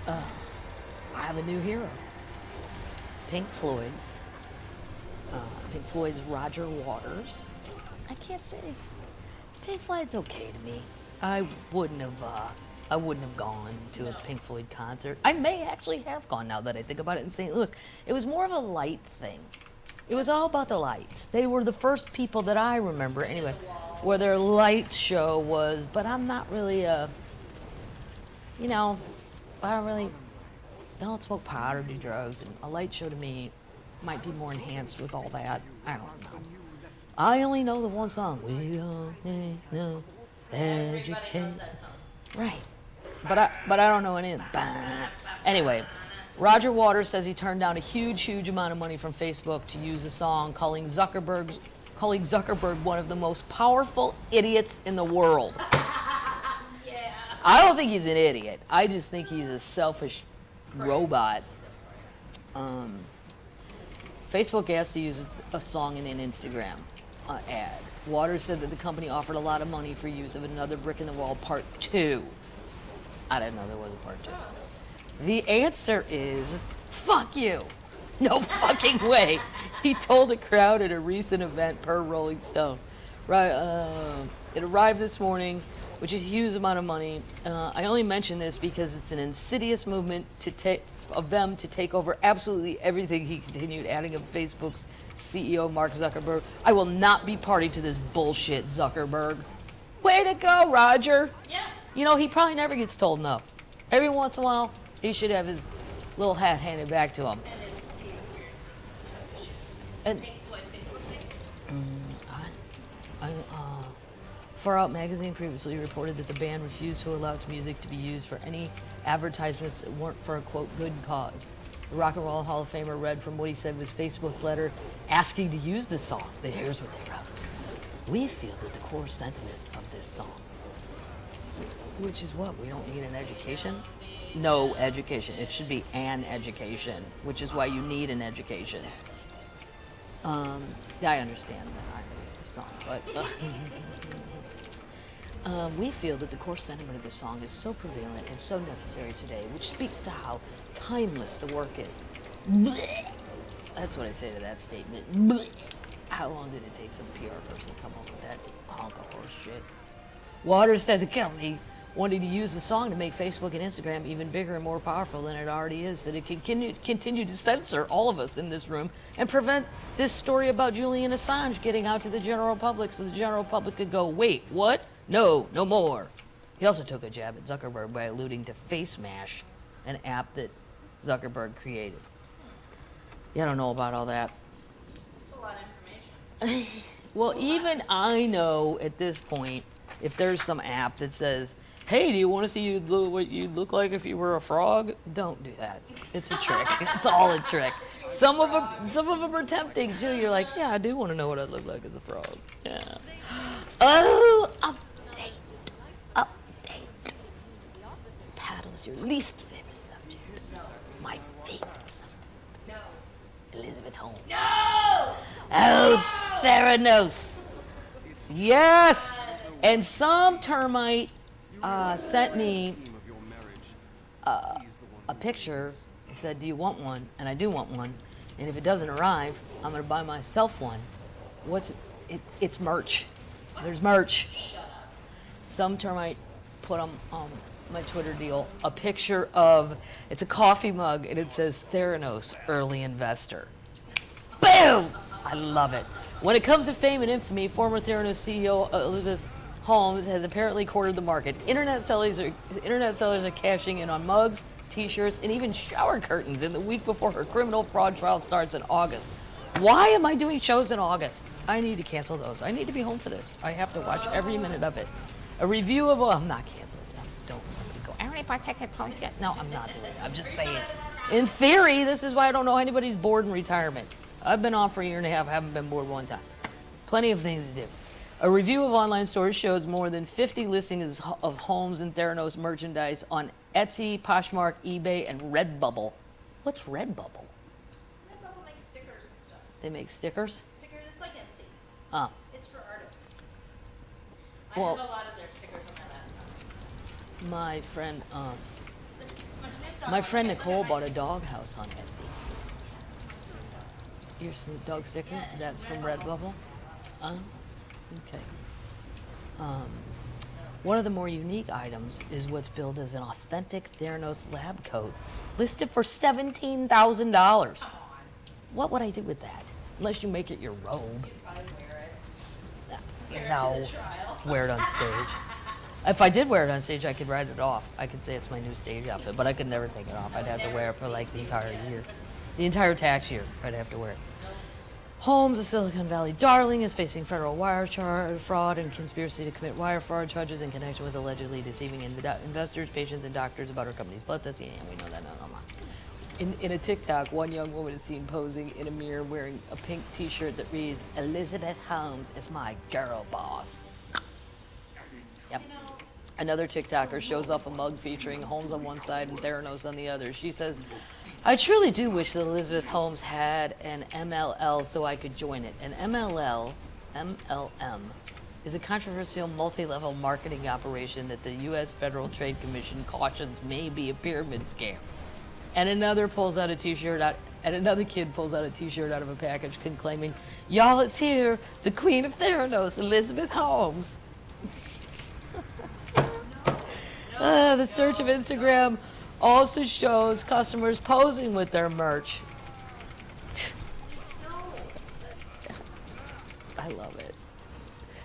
been I have a new hero. Pink Floyd. Pink Floyd's Roger Waters. I can't say. Pink Floyd's okay to me. I wouldn't have gone to a Pink Floyd concert. I may actually have gone now that I think about it in St. Louis. It was more of a light thing. It was all about the lights. They were the first people that I remember, anyway, where their light show was, but I'm not really I don't smoke pot or do drugs, and a light show to me might be more enhanced with all that. I don't know. I only know the one song. We all need no education. Right. But I don't know any of it. Anyway, Roger Waters says he turned down a huge amount of money from Facebook to use a song, calling Zuckerberg one of the most powerful idiots in the world. Yeah. I don't think he's an idiot. I just think he's a selfish robot. Facebook asked to use a song in an Instagram ad. Waters said that the company offered a lot of money for use of Another Brick in the Wall Part 2. I didn't know there was a Part 2. The answer is, fuck you. No fucking way. He told a crowd at a recent event per Rolling Stone. Right, it arrived this morning, which is a huge amount of money. I only mention this because it's an insidious movement of them to take over absolutely everything, he continued, adding of Facebook's CEO, Mark Zuckerberg. I will not be party to this bullshit, Zuckerberg. Way to go, Roger. Yeah. You know, he probably never gets told no. Every once in a while, he should have his little hat handed back to him. And Far Out magazine previously reported that the band refused to allow its music to be used for any advertisements that weren't for a, quote, good cause. The Rock and Roll Hall of Famer read from what he said was Facebook's letter asking to use the song. Here's what they wrote. We feel that the core sentiment of this song, which is what? We don't need an education? No education. It should be an education, which is why you need an education. I understand that I read the song, but we feel that the core sentiment of the song is so prevalent and so necessary today, which speaks to how timeless the work is. That's what I say to that statement. How long did it take some PR person to come up with that hunk of horse shit? Waters said the company wanted to use the song to make Facebook and Instagram even bigger and more powerful than it already is, that it can continue to censor all of us in this room and prevent this story about Julian Assange getting out to the general public so the general public could go, wait, what? No, no more. He also took a jab at Zuckerberg by alluding to FaceMash, an app that Zuckerberg created. Yeah, I don't know about all that.
It's a lot of information.
Well, even I know at this point, if there's some app that says, Hey, do you want to see what you'd look like if you were a frog? Don't do that. It's a trick. It's all a trick. Some of them are tempting too. You're like, yeah, I do want to know what I'd look like as a frog. Yeah. Oh, update. Paddle's your least favorite subject. My favorite subject. Elizabeth Holmes. No! Oh, Theranos. Yes! And some termite sent me a picture and said, do you want one? And I do want one. And if it doesn't arrive, I'm going to buy myself one. What's it? It's merch. There's merch. Some termite put on my Twitter deal a picture of, it's a coffee mug, and it says Theranos, early investor. Boom! I love it. When it comes to fame and infamy, former Theranos CEO Elizabeth Holmes has apparently cornered the market. Internet sellers are cashing in on mugs, t-shirts, and even shower curtains in the week before her criminal fraud trial starts in August. Why am I doing shows in August? I need to cancel those. I need to be home for this. I have to watch every minute of it. A review of I'm not canceling. Don't somebody go, everybody protect it. No, I'm not doing it. I'm just saying. In theory, this is why I don't know anybody's bored in retirement. I've been on for a year and a half, haven't been bored one time. Plenty of things to do. A review of online stores shows more than 50 listings of Holmes and Theranos merchandise on Etsy, Poshmark, eBay, and Redbubble. What's Redbubble?
Redbubble makes stickers and stuff.
They make stickers?
Stickers, it's like Etsy.
Oh.
It's for artists.
Well,
I have a lot of their stickers on my laptop.
My friend Nicole bought a doghouse on Etsy. Your Snoop Dogg sticker? That's from Redbubble? Okay. One of the more unique items is what's billed as an authentic Theranos lab coat, listed for $17,000. What would I do with that? Unless you make it your robe. No, wear it on stage. If I did wear it on stage, I could write it off. I could say it's my new stage outfit, but I could never take it off. I'd have to wear it for like the entire year. The entire tax year, I'd have to wear it. Holmes, a Silicon Valley darling, is facing federal wire fraud and conspiracy to commit wire fraud charges in connection with allegedly deceiving investors, patients, and doctors about her company's blood testing. And we know that. No. In a TikTok, one young woman is seen posing in a mirror wearing a pink t-shirt that reads, Elizabeth Holmes is my girl boss. Yep. Another TikToker shows off a mug featuring Holmes on one side and Theranos on the other. She says, I truly do wish that Elizabeth Holmes had an MLL so I could join it. An MLM, is a controversial multi-level marketing operation that the U.S. Federal Trade Commission cautions may be a pyramid scam. And another kid pulls out a t-shirt out of a package claiming, y'all, it's here, the Queen of Theranos, Elizabeth Holmes. The search of Instagram also shows customers posing with their merch. I love it.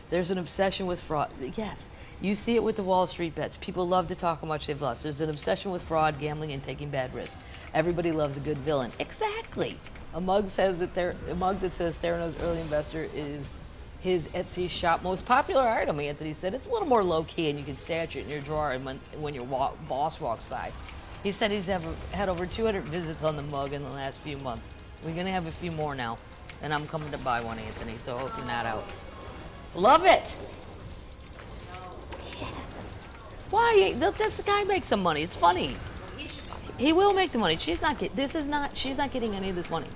There's an obsession with fraud. Yes, you see it with the Wall Street bets. People love to talk how much they've lost. There's an obsession with fraud, gambling, and taking bad risks. Everybody loves a good villain. Exactly. A mug that says Theranos Early Investor is his Etsy shop most popular item. Anthony said it's a little more low key and you can stash it in your drawer and when your boss walks by. He said he's had over 200 visits on the mug in the last few months. We're gonna have a few more now, and I'm coming to buy one, Anthony. So I hope you're not out. Love it. Yeah. Why? This guy makes some money. It's funny. He will make the money. She's not getting any of this money.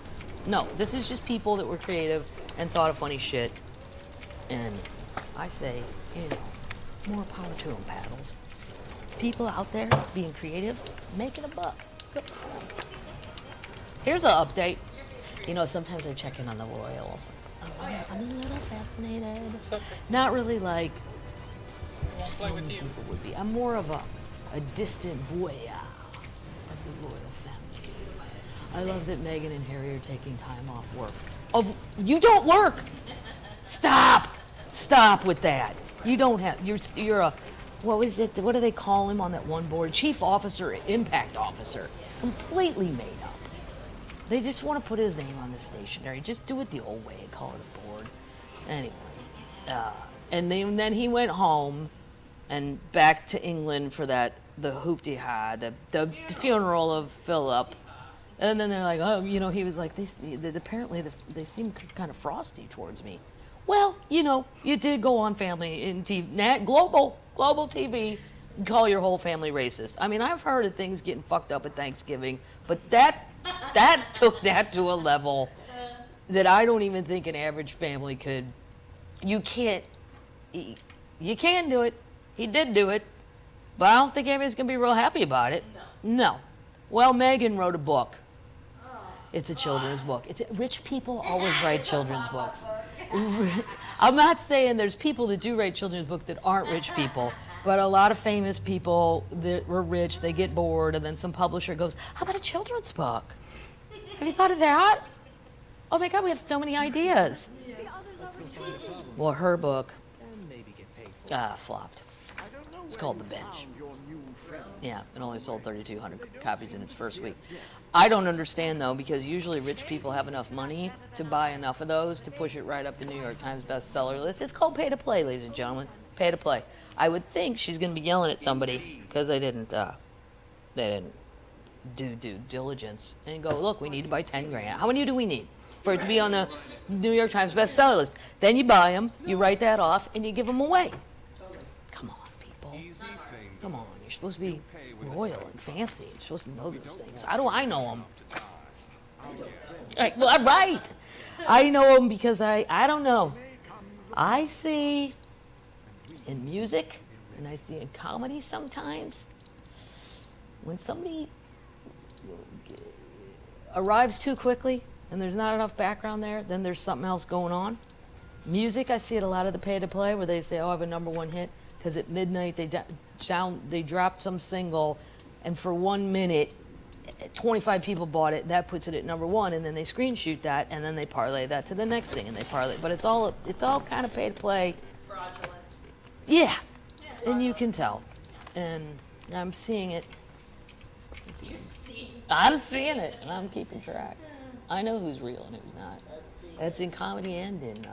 No, this is just people that were creative and thought of funny shit. And I say, more power to them, Paddles. People out there being creative, making a buck. Good. Here's an update. Sometimes I check in on the royals. I'm a little fascinated. Not really like so many people would be. I'm more of a distant voyeur of the royal family. I love that Meghan and Harry are taking time off work. You don't work! Stop with that. You don't have, you're a, what was it, what do they call him on that one board? Chief Officer, Impact Officer. Completely made up. They just want to put his name on the stationery. Just do it the old way, call it a board. Anyway, and then he went home and back to England for the hoopty-ha, the funeral of Philip. And then they're like, oh, you know, he was like, apparently they seem kind of frosty towards me. Well, you know, you did go on family in TV, global TV, and call your whole family racist. I mean, I've heard of things getting fucked up at Thanksgiving, but that took that to a level that I don't even think an average family could. You can do it. He did do it, but I don't think anybody's gonna be real happy about it. No. Well, Megan wrote a book. It's a children's book. Rich people always write children's books. I'm not saying there's people that do write children's books that aren't rich people, but a lot of famous people that were rich, they get bored, and then some publisher goes, how about a children's book? Have you thought of that? Oh my God, we have so many ideas. Well, her book flopped. It's called The Bench. Yeah, it only sold 3,200 copies in its first week. I don't understand, though, because usually rich people have enough money to buy enough of those to push it right up the New York Times bestseller list. It's called pay to play, ladies and gentlemen. Pay to play. I would think she's going to be yelling at somebody because they didn't do due diligence and go, look, we need to buy 10 grand. How many do we need for it to be on the New York Times bestseller list? Then you buy them, you write that off, and you give them away. Come on, people. Come on. You're supposed to be royal and fancy. You're supposed to know those things. How do I know them? Right. I know them because I don't know. I see in music and I see in comedy sometimes when somebody arrives too quickly and there's not enough background there, then there's something else going on. Music, I see it a lot of the pay to play where they say, oh, I have a #1 hit, because at midnight they dropped some single, and for 1 minute, 25 people bought it. That puts it at #1, and then they screenshot that, and then they parlay that to the next thing, and they parlay. But it's all kind of pay to play.
Fraudulent.
Yeah, and you can tell, and I'm seeing it. I'm seeing it, and I'm keeping track. I know who's real and who's not. That's in comedy and in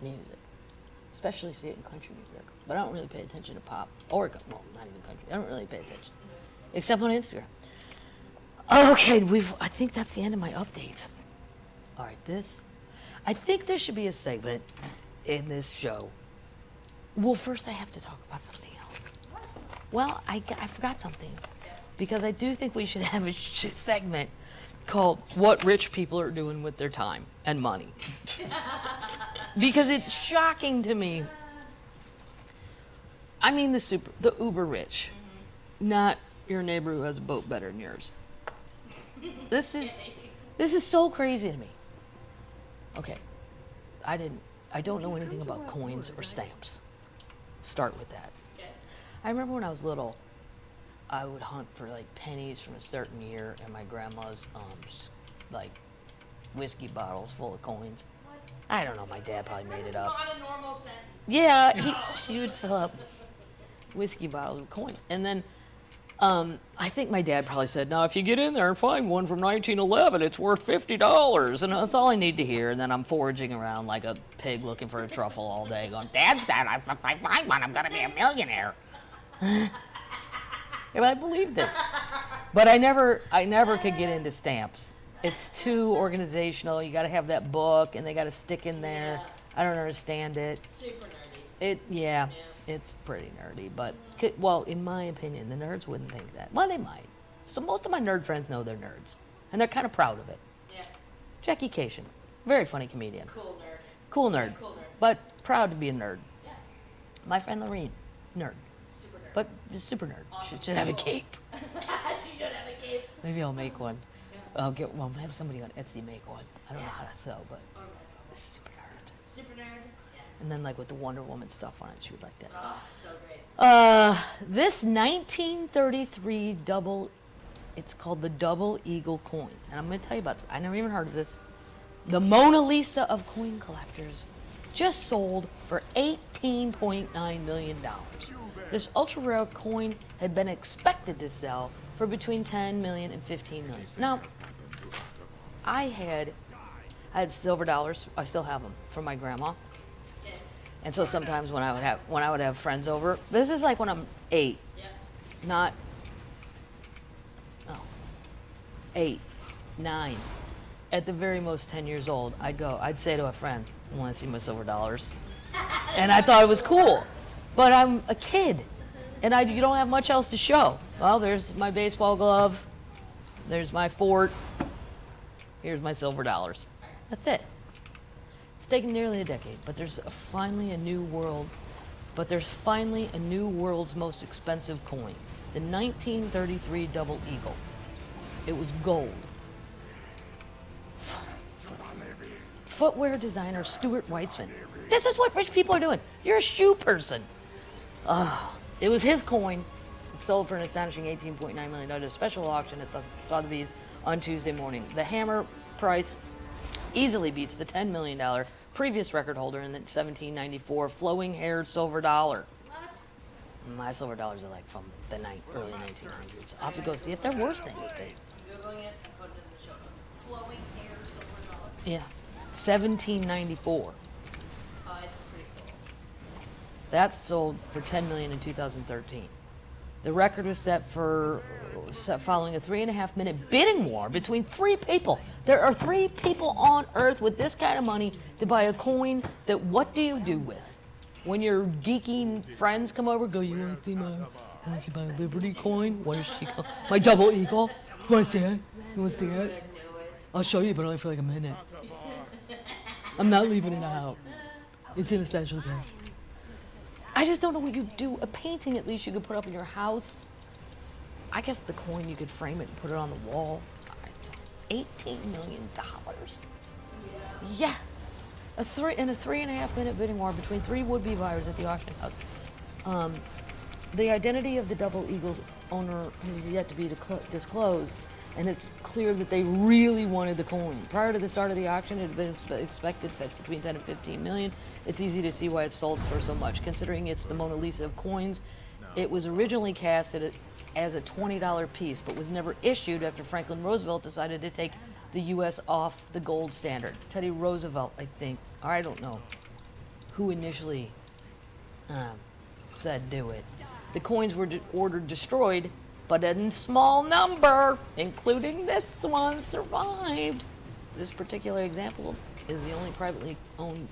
music. Especially see it in country music. But I don't really pay attention to pop. Or, well, not even country. I don't really pay attention. Except on Instagram. Okay, I think that's the end of my updates. All right, I think there should be a segment in this show. Well, first I have to talk about something else. Well, I forgot something. Because I do think we should have a segment called What Rich People Are Doing with Their Time and Money. Because it's shocking to me. I mean the uber rich, not your neighbor who has a boat better than yours. This is so crazy to me. Okay, I don't know anything about coins or stamps. Start with that. I remember when I was little, I would hunt for like pennies from a certain year in my grandma's like whiskey bottles full of coins. I don't know, my dad probably made it up.
Not a normal sentence.
Yeah, she would fill up whiskey bottles with coins. And then I think my dad probably said, now if you get in there and find one from 1911, it's worth $50. And that's all I need to hear. And then I'm foraging around like a pig looking for a truffle all day going, Dad, if I find one, I'm going to be a millionaire. And I believed it. But I never could get into stamps. It's too organizational. You got to have that book, and they got to stick in there. Yeah. I don't understand it.
Super nerdy.
Yeah, it's pretty nerdy. But, well, in my opinion, the nerds wouldn't think that. Well, they might. So most of my nerd friends know they're nerds, and they're kind of proud of it.
Yeah.
Jackie Cation, very funny comedian.
Cool nerd.
Cool nerd.
Cool nerd.
But proud to be a nerd.
Yeah.
My friend Lorene, nerd.
Super nerd.
But just super nerd.
Awesome.
She should have a cape.
She should have a cape.
Maybe I'll make one. I'll have somebody on Etsy make one. I don't know how to sew, but it's super nerd.
Super nerd. Yeah.
And then like with the Wonder Woman stuff on it, she would like that.
Oh, so great.
This 1933 it's called the Double Eagle coin. And I'm going to tell you about this. I never even heard of this. The Mona Lisa of coin collectors just sold for $18.9 million. This ultra rare coin had been expected to sell for between 10 million and 15 million. Now, I had silver dollars. I still have them from my grandma. And so sometimes when I would have friends over, this is like when I'm 8, not 8, 9, at the very most 10 years old. I'd say to a friend, "I want to see my silver dollars," and I thought it was cool. But I'm a kid, and you don't have much else to show. Well, there's my baseball glove, there's my fort, here's my silver dollars. That's it. It's taken nearly a decade, but there's finally a new world. But there's finally a new world's most expensive coin, the 1933 Double Eagle. It was gold. Footwear designer Stuart Weitzman. This is what rich people are doing. You're a shoe person. It was his coin. It sold for an astonishing $18.9 million at a special auction at Sotheby's on Tuesday morning. The hammer price easily beats the $10 million previous record holder in the 1794 flowing haired silver dollar. What? My silver dollars are like from the early 1900s. I'll have to go see if they're worse than you think.
Googling it and put it in the show notes. Flowing hair silver dollar.
Yeah, 1794.
It's pretty cool.
That sold for $10 million in 2013. The record was set following a 3.5-minute bidding war between 3 people. There are 3 people on Earth with this kind of money to buy a coin that what do you do with? When your geeky friends come over, go, you want to see my Liberty coin? What is she called? My Double Eagle? You want to see it? You want to see it? I'll show you, but only for like a minute. I'm not leaving it out. It's in a special game. I just don't know what you do. A painting, at least you could put up in your house. I guess the coin, you could frame it and put it on the wall. $18 million. Yeah. In a 3.5-minute bidding war between 3 would-be buyers at the auction house. The identity of the Double Eagle's owner has yet to be disclosed, and it's clear that they really wanted the coin. Prior to the start of the auction, it had been expected to fetch between 10 and 15 million. It's easy to see why it sold for so much. Considering it's the Mona Lisa of coins, it was originally cast as a $20 piece, but was never issued after Franklin Roosevelt decided to take the U.S. off the gold standard. Teddy Roosevelt, I think, or I don't know who initially said do it. The coins were ordered destroyed, but in small number, including this one, survived. This particular example is the only privately owned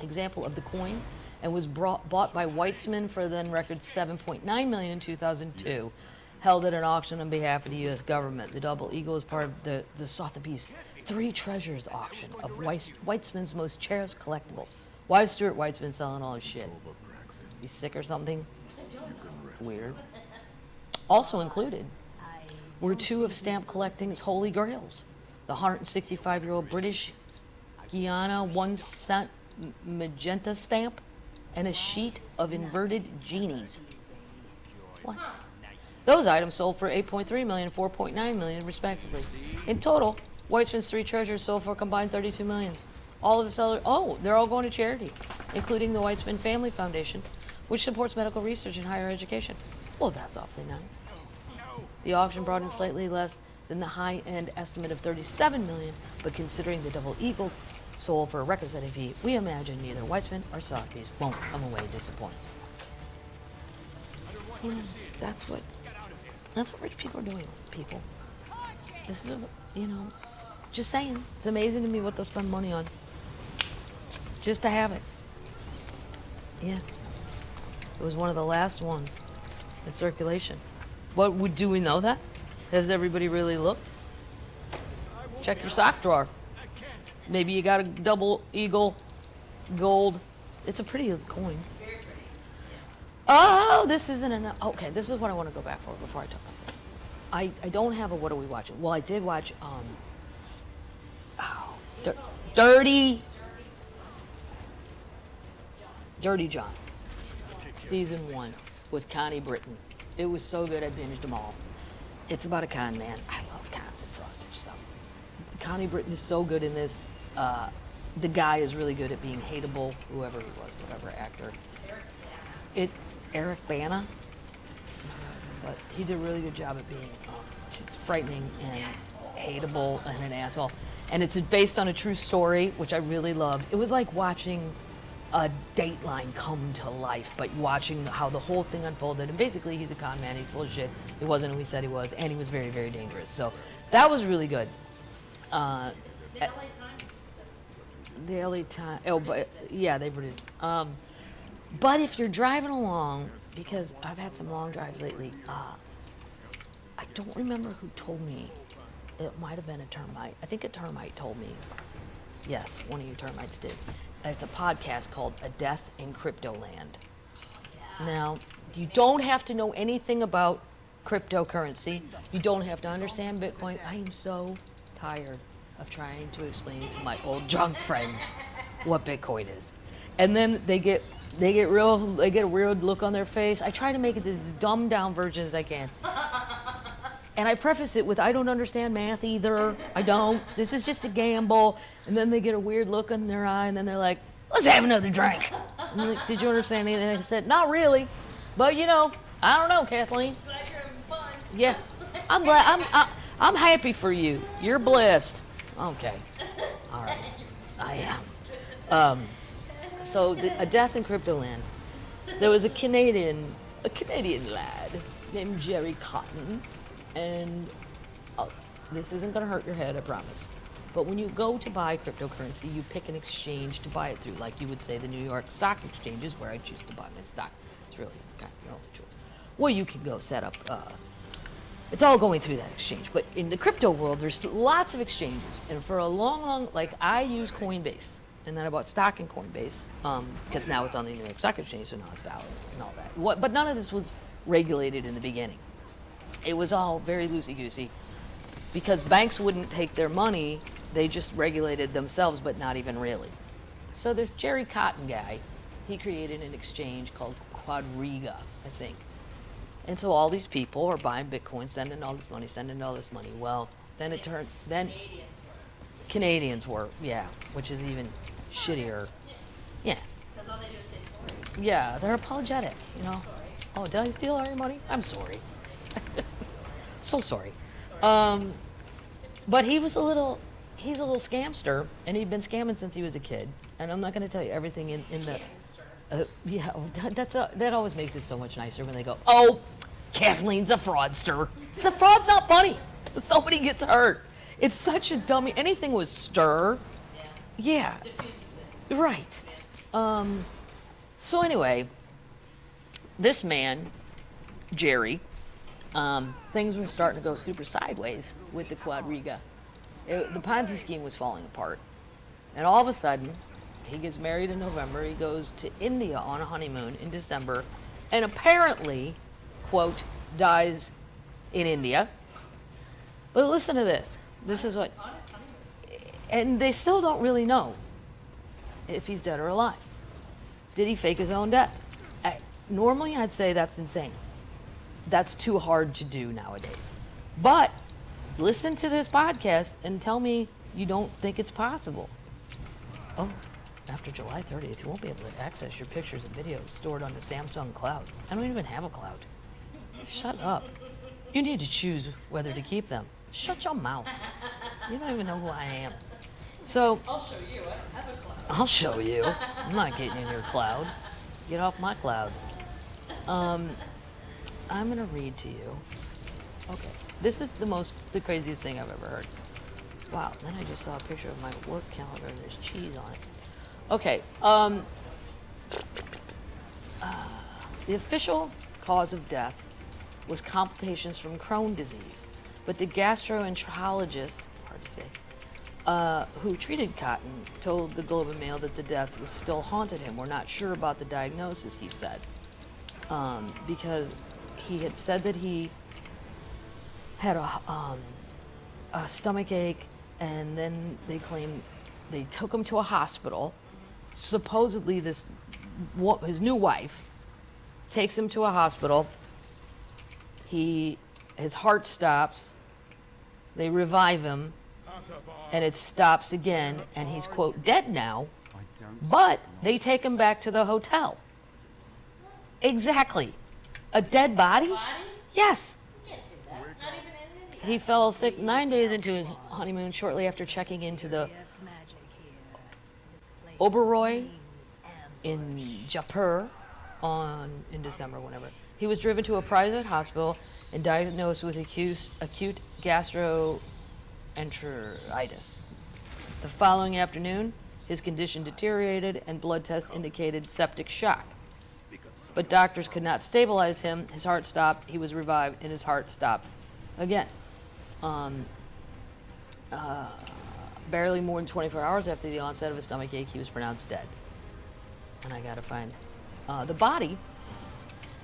example of the coin and was bought by Weitzman for a then record $7.9 million in 2002, held at an auction on behalf of the U.S. government. The Double Eagle is part of the Sotheby's 3 Treasures auction of Weitzman's most cherished collectibles. Why is Stuart Weitzman selling all his shit? Is he sick or something? Weird. Also included were 2 of stamp collecting's holy grails. The 165-year-old British Guiana 1-cent magenta stamp and a sheet of inverted genies. What? Those items sold for $8.3 million and $4.9 million, respectively. In total, Weitzman's 3 treasures sold for a combined $32 million. All of the sellers, they're all going to charity, including the Weitzman Family Foundation, which supports medical research and higher education. Well, that's awfully nice. The auction brought in slightly less than the high-end estimate of $37 million, but considering the Double Eagle sold for a record-setting fee, we imagine neither Weitzman or Sotheby's won't come away disappointed. That's what rich people are doing, people. This is, just saying. It's amazing to me what they'll spend money on. Just to have it. Yeah. It was one of the last ones in circulation. Do we know that? Has everybody really looked? Check your sock drawer. Maybe you got a Double Eagle gold. It's a pretty coin. Oh, this isn't enough. Okay, this is what I want to go back for before I talk about this. I don't have a what are we watching? Well, I did watch Dirty John, season 1 with Connie Britton. It was so good I binged them all. It's about a con man. I love cons and frauds and stuff. Connie Britton is so good in this. The guy is really good at being hateable, whoever he was, whatever actor. Eric Bana, but he did a really good job at being frightening and hateable and an asshole. And it's based on a true story, which I really loved. It was like watching a Dateline come to life, but watching how the whole thing unfolded. And basically, he's a con man. He's full of shit. He wasn't who he said he was, and he was very, very dangerous. So that was really good.
The LA Times.
The LA Times. Oh, but yeah, they produced. But if you're driving along, because I've had some long drives lately, I don't remember who told me. It might have been a termite. I think a termite told me. Yes, one of you termites did. It's a podcast called A Death in Cryptoland. Now, you don't have to know anything about cryptocurrency. You don't have to understand Bitcoin. I am so tired of trying to explain to my old drunk friends what Bitcoin is. And then they get a weird look on their face. I try to make it as dumbed down version as I can. And I preface it with, I don't understand math either. I don't. This is just a gamble. And then they get a weird look in their eye, and then they're like, let's have another drink. And I'm like, did you understand anything I said? Not really. But, you know, I don't know, Kathleen.
Glad you're having fun.
Yeah. I'm glad. I'm happy for you. You're blessed. Okay. All right. I am. So, A Death in Cryptoland. There was a Canadian lad named Jerry Cotton. And this isn't going to hurt your head, I promise. But when you go to buy cryptocurrency, you pick an exchange to buy it through, like you would say the New York Stock Exchange is where I choose to buy my stock. It's really kind of your own choice. Well, you can go set up, it's all going through that exchange. But in the crypto world, there's lots of exchanges. And for a long, like I use Coinbase. And then I bought stock in Coinbase, because now it's on the New York Stock Exchange, so now it's valid and all that. But none of this was regulated in the beginning. It was all very loosey-goosey because banks wouldn't take their money. They just regulated themselves, but not even really. So this Jerry Cotton guy, he created an exchange called Quadriga, I think. And so all these people are buying Bitcoin, sending all this money. Well, then it turned, Canadians were, yeah, which is even shittier. Yeah.
Because all they do is say sorry.
Yeah, they're apologetic, you know. Oh, did I steal all your money? I'm sorry. So sorry. But he's a little scamster, and he'd been scamming since he was a kid. And I'm not going to tell you everything in the. Yeah, that always makes it so much nicer when they go, "Oh, Kathleen's a fraudster." The fraud's not funny. Somebody gets hurt. It's such a dummy. Anything with stir. Yeah. Right. So anyway, this man, Jerry. Things were starting to go super sideways with the Quadriga. The Ponzi scheme was falling apart. And all of a sudden, he gets married in November. He goes to India on a honeymoon in December. And apparently, quote, dies in India. But listen to this. This is what... And they still don't really know if he's dead or alive. Did he fake his own death? Normally, I'd say that's insane. That's too hard to do nowadays. But listen to this podcast and tell me you don't think it's possible. Oh, after July 30th, you won't be able to access your pictures and videos stored on the Samsung cloud. I don't even have a cloud. Shut up. You need to choose whether to keep them. Shut your mouth. You don't even know who I am. So,
I'll show you. I don't have a cloud.
I'll show you. I'm not getting in your cloud. Get off my cloud. I'm gonna read to you. Okay, this is the craziest thing I've ever heard. Wow, then I just saw a picture of my work calendar and there's cheese on it. Okay, the official cause of death was complications from Crohn's disease, but the gastroenterologist, hard to say, who treated Cotton told the Globe and Mail that the death was still haunted him. We're not sure about the diagnosis, he said, because he had said that he had a stomach ache, and then they claimed they took him to a hospital. Supposedly his new wife takes him to a hospital. His heart stops. They revive him, and it stops again, and he's, quote, dead now. But they take him back to the hotel. Exactly. A dead body? Yes. He fell sick 9 days into his honeymoon shortly after checking into the Oberoi in Jaipur in December, whenever. He was driven to a private hospital and diagnosed with acute gastroenteritis. The following afternoon, his condition deteriorated and blood tests indicated septic shock. But doctors could not stabilize him. His heart stopped. He was revived, and his heart stopped again. Barely more than 24 hours after the onset of a stomach ache, he was pronounced dead. And I gotta find the body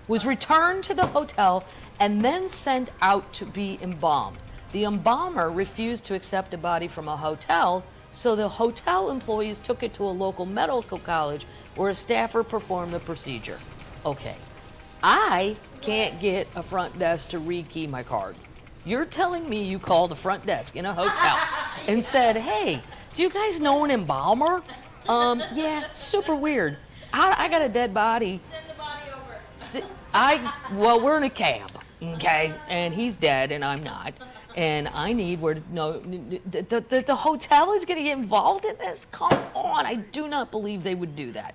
was returned to the hotel and then sent out to be embalmed. The embalmer refused to accept a body from a hotel, so the hotel employees took it to a local medical college where a staffer performed the procedure. Okay, I can't get a front desk to rekey my card. You're telling me you called the front desk in a hotel and said, hey, do you guys know an embalmer? Yeah, super weird. I got a dead body.
Send the body over.
Well, we're in a cab, okay? And he's dead and I'm not. And I need where to know. The hotel is going to get involved in this? Come on. I do not believe they would do that.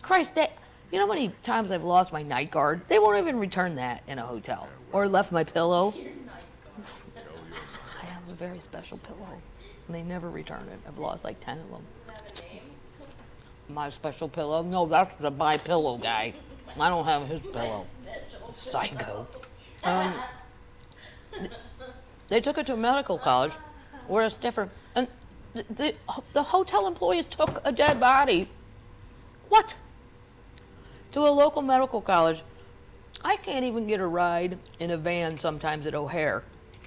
Christ, you know how many times I've lost my night guard? They won't even return that in a hotel. Or left my pillow. I have a very special pillow. And they never return it. I've lost like 10 of them. My special pillow? No, that's the my pillow guy. I don't have his pillow. Psycho. They took it to a medical college where it's different. And the hotel employees took a dead body. What? To a local medical college. I can't even get a ride in a van sometimes at O'Hare.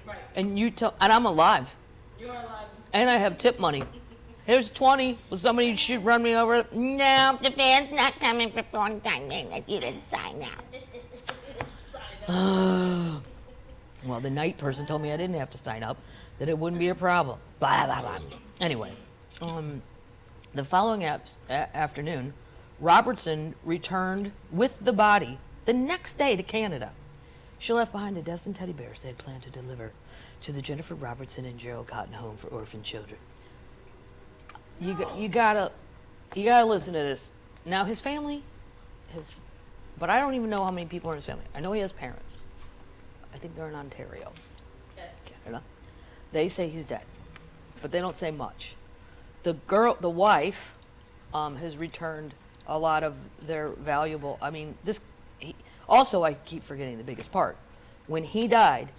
Right.
And I'm alive.
You're alive.
And I have tip money. Here's 20. Will somebody should run me over? No, the van's not coming for 4 times. You didn't sign up. Well, the night person told me I didn't have to sign up, that it wouldn't be a problem. Blah, blah, blah. Anyway, the following afternoon, Robertson returned with the body the next day to Canada. She left behind a dozen teddy bears they had planned to deliver to the Jennifer Robertson and Gerald Cotton Home for Orphan Children. You gotta listen to this. Now his family, but I don't even know how many people are in his family. I know he has parents. I think they're in Ontario, Canada. They say he's dead, but they don't say much. The wife, has returned a lot of their valuable. I mean, also, I keep forgetting the biggest part. When he died,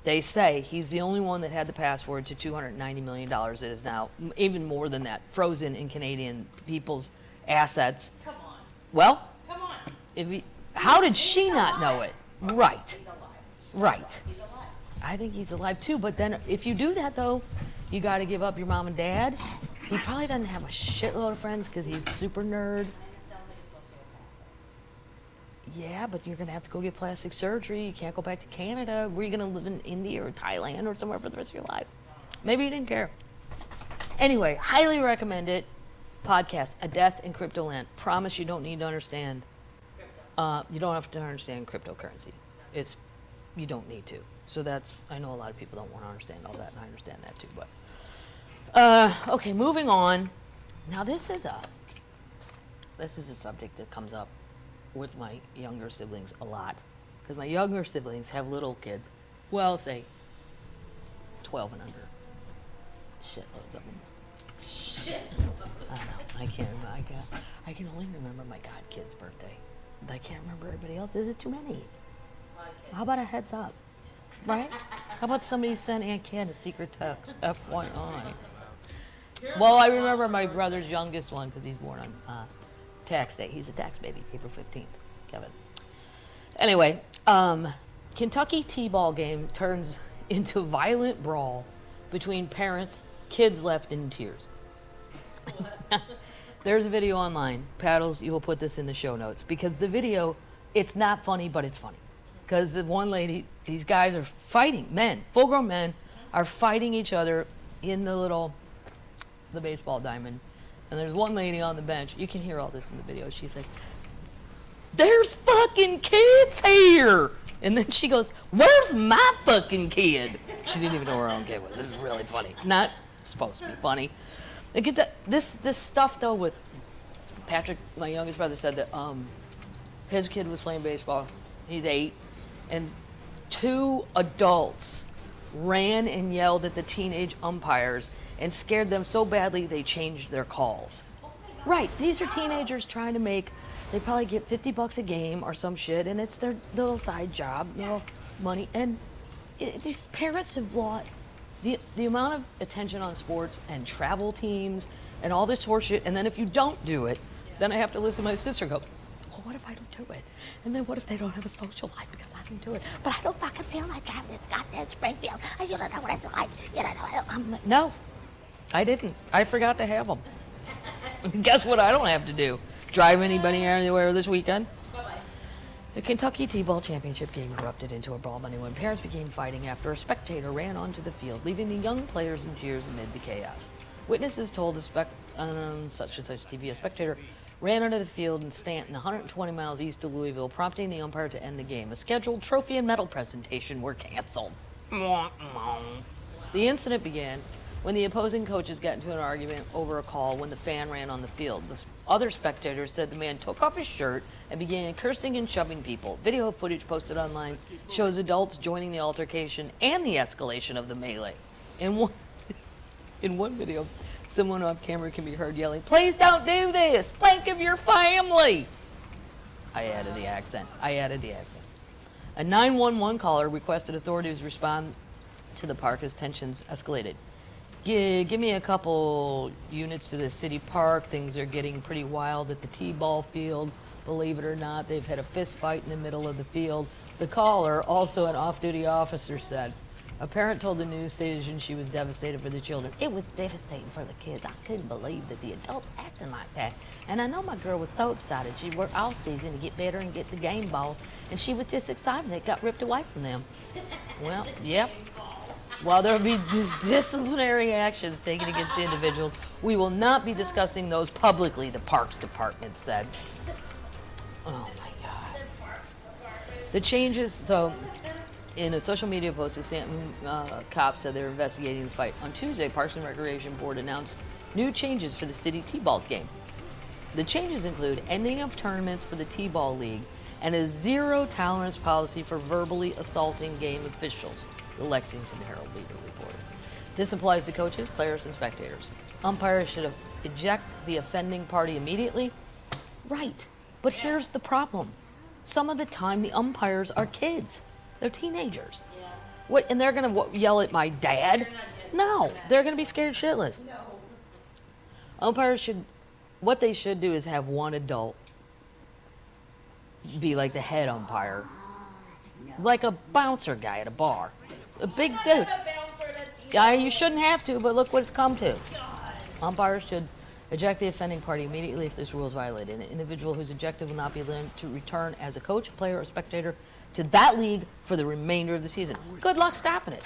they say he's the only one that had the password to $290 million that is now, even more than that, frozen in Canadian people's assets.
Come on.
Well,
Come on.
how did she not know it? Right.
He's alive.
Right.
He's alive.
I think he's alive too, but then if you do that though, you got to give up your mom and dad. He probably doesn't have a shitload of friends because he's super nerd.
And it sounds like a sociopath.
Yeah, but you're gonna have to go get plastic surgery. You can't go back to Canada. Were you gonna live in India or Thailand or somewhere for the rest of your life? Maybe you didn't care. Anyway, highly recommend it. Podcast, A Death in Cryptoland. Promise you don't need to understand. You don't have to understand cryptocurrency. You don't need to. So I know a lot of people don't want to understand all that, and I understand that too. But okay, moving on. Now this is a subject that comes up with my younger siblings a lot, because my younger siblings have little kids. Well, say 12 and under. Shitloads of them.
Shit.
I don't know. I can't remember. I can only remember my godkid's birthday. I can't remember everybody else. Is it too many? How about a heads up? Right? How about somebody send Aunt Ken a secret text? FYI. Well, I remember my brother's youngest one because he's born on tax day. He's a tax baby, April 15th, Kevin. Anyway, Kentucky T-ball game turns into violent brawl between parents, kids left in tears. There's a video online. Paddles, you will put this in the show notes because the video, it's not funny, but it's funny. Because the one lady, these guys are fighting, men, full-grown men, are fighting each other in the baseball diamond. And there's one lady on the bench. You can hear all this in the video. She's like, "There's fucking kids here." And then she goes, "Where's my fucking kid?" She didn't even know where her own kid was. This is really funny. Not supposed to be funny. This stuff though with Patrick, my youngest brother, said that his kid was playing baseball. He's 8, and 2 adults ran and yelled at the teenage umpires and scared them so badly they changed their calls. Right, these are teenagers trying to make, they probably get $50 a game or some shit, and it's their little side job, money. And these parents have lost the amount of attention on sports and travel teams and all this horseshit. And then if you don't do it, then I have to listen to my sister go, well, what if I don't do it? And then what if they don't have a social life because I don't do it? But I don't fucking feel like driving this goddamn Springfield. You don't know what it's like. You don't know. I'm like, no, I didn't. I forgot to have them. Guess what I don't have to do? Drive anybody anywhere this weekend? The Kentucky T-Ball Championship game erupted into a brawl when parents began fighting after a spectator ran onto the field, leaving the young players in tears amid the chaos. Witnesses told such and such TV, a spectator ran onto the field in Stanton, 120 miles east of Louisville, prompting the umpire to end the game. A scheduled trophy and medal presentation were canceled. The incident began when the opposing coaches got into an argument over a call when the fan ran on the field. The other spectators said the man took off his shirt and began cursing and shoving people. Video footage posted online shows adults joining the altercation and the escalation of the melee. In one video, someone off camera can be heard yelling, "Please don't do this! Think of your family!" I added the accent. A 911 caller requested authorities respond to the park as tensions escalated. Give me a couple units to the city park. Things are getting pretty wild at the T-ball field. Believe it or not, they've had a fist fight in the middle of the field. The caller, also an off-duty officer, said, a parent told the news station she was devastated for the children. It was devastating for the kids. I couldn't believe that the adults acting like that. And I know my girl was so excited. She worked all season to get better and get the game balls. And she was just excited it got ripped away from them. Well, yep. While there will be disciplinary actions taken against the individuals, we will not be discussing those publicly, the Parks Department said. Oh my God. The changes, so in a social media post, the Stanton cops said they were investigating the fight. On Tuesday, Parks and Recreation Board announced new changes for the city T-ball game. The changes include ending of tournaments for the T-ball league and a zero tolerance policy for verbally assaulting game officials. The Lexington Herald Leader reported. This applies to coaches, players, and spectators. Umpires should eject the offending party immediately. Right, but here's the problem. Some of the time the umpires are kids. They're teenagers. Yeah. What? And they're gonna yell at my dad? No, they're gonna be scared shitless. No. Umpires should, what they should do is have one adult be like the head umpire, like a bouncer guy at a bar. A big dude. Yeah, you shouldn't have to, but look what it's come to. Umpires should eject the offending party immediately if this rule is violated. An individual who's ejected will not be allowed to return as a coach, player, or spectator to that league for the remainder of the season. Good luck stopping it.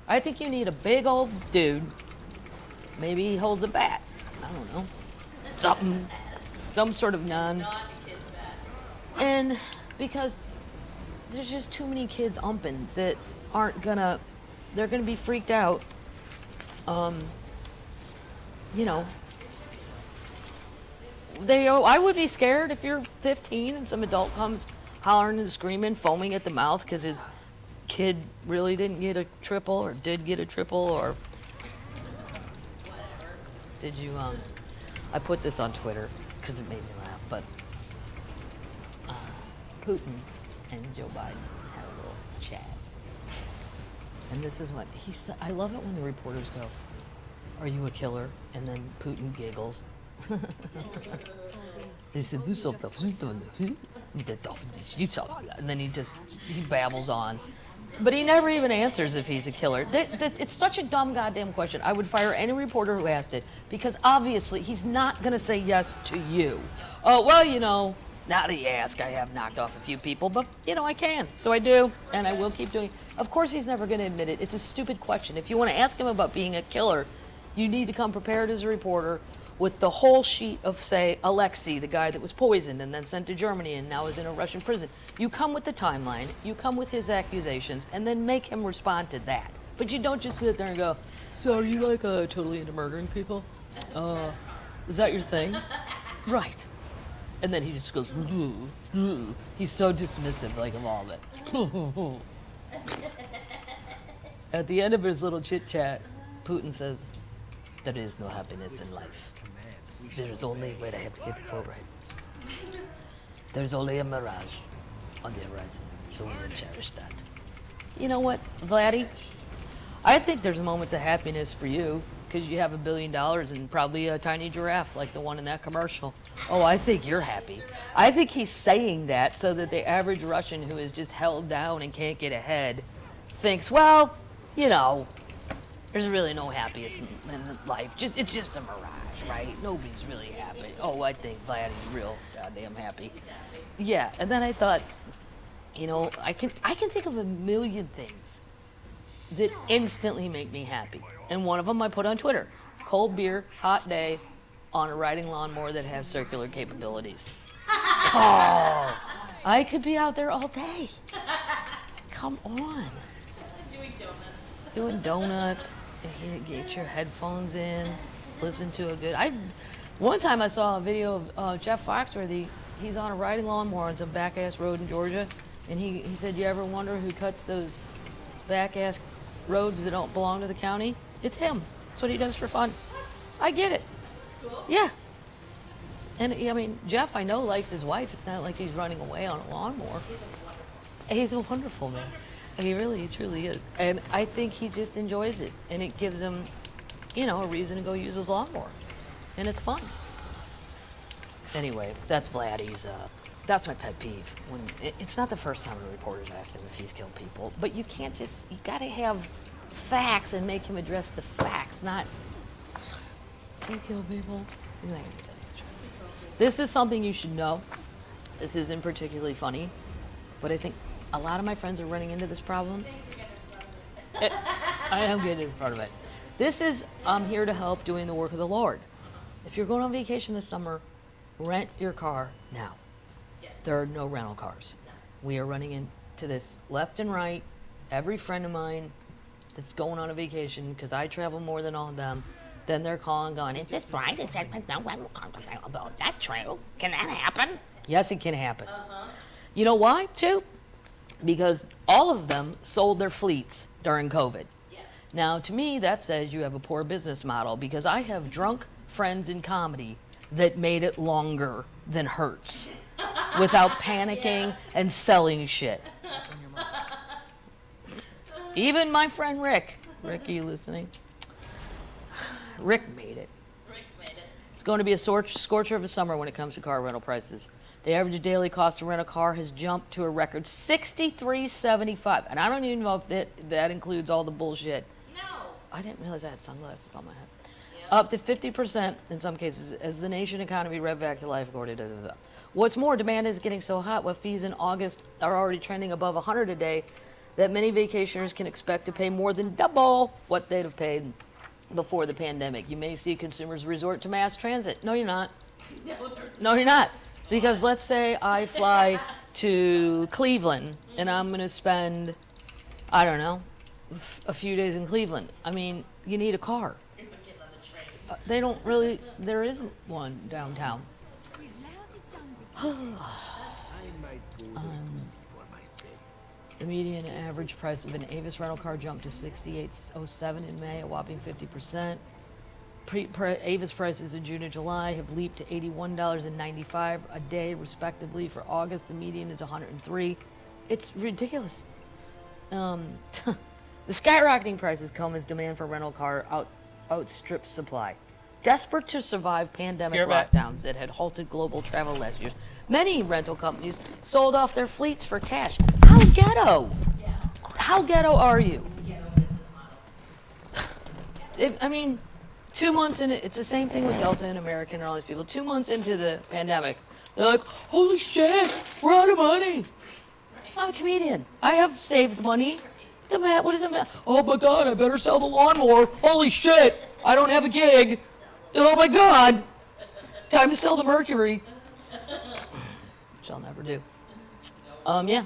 I think you need a big old dude. Maybe he holds a bat. I don't know. Something. Some sort of gun. And because there's just too many kids umping that aren't gonna, they're gonna be freaked out. You know, I would be scared if you're 15 and some adult comes hollering and screaming, foaming at the mouth because his kid really didn't get a triple or did get a triple or did you, I put this on Twitter because it made me laugh, but Putin and Joe Biden had a little chat. And this is what he said. I love it when the reporters go, "Are you a killer?" And then Putin giggles. He said, and then he babbles on. But he never even answers if he's a killer. It's such a dumb goddamn question. I would fire any reporter who asked it because obviously he's not going to say yes to you. Oh, well, you know, now that you ask, I have knocked off a few people, but, you know, I can. So I do, and I will keep doing it. Of course he's never going to admit it. It's a stupid question. If you want to ask him about being a killer, you need to come prepared as a reporter with the whole sheet of, say, Alexei, the guy that was poisoned and then sent to Germany and now is in a Russian prison. You come with the timeline, you come with his accusations, and then make him respond to that. But you don't just sit there and go, "So are you like totally into murdering people? Is that your thing?" Right. And then he just goes, he's so dismissive, like, of all of it. At the end of his little chit chat, Putin says, "There is no happiness in life. There's only, wait, I have to get the quote right. There's only a mirage on the horizon, so we will cherish that." You know what, Vladdy? I think there's moments of happiness for you because you have $1 billion and probably a tiny giraffe like the one in that commercial. Oh, I think you're happy. I think he's saying that so that the average Russian who is just held down and can't get ahead thinks, well, you know, there's really no happiness in life. It's just a mirage, right? Nobody's really happy. Oh, I think Vladdy's real goddamn happy. Yeah, and then I thought, you know, I can think of a million things that instantly make me happy. And one of them I put on Twitter. Cold beer, hot day, on a riding lawnmower that has circular capabilities. Oh, I could be out there all day. Come on. Doing donuts. Get your headphones in. Listen to a good... One time I saw a video of Jeff Foxworthy. He's on a riding lawnmower on some back-ass road in Georgia. And he said, you ever wonder who cuts those back-ass roads that don't belong to the county? It's him. That's what he does for fun. I get it. Yeah. And I mean, Jeff, I know, likes his wife. It's not like he's running away on a lawnmower. He's a wonderful man. He really, truly is. And I think he just enjoys it. And it gives him, you know, a reason to go use his lawnmower. And it's fun. Anyway, that's Vladdy's, that's my pet peeve. When it's not the first time a reporter's asked him if he's killed people, but you can't just, you gotta have facts and make him address the facts, not, do you kill people? He's not gonna tell you the truth. This is something you should know. This isn't particularly funny, but I think a lot of my friends are running into this problem. I am getting in front of it. This is, I'm here to help doing the work of the Lord. If you're going on vacation this summer, rent your car now. There are no rental cars. We are running into this left and right. Every friend of mine that's going on a vacation, because I travel more than all of them, then they're calling going, is this right? Is that no rental cars available? Is that true? Can that happen? Yes, it can happen. You know why, too? Because all of them sold their fleets during COVID. Now, to me, that says you have a poor business model, because I have drunk friends in comedy that made it longer than Hertz without panicking and selling shit. Even my friend Rick. Rick, are you listening? Rick made it. It's going to be a scorcher of a summer when it comes to car rental prices. The average daily cost to rent a car has jumped to a record $63.75. And I don't even know if that includes all the bullshit. No. I didn't realize I had sunglasses on my head. Up to 50% in some cases as the nation economy revved back to life according to the... What's more, demand is getting so hot with fees in August are already trending above $100 a day that many vacationers can expect to pay more than double what they'd have paid before the pandemic. You may see consumers resort to mass transit. No, you're not. No, you're not. Because let's say I fly to Cleveland and I'm going to spend, I don't know, a few days in Cleveland. I mean, you need a car. They don't really, there isn't one downtown. The median average price of an Avis rental car jumped to $68.07 in May, a whopping 50%. Avis prices in June and July have leaped to $81.95 a day, respectively. For August, the median is $103. It's ridiculous. The skyrocketing prices come as demand for rental car outstrips supply. Desperate to survive pandemic lockdowns that had halted global travel last year, many rental companies sold off their fleets for cash. How ghetto? How ghetto are you? I mean, 2 months in it, it's the same thing with Delta and American and all these people. 2 months into the pandemic, they're like, holy shit, we're out of money. I'm a comedian. I have saved money. What does it matter? Oh my God, I better sell the lawnmower. Holy shit, I don't have a gig. Oh my God, time to sell the Mercury. Which I'll never do. Yeah,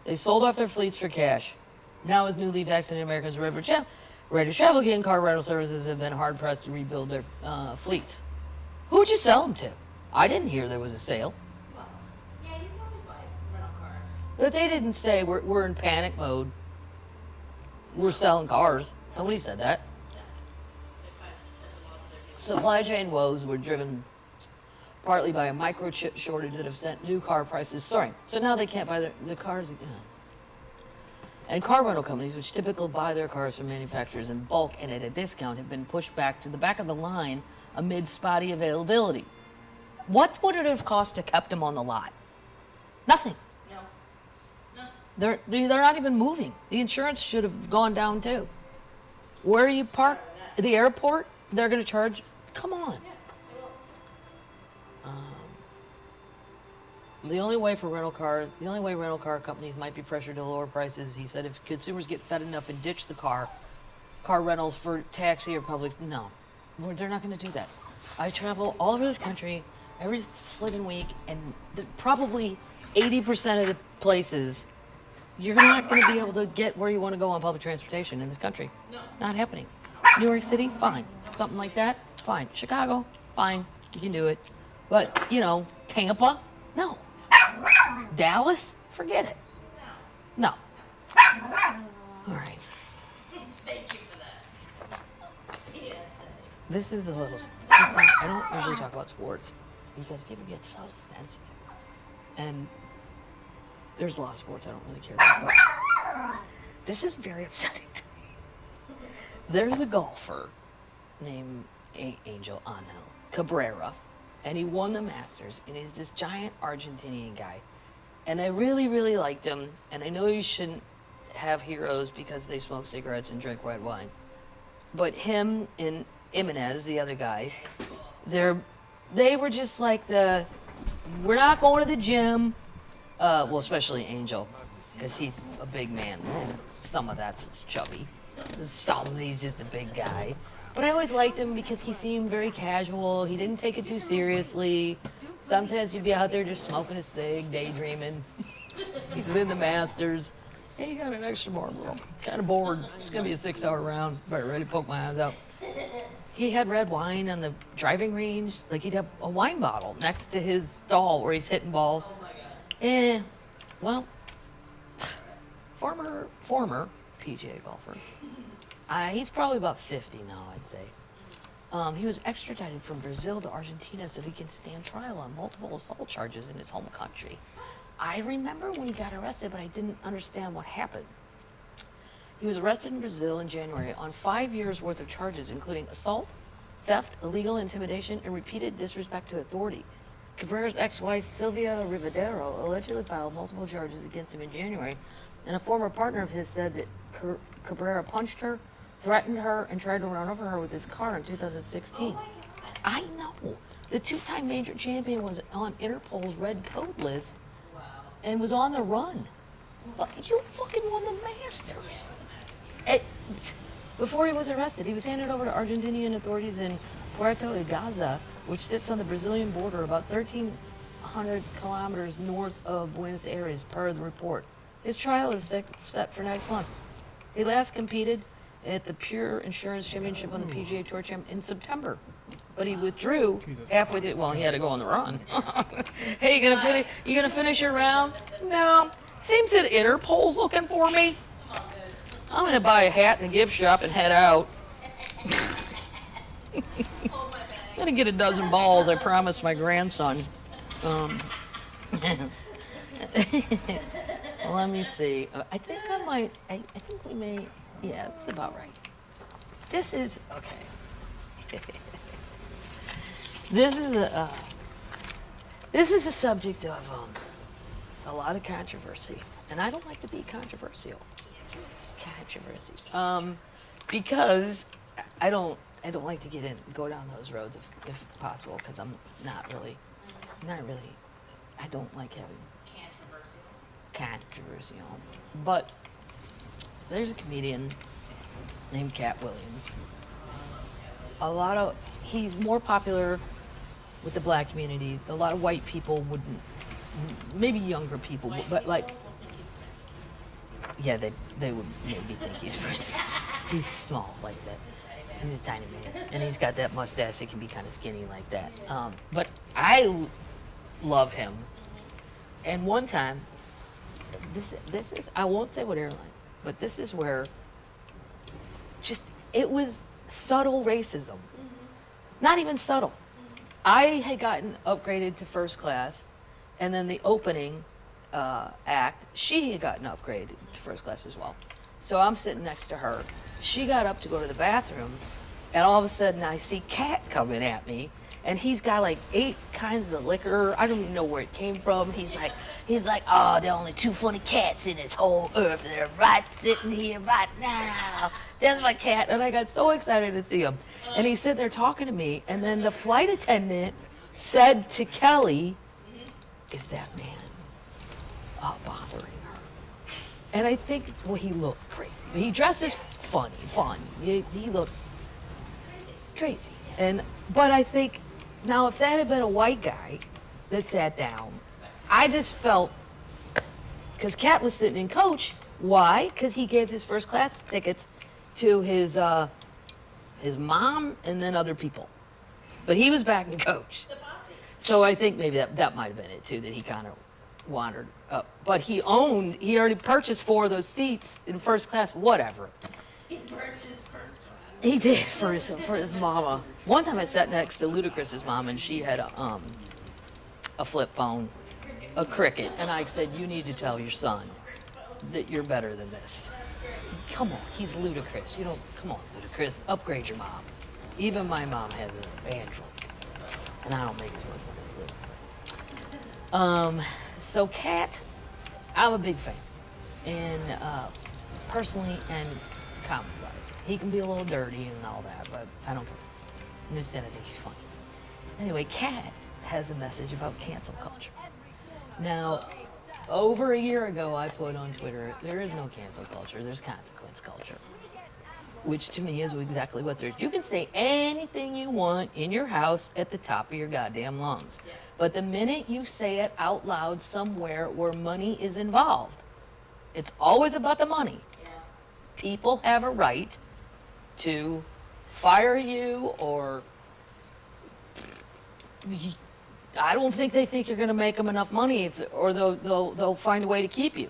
they sold off their fleets for cash. Now as newly vaccinated Americans ready to travel again, car rental services have been hard-pressed to rebuild their fleets. Who would you sell them to? I didn't hear there was a sale. But they didn't say we're in panic mode. We're selling cars. Nobody said that. Supply chain woes were driven partly by a microchip shortage that have sent new car prices soaring. So now they can't buy the cars again. And car rental companies, which typically buy their cars from manufacturers in bulk and at a discount, have been pushed back to the back of the line amid spotty availability. What would it have cost to keep them on the lot? Nothing. They're not even moving. The insurance should have gone down too. Where you park, the airport, they're going to charge. Come on. The only way rental car companies might be pressured to lower prices, he said, if consumers get fed enough and ditch the car rentals for taxi or public, no. They're not going to do that. I travel all over this country every flipping week, and probably 80% of the places, you're not going to be able to get where you want to go on public transportation in this country. No. Not happening. New York City, fine. Something like that, fine. Chicago, fine. You can do it. But, Tampa, no. Dallas, forget it. No. All right.
Thank you for that. PSA.
This is I don't usually talk about sports because people get so sensitive. And there's a lot of sports I don't really care about, but this is very upsetting to me. There's a golfer named Angel Cabrera, and he won the Masters, and he's this giant Argentinian guy. And I really, really liked him, and I know you shouldn't have heroes because they smoke cigarettes and drink red wine. But him and Jimenez, the other guy, they were just like we're not going to the gym. Well, especially Angel, because he's a big man. Some of that's chubby. He's just a big guy. But I always liked him because he seemed very casual. He didn't take it too seriously. Sometimes he'd be out there just smoking a cig, daydreaming. He'd win the Masters. Hey, you got an extra marble. I'm kind of bored. It's going to be a 6-hour round. About ready to poke my eyes out. He had red wine on the driving range. Like, he'd have a wine bottle next to his stall where he's hitting balls. Well, former PGA golfer. He's probably about 50 now, I'd say. He was extradited from Brazil to Argentina so he can stand trial on multiple assault charges in his home country. I remember when he got arrested, but I didn't understand what happened. He was arrested in Brazil in January on 5 years' worth of charges, including assault, theft, illegal intimidation, and repeated disrespect to authority. Cabrera's ex-wife, Silvia Rivadero, allegedly filed multiple charges against him in January, and a former partner of his said that Cabrera punched her, threatened her, and tried to run over her with his car in 2016. I know. The two-time major champion was on Interpol's red code list and was on the run. But you fucking won the Masters. Before he was arrested, he was handed over to Argentinian authorities in Puerto Igaza, which sits on the Brazilian border about 1,300 kilometers north of Buenos Aires, per the report. His trial is set for next month. He last competed at the Pure Insurance Championship on the PGA Tour in September, but he withdrew halfway through. Well, he had to go on the run. Hey, you gonna finish your round? No. Seems that Interpol's looking for me. I'm gonna buy a hat in a gift shop and head out. I'm gonna get a dozen balls. I promised my grandson. Let me see. I think I might. I think we may. Yeah, it's about right. This is okay. This is a subject of a lot of controversy, and I don't like to be controversial. Controversy. Because I don't like to go down those roads if possible, because I'm not really. I don't like having controversial. But there's a comedian named Cat Williams. He's more popular with the black community. A lot of white people wouldn't, maybe younger people, but like, yeah, they would maybe think he's Prince. He's small like that. He's a tiny man, and he's got that mustache that can be kind of skinny like that. But I love him. And one time, this is, I won't say what airline, but this is where just, it was subtle racism. Not even subtle. I had gotten upgraded to first class, and then the opening act, she had gotten upgraded to first class as well. So I'm sitting next to her. She got up to go to the bathroom, and all of a sudden I see Cat coming at me, and he's got like 8 kinds of liquor. I don't even know where it came from. He's like, oh, there are only 2 funny cats in this whole earth, and they're right sitting here right now. There's my cat, and I got so excited to see him. And he's sitting there talking to me, and then the flight attendant said to Kelly, is that man bothering her? And I think, well, he looked crazy. He dresses fun. He looks crazy. But I think, now if that had been a white guy that sat down, I just felt, because Cat was sitting in coach, why? Because he gave his first class tickets to his mom and then other people. But he was back in coach. So I think maybe that might have been it too, that he kind of wandered up. But he already purchased 4 of those seats in first class, whatever.
He purchased first class.
He did for his mama. One time I sat next to Ludacris's mom, and she had a flip phone, a Cricket, and I said, you need to tell your son that you're better than this. Come on, he's Ludacris. Come on, Ludacris, upgrade your mom. Even my mom has an Android, and I don't make as much money as Lou. So Cat, I'm a big fan, and personally and comedy-wise. He can be a little dirty and all that, but I don't care. I'm just saying I think he's funny. Anyway, Cat has a message about cancel culture. Now, over a year ago, I put on Twitter, there is no cancel culture, there's consequence culture. Which to me is exactly what there is. You can say anything you want in your house at the top of your goddamn lungs. But the minute you say it out loud somewhere where money is involved, it's always about the money. People have a right to fire you, or I don't think they think you're going to make them enough money, or they'll find a way to keep you.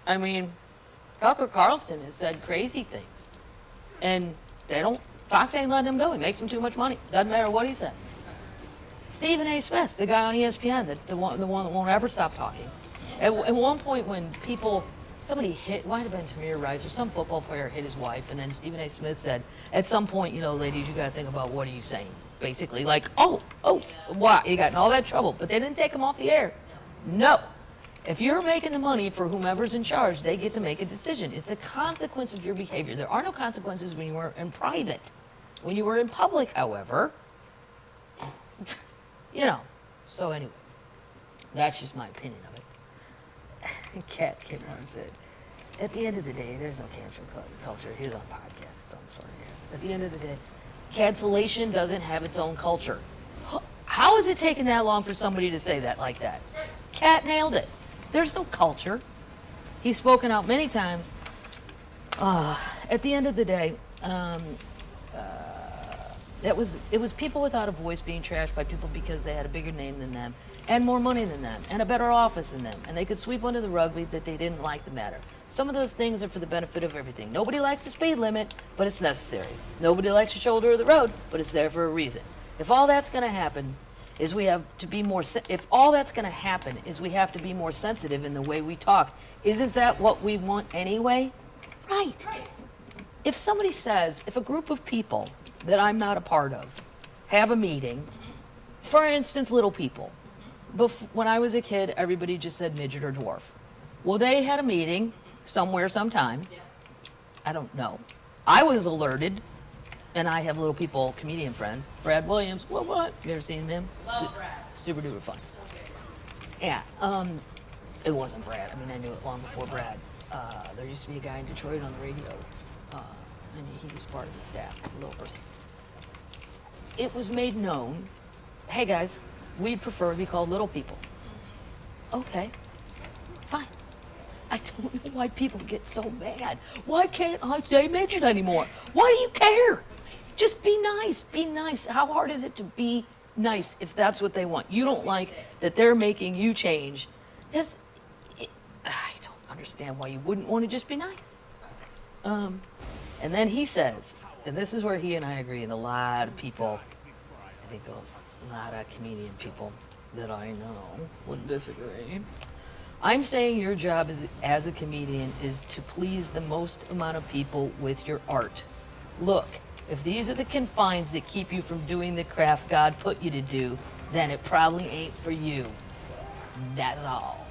I mean, Tucker Carlson has said crazy things, and Fox ain't letting him go. He makes him too much money. Doesn't matter what he says. Stephen A. Smith, the guy on ESPN, the one that won't ever stop talking. At one point when somebody hit, might have been Tamir Rice or some football player hit his wife, and then Stephen A. Smith said, at some point, ladies, you got to think about what are you saying. Basically, like, oh, why? You got in all that trouble, but they didn't take him off the air. No. If you're making the money for whomever's in charge, they get to make a decision. It's a consequence of your behavior. There are no consequences when you were in private. When you were in public, however, So anyway, that's just my opinion of it. Cat came on and said, at the end of the day, there's no cancel culture. Here's on podcast, some sort of yes. At the end of the day, cancellation doesn't have its own culture. How is it taking that long for somebody to say that like that? Cat nailed it. There's no culture. He's spoken out many times. At the end of the day, it was people without a voice being trashed by people because they had a bigger name than them and more money than them and a better office than them, and they could sweep under the rug that they didn't like the matter. Some of those things are for the benefit of everything. Nobody likes the speed limit, but it's necessary. Nobody likes the shoulder of the road, but it's there for a reason. If all that's going to happen is we have to be more sensitive in the way we talk, isn't that what we want anyway? Right. If somebody says, if a group of people that I'm not a part of have a meeting, for instance, little people. When I was a kid, everybody just said midget or dwarf. Well, they had a meeting somewhere, sometime. I don't know. I was alerted, and I have little people, comedian friends. Brad Williams, what? You ever seen him?
Love Brad.
Super duper fun. Yeah, it wasn't Brad. I mean, I knew it long before Brad. There used to be a guy in Detroit on the radio, and he was part of the staff, a little person. It was made known, hey guys, we'd prefer to be called little people. Okay, fine. I don't know why people get so mad. Why can't I say midget anymore? Why do you care? Just be nice, be nice. How hard is it to be nice if that's what they want? You don't like that they're making you change. understand why you wouldn't want to just be nice. And then he says, and this is where he and I agree, and a lot of people, I think a lot of comedian people that I know would disagree. I'm saying your job as a comedian is to please the most amount of people with your art. Look, if these are the confines that keep you from doing the craft God put you to do, then it probably ain't for you. That's all.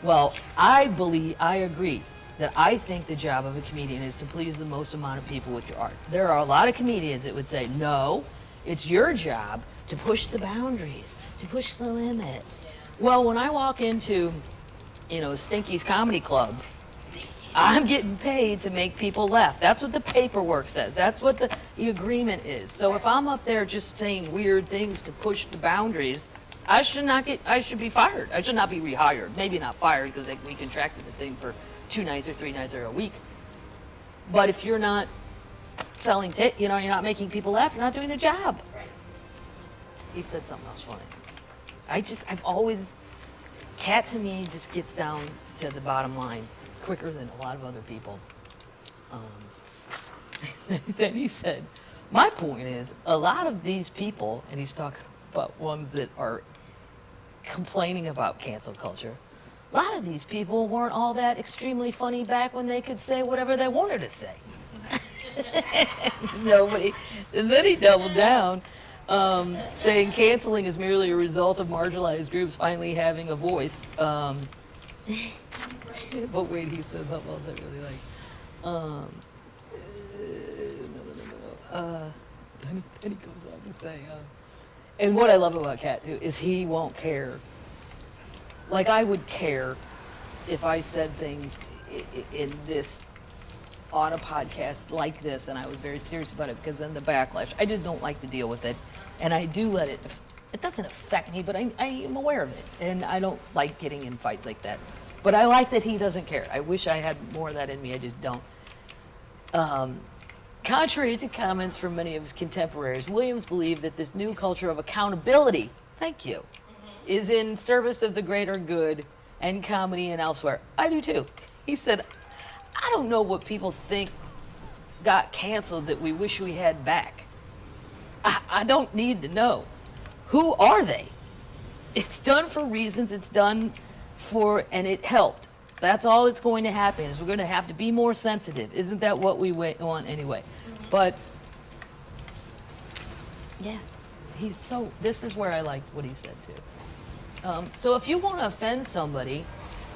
Well, I agree that I think the job of a comedian is to please the most amount of people with your art. There are a lot of comedians that would say, no, it's your job to push the boundaries, to push the limits. Well, when I walk into, Stinky's Comedy Club, I'm getting paid to make people laugh. That's what the paperwork says. That's what the agreement is. So if I'm up there just saying weird things to push the boundaries, I should be fired. I should not be rehired. Maybe not fired because we contracted the thing for 2 nights or 3 nights or a week. But if you're not selling you're not making people laugh, you're not doing the job. He said something else funny. I've always, Cat to me just gets down to the bottom line quicker than a lot of other people. Then he said, my point is, a lot of these people, and he's talking about ones that are complaining about cancel culture, a lot of these people weren't all that extremely funny back when they could say whatever they wanted to say. Nobody. And then he doubled down, saying canceling is merely a result of marginalized groups finally having a voice. But wait, he said something else I really like. Then he goes on to say, and what I love about Cat too is he won't care. Like I would care if I said things in this, on a podcast like this, and I was very serious about it, because then the backlash, I just don't like to deal with it. And I do let it doesn't affect me, but I am aware of it. And I don't like getting in fights like that. But I like that he doesn't care. I wish I had more of that in me, I just don't. Contrary to comments from many of his contemporaries, Williams believed that this new culture of accountability, thank you, is in service of the greater good and comedy and elsewhere. I do too. He said, I don't know what people think got canceled that we wish we had back. I don't need to know. Who are they? It's done for reasons, it's done for, and it helped. That's all that's going to happen, is we're going to have to be more sensitive. Isn't that what we want anyway? But, yeah, this is where I liked what he said too. So if you want to offend somebody,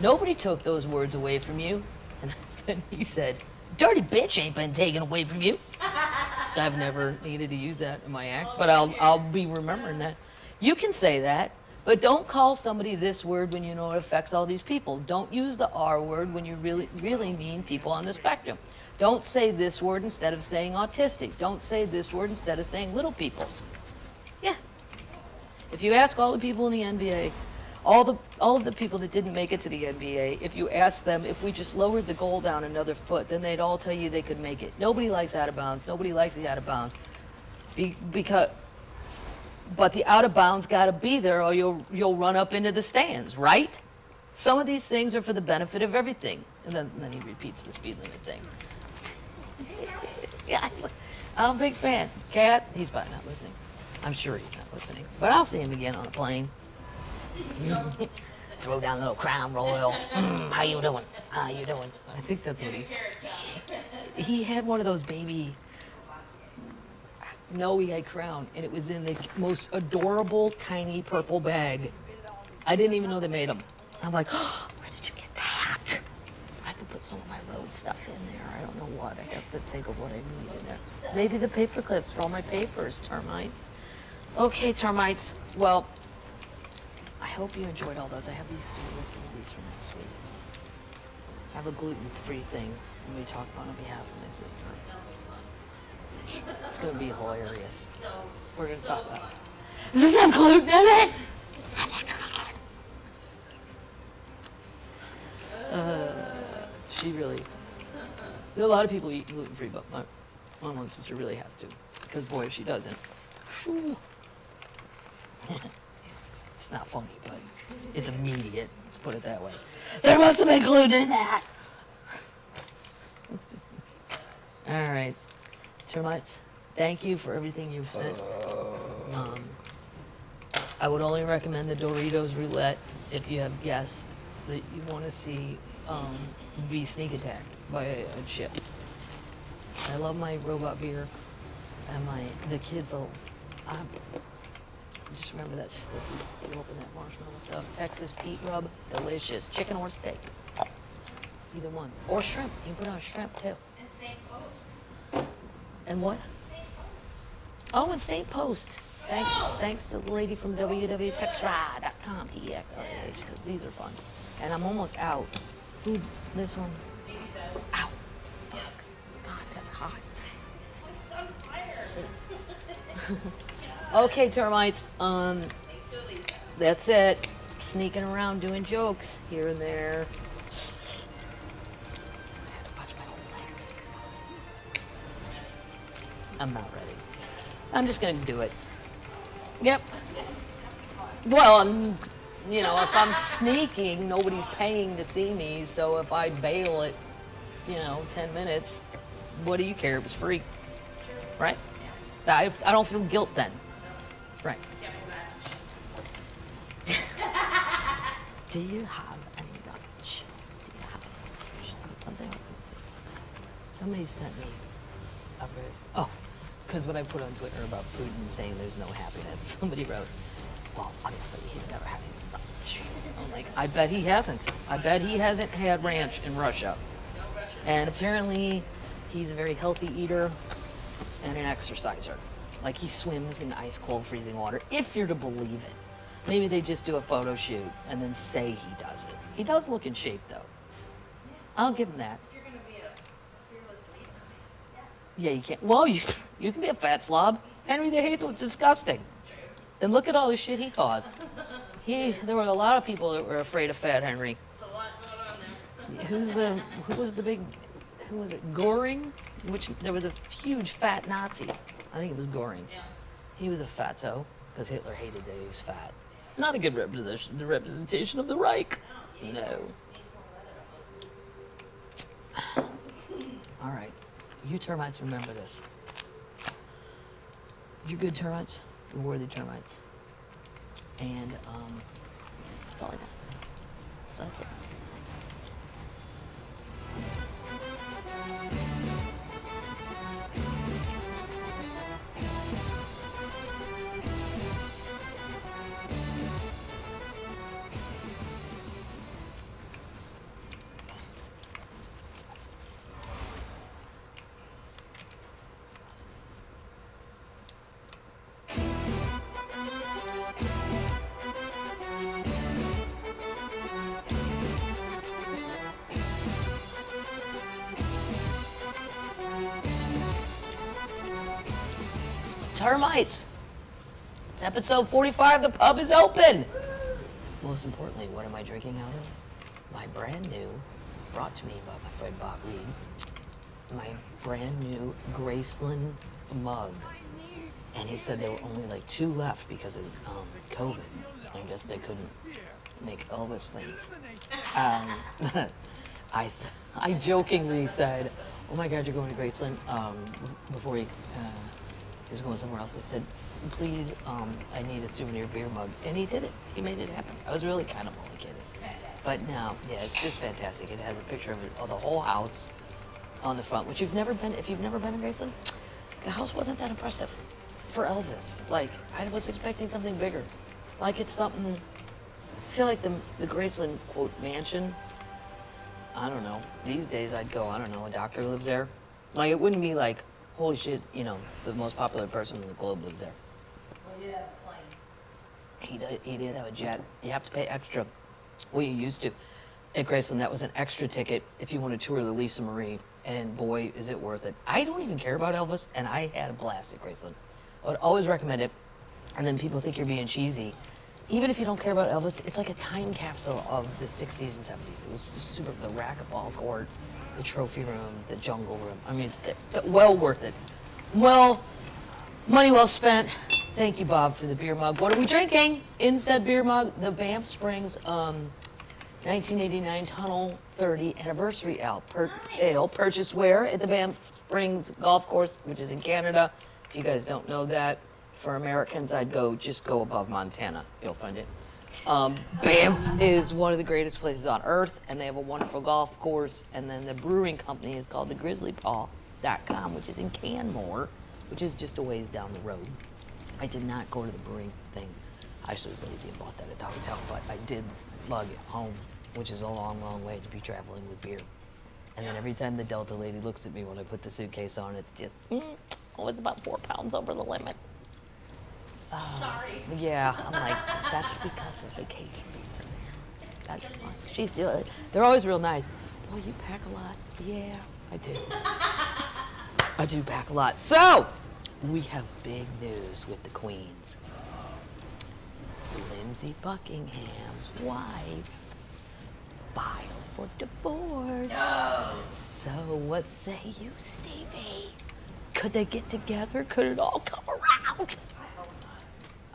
nobody took those words away from you. And then he said, dirty bitch ain't been taken away from you. I've never needed to use that in my act, but I'll be remembering that. You can say that, but don't call somebody this word when you know it affects all these people. Don't use the R word when you really mean people on the spectrum. Don't say this word instead of saying autistic. Don't say this word instead of saying little people. Yeah. If you ask all the people in the NBA, all of the people that didn't make it to the NBA, if you ask them if we just lowered the goal down another foot, then they'd all tell you they could make it. Nobody likes out of bounds. Nobody likes the out of bounds. But the out of bounds got to be there, or you'll run up into the stands, right? Some of these things are for the benefit of everything. And then he repeats the speed limit thing. Yeah, I'm a big fan. Cat, he's probably not listening. I'm sure he's not listening. But I'll see him again on a plane. Throw down a little Crown Royal. How you doing? How you doing? I think that's what he had one of those baby. No, he had Crown, and it was in the most adorable tiny purple bag. I didn't even know they made them. I'm like, oh, where did you get that? I could put some of my road stuff in there. I don't know what. I have to think of what I need in there. Maybe the paper clips for all my papers, termites. Okay, termites. Well, I hope you enjoyed all those. I have these stickers and these for next week. I have a gluten-free thing I'm going to talk about on behalf of my sister. It's going to be hilarious. We're going to talk about it. Does it have gluten in it? Oh my God. She really... There are a lot of people who eat gluten-free, but my one sister really has to. Because boy, if she doesn't. Shoo. It's not funny, but it's immediate. Let's put it that way. There must have been included in that. All right, termites. Thank you for everything you've said. I would only recommend the Doritos roulette if you have guests that you want to see be sneak attacked by a ship. I love my robot beer, and the kids will. Just remember that stuff. You open that marshmallow stuff. Texas Pete rub, delicious. Chicken or steak, either one, or shrimp. You can put on shrimp too.
And same post.
And what? Oh, and St. Post. Thanks to the lady from www.texride.com, TXRH, because these are fun. And I'm almost out. Who's this one?
Stevie's out.
Ow. Fuck. God, that's hot.
It's on fire.
Shit. Okay, termites.
Thanks to Elisa.
That's it. Sneaking around doing jokes here and there. I had to watch my whole life 6 times. I'm not ready. I'm just gonna do it. Yep. Well, you know, if I'm sneaking, nobody's paying to see me, so if I bail it, 10 minutes, what do you care? It was free. Right? I don't feel guilt then. Right. Do you have any lunch? Do you have any lunch? There was something else. Somebody sent me a because what I put on Twitter about Putin saying there's no happiness, somebody wrote, well, obviously he's never had any lunch. I'm like, I bet he hasn't. I bet he hasn't had ranch in Russia. And apparently he's a very healthy eater and an exerciser. Like he swims in ice cold freezing water, if you're to believe it. Maybe they just do a photo shoot and then say he does it. He does look in shape though. I'll give him that.
If you're going to be a fearless leader.
Yeah, you can't. Well, you can be a fat slob. Henry the Eighth was disgusting. And look at all the shit he caused. There were a lot of people that were afraid of Fat Henry.
There's a lot going on there.
Who was it? Goring? There was a huge fat Nazi. I think it was Goring.
Yeah.
He was a fatso because Hitler hated that he was fat. Not a good representation of the Reich. No. All right. You termites, remember this. You're good termites. You're worthy termites. And that's all I got. So that's it. Termites. It's episode 45. The pub is open. Most importantly, what am I drinking out of? My brand new, brought to me by my friend Bob Reed, my brand new Graceland mug. And he said there were only like 2 left because of COVID. I guess they couldn't make Elvis things. I jokingly said, "Oh my God, you're going to Graceland?" Before he was going somewhere else. I said, "Please, I need a souvenir beer mug," and he did it. He made it happen. I was really kind of only kidding, but now, yeah, it's just fantastic. It has a picture of the whole house on the front, which if you've never been in Graceland, the house wasn't that impressive for Elvis. Like, I was expecting something bigger. Like it's something. I feel like the Graceland quote mansion. I don't know. These days I'd go, I don't know, a doctor lives there. Like, it wouldn't be like, holy shit, the most popular person in the globe lives there.
Well, he did have a plane.
He did have a jet. You have to pay extra. Well, you used to. At Graceland, that was an extra ticket if you want to tour the Lisa Marie. And boy, is it worth it. I don't even care about Elvis, and I had a blast at Graceland. I would always recommend it. And then people think you're being cheesy. Even if you don't care about Elvis, it's like a time capsule of the 60s and 70s. It was super, the racquetball court, the trophy room, the jungle room. I mean, well worth it. Well, money well spent. Thank you, Bob, for the beer mug. What are we drinking in said beer mug? The Banff Springs 1989 Tunnel 30 Anniversary Ale. Purchased where? At the Banff Springs Golf Course, which is in Canada. If you guys don't know that, for Americans, I'd just go above Montana. You'll find it. Banff is one of the greatest places on earth, and they have a wonderful golf course. And then the brewing company is called thegrizzlypaw.com, which is in Canmore, which is just a ways down the road. I did not go to the brewing thing. I actually was lazy and bought that at the hotel, but I did lug it home, which is a long, long way to be traveling with beer. And then every time the Delta lady looks at me when I put the suitcase on, it's just, it's about 4 pounds over the limit.
Sorry.
Yeah, I'm like, that's because of vacation beer there. That's fine. She's doing. They're always real nice. Boy, you pack a lot. Yeah, I do. I do pack a lot. So, we have big news with the queens. Lindsey Buckingham's wife filed for divorce.
No.
So, what say you, Stevie? Could they get together? Could it all come around?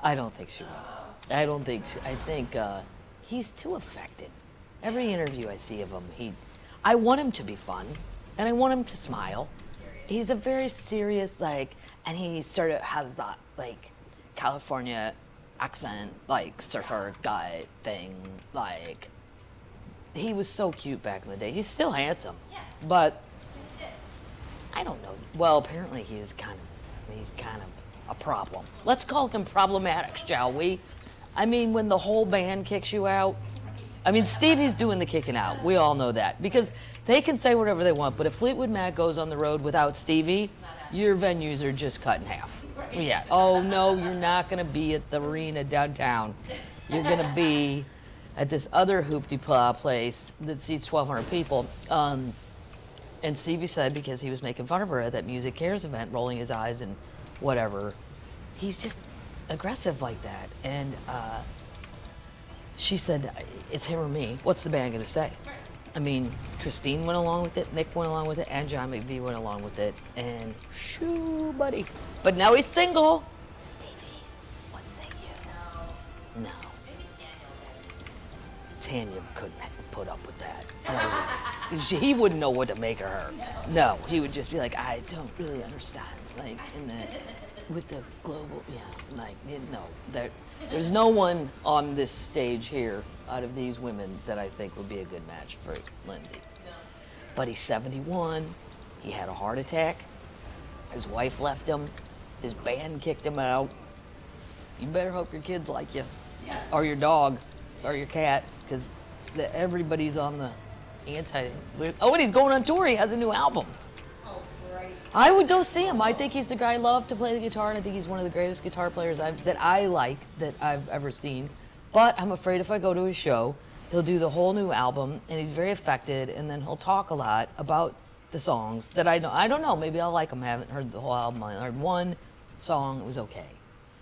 I don't think she will. I think he's too affected. Every interview I see of him, I want him to be fun, and I want him to smile. He's a very serious, and he sort of has that, California accent, surfer guy thing. He was so cute back in the day. He's still handsome, but I don't know. Well, apparently he's kind of a problem. Let's call him problematic, shall we? I mean, when the whole band kicks you out, Stevie's doing the kicking out. We all know that. Because they can say whatever they want, but if Fleetwood Mac goes on the road without Stevie, your venues are just cut in half. Yeah. Oh, no, you're not going to be at the arena downtown. You're going to be at this other hoopty-plah place that seats 1,200 people. And Stevie said, because he was making fun of her at that Music Cares event, rolling his eyes and whatever, he's just aggressive like that. And she said, it's him or me. What's the band gonna say? Christine went along with it, Mick went along with it, and John McVie went along with it. And shoo, buddy. But now he's single. Stevie, what say you? No. Tanya couldn't put up with that. He wouldn't know what to make of her. No, he would just be like, I don't really understand. With the global, there's no one on this stage here out of these women that I think would be a good match for Lindsey. But he's 71. He had a heart attack. His wife left him. His band kicked him out. You better hope your kids like you, or your dog, or your cat, because everybody's on the anti. Oh, and he's going on tour. He has a new album.
Oh, great.
I would go see him. I think he's the guy I love to play the guitar, and I think he's one of the greatest guitar players that I've ever seen. But I'm afraid if I go to his show, he'll do the whole new album, and he's very affected, and then he'll talk a lot about the songs that I know. I don't know. Maybe I'll like them. I haven't heard the whole album. I heard one song. It was okay.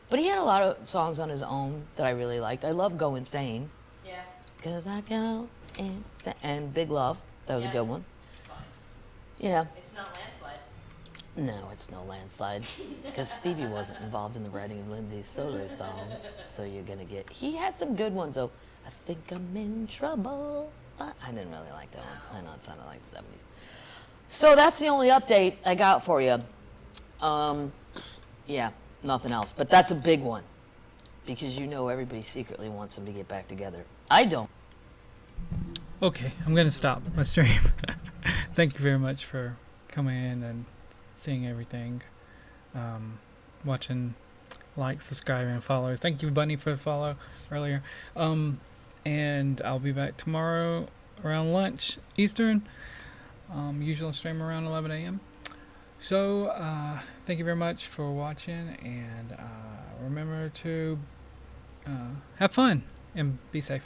But he had a lot of songs on his own that I really liked. I love Go Insane.
Yeah.
'Cause I go insane. And Big Love. That was a good one. Yeah.
It's not Landslide.
No, it's no landslide. Because Stevie wasn't involved in the writing of Lindsey's solo songs. So you're going to get. He had some good ones, though. I think I'm in trouble. But I didn't really like that one. I know it sounded like the 70s. So that's the only update I got for you. Yeah, nothing else. But that's a big one. Because you know everybody secretly wants them to get back together. I don't.
Okay, I'm going to stop my stream. Thank you very much for coming in and seeing everything. Watching, subscribing, and follow. Thank you, Bunny, for the follow earlier. And I'll be back tomorrow around lunch Eastern. Usual stream around 11 a.m. So, thank you very much for watching, and remember to have fun and be safe.